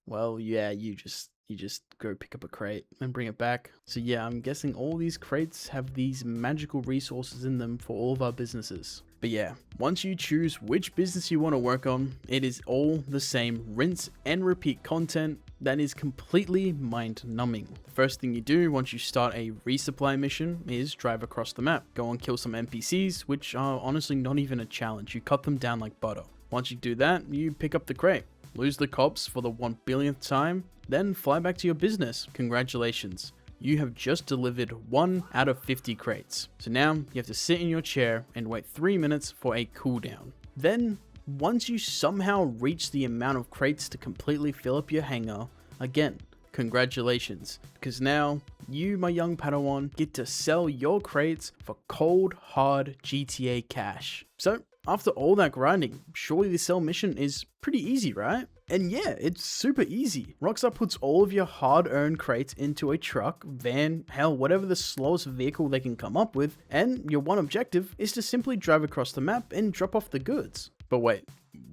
Well, yeah, you just go pick up a crate and bring it back. So yeah, I'm guessing all these crates have these magical resources in them for all of our businesses. But yeah, once you choose which business you want to work on, it is all the same rinse and repeat content that is completely mind-numbing. First thing you do once you start a resupply mission is drive across the map. Go and kill some NPCs, which are honestly not even a challenge. You cut them down like butter. Once you do that, you pick up the crate. Lose the cops for the 1 billionth time, then fly back to your business. Congratulations. You have just delivered 1 out of 50 crates. So now you have to sit in your chair and wait 3 minutes for a cooldown. Then, once you somehow reach the amount of crates to completely fill up your hangar, again, congratulations, because now you, my young Padawan, get to sell your crates for cold, hard GTA cash. So, after all that grinding, surely the sell mission is pretty easy, right? And yeah, it's super easy. Rockstar puts all of your hard-earned crates into a truck, van, hell, whatever the slowest vehicle they can come up with, and your one objective is to simply drive across the map and drop off the goods. But wait,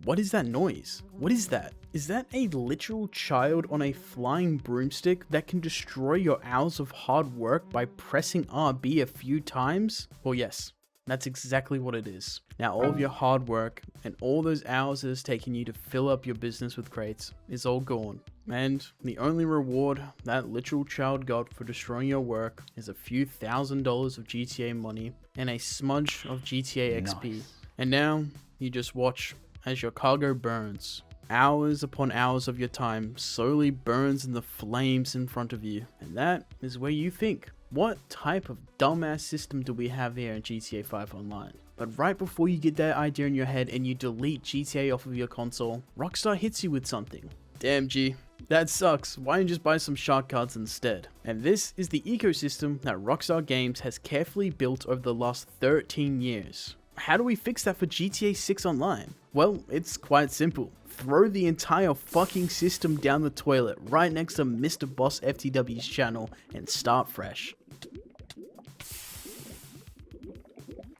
what is that noise? What is that? Is that a literal child on a flying broomstick that can destroy your hours of hard work by pressing RB a few times? Well, yes. That's exactly what it is. Now all of your hard work and all those hours it has taken you to fill up your business with crates is all gone. And the only reward that literal child got for destroying your work is a few $1,000s of GTA money and a smudge of GTA XP. And now you just watch as your cargo burns. Hours upon hours of your time slowly burns in the flames in front of you. And that is where you think, what type of dumbass system do we have here in GTA 5 Online? But right before you get that idea in your head and you delete GTA off of your console, Rockstar hits you with something. Damn G, that sucks. Why don't you just buy some shark cards instead? And this is the ecosystem that Rockstar Games has carefully built over the last 13 years. How do we fix that for GTA 6 Online? Well, it's quite simple. Throw the entire fucking system down the toilet right next to Mr. Boss FTW's channel and start fresh.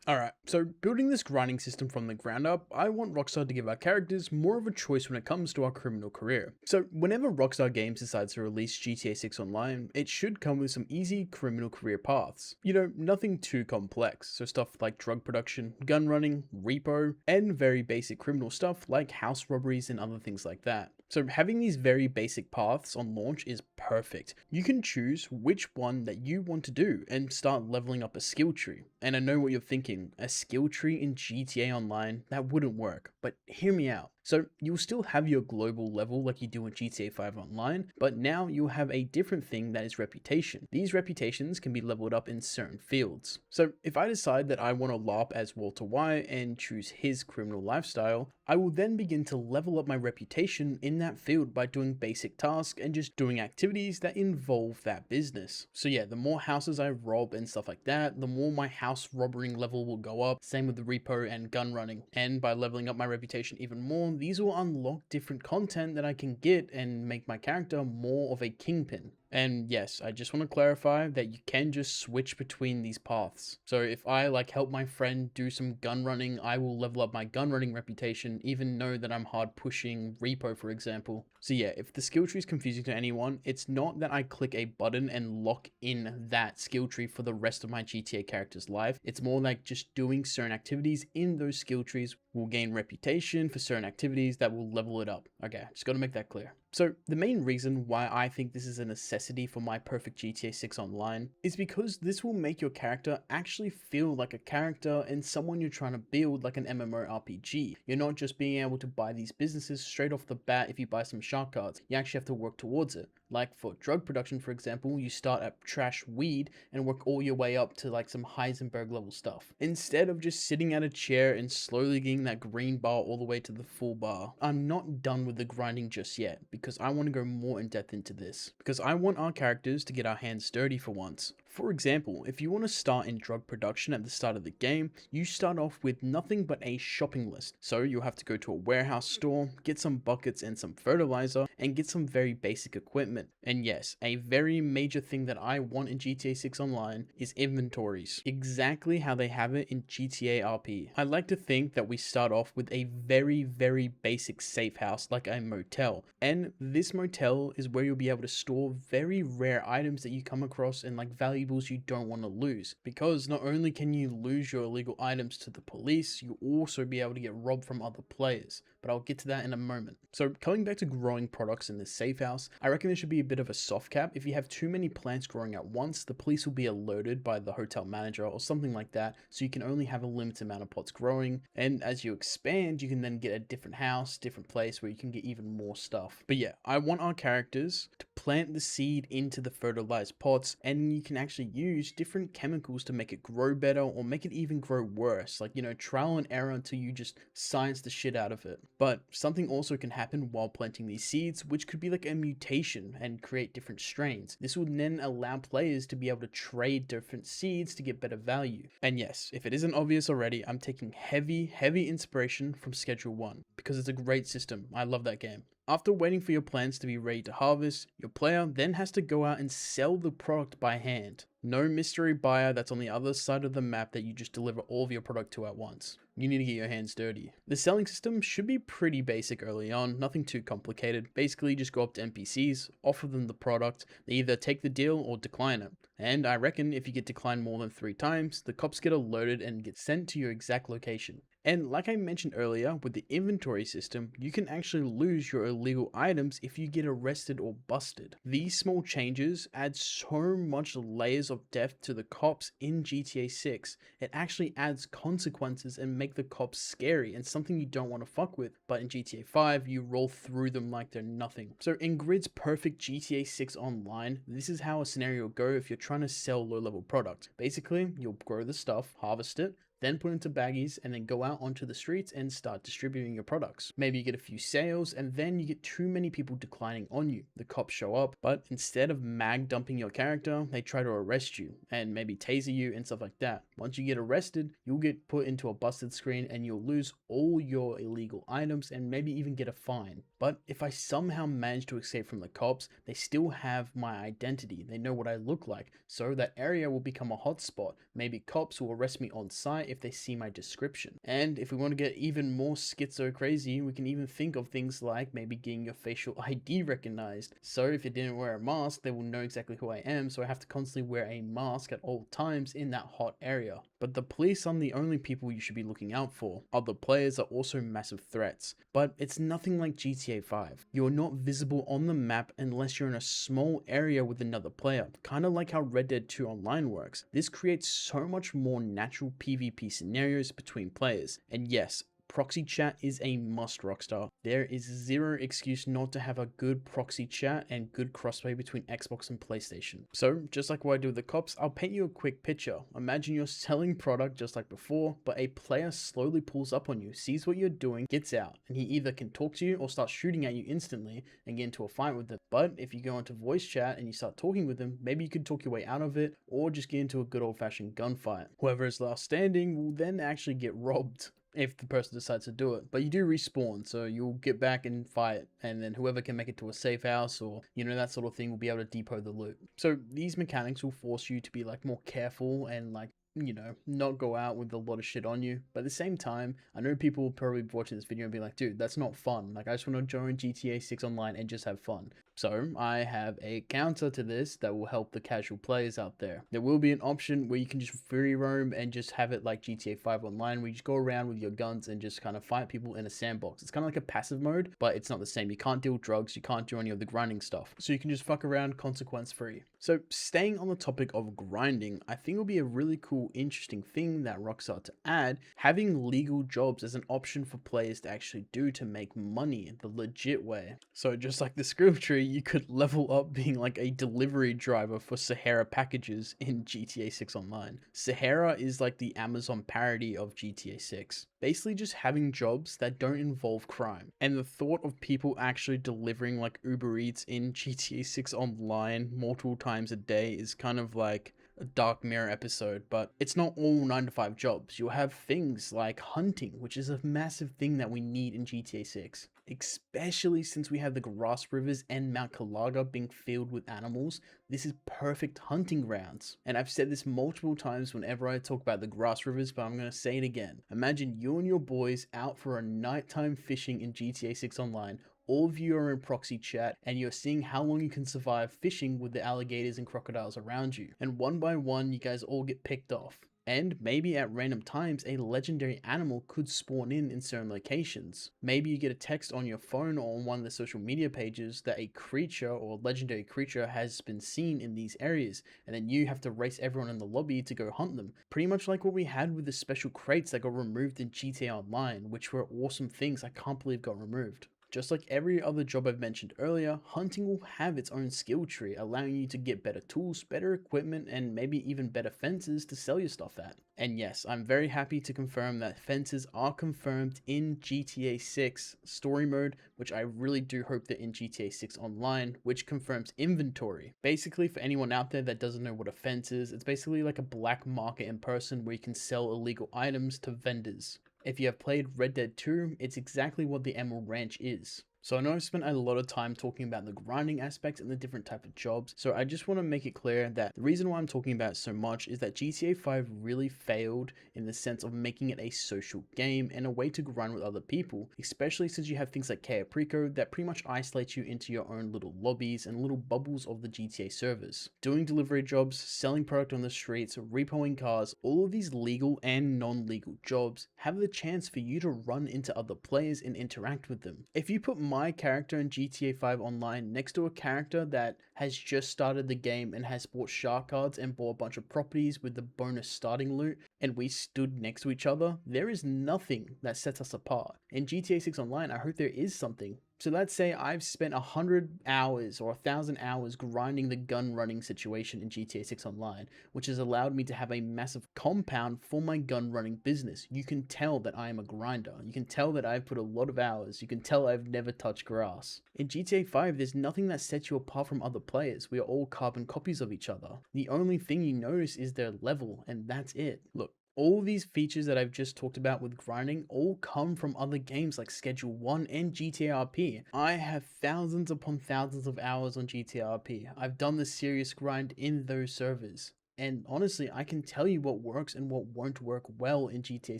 Alright, so building this grinding system from the ground up, I want Rockstar to give our characters more of a choice when it comes to our criminal career. So whenever Rockstar Games decides to release GTA 6 Online, it should come with some easy criminal career paths. You know, nothing too complex, so stuff like drug production, gun running, repo, and very basic criminal stuff like house robberies and other things like that. So having these very basic paths on launch is perfect. You can choose which one that you want to do and start leveling up a skill tree. And I know what you're thinking, a skill tree in GTA Online, that wouldn't work. But hear me out. So you'll still have your global level like you do in GTA 5 Online, but now you'll have a different thing that is reputation. These reputations can be leveled up in certain fields. So if I decide that I want to LARP as Walter White and choose his criminal lifestyle, I will then begin to level up my reputation in that field by doing basic tasks and just doing activities that involve that business. So yeah, the more houses I rob and stuff like that, the more my house robbing level will go up. Same with the repo and gun running. And by leveling up my reputation even more, these will unlock different content that I can get and make my character more of a kingpin. And yes, I just want to clarify that you can just switch between these paths. So if I help my friend do some gun running, I will level up my gun running reputation, even know that I'm hard pushing repo, for example. So yeah, if the skill tree is confusing to anyone, it's not that I click a button and lock in that skill tree for the rest of my GTA character's life. It's more like just doing certain activities in those skill trees will gain reputation for certain activities that will level it up. Okay, just got to make that clear. So the main reason why I think this is a necessity for my perfect GTA 6 Online is because this will make your character actually feel like a character and someone you're trying to build like an MMORPG. You're not just being able to buy these businesses straight off the bat if you buy some shark cards. You actually have to work towards it. Like for drug production, for example, you start at trash weed and work all your way up to some Heisenberg level stuff. Instead of just sitting at a chair and slowly getting that green bar all the way to the full bar. I'm not done with the grinding just yet because I want to go more in depth into this. Because I want our characters to get our hands dirty for once. For example, if you want to start in drug production at the start of the game, you start off with nothing but a shopping list. So you'll have to go to a warehouse store, get some buckets and some fertilizer, and get some very basic equipment. And yes, a very major thing that I want in GTA 6 Online is inventories. Exactly how they have it in GTA RP. I like to think that we start off with a very basic safe house like a motel. And this motel is where you'll be able to store very rare items that you come across and valuables you don't want to lose, because not only can you lose your illegal items to the police, you'll also be able to get robbed from other players, but I'll get to that in a moment. So coming back to growing products in this safe house, I reckon there should be a bit of a soft cap. If you have too many plants growing at once, the police will be alerted by the hotel manager or something like that, so you can only have a limited amount of pots growing, and as you expand you can then get a different house, different place where you can get even more stuff. But yeah, I want our characters to plant the seed into the fertilized pots, and you can actually use different chemicals to make it grow better or make it even grow worse, trial and error until you just science the shit out of it. But something also can happen while planting these seeds, which could be like a mutation and create different strains. This would then allow players to be able to trade different seeds to get better value. And yes, if it isn't obvious already, I'm taking heavy inspiration from Schedule 1 because it's a great system. I love that game. After waiting for your plants to be ready to harvest, your player then has to go out and sell the product by hand. No mystery buyer that's on the other side of the map that you just deliver all of your product to at once. You need to get your hands dirty. The selling system should be pretty basic early on, nothing too complicated. Basically just go up to NPCs, offer them the product, they either take the deal or decline it. And I reckon if you get declined more than 3 times, the cops get alerted and get sent to your exact location. And like I mentioned earlier, with the inventory system, you can actually lose your illegal items if you get arrested or busted. These small changes add so much layers of depth to the cops in GTA 6. It actually adds consequences and make the cops scary and something you don't want to fuck with. But in GTA 5, you roll through them like they're nothing. So in Grid's perfect GTA 6 Online, this is how a scenario will go if you're trying to sell low-level product. Basically, you'll grow the stuff, harvest it, then put into baggies, and then go out onto the streets and start distributing your products. Maybe you get a few sales, and then you get too many people declining on you. The cops show up, but instead of mag dumping your character, they try to arrest you and maybe taser you and stuff like that. Once you get arrested, you'll get put into a busted screen and you'll lose all your illegal items and maybe even get a fine. But if I somehow manage to escape from the cops, they still have my identity. They know what I look like, so that area will become a hotspot. Maybe cops will arrest me on site if they see my description. And if we want to get even more schizo crazy, we can even think of things like maybe getting your facial ID recognized. So if you didn't wear a mask, they will know exactly who I am, so I have to constantly wear a mask at all times in that hot area. But the police aren't the only people you should be looking out for. Other players are also massive threats. But it's nothing like GTA 5. You're not visible on the map unless you're in a small area with another player. Kind of like how Red Dead 2 Online works. This creates so much more natural PvP scenarios between players. And yes, proxy chat is a must, Rockstar. There is zero excuse not to have a good proxy chat and good crossplay between Xbox and PlayStation. So, just like what I do with the cops, I'll paint you a quick picture. Imagine you're selling product just like before, but a player slowly pulls up on you, sees what you're doing, gets out, and he either can talk to you or start shooting at you instantly and get into a fight with them. But if you go into voice chat and you start talking with them, maybe you can talk your way out of it, or just get into a good old-fashioned gunfight. Whoever is last standing will then actually get robbed if the person decides to do it. But you do respawn, so you'll get back and fight, and then whoever can make it to a safe house or, you know, that sort of thing will be able to depot the loot. So these mechanics will force you to be like more careful and like, you know, not go out with a lot of shit on you. But at the same time, I know people will probably be watching this video and be like, dude, that's not fun. Like, I just want to join GTA 6 online and just have fun. So I have a counter to this that will help the casual players out there. There will be an option where you can just free roam and just have it like GTA 5 online, where you just go around with your guns and just kind of fight people in a sandbox. It's kind of like a passive mode, but it's not the same. You can't deal drugs, you can't do any of the grinding stuff. So you can just fuck around consequence free. So staying on the topic of grinding, I think it'll be a really cool, interesting thing that Rockstar to add, having legal jobs as an option for players to actually do to make money the legit way. So just like the script tree, you could level up being like a delivery driver for Sahara packages in GTA 6 Online. Sahara is like the Amazon parody of GTA 6. Basically just having jobs that don't involve crime. And the thought of people actually delivering like Uber Eats in GTA 6 Online multiple times a day is kind of like a Dark Mirror episode, but it's not all 9 to 5 jobs. You'll have things like hunting, which is a massive thing that we need in GTA 6. Especially since we have the grass rivers and Mount Calaga being filled with animals. This is perfect hunting grounds. And I've said this multiple times whenever I talk about the grass rivers, but I'm going to say it again. Imagine you and your boys out for a nighttime fishing in GTA 6 Online. All of you are in proxy chat and you're seeing how long you can survive fishing with the alligators and crocodiles around you. And one by one, you guys all get picked off. And maybe at random times, a legendary animal could spawn in certain locations. Maybe you get a text on your phone or on one of the social media pages that a creature or legendary creature has been seen in these areas, and then you have to race everyone in the lobby to go hunt them. Pretty much like what we had with the special crates that got removed in GTA Online, which were awesome things I can't believe got removed. Just like every other job I've mentioned earlier, hunting will have its own skill tree, allowing you to get better tools, better equipment, and maybe even better fences to sell your stuff at. And yes, I'm very happy to confirm that fences are confirmed in GTA 6 story mode, which I really do hope that in GTA 6 Online, which confirms inventory. Basically, for anyone out there that doesn't know what a fence is, it's basically like a black market in person where you can sell illegal items to vendors. If you have played Red Dead 2, it's exactly what the Emerald Ranch is. So I know I've spent a lot of time talking about the grinding aspects and the different type of jobs, so I just want to make it clear that the reason why I'm talking about it so much is that GTA 5 really failed in the sense of making it a social game and a way to grind with other people, especially since you have things like Caprico that pretty much isolate you into your own little lobbies and little bubbles of the GTA servers. Doing delivery jobs, selling product on the streets, repoing cars, all of these legal and non-legal jobs have the chance for you to run into other players and interact with them. If you put my character in GTA 5 Online next to a character that has just started the game and has bought shark cards and bought a bunch of properties with the bonus starting loot, and we stood next to each other, there is nothing that sets us apart. In GTA 6 Online, I hope there is something. So let's say I've spent 100 hours or 1,000 hours grinding the gun running situation in GTA 6 Online, which has allowed me to have a massive compound for my gun running business. You can tell that I am a grinder. You can tell that I've put a lot of hours. You can tell I've never touched grass. In GTA 5, there's nothing that sets you apart from other players. We are all carbon copies of each other. The only thing you notice is their level, and that's it. Look, all these features that I've just talked about with grinding all come from other games like Schedule 1 and GTA RP. I have thousands upon thousands of hours on GTA RP. I've done the serious grind in those servers. And honestly, I can tell you what works and what won't work well in GTA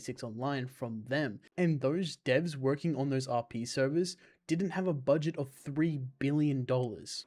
6 Online from them. And those devs working on those RP servers didn't have a budget of $3 billion.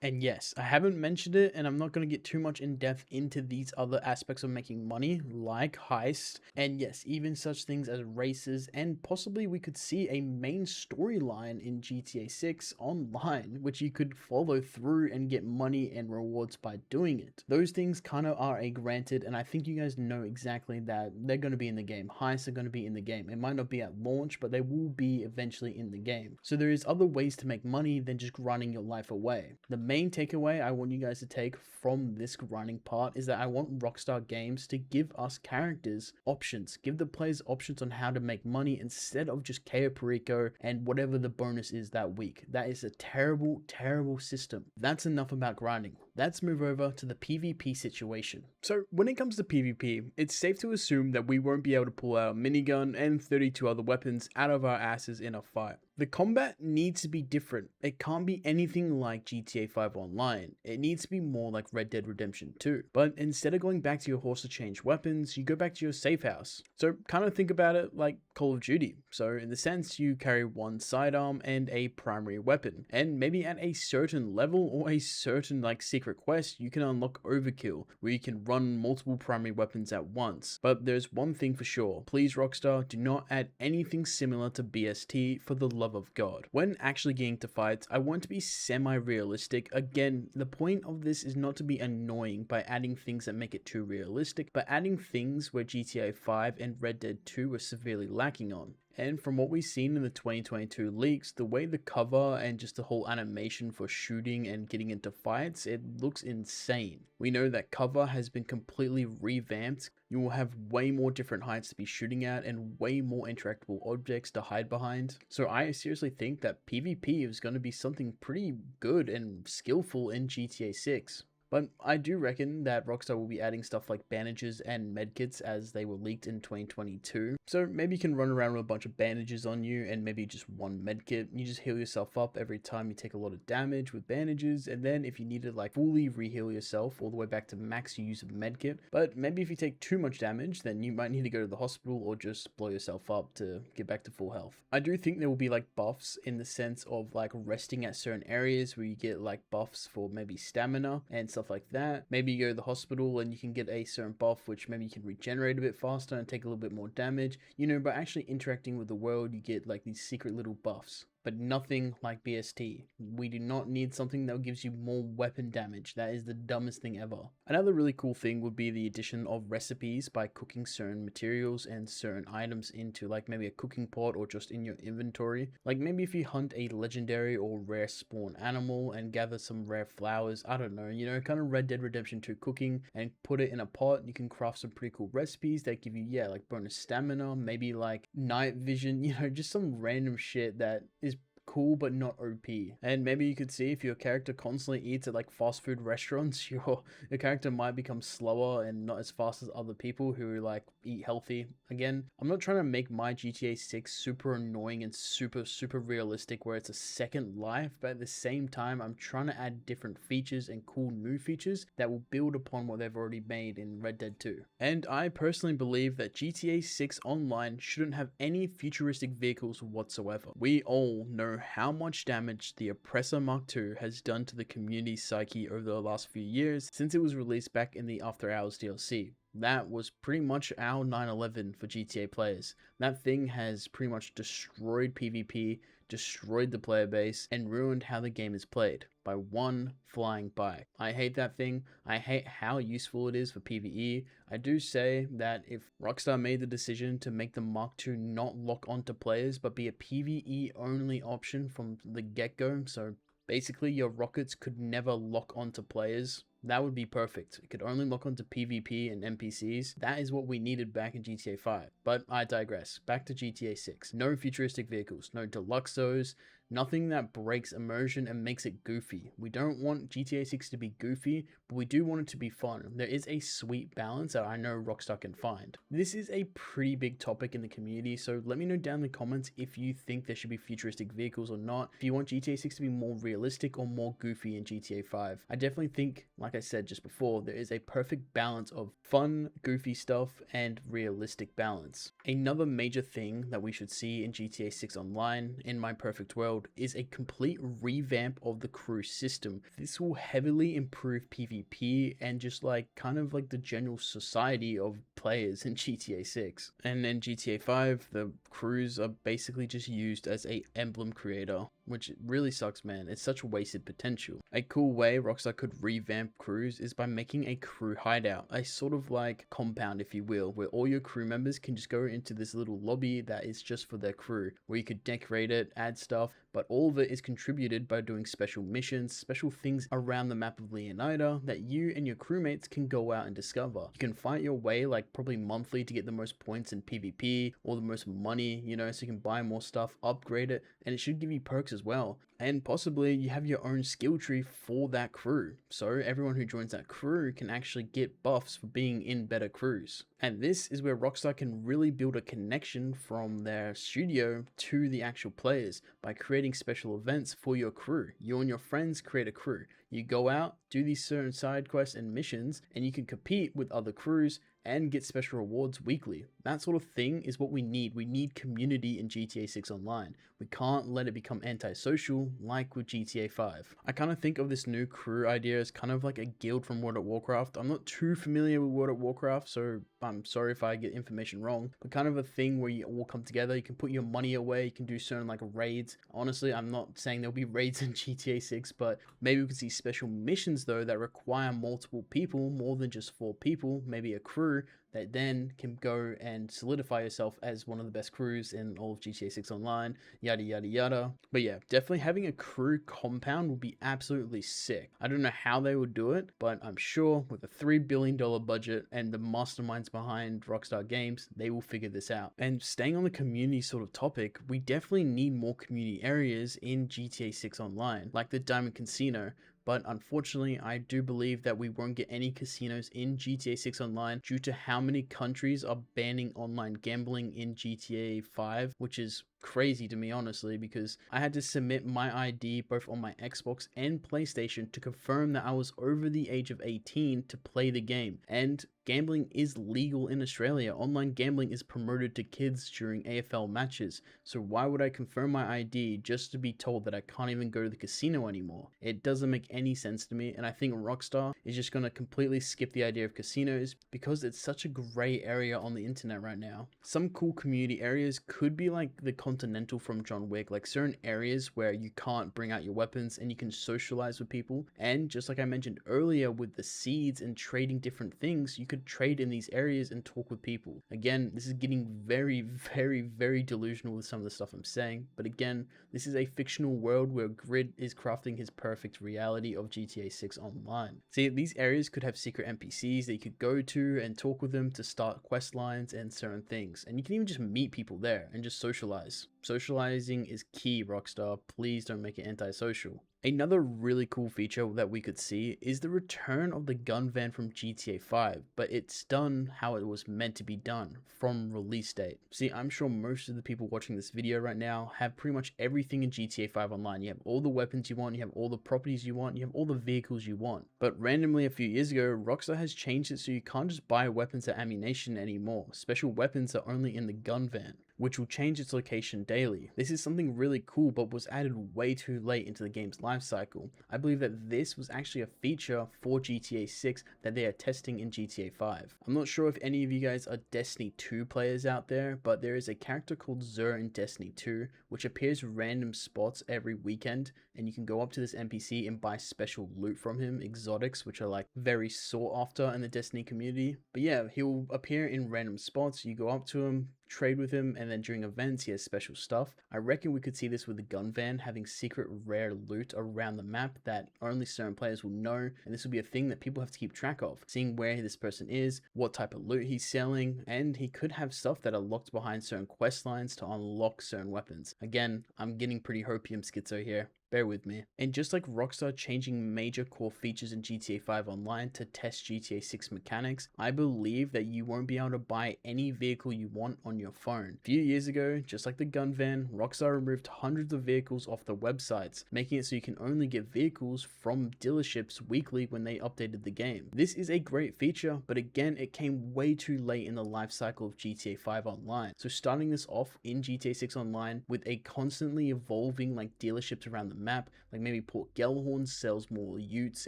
And yes, I haven't mentioned it, and I'm not going to get too much in depth into these other aspects of making money, like heist, and yes, even such things as races, and possibly we could see a main storyline in GTA 6 online, which you could follow through and get money and rewards by doing it. Those things kind of are a granted, and I think you guys know exactly that they're going to be in the game. Heists are going to be in the game. It might not be at launch, but they will be eventually in the game. So there is other ways to make money than just grinding your life away. The main takeaway I want you guys to take from this grinding part is that I want Rockstar Games to give us characters options, give the players options on how to make money instead of just KO Perico and whatever the bonus is that week. That is a terrible, terrible system. That's enough about grinding. Let's move over to the PvP situation. So when it comes to PvP, it's safe to assume that we won't be able to pull out a minigun and 32 other weapons out of our asses in a fight. The combat needs to be different. It can't be anything like GTA 5 Online. It needs to be more like Red Dead Redemption 2. But instead of going back to your horse to change weapons, you go back to your safe house. So kind of think about it like Call of Duty. So in the sense, you carry one sidearm and a primary weapon. And maybe at a certain level or a certain like secret quest, you can unlock Overkill, where you can run multiple primary weapons at once. But there's one thing for sure. Please, Rockstar, do not add anything similar to BST for the love of God. When actually getting to fights, I want to be semi-realistic. Again, the point of this is not to be annoying by adding things that make it too realistic, but adding things where GTA 5 and Red Dead 2 were severely lacking on. And from what we've seen in the 2022 leaks, the way the cover and just the whole animation for shooting and getting into fights, it looks insane. We know that cover has been completely revamped. You will have way more different heights to be shooting at and way more interactable objects to hide behind. So I seriously think that PvP is going to be something pretty good and skillful in GTA 6. But I do reckon that Rockstar will be adding stuff like bandages and medkits as they were leaked in 2022. So maybe you can run around with a bunch of bandages on you and maybe just one medkit. You just heal yourself up every time you take a lot of damage with bandages, and then if you need to like fully re-heal yourself all the way back to max, you use a medkit. But maybe if you take too much damage, then you might need to go to the hospital or just blow yourself up to get back to full health. I do think there will be like buffs in the sense of like resting at certain areas where you get like buffs for maybe stamina and stuff like that. Maybe you go to the hospital and you can get a certain buff which maybe you can regenerate a bit faster and take a little bit more damage. You know, by actually interacting with the world, you get like these secret little buffs. But nothing like BST. We do not need something that gives you more weapon damage. That is the dumbest thing ever. Another really cool thing would be the addition of recipes by cooking certain materials and certain items into like maybe a cooking pot or just in your inventory. Like maybe if you hunt a legendary or rare spawn animal and gather some rare flowers, I don't know, you know, kind of Red Dead Redemption 2 cooking, and put it in a pot, you can craft some pretty cool recipes that give you, yeah, like bonus stamina, maybe like night vision, you know, just some random shit that is cool but not OP. And maybe you could see if your character constantly eats at like fast food restaurants, your character might become slower and not as fast as other people who like eat healthy. Again, I'm not trying to make my GTA 6 super annoying and super realistic where it's a second life, but at the same time I'm trying to add different features and cool new features that will build upon what they've already made in Red Dead 2. And I personally believe that GTA 6 Online shouldn't have any futuristic vehicles whatsoever. We all know how much damage the Oppressor Mark II has done to the community's psyche over the last few years since it was released back in the After Hours DLC. That was pretty much our 9/11 for GTA players. That thing has pretty much destroyed PvP, destroyed the player base, and ruined how the game is played by one flying bike. I hate that thing. I hate how useful it is for PvE. I do say that if Rockstar made the decision to make the Mark II not lock onto players but be a PvE only option from the get-go, so basically your rockets could never lock onto players, that would be perfect. It could only lock onto PvP and NPCs. That is what we needed back in GTA 5. But I digress. Back to GTA 6. No futuristic vehicles, no deluxos, nothing that breaks immersion and makes it goofy. We don't want GTA 6 to be goofy, but we do want it to be fun. There is a sweet balance that I know Rockstar can find. This is a pretty big topic in the community, so let me know down in the comments if you think there should be futuristic vehicles or not. If you want GTA 6 to be more realistic or more goofy in GTA 5. I definitely think, like I said just before, there is a perfect balance of fun, goofy stuff and realistic balance. Another major thing that we should see in GTA 6 Online, in my perfect world, world is a complete revamp of the crew system. This will heavily improve PvP and just like kind of like the general society of players in GTA 6. And in GTA 5, the crews are basically just used as a emblem creator, which really sucks, man. It's such wasted potential. A cool way Rockstar could revamp crews is by making a crew hideout, a sort of like compound, if you will, where all your crew members can just go into this little lobby that is just for their crew, where you could decorate it, add stuff, but all of it is contributed by doing special missions, special things around the map of Leonida that you and your crewmates can go out and discover. You can fight your way like probably monthly to get the most points in PvP or the most money, you know, so you can buy more stuff, upgrade it, and it should give you perks as well. And possibly you have your own skill tree for that crew, so everyone who joins that crew can actually get buffs for being in better crews. And this is where Rockstar can really build a connection from their studio to the actual players by creating special events for your crew. You and your friends create a crew. You go out, do these certain side quests and missions, and you can compete with other crews and get special rewards weekly. That sort of thing is what we need. We need community in GTA 6 Online. We can't let it become antisocial like with GTA 5. I kind of think of this new crew idea as kind of like a guild from World of Warcraft. I'm not too familiar with World of Warcraft, so I'm sorry if I get information wrong, but kind of a thing where you all come together, you can put your money away, you can do certain like raids. Honestly, I'm not saying there'll be raids in GTA 6, but maybe we could see special missions though that require multiple people, more than just 4 people, maybe a crew that then can go and solidify yourself as one of the best crews in all of GTA 6 Online, yada yada yada. But yeah, definitely having a crew compound would be absolutely sick. I don't know how they would do it, but I'm sure with a $3 billion budget and the masterminds behind Rockstar Games, they will figure this out. And staying on the community sort of topic, we definitely need more community areas in GTA 6 Online, like the Diamond Casino. But unfortunately, I do believe that we won't get any casinos in GTA 6 Online due to how many countries are banning online gambling in GTA 5, which is crazy to me, honestly, because I had to submit my ID both on my Xbox and PlayStation to confirm that I was over the age of 18 to play the game. And gambling is legal in Australia. Online gambling is promoted to kids during AFL matches. So why would I confirm my ID just to be told that I can't even go to the casino anymore? It doesn't make any sense to me, and I think Rockstar is just going to completely skip the idea of casinos because it's such a gray area on the internet right now. Some cool community areas could be like the Continental from John Wick, like certain areas where you can't bring out your weapons and you can socialize with people. And just like I mentioned earlier with the seeds and trading different things, you could trade in these areas and talk with people. Again, this is getting very, very, very delusional with some of the stuff I'm saying, but again, this is a fictional world where Grid is crafting his perfect reality of GTA 6 Online. See, these areas could have secret NPCs that you could go to and talk with them to start quest lines and certain things, and you can even just meet people there and just socialize. Socializing is key, Rockstar. Please don't make it antisocial. Another really cool feature that we could see is the return of the gun van from GTA 5, but it's done how it was meant to be done, from release date. See, I'm sure most of the people watching this video right now have pretty much everything in GTA 5 Online. You have all the weapons you want, you have all the properties you want, you have all the vehicles you want. But randomly a few years ago, Rockstar has changed it so you can't just buy weapons or ammunition anymore. Special weapons are only in the gun van, which will change its location daily. This is something really cool, but was added way too late into the game's life cycle. I believe that this was actually a feature for GTA 6 that they are testing in GTA 5. I'm not sure if any of you guys are Destiny 2 players out there, but there is a character called Xur in Destiny 2, which appears random spots every weekend, and you can go up to this NPC and buy special loot from him, exotics, which are like very sought after in the Destiny community. But yeah, he'll appear in random spots. You go up to him, trade with him, and then during events he has special stuff. I reckon we could see this with the gun van having secret rare loot around the map that only certain players will know, and this will be a thing that people have to keep track of, seeing where this person is, what type of loot he's selling, and he could have stuff that are locked behind certain quest lines to unlock certain weapons. Again, I'm getting pretty hopium schizo here. Bear with me. And just like Rockstar changing major core features in GTA 5 Online to test GTA 6 mechanics, I believe that you won't be able to buy any vehicle you want on your phone. A few years ago, just like the gun van, Rockstar removed hundreds of vehicles off the websites, making it so you can only get vehicles from dealerships weekly when they updated the game. This is a great feature, but again, it came way too late in the life cycle of GTA 5 Online. So starting this off in GTA 6 Online with a constantly evolving like dealerships around the map, like maybe Port Gellhorn sells more utes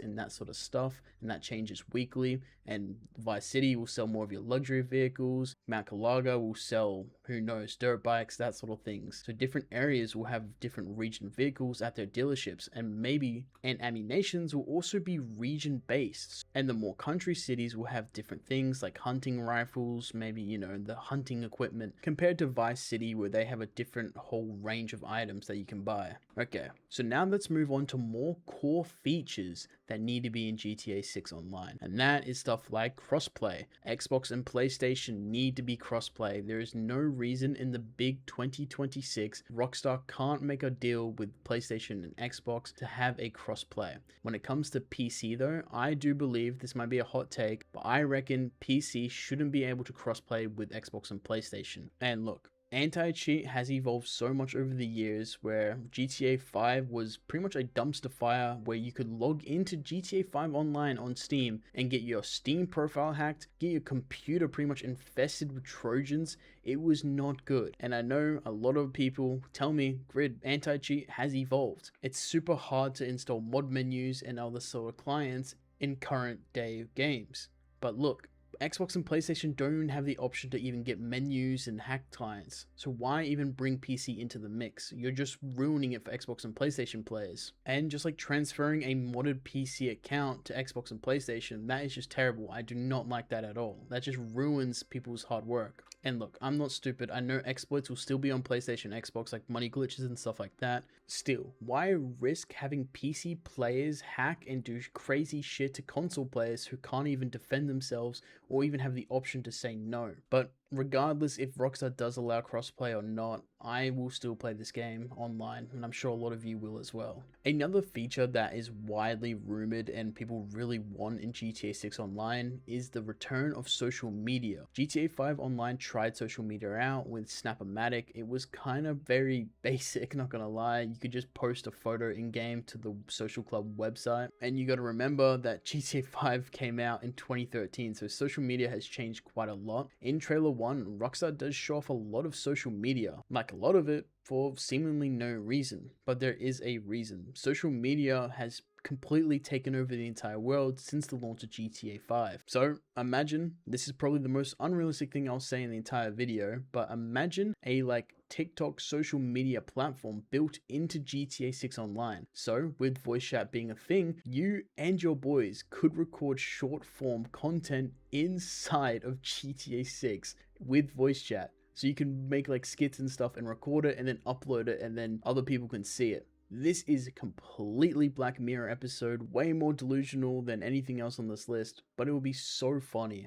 and that sort of stuff, and that changes weekly, and Vice City will sell more of your luxury vehicles, Mount Calaga will sell, who knows, dirt bikes, that sort of things. So different areas will have different region vehicles at their dealerships, and ammunitions will also be region based, and the more country cities will have different things like hunting rifles, maybe, you know, the hunting equipment, compared to Vice City where they have a different whole range of items that you can buy. Okay, so now let's move on to more core features that need to be in GTA 6 Online, and that is stuff like crossplay. Xbox and PlayStation need to be crossplay. There is no reason in the big 2026 Rockstar can't make a deal with PlayStation and Xbox to have a crossplay. When it comes to PC though, I do believe, this might be a hot take, but I reckon PC shouldn't be able to crossplay with Xbox and PlayStation. And look, anti-cheat has evolved so much over the years, where GTA 5 was pretty much a dumpster fire where you could log into GTA 5 Online on Steam and get your Steam profile hacked, get your computer pretty much infested with Trojans. It was not good. And I know a lot of people tell me, Grid, anti-cheat has evolved. It's super hard to install mod menus and other sort of clients in current day games. But look, Xbox and PlayStation don't even have the option to even get menus and hack clients. So why even bring PC into the mix? You're just ruining it for Xbox and PlayStation players. And just like transferring a modded PC account to Xbox and PlayStation, that is just terrible. I do not like that at all. That just ruins people's hard work. And look, I'm not stupid. I know exploits will still be on PlayStation, Xbox, like money glitches and stuff like that. Still, why risk having PC players hack and do crazy shit to console players who can't even defend themselves or even have the option to say no? But regardless if Rockstar does allow crossplay or not, I will still play this game online, and I'm sure a lot of you will as well. Another feature that is widely rumored and people really want in GTA 6 Online is the return of social media. GTA 5 Online tried social media out with Snap-O-Matic. It was kind of very basic, not gonna lie. You could just post a photo in-game to the social club website, and you gotta remember that GTA 5 came out in 2013, so social media has changed quite a lot. In trailer 1, Rockstar does show off a lot of social media, like a lot of it for seemingly no reason, but there is a reason. Social media has completely taken over the entire world since the launch of GTA 5. So imagine, this is probably the most unrealistic thing I'll say in the entire video, but imagine a like TikTok social media platform built into GTA 6 Online. So with voice chat being a thing, you and your boys could record short form content inside of GTA 6 with voice chat. So you can make like skits and stuff and record it and then upload it, and then other people can see it. This is a completely Black Mirror episode, way more delusional than anything else on this list, but it will be so funny.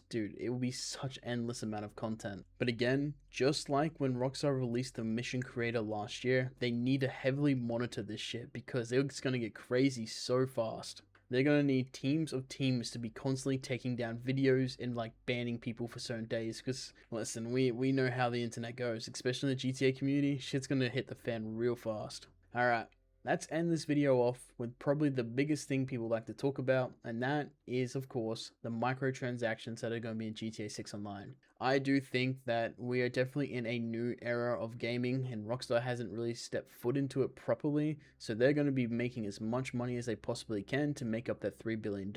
Dude, it will be such endless amount of content. But again, just like when Rockstar released the Mission Creator last year, they need to heavily monitor this shit because it's gonna get crazy so fast. They're going to need teams of teams to be constantly taking down videos and like banning people for certain days, because listen, we know how the internet goes, especially in the GTA community. Shit's going to hit the fan real fast. Alright, let's end this video off with probably the biggest thing people like to talk about, and that is, of course, the microtransactions that are going to be in GTA 6 Online. I do think that we are definitely in a new era of gaming, and Rockstar hasn't really stepped foot into it properly, so they're going to be making as much money as they possibly can to make up that $3 billion,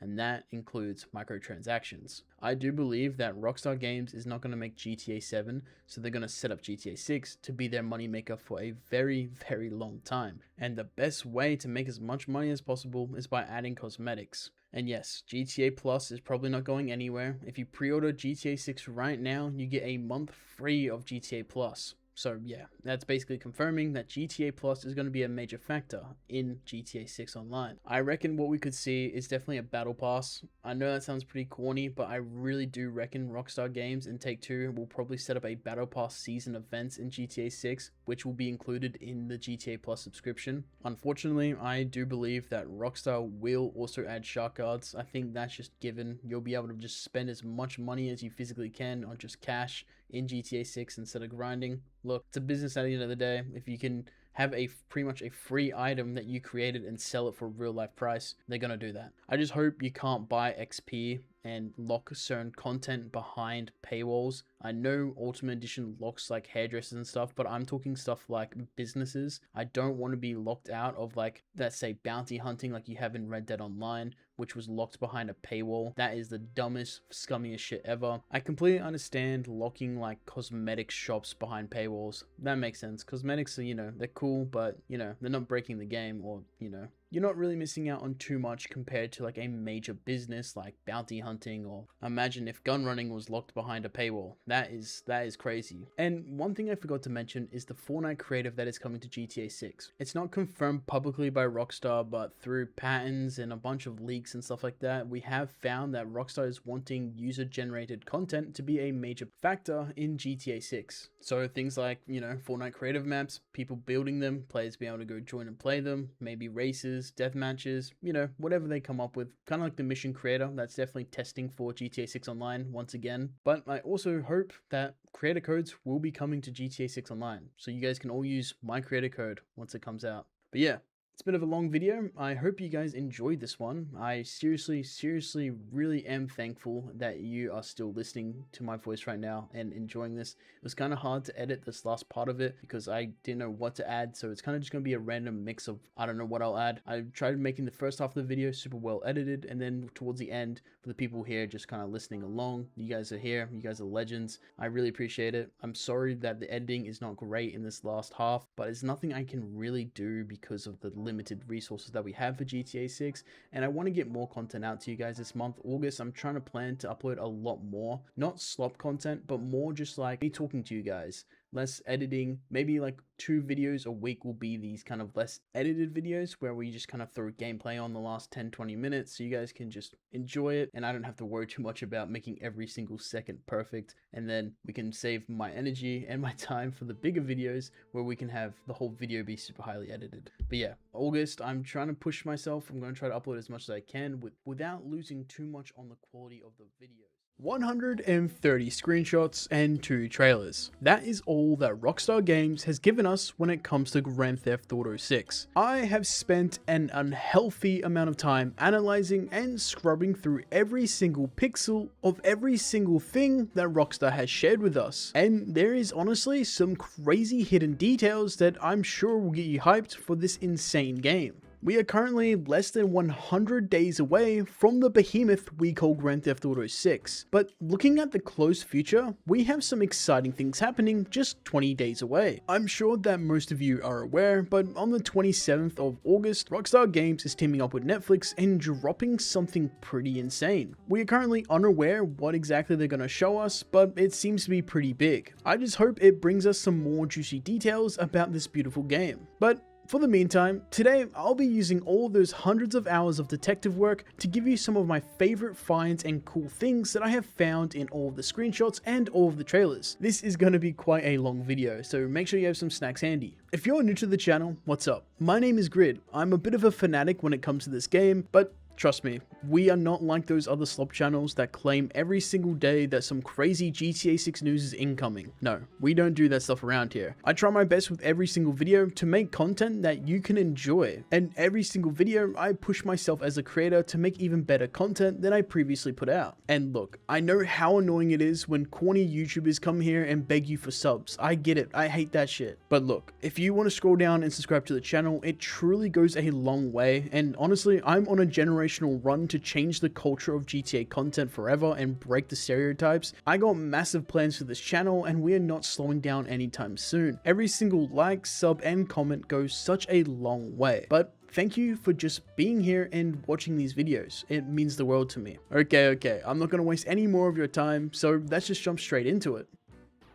and that includes microtransactions. I do believe that Rockstar Games is not going to make GTA 7, so they're going to set up GTA 6 to be their moneymaker for a very, very long time, and the best way to make as much money as possible is by adding cosmetics. And yes, GTA Plus is probably not going anywhere. If you pre-order GTA 6 right now, you get a month free of GTA Plus. So yeah, that's basically confirming that GTA Plus is going to be a major factor in GTA 6 Online. I reckon what we could see is definitely a battle pass. I know that sounds pretty corny, but I really do reckon Rockstar Games and Take-Two will probably set up a battle pass season events in GTA 6, which will be included in the GTA Plus subscription. Unfortunately, I do believe that Rockstar will also add shark cards. I think that's just given. You'll be able to just spend as much money as you physically can on just cash in GTA 6 instead of grinding. Look, it's a business at the end of the day. If you can have a pretty much a free item that you created and sell it for a real life price, they're gonna do that. I just hope you can't buy XP and lock certain content behind paywalls. I know Ultimate Edition locks like hairdressers and stuff, but I'm talking stuff like businesses. I don't want to be locked out of like, let's say, bounty hunting like you have in Red Dead Online, which was locked behind a paywall. That is the dumbest, scummiest shit ever. I completely understand locking like cosmetic shops behind paywalls. That makes sense. Cosmetics are, you know, they're cool, but you know, they're not breaking the game, or, you know, you're not really missing out on too much compared to like a major business like bounty hunting, or imagine if gun running was locked behind a paywall. That is crazy. And one thing I forgot to mention is the Fortnite creative that is coming to GTA 6. It's not confirmed publicly by Rockstar, but through patents and a bunch of leaks and stuff like that, we have found that Rockstar is wanting user-generated content to be a major factor in GTA 6. So things like, you know, Fortnite creative maps, people building them, players being able to go join and play them, maybe races, death matches, you know, whatever they come up with. Kind of like the mission creator that's definitely testing for GTA 6 Online once again. But I also hope that creator codes will be coming to GTA 6 Online, so you guys can all use my creator code once it comes out. But yeah, it's a bit of a long video. I hope you guys enjoyed this one. I seriously really am thankful that you are still listening to my voice right now and enjoying this. It was kind of hard to edit this last part of it because I didn't know what to add, so it's kind of just going to be a random mix of, I don't know what I'll add. I tried making the first half of the video super well edited, and then towards the end, for the people here just kind of listening along, you guys are here, you guys are legends. I really appreciate it. I'm sorry that the editing is not great in this last half, but it's nothing I can really do because of the limited resources that we have for GTA 6, and I want to get more content out to you guys this month. August, I'm trying to plan to upload a lot more, not slop content, but more just like me talking to you guys. Less editing, maybe like 2 videos a week will be these kind of less edited videos where we just kind of throw gameplay on the last 10-20 minutes so you guys can just enjoy it, and I don't have to worry too much about making every single second perfect, and then we can save my energy and my time for the bigger videos where we can have the whole video be super highly edited. But yeah, August, I'm trying to push myself. I'm going to try to upload as much as I can without losing too much on the quality of the videos. 130 screenshots and 2 trailers. That is all that Rockstar Games has given us when it comes to Grand Theft Auto 6. I have spent an unhealthy amount of time analyzing and scrubbing through every single pixel of every single thing that Rockstar has shared with us. And there is honestly some crazy hidden details that I'm sure will get you hyped for this insane game. We are currently less than 100 days away from the behemoth we call Grand Theft Auto 6, but looking at the close future, we have some exciting things happening just 20 days away. I'm sure that most of you are aware, but on the 27th of August, Rockstar Games is teaming up with Netflix and dropping something pretty insane. We are currently unaware what exactly they're going to show us, but it seems to be pretty big. I just hope it brings us some more juicy details about this beautiful game. But for the meantime, today I'll be using all those hundreds of hours of detective work to give you some of my favorite finds and cool things that I have found in all of the screenshots and all of the trailers. This is going to be quite a long video, so make sure you have some snacks handy. If you're new to the channel, what's up? My name is Grid. I'm a bit of a fanatic when it comes to this game, but trust me, we are not like those other slop channels that claim every single day that some crazy GTA 6 news is incoming. No, we don't do that stuff around here. I try my best with every single video to make content that you can enjoy, and every single video I push myself as a creator to make even better content than I previously put out. And look, I know how annoying it is when corny YouTubers come here and beg you for subs. I get it, I hate that shit. But look, if you want to scroll down and subscribe to the channel, it truly goes a long way, and honestly, I'm on a generational run to change the culture of GTA content forever and break the stereotypes. I got massive plans for this channel, and we are not slowing down anytime soon. Every single like, sub, and comment goes such a long way. But thank you for just being here and watching these videos. It means the world to me. Okay, I'm not going to waste any more of your time, so let's just jump straight into it.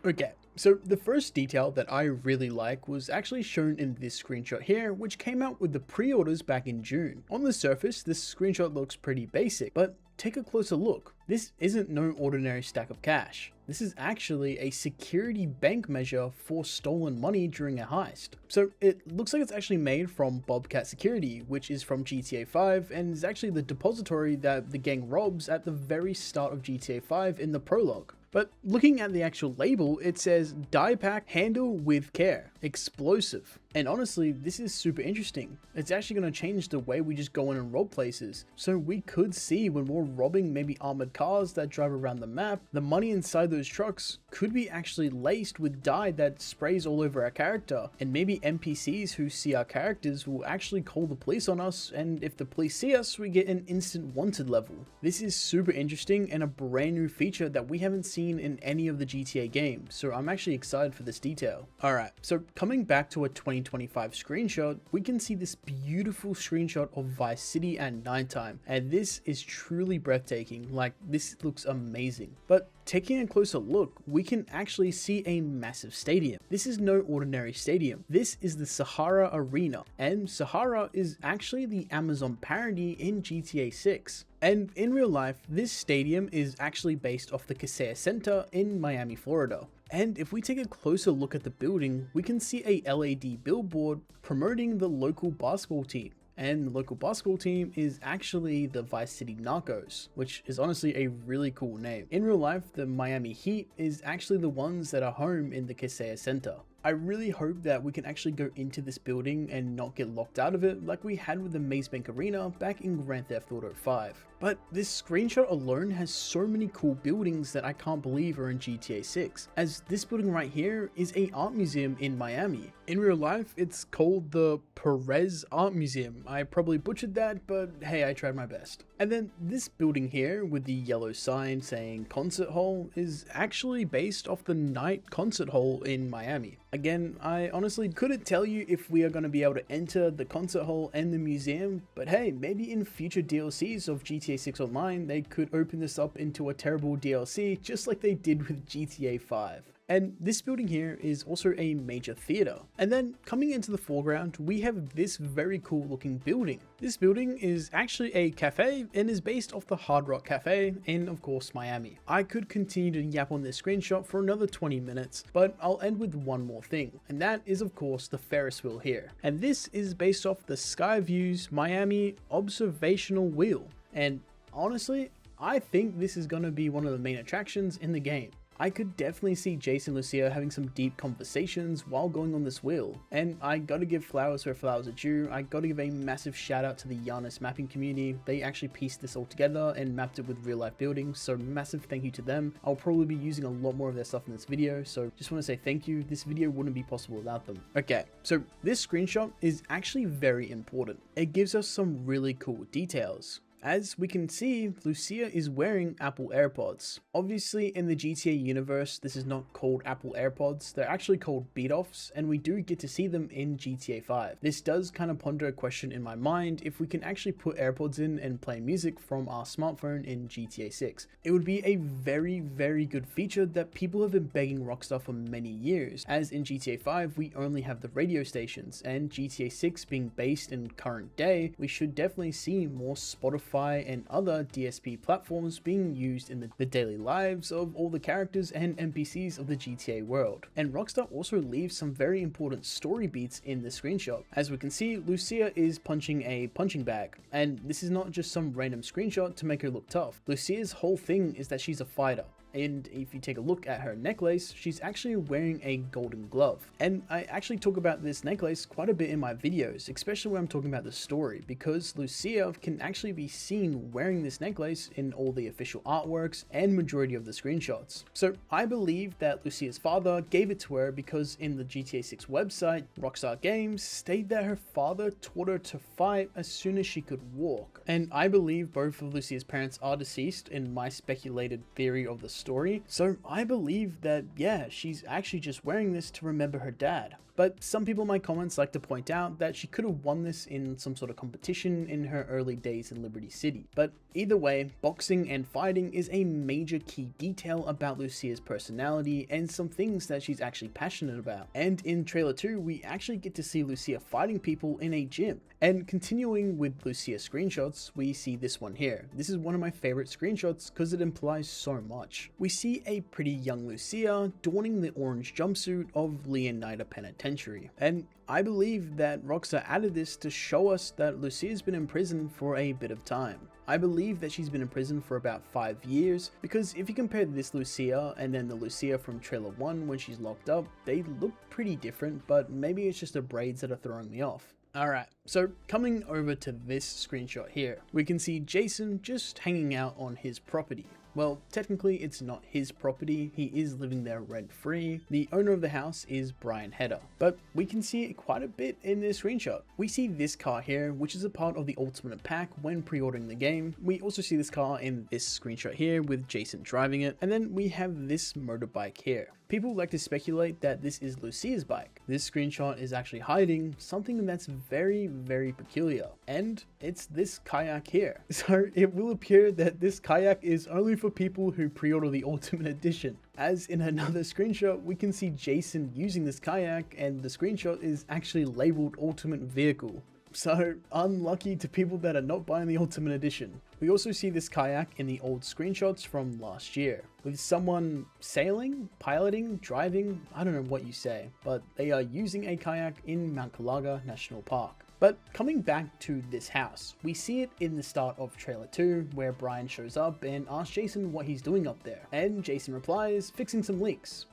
Okay, So the first detail that I really like was actually shown in this screenshot here, which came out with the pre-orders back in June. On the surface, this screenshot looks pretty basic, but take a closer look. This isn't no ordinary stack of cash. This is actually a security bank measure for stolen money during a heist. So it looks like it's actually made from Bobcat Security, which is from GTA 5 and is actually the depository that the gang robs at the very start of GTA 5 in the prologue. But looking at the actual label, it says die pack, handle with care, explosive. And honestly, this is super interesting. It's actually going to change the way we just go in and rob places. So we could see when we're robbing maybe armored cars that drive around the map, the money inside those trucks could be actually laced with dye that sprays all over our character. And maybe NPCs who see our characters will actually call the police on us, and if the police see us, we get an instant wanted level. This is super interesting and a brand new feature that we haven't seen in any of the GTA games, so I'm actually excited for this detail. Alright, so coming back to a 2025 screenshot, we can see this beautiful screenshot of Vice City at nighttime, and this is truly breathtaking. Like, this looks amazing. But taking a closer look, we can actually see a massive stadium. This is no ordinary stadium. This is the Sahara Arena, and Sahara is actually the Amazon parody in GTA 6. And in real life, this stadium is actually based off the Kaseya Center in Miami, Florida. And if we take a closer look at the building, we can see a LED billboard promoting the local basketball team. And the local basketball team is actually the Vice City Narcos, which is honestly a really cool name. In real life, the Miami Heat is actually the ones that are home in the Kaseya Center. I really hope that we can actually go into this building and not get locked out of it like we had with the Maze Bank Arena back in Grand Theft Auto 5. But this screenshot alone has so many cool buildings that I can't believe are in GTA 6, as this building right here is an art museum in Miami. In real life, it's called the Perez Art Museum. I probably butchered that, but hey, I tried my best. And then this building here with the yellow sign saying concert hall is actually based off the night concert hall in Miami. Again, I honestly couldn't tell you if we are going to be able to enter the concert hall and the museum, but hey, maybe in future DLCs of GTA 6 Online, they could open this up into a terrible DLC just like they did with GTA 5. And this building here is also a major theater. And then coming into the foreground, we have this very cool looking building. This building is actually a cafe and is based off the Hard Rock Cafe in, of course, Miami. I could continue to yap on this screenshot for another 20 minutes, but I'll end with one more thing, and that is, of course, the Ferris wheel here. And this is based off the Skyviews Miami observational wheel. And honestly, I think this is going to be one of the main attractions in the game. I could definitely see Jace and Lucia having some deep conversations while going on this wheel. And I gotta give flowers where flowers are due. I gotta give a massive shout out to the Giannis mapping community. They actually pieced this all together and mapped it with real life buildings, so massive thank you to them. I'll probably be using a lot more of their stuff in this video, so just want to say thank you. This video wouldn't be possible without them. Okay, so this screenshot is actually very important. It gives us some really cool details. As we can see, Lucia is wearing Apple AirPods. Obviously in the GTA universe, this is not called Apple AirPods, they're actually called Beat-Offs, and we do get to see them in GTA 5. This does kind of ponder a question in my mind if we can actually put AirPods in and play music from our smartphone in GTA 6. It would be a very, very good feature that people have been begging Rockstar for many years, as in GTA 5 we only have the radio stations, and GTA 6 being based in current day, we should definitely see more Spotify and other DSP platforms being used in the daily lives of all the characters and NPCs of the GTA world. And Rockstar also leaves some very important story beats in the screenshot. As we can see, Lucia is punching a punching bag, and this is not just some random screenshot to make her look tough. Lucia's whole thing is that she's a fighter. And if you take a look at her necklace, she's actually wearing a golden glove. And I actually talk about this necklace quite a bit in my videos, especially when I'm talking about the story, because Lucia can actually be seen wearing this necklace in all the official artworks and majority of the screenshots. So I believe that Lucia's father gave it to her because in the GTA 6 website, Rockstar Games stated that her father taught her to fight as soon as she could walk. And I believe both of Lucia's parents are deceased in my speculated theory of the story, so I believe that, yeah, she's actually just wearing this to remember her dad. but some people in my comments like to point out that she could have won this in some sort of competition in her early days in Liberty City. But either way, boxing and fighting is a major key detail about Lucia's personality and some things that she's actually passionate about. And in trailer 2, we actually get to see Lucia fighting people in a gym. And continuing with Lucia screenshots, we see this one here. This is one of my favorite screenshots because it implies so much. We see a pretty young Lucia donning the orange jumpsuit of Leonida Penitentiary. And I believe that Rockstar added this to show us that Lucia's been in prison for a bit of time. I believe that she's been in prison for about 5 years, because if you compare this Lucia and then the Lucia from trailer 1 when she's locked up, they look pretty different, but maybe it's just the braids that are throwing me off. Alright, so coming over to this screenshot here, we can see Jason just hanging out on his property. Well, technically it's not his property, he is living there rent-free. The owner of the house is Brian Hedder, but we can see it quite a bit in this screenshot. We see this car here, which is a part of the Ultimate Pack when pre-ordering the game. We also see this car in this screenshot here with Jason driving it, and then we have this motorbike here. People like to speculate that this is Lucia's bike. This screenshot is actually hiding something that's very, very peculiar, and it's this kayak here. So it will appear that this kayak is only for people who pre-order the Ultimate Edition. As in another screenshot, we can see Jason using this kayak, and the screenshot is actually labeled Ultimate Vehicle. So unlucky to people that are not buying the Ultimate Edition. We also see this kayak in the old screenshots from last year, with someone sailing, piloting, driving, I don't know what you say, but they are using a kayak in Mount Kalaga National Park. But coming back to this house, we see it in the start of trailer 2, where Brian shows up and asks Jason what he's doing up there, and Jason replies, fixing some leaks.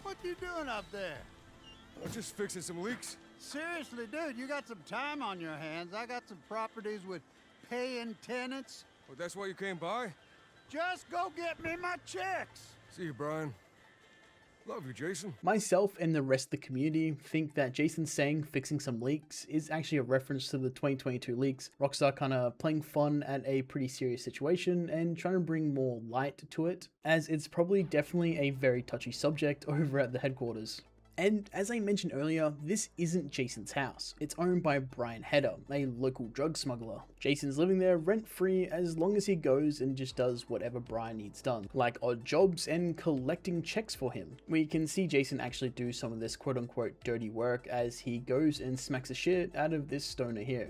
What you doing up there? I'm just fixing some leaks. Seriously, dude, you got some time on your hands. I got some properties with paying tenants. Well, that's why you came by? Just go get me my checks. See you, Brian. Love you, Jason. Myself and the rest of the community think that Jason saying fixing some leaks is actually a reference to the 2022 leaks. Rockstar kind of playing fun at a pretty serious situation and trying to bring more light to it, as it's probably definitely a very touchy subject over at the headquarters. And as I mentioned earlier, this isn't Jason's house. It's owned by Brian Hedder, a local drug smuggler. Jason's living there rent-free as long as he goes and just does whatever Brian needs done, like odd jobs and collecting checks for him. We can see Jason actually do some of this quote-unquote dirty work as he goes and smacks the shit out of this stoner here.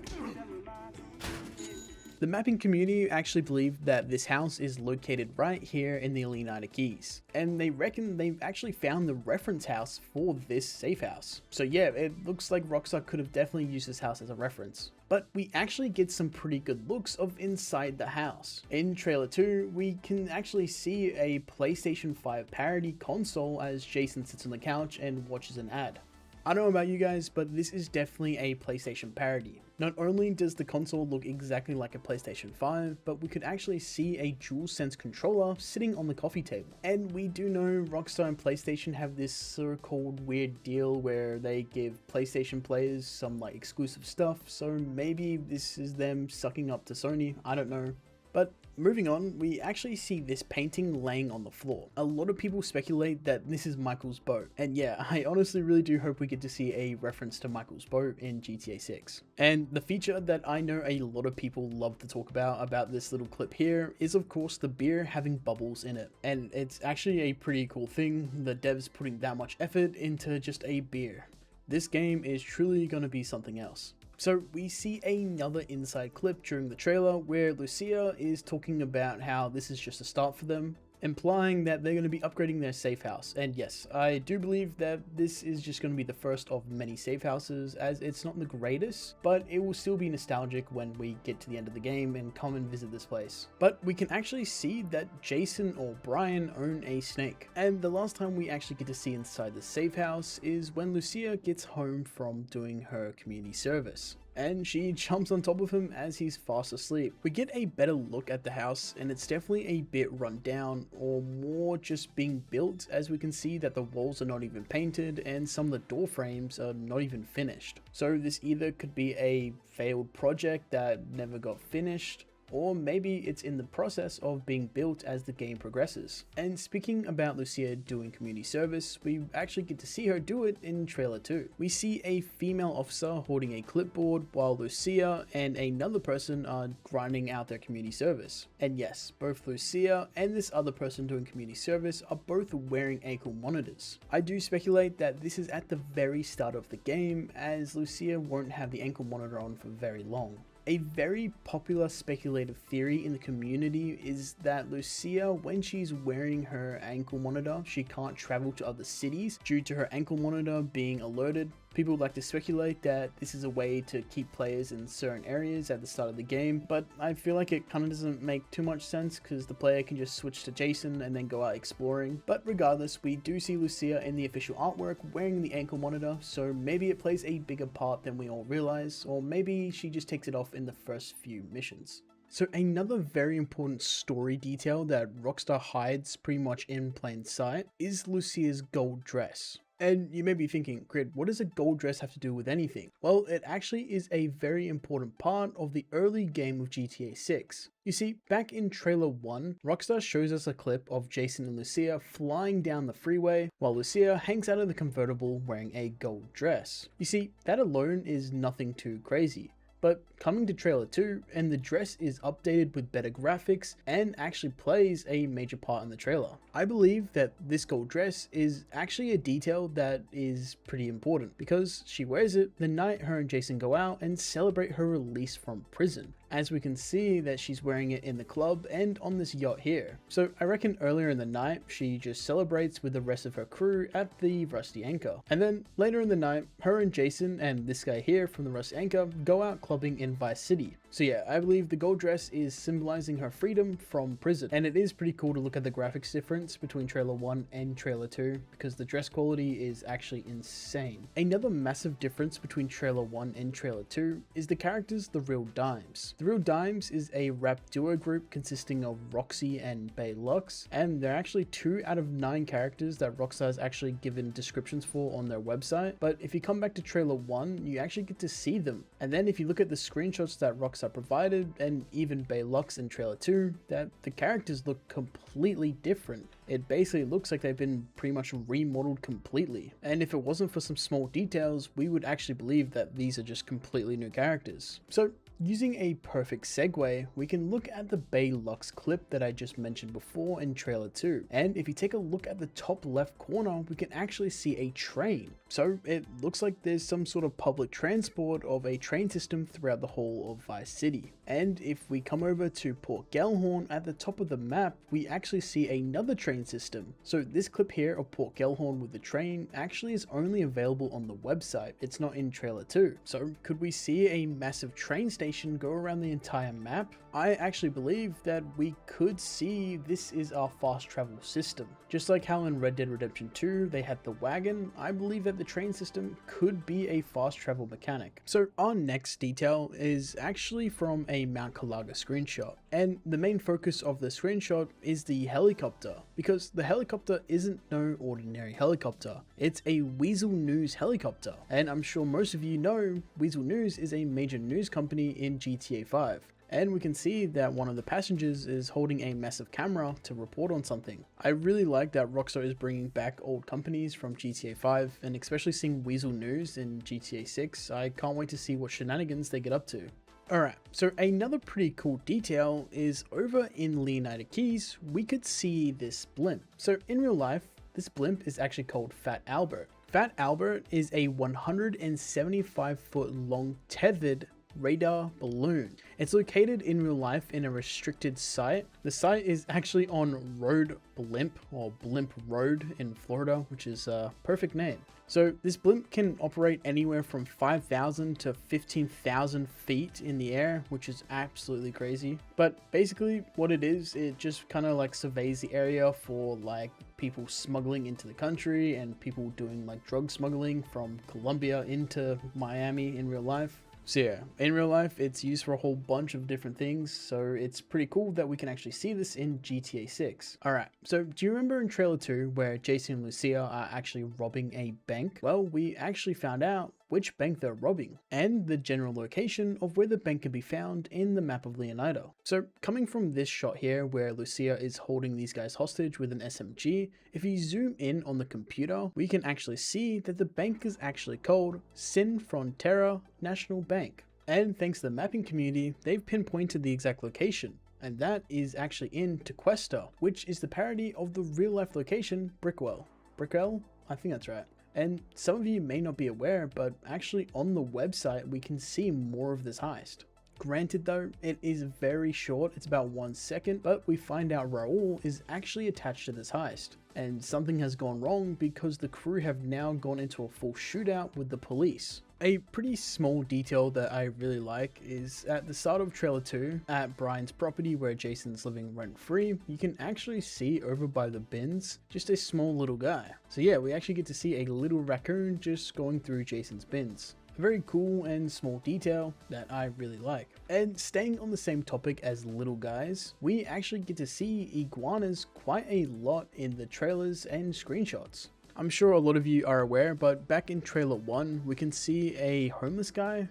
The mapping community actually believe that this house is located right here in the Leonida Keys, and they reckon they've actually found the reference house for this safe house. So yeah, it looks like Rockstar could have definitely used this house as a reference. But we actually get some pretty good looks of inside the house. In trailer 2, we can actually see a PlayStation 5 parody console as Jason sits on the couch and watches an ad. I don't know about you guys, but this is definitely a PlayStation parody. Not only does the console look exactly like a PlayStation 5, but we could actually see a DualSense controller sitting on the coffee table. And we do know Rockstar and PlayStation have this so-called weird deal where they give PlayStation players some like exclusive stuff, so maybe this is them sucking up to Sony, I don't know. But moving on, we actually see this painting laying on the floor. A lot of people speculate that this is Michael's boat, and yeah, I honestly really do hope we get to see a reference to Michael's boat in GTA 6. And the feature that I know a lot of people love to talk about this little clip here is of course the beer having bubbles in it. And it's actually a pretty cool thing, the devs putting that much effort into just a beer. This game is truly gonna be something else. So we see another inside clip during the trailer where Lucia is talking about how this is just a start for them, implying that they're going to be upgrading their safe house. And yes, I do believe that this is just going to be the first of many safe houses, as it's not the greatest, but it will still be nostalgic when we get to the end of the game and come and visit this place. But we can actually see that Jason or Brian own a snake. And the last time we actually get to see inside the safe house is when Lucia gets home from doing her community service, and she jumps on top of him as he's fast asleep. We get a better look at the house, and it's definitely a bit run down, or more just being built, as we can see that the walls are not even painted and some of the door frames are not even finished. So this either could be a failed project that never got finished, or maybe it's in the process of being built as the game progresses. And speaking about Lucia doing community service, we actually get to see her do it in trailer 2. We see a female officer holding a clipboard while Lucia and another person are grinding out their community service. And yes, both Lucia and this other person doing community service are both wearing ankle monitors. I do speculate that this is at the very start of the game, as Lucia won't have the ankle monitor on for very long. A very popular speculative theory in the community is that Lucia, when she's wearing her ankle monitor, she can't travel to other cities due to her ankle monitor being alerted. People like to speculate that this is a way to keep players in certain areas at the start of the game, but I feel like it kind of doesn't make too much sense because the player can just switch to Jason and then go out exploring. But regardless, we do see Lucia in the official artwork wearing the ankle monitor, so maybe it plays a bigger part than we all realize, or maybe she just takes it off in the first few missions. So another very important story detail that Rockstar hides pretty much in plain sight is Lucia's gold dress. And you may be thinking, Grid, what does a gold dress have to do with anything? Well, it actually is a very important part of the early game of GTA 6. You see, back in trailer 1, Rockstar shows us a clip of Jason and Lucia flying down the freeway, while Lucia hangs out of the convertible wearing a gold dress. You see, that alone is nothing too crazy. But coming to trailer 2, and the dress is updated with better graphics and actually plays a major part in the trailer. I believe that this gold dress is actually a detail that is pretty important because she wears it the night her and Jason go out and celebrate her release from prison, as we can see that she's wearing it in the club and on this yacht here. So I reckon earlier in the night she just celebrates with the rest of her crew at the Rusty Anchor, and then later in the night her and Jason and this guy here from the Rusty Anchor go out clubbing in Vice City. So yeah, I believe the gold dress is symbolizing her freedom from prison, and it is pretty cool to look at the graphics difference between trailer 1 and trailer 2 because the dress quality is actually insane. Another massive difference between trailer 1 and trailer 2 is the characters, the Real Dimes. The Real Dimes is a rap duo group consisting of Roxy and Bay Lux, and they're actually 2 out of 9 characters that Rockstar has actually given descriptions for on their website. But if you come back to trailer 1, you actually get to see them, and then if you look at the screenshots that Rockstar provided, and even Bay Lux in trailer 2, that the characters look completely different. It basically looks like they've been pretty much remodeled completely, and if it wasn't for some small details, we would actually believe that these are just completely new characters. So using a perfect segue, we can look at the Bay Lux clip that I just mentioned before in trailer 2, and if you take a look at the top left corner, we can actually see a train. So it looks like there's some sort of public transport of a train system throughout the whole of Vice City. And if we come over to Port Gellhorn, at the top of the map, we actually see another train system. So this clip here of Port Gellhorn with the train actually is only available on the website. It's not in trailer 2. So could we see a massive train station go around the entire map? I actually believe that we could see this is our fast travel system. Just like how in Red Dead Redemption 2 they had the wagon, I believe that the train system could be a fast travel mechanic. So our next detail is actually from a Mount Calaga screenshot, and the main focus of the screenshot is the helicopter, because the helicopter isn't no ordinary helicopter. It's a Weasel News helicopter, and I'm sure most of you know Weasel News is a major news company in GTA 5. And we can see that one of the passengers is holding a massive camera to report on something. I really like that Rockstar is bringing back old companies from GTA 5, and especially seeing Weasel News in GTA 6, I can't wait to see what shenanigans they get up to. Alright, so another pretty cool detail is over in Leonidas Keys, we could see this blimp. So in real life, this blimp is actually called Fat Albert. Fat Albert is a 175-foot long tethered radar balloon. It's located in real life in a restricted site. The site is actually on Road Blimp, or Blimp Road in Florida, which is a perfect name. So this blimp can operate anywhere from 5,000 to 15,000 feet in the air, which is absolutely crazy. But basically what it is, it just kind of like surveys the area for like people smuggling into the country and people doing like drug smuggling from Colombia into Miami in real life. So yeah, in real life, it's used for a whole bunch of different things, so it's pretty cool that we can actually see this in GTA 6. Alright, so do you remember in trailer 2 where Jason and Lucia are actually robbing a bank? Well, we actually found out which bank they're robbing, and the general location of where the bank can be found in the map of Leonardo. So coming from this shot here where Lucia is holding these guys hostage with an SMG, if you zoom in on the computer, we can actually see that the bank is actually called Sin Frontera National Bank. And thanks to the mapping community, they've pinpointed the exact location, and that is actually in Tequesta, which is the parody of the real life location Brickwell. Brickwell? I think that's right. And some of you may not be aware, but actually on the website we can see more of this heist. Granted though, it is very short, it's about 1 second, but we find out Raul is actually attached to this heist. And something has gone wrong because the crew have now gone into a full shootout with the police. A pretty small detail that I really like is at the start of trailer 2, at Brian's property where Jason's living rent free, you can actually see over by the bins, just a small little guy. So yeah, we actually get to see a little raccoon just going through Jason's bins. A very cool and small detail that I really like. And staying on the same topic as little guys, we actually get to see iguanas quite a lot in the trailers and screenshots. I'm sure a lot of you are aware, but back in trailer 1, we can see a homeless guy.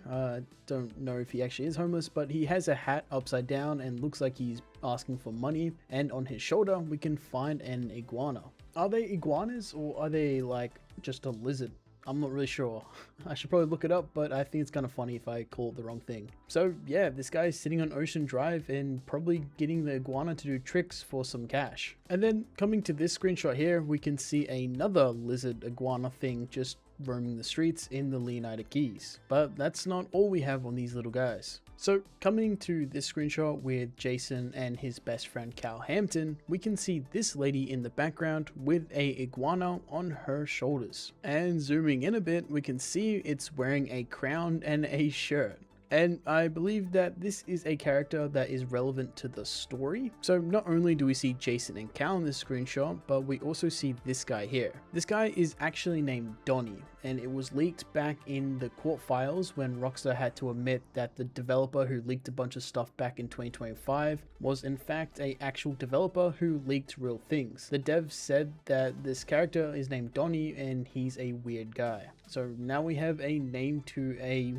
Don't know if he actually is homeless, but he has a hat upside down and looks like he's asking for money. And on his shoulder, we can find an iguana. Are they iguanas or are they like just a lizard? I'm not really sure. I should probably look it up, but I think it's kind of funny if I call it the wrong thing. So yeah, this guy is sitting on Ocean Drive and probably getting the iguana to do tricks for some cash. And then coming to this screenshot here, we can see another lizard iguana thing just roaming the streets in the Leonardo Keys. But that's not all we have on these little guys. So coming to this screenshot with Jason and his best friend Cal Hampton, we can see this lady in the background with a iguana on her shoulders. And zooming in a bit, we can see it's wearing a crown and a shirt. And I believe that this is a character that is relevant to the story. So not only do we see Jason and Cal in this screenshot, but we also see this guy here. This guy is actually named Donnie, and it was leaked back in the court files when Rockstar had to admit that the developer who leaked a bunch of stuff back in 2025 was in fact an actual developer who leaked real things. The devs said that this character is named Donnie and he's a weird guy. So now we have a name to a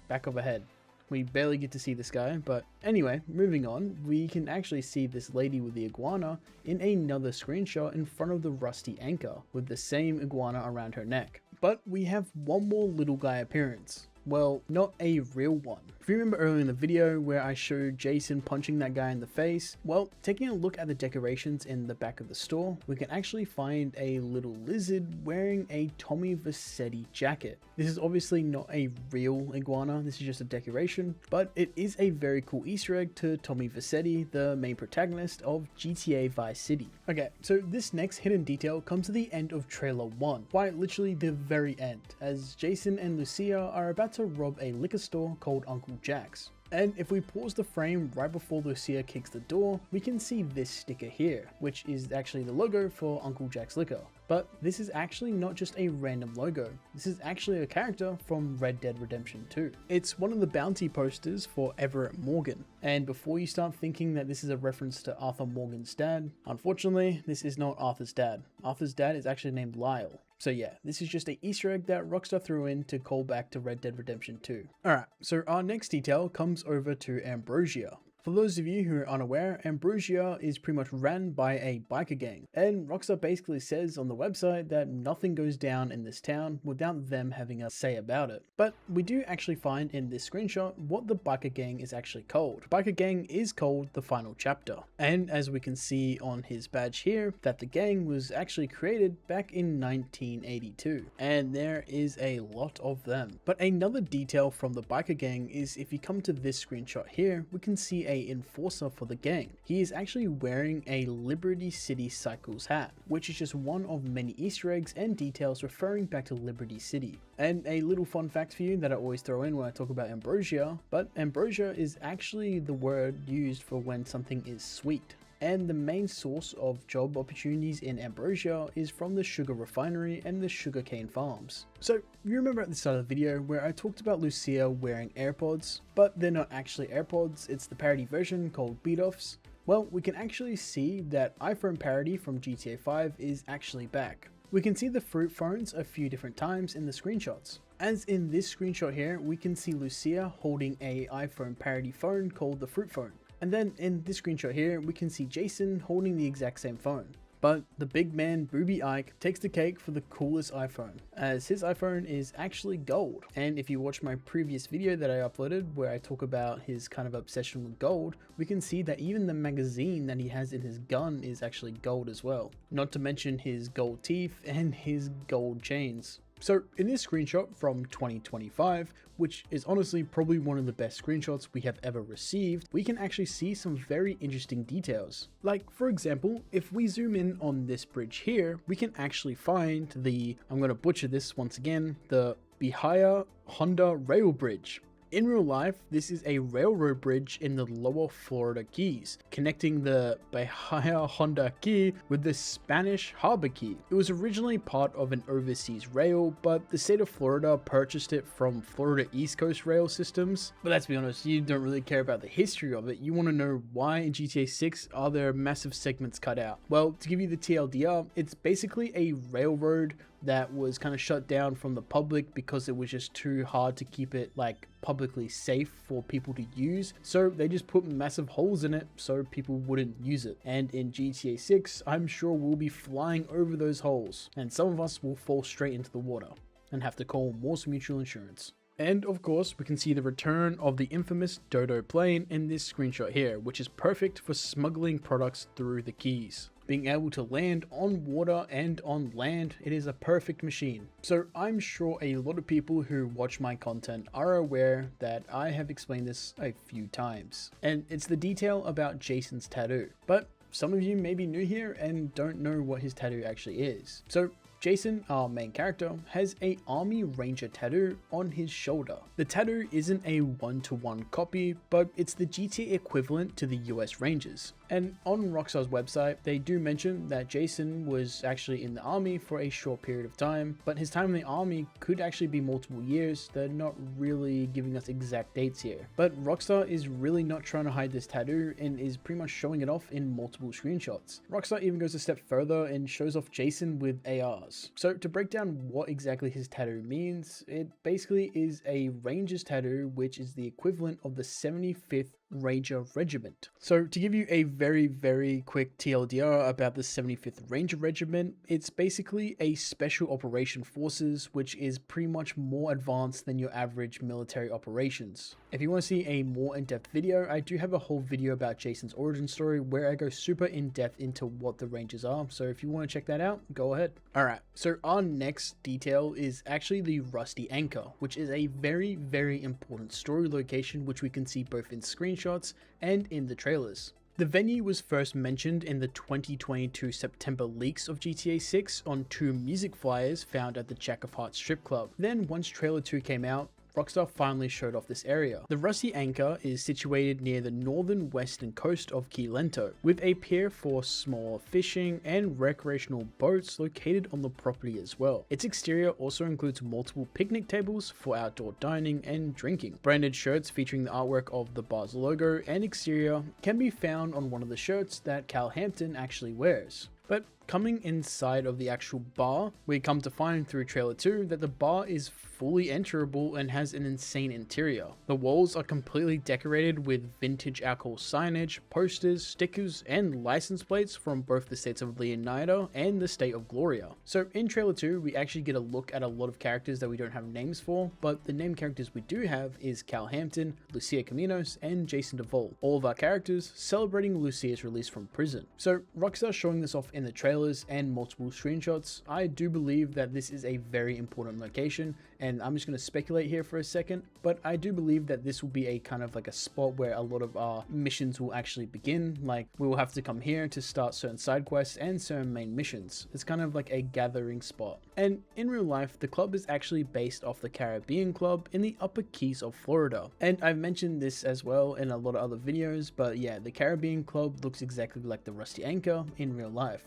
back of a head. We barely get to see this guy, but anyway, moving on, we can actually see this lady with the iguana in another screenshot in front of the rusty anchor with the same iguana around her neck. But we have one more little guy appearance. Well, not a real one. If you remember earlier in the video where I showed Jason punching that guy in the face, well, taking a look at the decorations in the back of the store, we can actually find a little lizard wearing a Tommy Vercetti jacket. This is obviously not a real iguana, this is just a decoration, but it is a very cool Easter egg to Tommy Vercetti, the main protagonist of GTA Vice City. Okay, so this next hidden detail comes at the end of trailer 1, quite literally the very end, as Jason and Lucia are about to rob a liquor store called Uncle Jack's. And if we pause the frame right before Lucia kicks the door, we can see this sticker here, which is actually the logo for Uncle Jack's Liquor. But this is actually not just a random logo, this is actually a character from Red Dead Redemption 2. It's one of the bounty posters for Everett Morgan. And before you start thinking that this is a reference to Arthur Morgan's dad, unfortunately, this is not Arthur's dad. Arthur's dad is actually named Lyle. So yeah, this is just an Easter egg that Rockstar threw in to call back to Red Dead Redemption 2. Alright, so our next detail comes over to Ambrosia. For those of you who are unaware, Ambrosia is pretty much ran by a biker gang, and Rockstar basically says on the website that nothing goes down in this town without them having a say about it. But we do actually find in this screenshot what the biker gang is actually called. The biker gang is called The Final Chapter, and as we can see on his badge here, that the gang was actually created back in 1982, and there is a lot of them. But another detail from the biker gang is if you come to this screenshot here, we can see a enforcer for the gang. He is actually wearing a Liberty City Cycles hat, which is just one of many Easter eggs and details referring back to Liberty City. And a little fun fact for you that I always throw in when I talk about ambrosia, but ambrosia is actually the word used for when something is sweet. And the main source of job opportunities in Ambrosia is from the sugar refinery and the sugarcane farms. So you remember at the start of the video where I talked about Lucia wearing AirPods, but they're not actually AirPods, it's the parody version called Beat-Offs. Well, we can actually see that iPhone parody from GTA 5 is actually back. We can see the fruit phones a few different times in the screenshots. As in this screenshot here, we can see Lucia holding a iPhone parody phone called the Fruit Phone. And then in this screenshot here, we can see Jason holding the exact same phone. But the big man Booby Ike takes the cake for the coolest iPhone, as his iPhone is actually gold. And if you watch my previous video that I uploaded where I talk about his kind of obsession with gold, we can see that even the magazine that he has in his gun is actually gold as well. Not to mention his gold teeth and his gold chains. So in this screenshot from 2025, which is honestly probably one of the best screenshots we have ever received, we can actually see some very interesting details. Like for example, if we zoom in on this bridge here, we can actually find the, I'm going to butcher this once again, the Bahia Honda Rail Bridge. In real life, this is a railroad bridge in the lower Florida Keys, connecting the Bahia Honda Key with the Spanish Harbor Key. It was originally part of an overseas rail, but the state of Florida purchased it from Florida East Coast Rail Systems. But let's be honest, you don't really care about the history of it. You want to know why in GTA 6 are there massive segments cut out? Well, to give you the TLDR, it's basically a railroad that was kind of shut down from the public because it was just too hard to keep it like publicly safe for people to use. So they just put massive holes in it so people wouldn't use it. And in GTA 6, I'm sure we'll be flying over those holes and some of us will fall straight into the water and have to call Morse Mutual Insurance. And of course, we can see the return of the infamous Dodo plane in this screenshot here, which is perfect for smuggling products through the Keys. Being able to land on water and on land, it is a perfect machine. So I'm sure a lot of people who watch my content are aware that I have explained this a few times. And it's the detail about Jason's tattoo. But some of you may be new here and don't know what his tattoo actually is. So Jason, our main character, has a Army Ranger tattoo on his shoulder. The tattoo isn't a one-to-one copy, but it's the GTA equivalent to the US Rangers. And on Rockstar's website, they do mention that Jason was actually in the army for a short period of time, but his time in the army could actually be multiple years. They're not really giving us exact dates here. But Rockstar is really not trying to hide this tattoo and is pretty much showing it off in multiple screenshots. Rockstar even goes a step further and shows off Jason with ARs. So to break down what exactly his tattoo means, it basically is a Ranger's tattoo, which is the equivalent of the 75th Ranger Regiment. So to give you a very quick TLDR about the 75th Ranger Regiment, it's basically a special operation forces which is pretty much more advanced than your average military operations. If you want to see a more in-depth video, I do have a whole video about Jason's origin story where I go super in-depth into what the Rangers are, so if you want to check that out, go ahead. Alright, so our next detail is actually the Rusty Anchor, which is a very important story location which we can see both in screenshots and in the trailers. The venue was first mentioned in the 2022 September leaks of GTA 6 on 2 music flyers found at the Jack of Hearts strip club. Then once trailer 2 came out, Rockstar finally showed off this area. The Rusty Anchor is situated near the northern western coast of Key Lento, with a pier for small fishing and recreational boats located on the property as well. Its exterior also includes multiple picnic tables for outdoor dining and drinking. Branded shirts featuring the artwork of the bar's logo and exterior can be found on one of the shirts that Cal Hampton actually wears. But coming inside of the actual bar, we come to find through trailer 2 that the bar is fully enterable and has an insane interior. The walls are completely decorated with vintage alcohol signage, posters, stickers, and license plates from both the states of Leonida and the state of Gloria. So in trailer 2, we actually get a look at a lot of characters that we don't have names for, but the named characters we do have is Cal Hampton, Lucia Caminos, and Jason DeVol. All of our characters celebrating Lucia's release from prison. So Rockstar showing this off in the trailers and multiple screenshots, I do believe that this is a very important location, and I'm just going to speculate here for a second, but I do believe that this will be a kind of like a spot where a lot of our missions will actually begin. Like we will have to come here to start certain side quests and certain main missions. It's kind of like a gathering spot. And in real life, the club is actually based off the Caribbean Club in the Upper Keys of Florida. And I've mentioned this as well in a lot of other videos, but yeah, the Caribbean Club looks exactly like the Rusty Anchor in real life.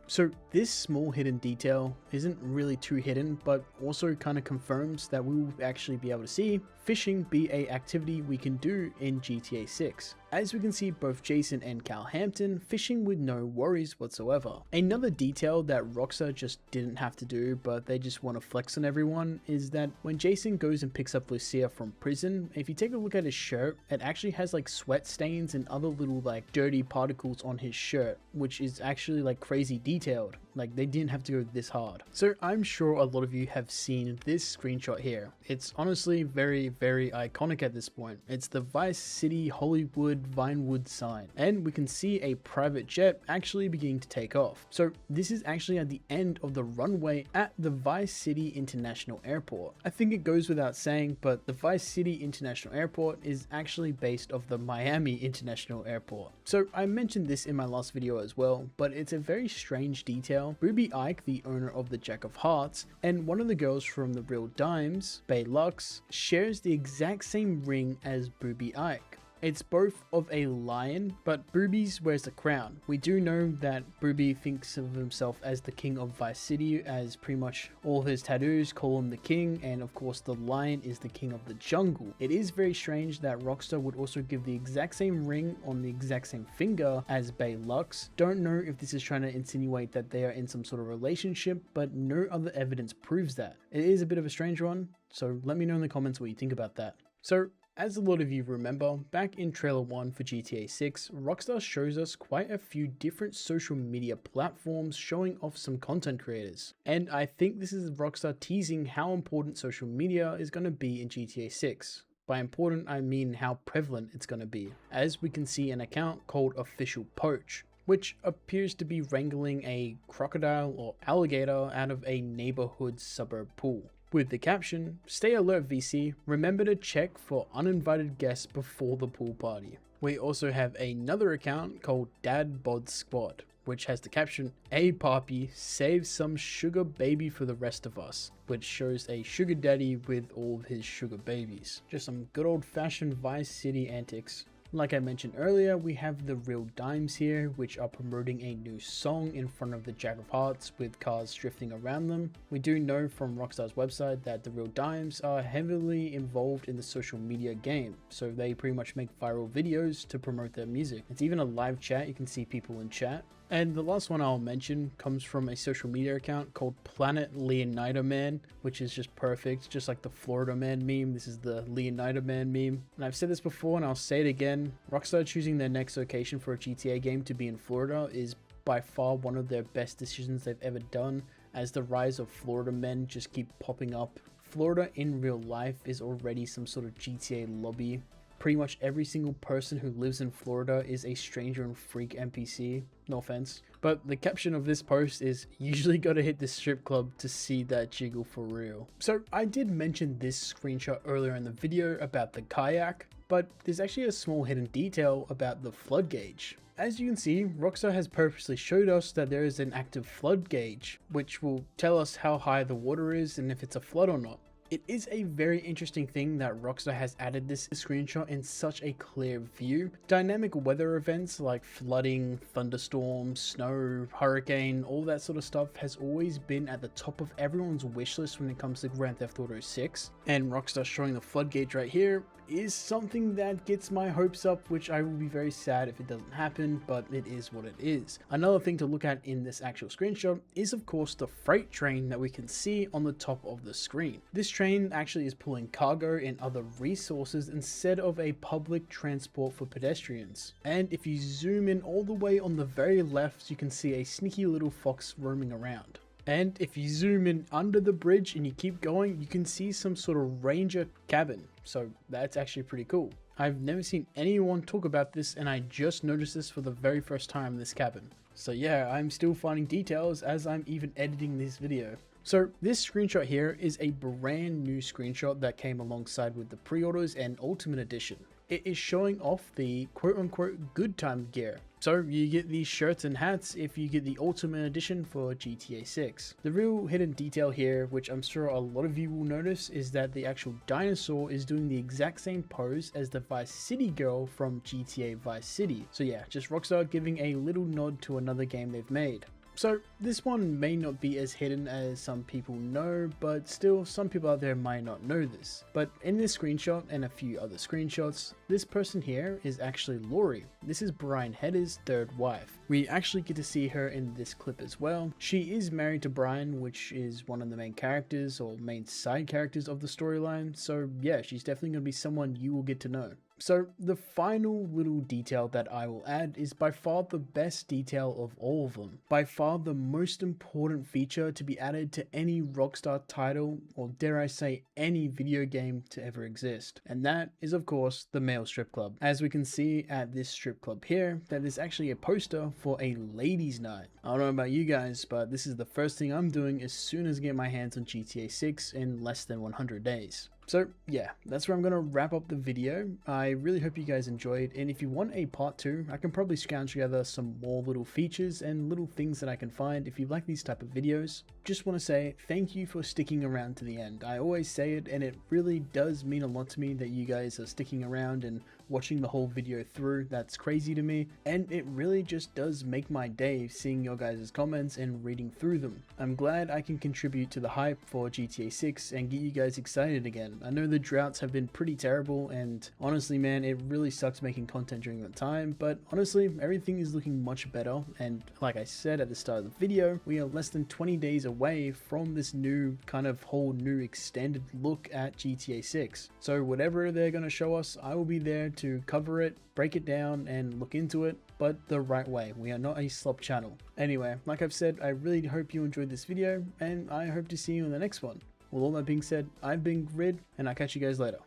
So this small hidden detail isn't really too hidden, but also kind of confirms that we will actually be able to see fishing be a activity we can do in GTA 6. As we can see both Jason and Cal Hampton fishing with no worries whatsoever. Another detail that Rockstar just didn't have to do, but they just want to flex on everyone, is that when Jason goes and picks up Lucia from prison, if you take a look at his shirt, it actually has like sweat stains and other little like dirty particles on his shirt, which is actually like crazy detailed. Like, they didn't have to go this hard. So I'm sure a lot of you have seen this screenshot here. It's honestly very iconic at this point. It's the Vice City Hollywood Vinewood sign, and we can see a private jet actually beginning to take off. So this is actually at the end of the runway at the Vice City International Airport. I think it goes without saying, but the Vice City International Airport is actually based off the Miami International Airport. So I mentioned this in my last video as well, but it's a very strange detail. Ruby Ike, the owner of the Jack of Hearts, and one of the girls from the Real Dimes, Bay Lux, shares the exact same ring as Ruby Ike. It's both of a lion, but Boobies wears the crown. We do know that Booby thinks of himself as the king of Vice City, as pretty much all of his tattoos call him the king, and of course the lion is the king of the jungle. It is very strange that Rockstar would also give the exact same ring on the exact same finger as Bay Lux. Don't know if this is trying to insinuate that they are in some sort of relationship, but no other evidence proves that. It is a bit of a strange one, so let me know in the comments what you think about that. So, as a lot of you remember, back in trailer 1 for GTA 6, Rockstar shows us quite a few different social media platforms showing off some content creators. And I think this is Rockstar teasing how important social media is going to be in GTA 6. By important, I mean how prevalent it's going to be, as we can see an account called Official Poach, which appears to be wrangling a crocodile or alligator out of a neighborhood suburb pool. With the caption, "Stay alert VC, remember to check for uninvited guests before the pool party." We also have another account called Dad Bod Squad, which has the caption, "A Poppy, save some sugar baby for the rest of us," which shows a sugar daddy with all of his sugar babies. Just some good old fashioned Vice City antics. Like I mentioned earlier, we have the Real Dimes here, which are promoting a new song in front of the Jack of Hearts with cars drifting around them. We do know from Rockstar's website that the Real Dimes are heavily involved in the social media game, so they pretty much make viral videos to promote their music. It's even a live chat, you can see people in chat. And the last one I'll mention comes from a social media account called Planet Leonida Man, which is just perfect, just like the Florida Man meme. This is the Leonida Man meme. And I've said this before and I'll say it again. Rockstar choosing their next location for a GTA game to be in Florida is by far one of their best decisions they've ever done, as the rise of Florida men just keep popping up. Florida in real life is already some sort of GTA lobby. Pretty much every single person who lives in Florida is a stranger and freak NPC, no offense. But the caption of this post is, "Usually gotta hit the strip club to see that jiggle for real." So I did mention this screenshot earlier in the video about the kayak, but there's actually a small hidden detail about the flood gauge. As you can see, Rockstar has purposely showed us that there is an active flood gauge, which will tell us how high the water is and if it's a flood or not. It is a very interesting thing that Rockstar has added this screenshot in such a clear view. Dynamic weather events like flooding, thunderstorms, snow, hurricane, all that sort of stuff has always been at the top of everyone's wish list when it comes to Grand Theft Auto 6. And Rockstar showing the flood gauge right here is something that gets my hopes up, which I will be very sad if it doesn't happen, but it is what it is. Another thing to look at in this actual screenshot is of course the freight train that we can see on the top of the screen. This train actually is pulling cargo and other resources instead of a public transport for pedestrians. And if you zoom in all the way on the very left, you can see a sneaky little fox roaming around. And if you zoom in under the bridge and you keep going, you can see some sort of ranger cabin. So that's actually pretty cool. I've never seen anyone talk about this, and I just noticed this for the very first time in this cabin. So yeah, I'm still finding details as I'm even editing this video. So this screenshot here is a brand new screenshot that came alongside with the pre-orders and Ultimate Edition. It is showing off the quote-unquote good time gear. So you get these shirts and hats if you get the Ultimate Edition for GTA 6. The real hidden detail here, which I'm sure a lot of you will notice, is that the actual dinosaur is doing the exact same pose as the Vice City girl from GTA Vice City. So yeah, just Rockstar giving a little nod to another game they've made. So this one may not be as hidden as some people know, but still some people out there might not know this. But in this screenshot and a few other screenshots, this person here is actually Lori. This is Brian Hedder's third wife. We actually get to see her in this clip as well. She is married to Brian, which is one of the main characters or main side characters of the storyline. So yeah, she's definitely going to be someone you will get to know. So the final little detail that I will add is by far the best detail of all of them. By far the most important feature to be added to any Rockstar title, or dare I say any video game to ever exist. And that is of course the male strip club. As we can see at this strip club here, that is actually a poster for a ladies night. I don't know about you guys, but this is the first thing I'm doing as soon as I get my hands on GTA 6 in less than 100 days. So yeah, that's where I'm going to wrap up the video. I really hope you guys enjoyed, and if you want a part 2, I can probably scrounge together some more little features and little things that I can find if you like these type of videos. Just want to say thank you for sticking around to the end. I always say it, and it really does mean a lot to me that you guys are sticking around and watching the whole video through. That's crazy to me, and it really just does make my day seeing your guys' comments and reading through them. I'm glad I can contribute to the hype for GTA 6 and get you guys excited again. I know the droughts have been pretty terrible, and honestly man, it really sucks making content during that time, but honestly everything is looking much better, and like I said at the start of the video, we are less than 20 days away from this new kind of whole new extended look at GTA 6. So whatever they're going to show us, I will be there to cover it, break it down, and look into it, but the right way. We are not a slop channel. Anyway, like I've said, I really hope you enjoyed this video, and I hope to see you in the next one. With all that being said, I've been Grid, and I'll catch you guys later.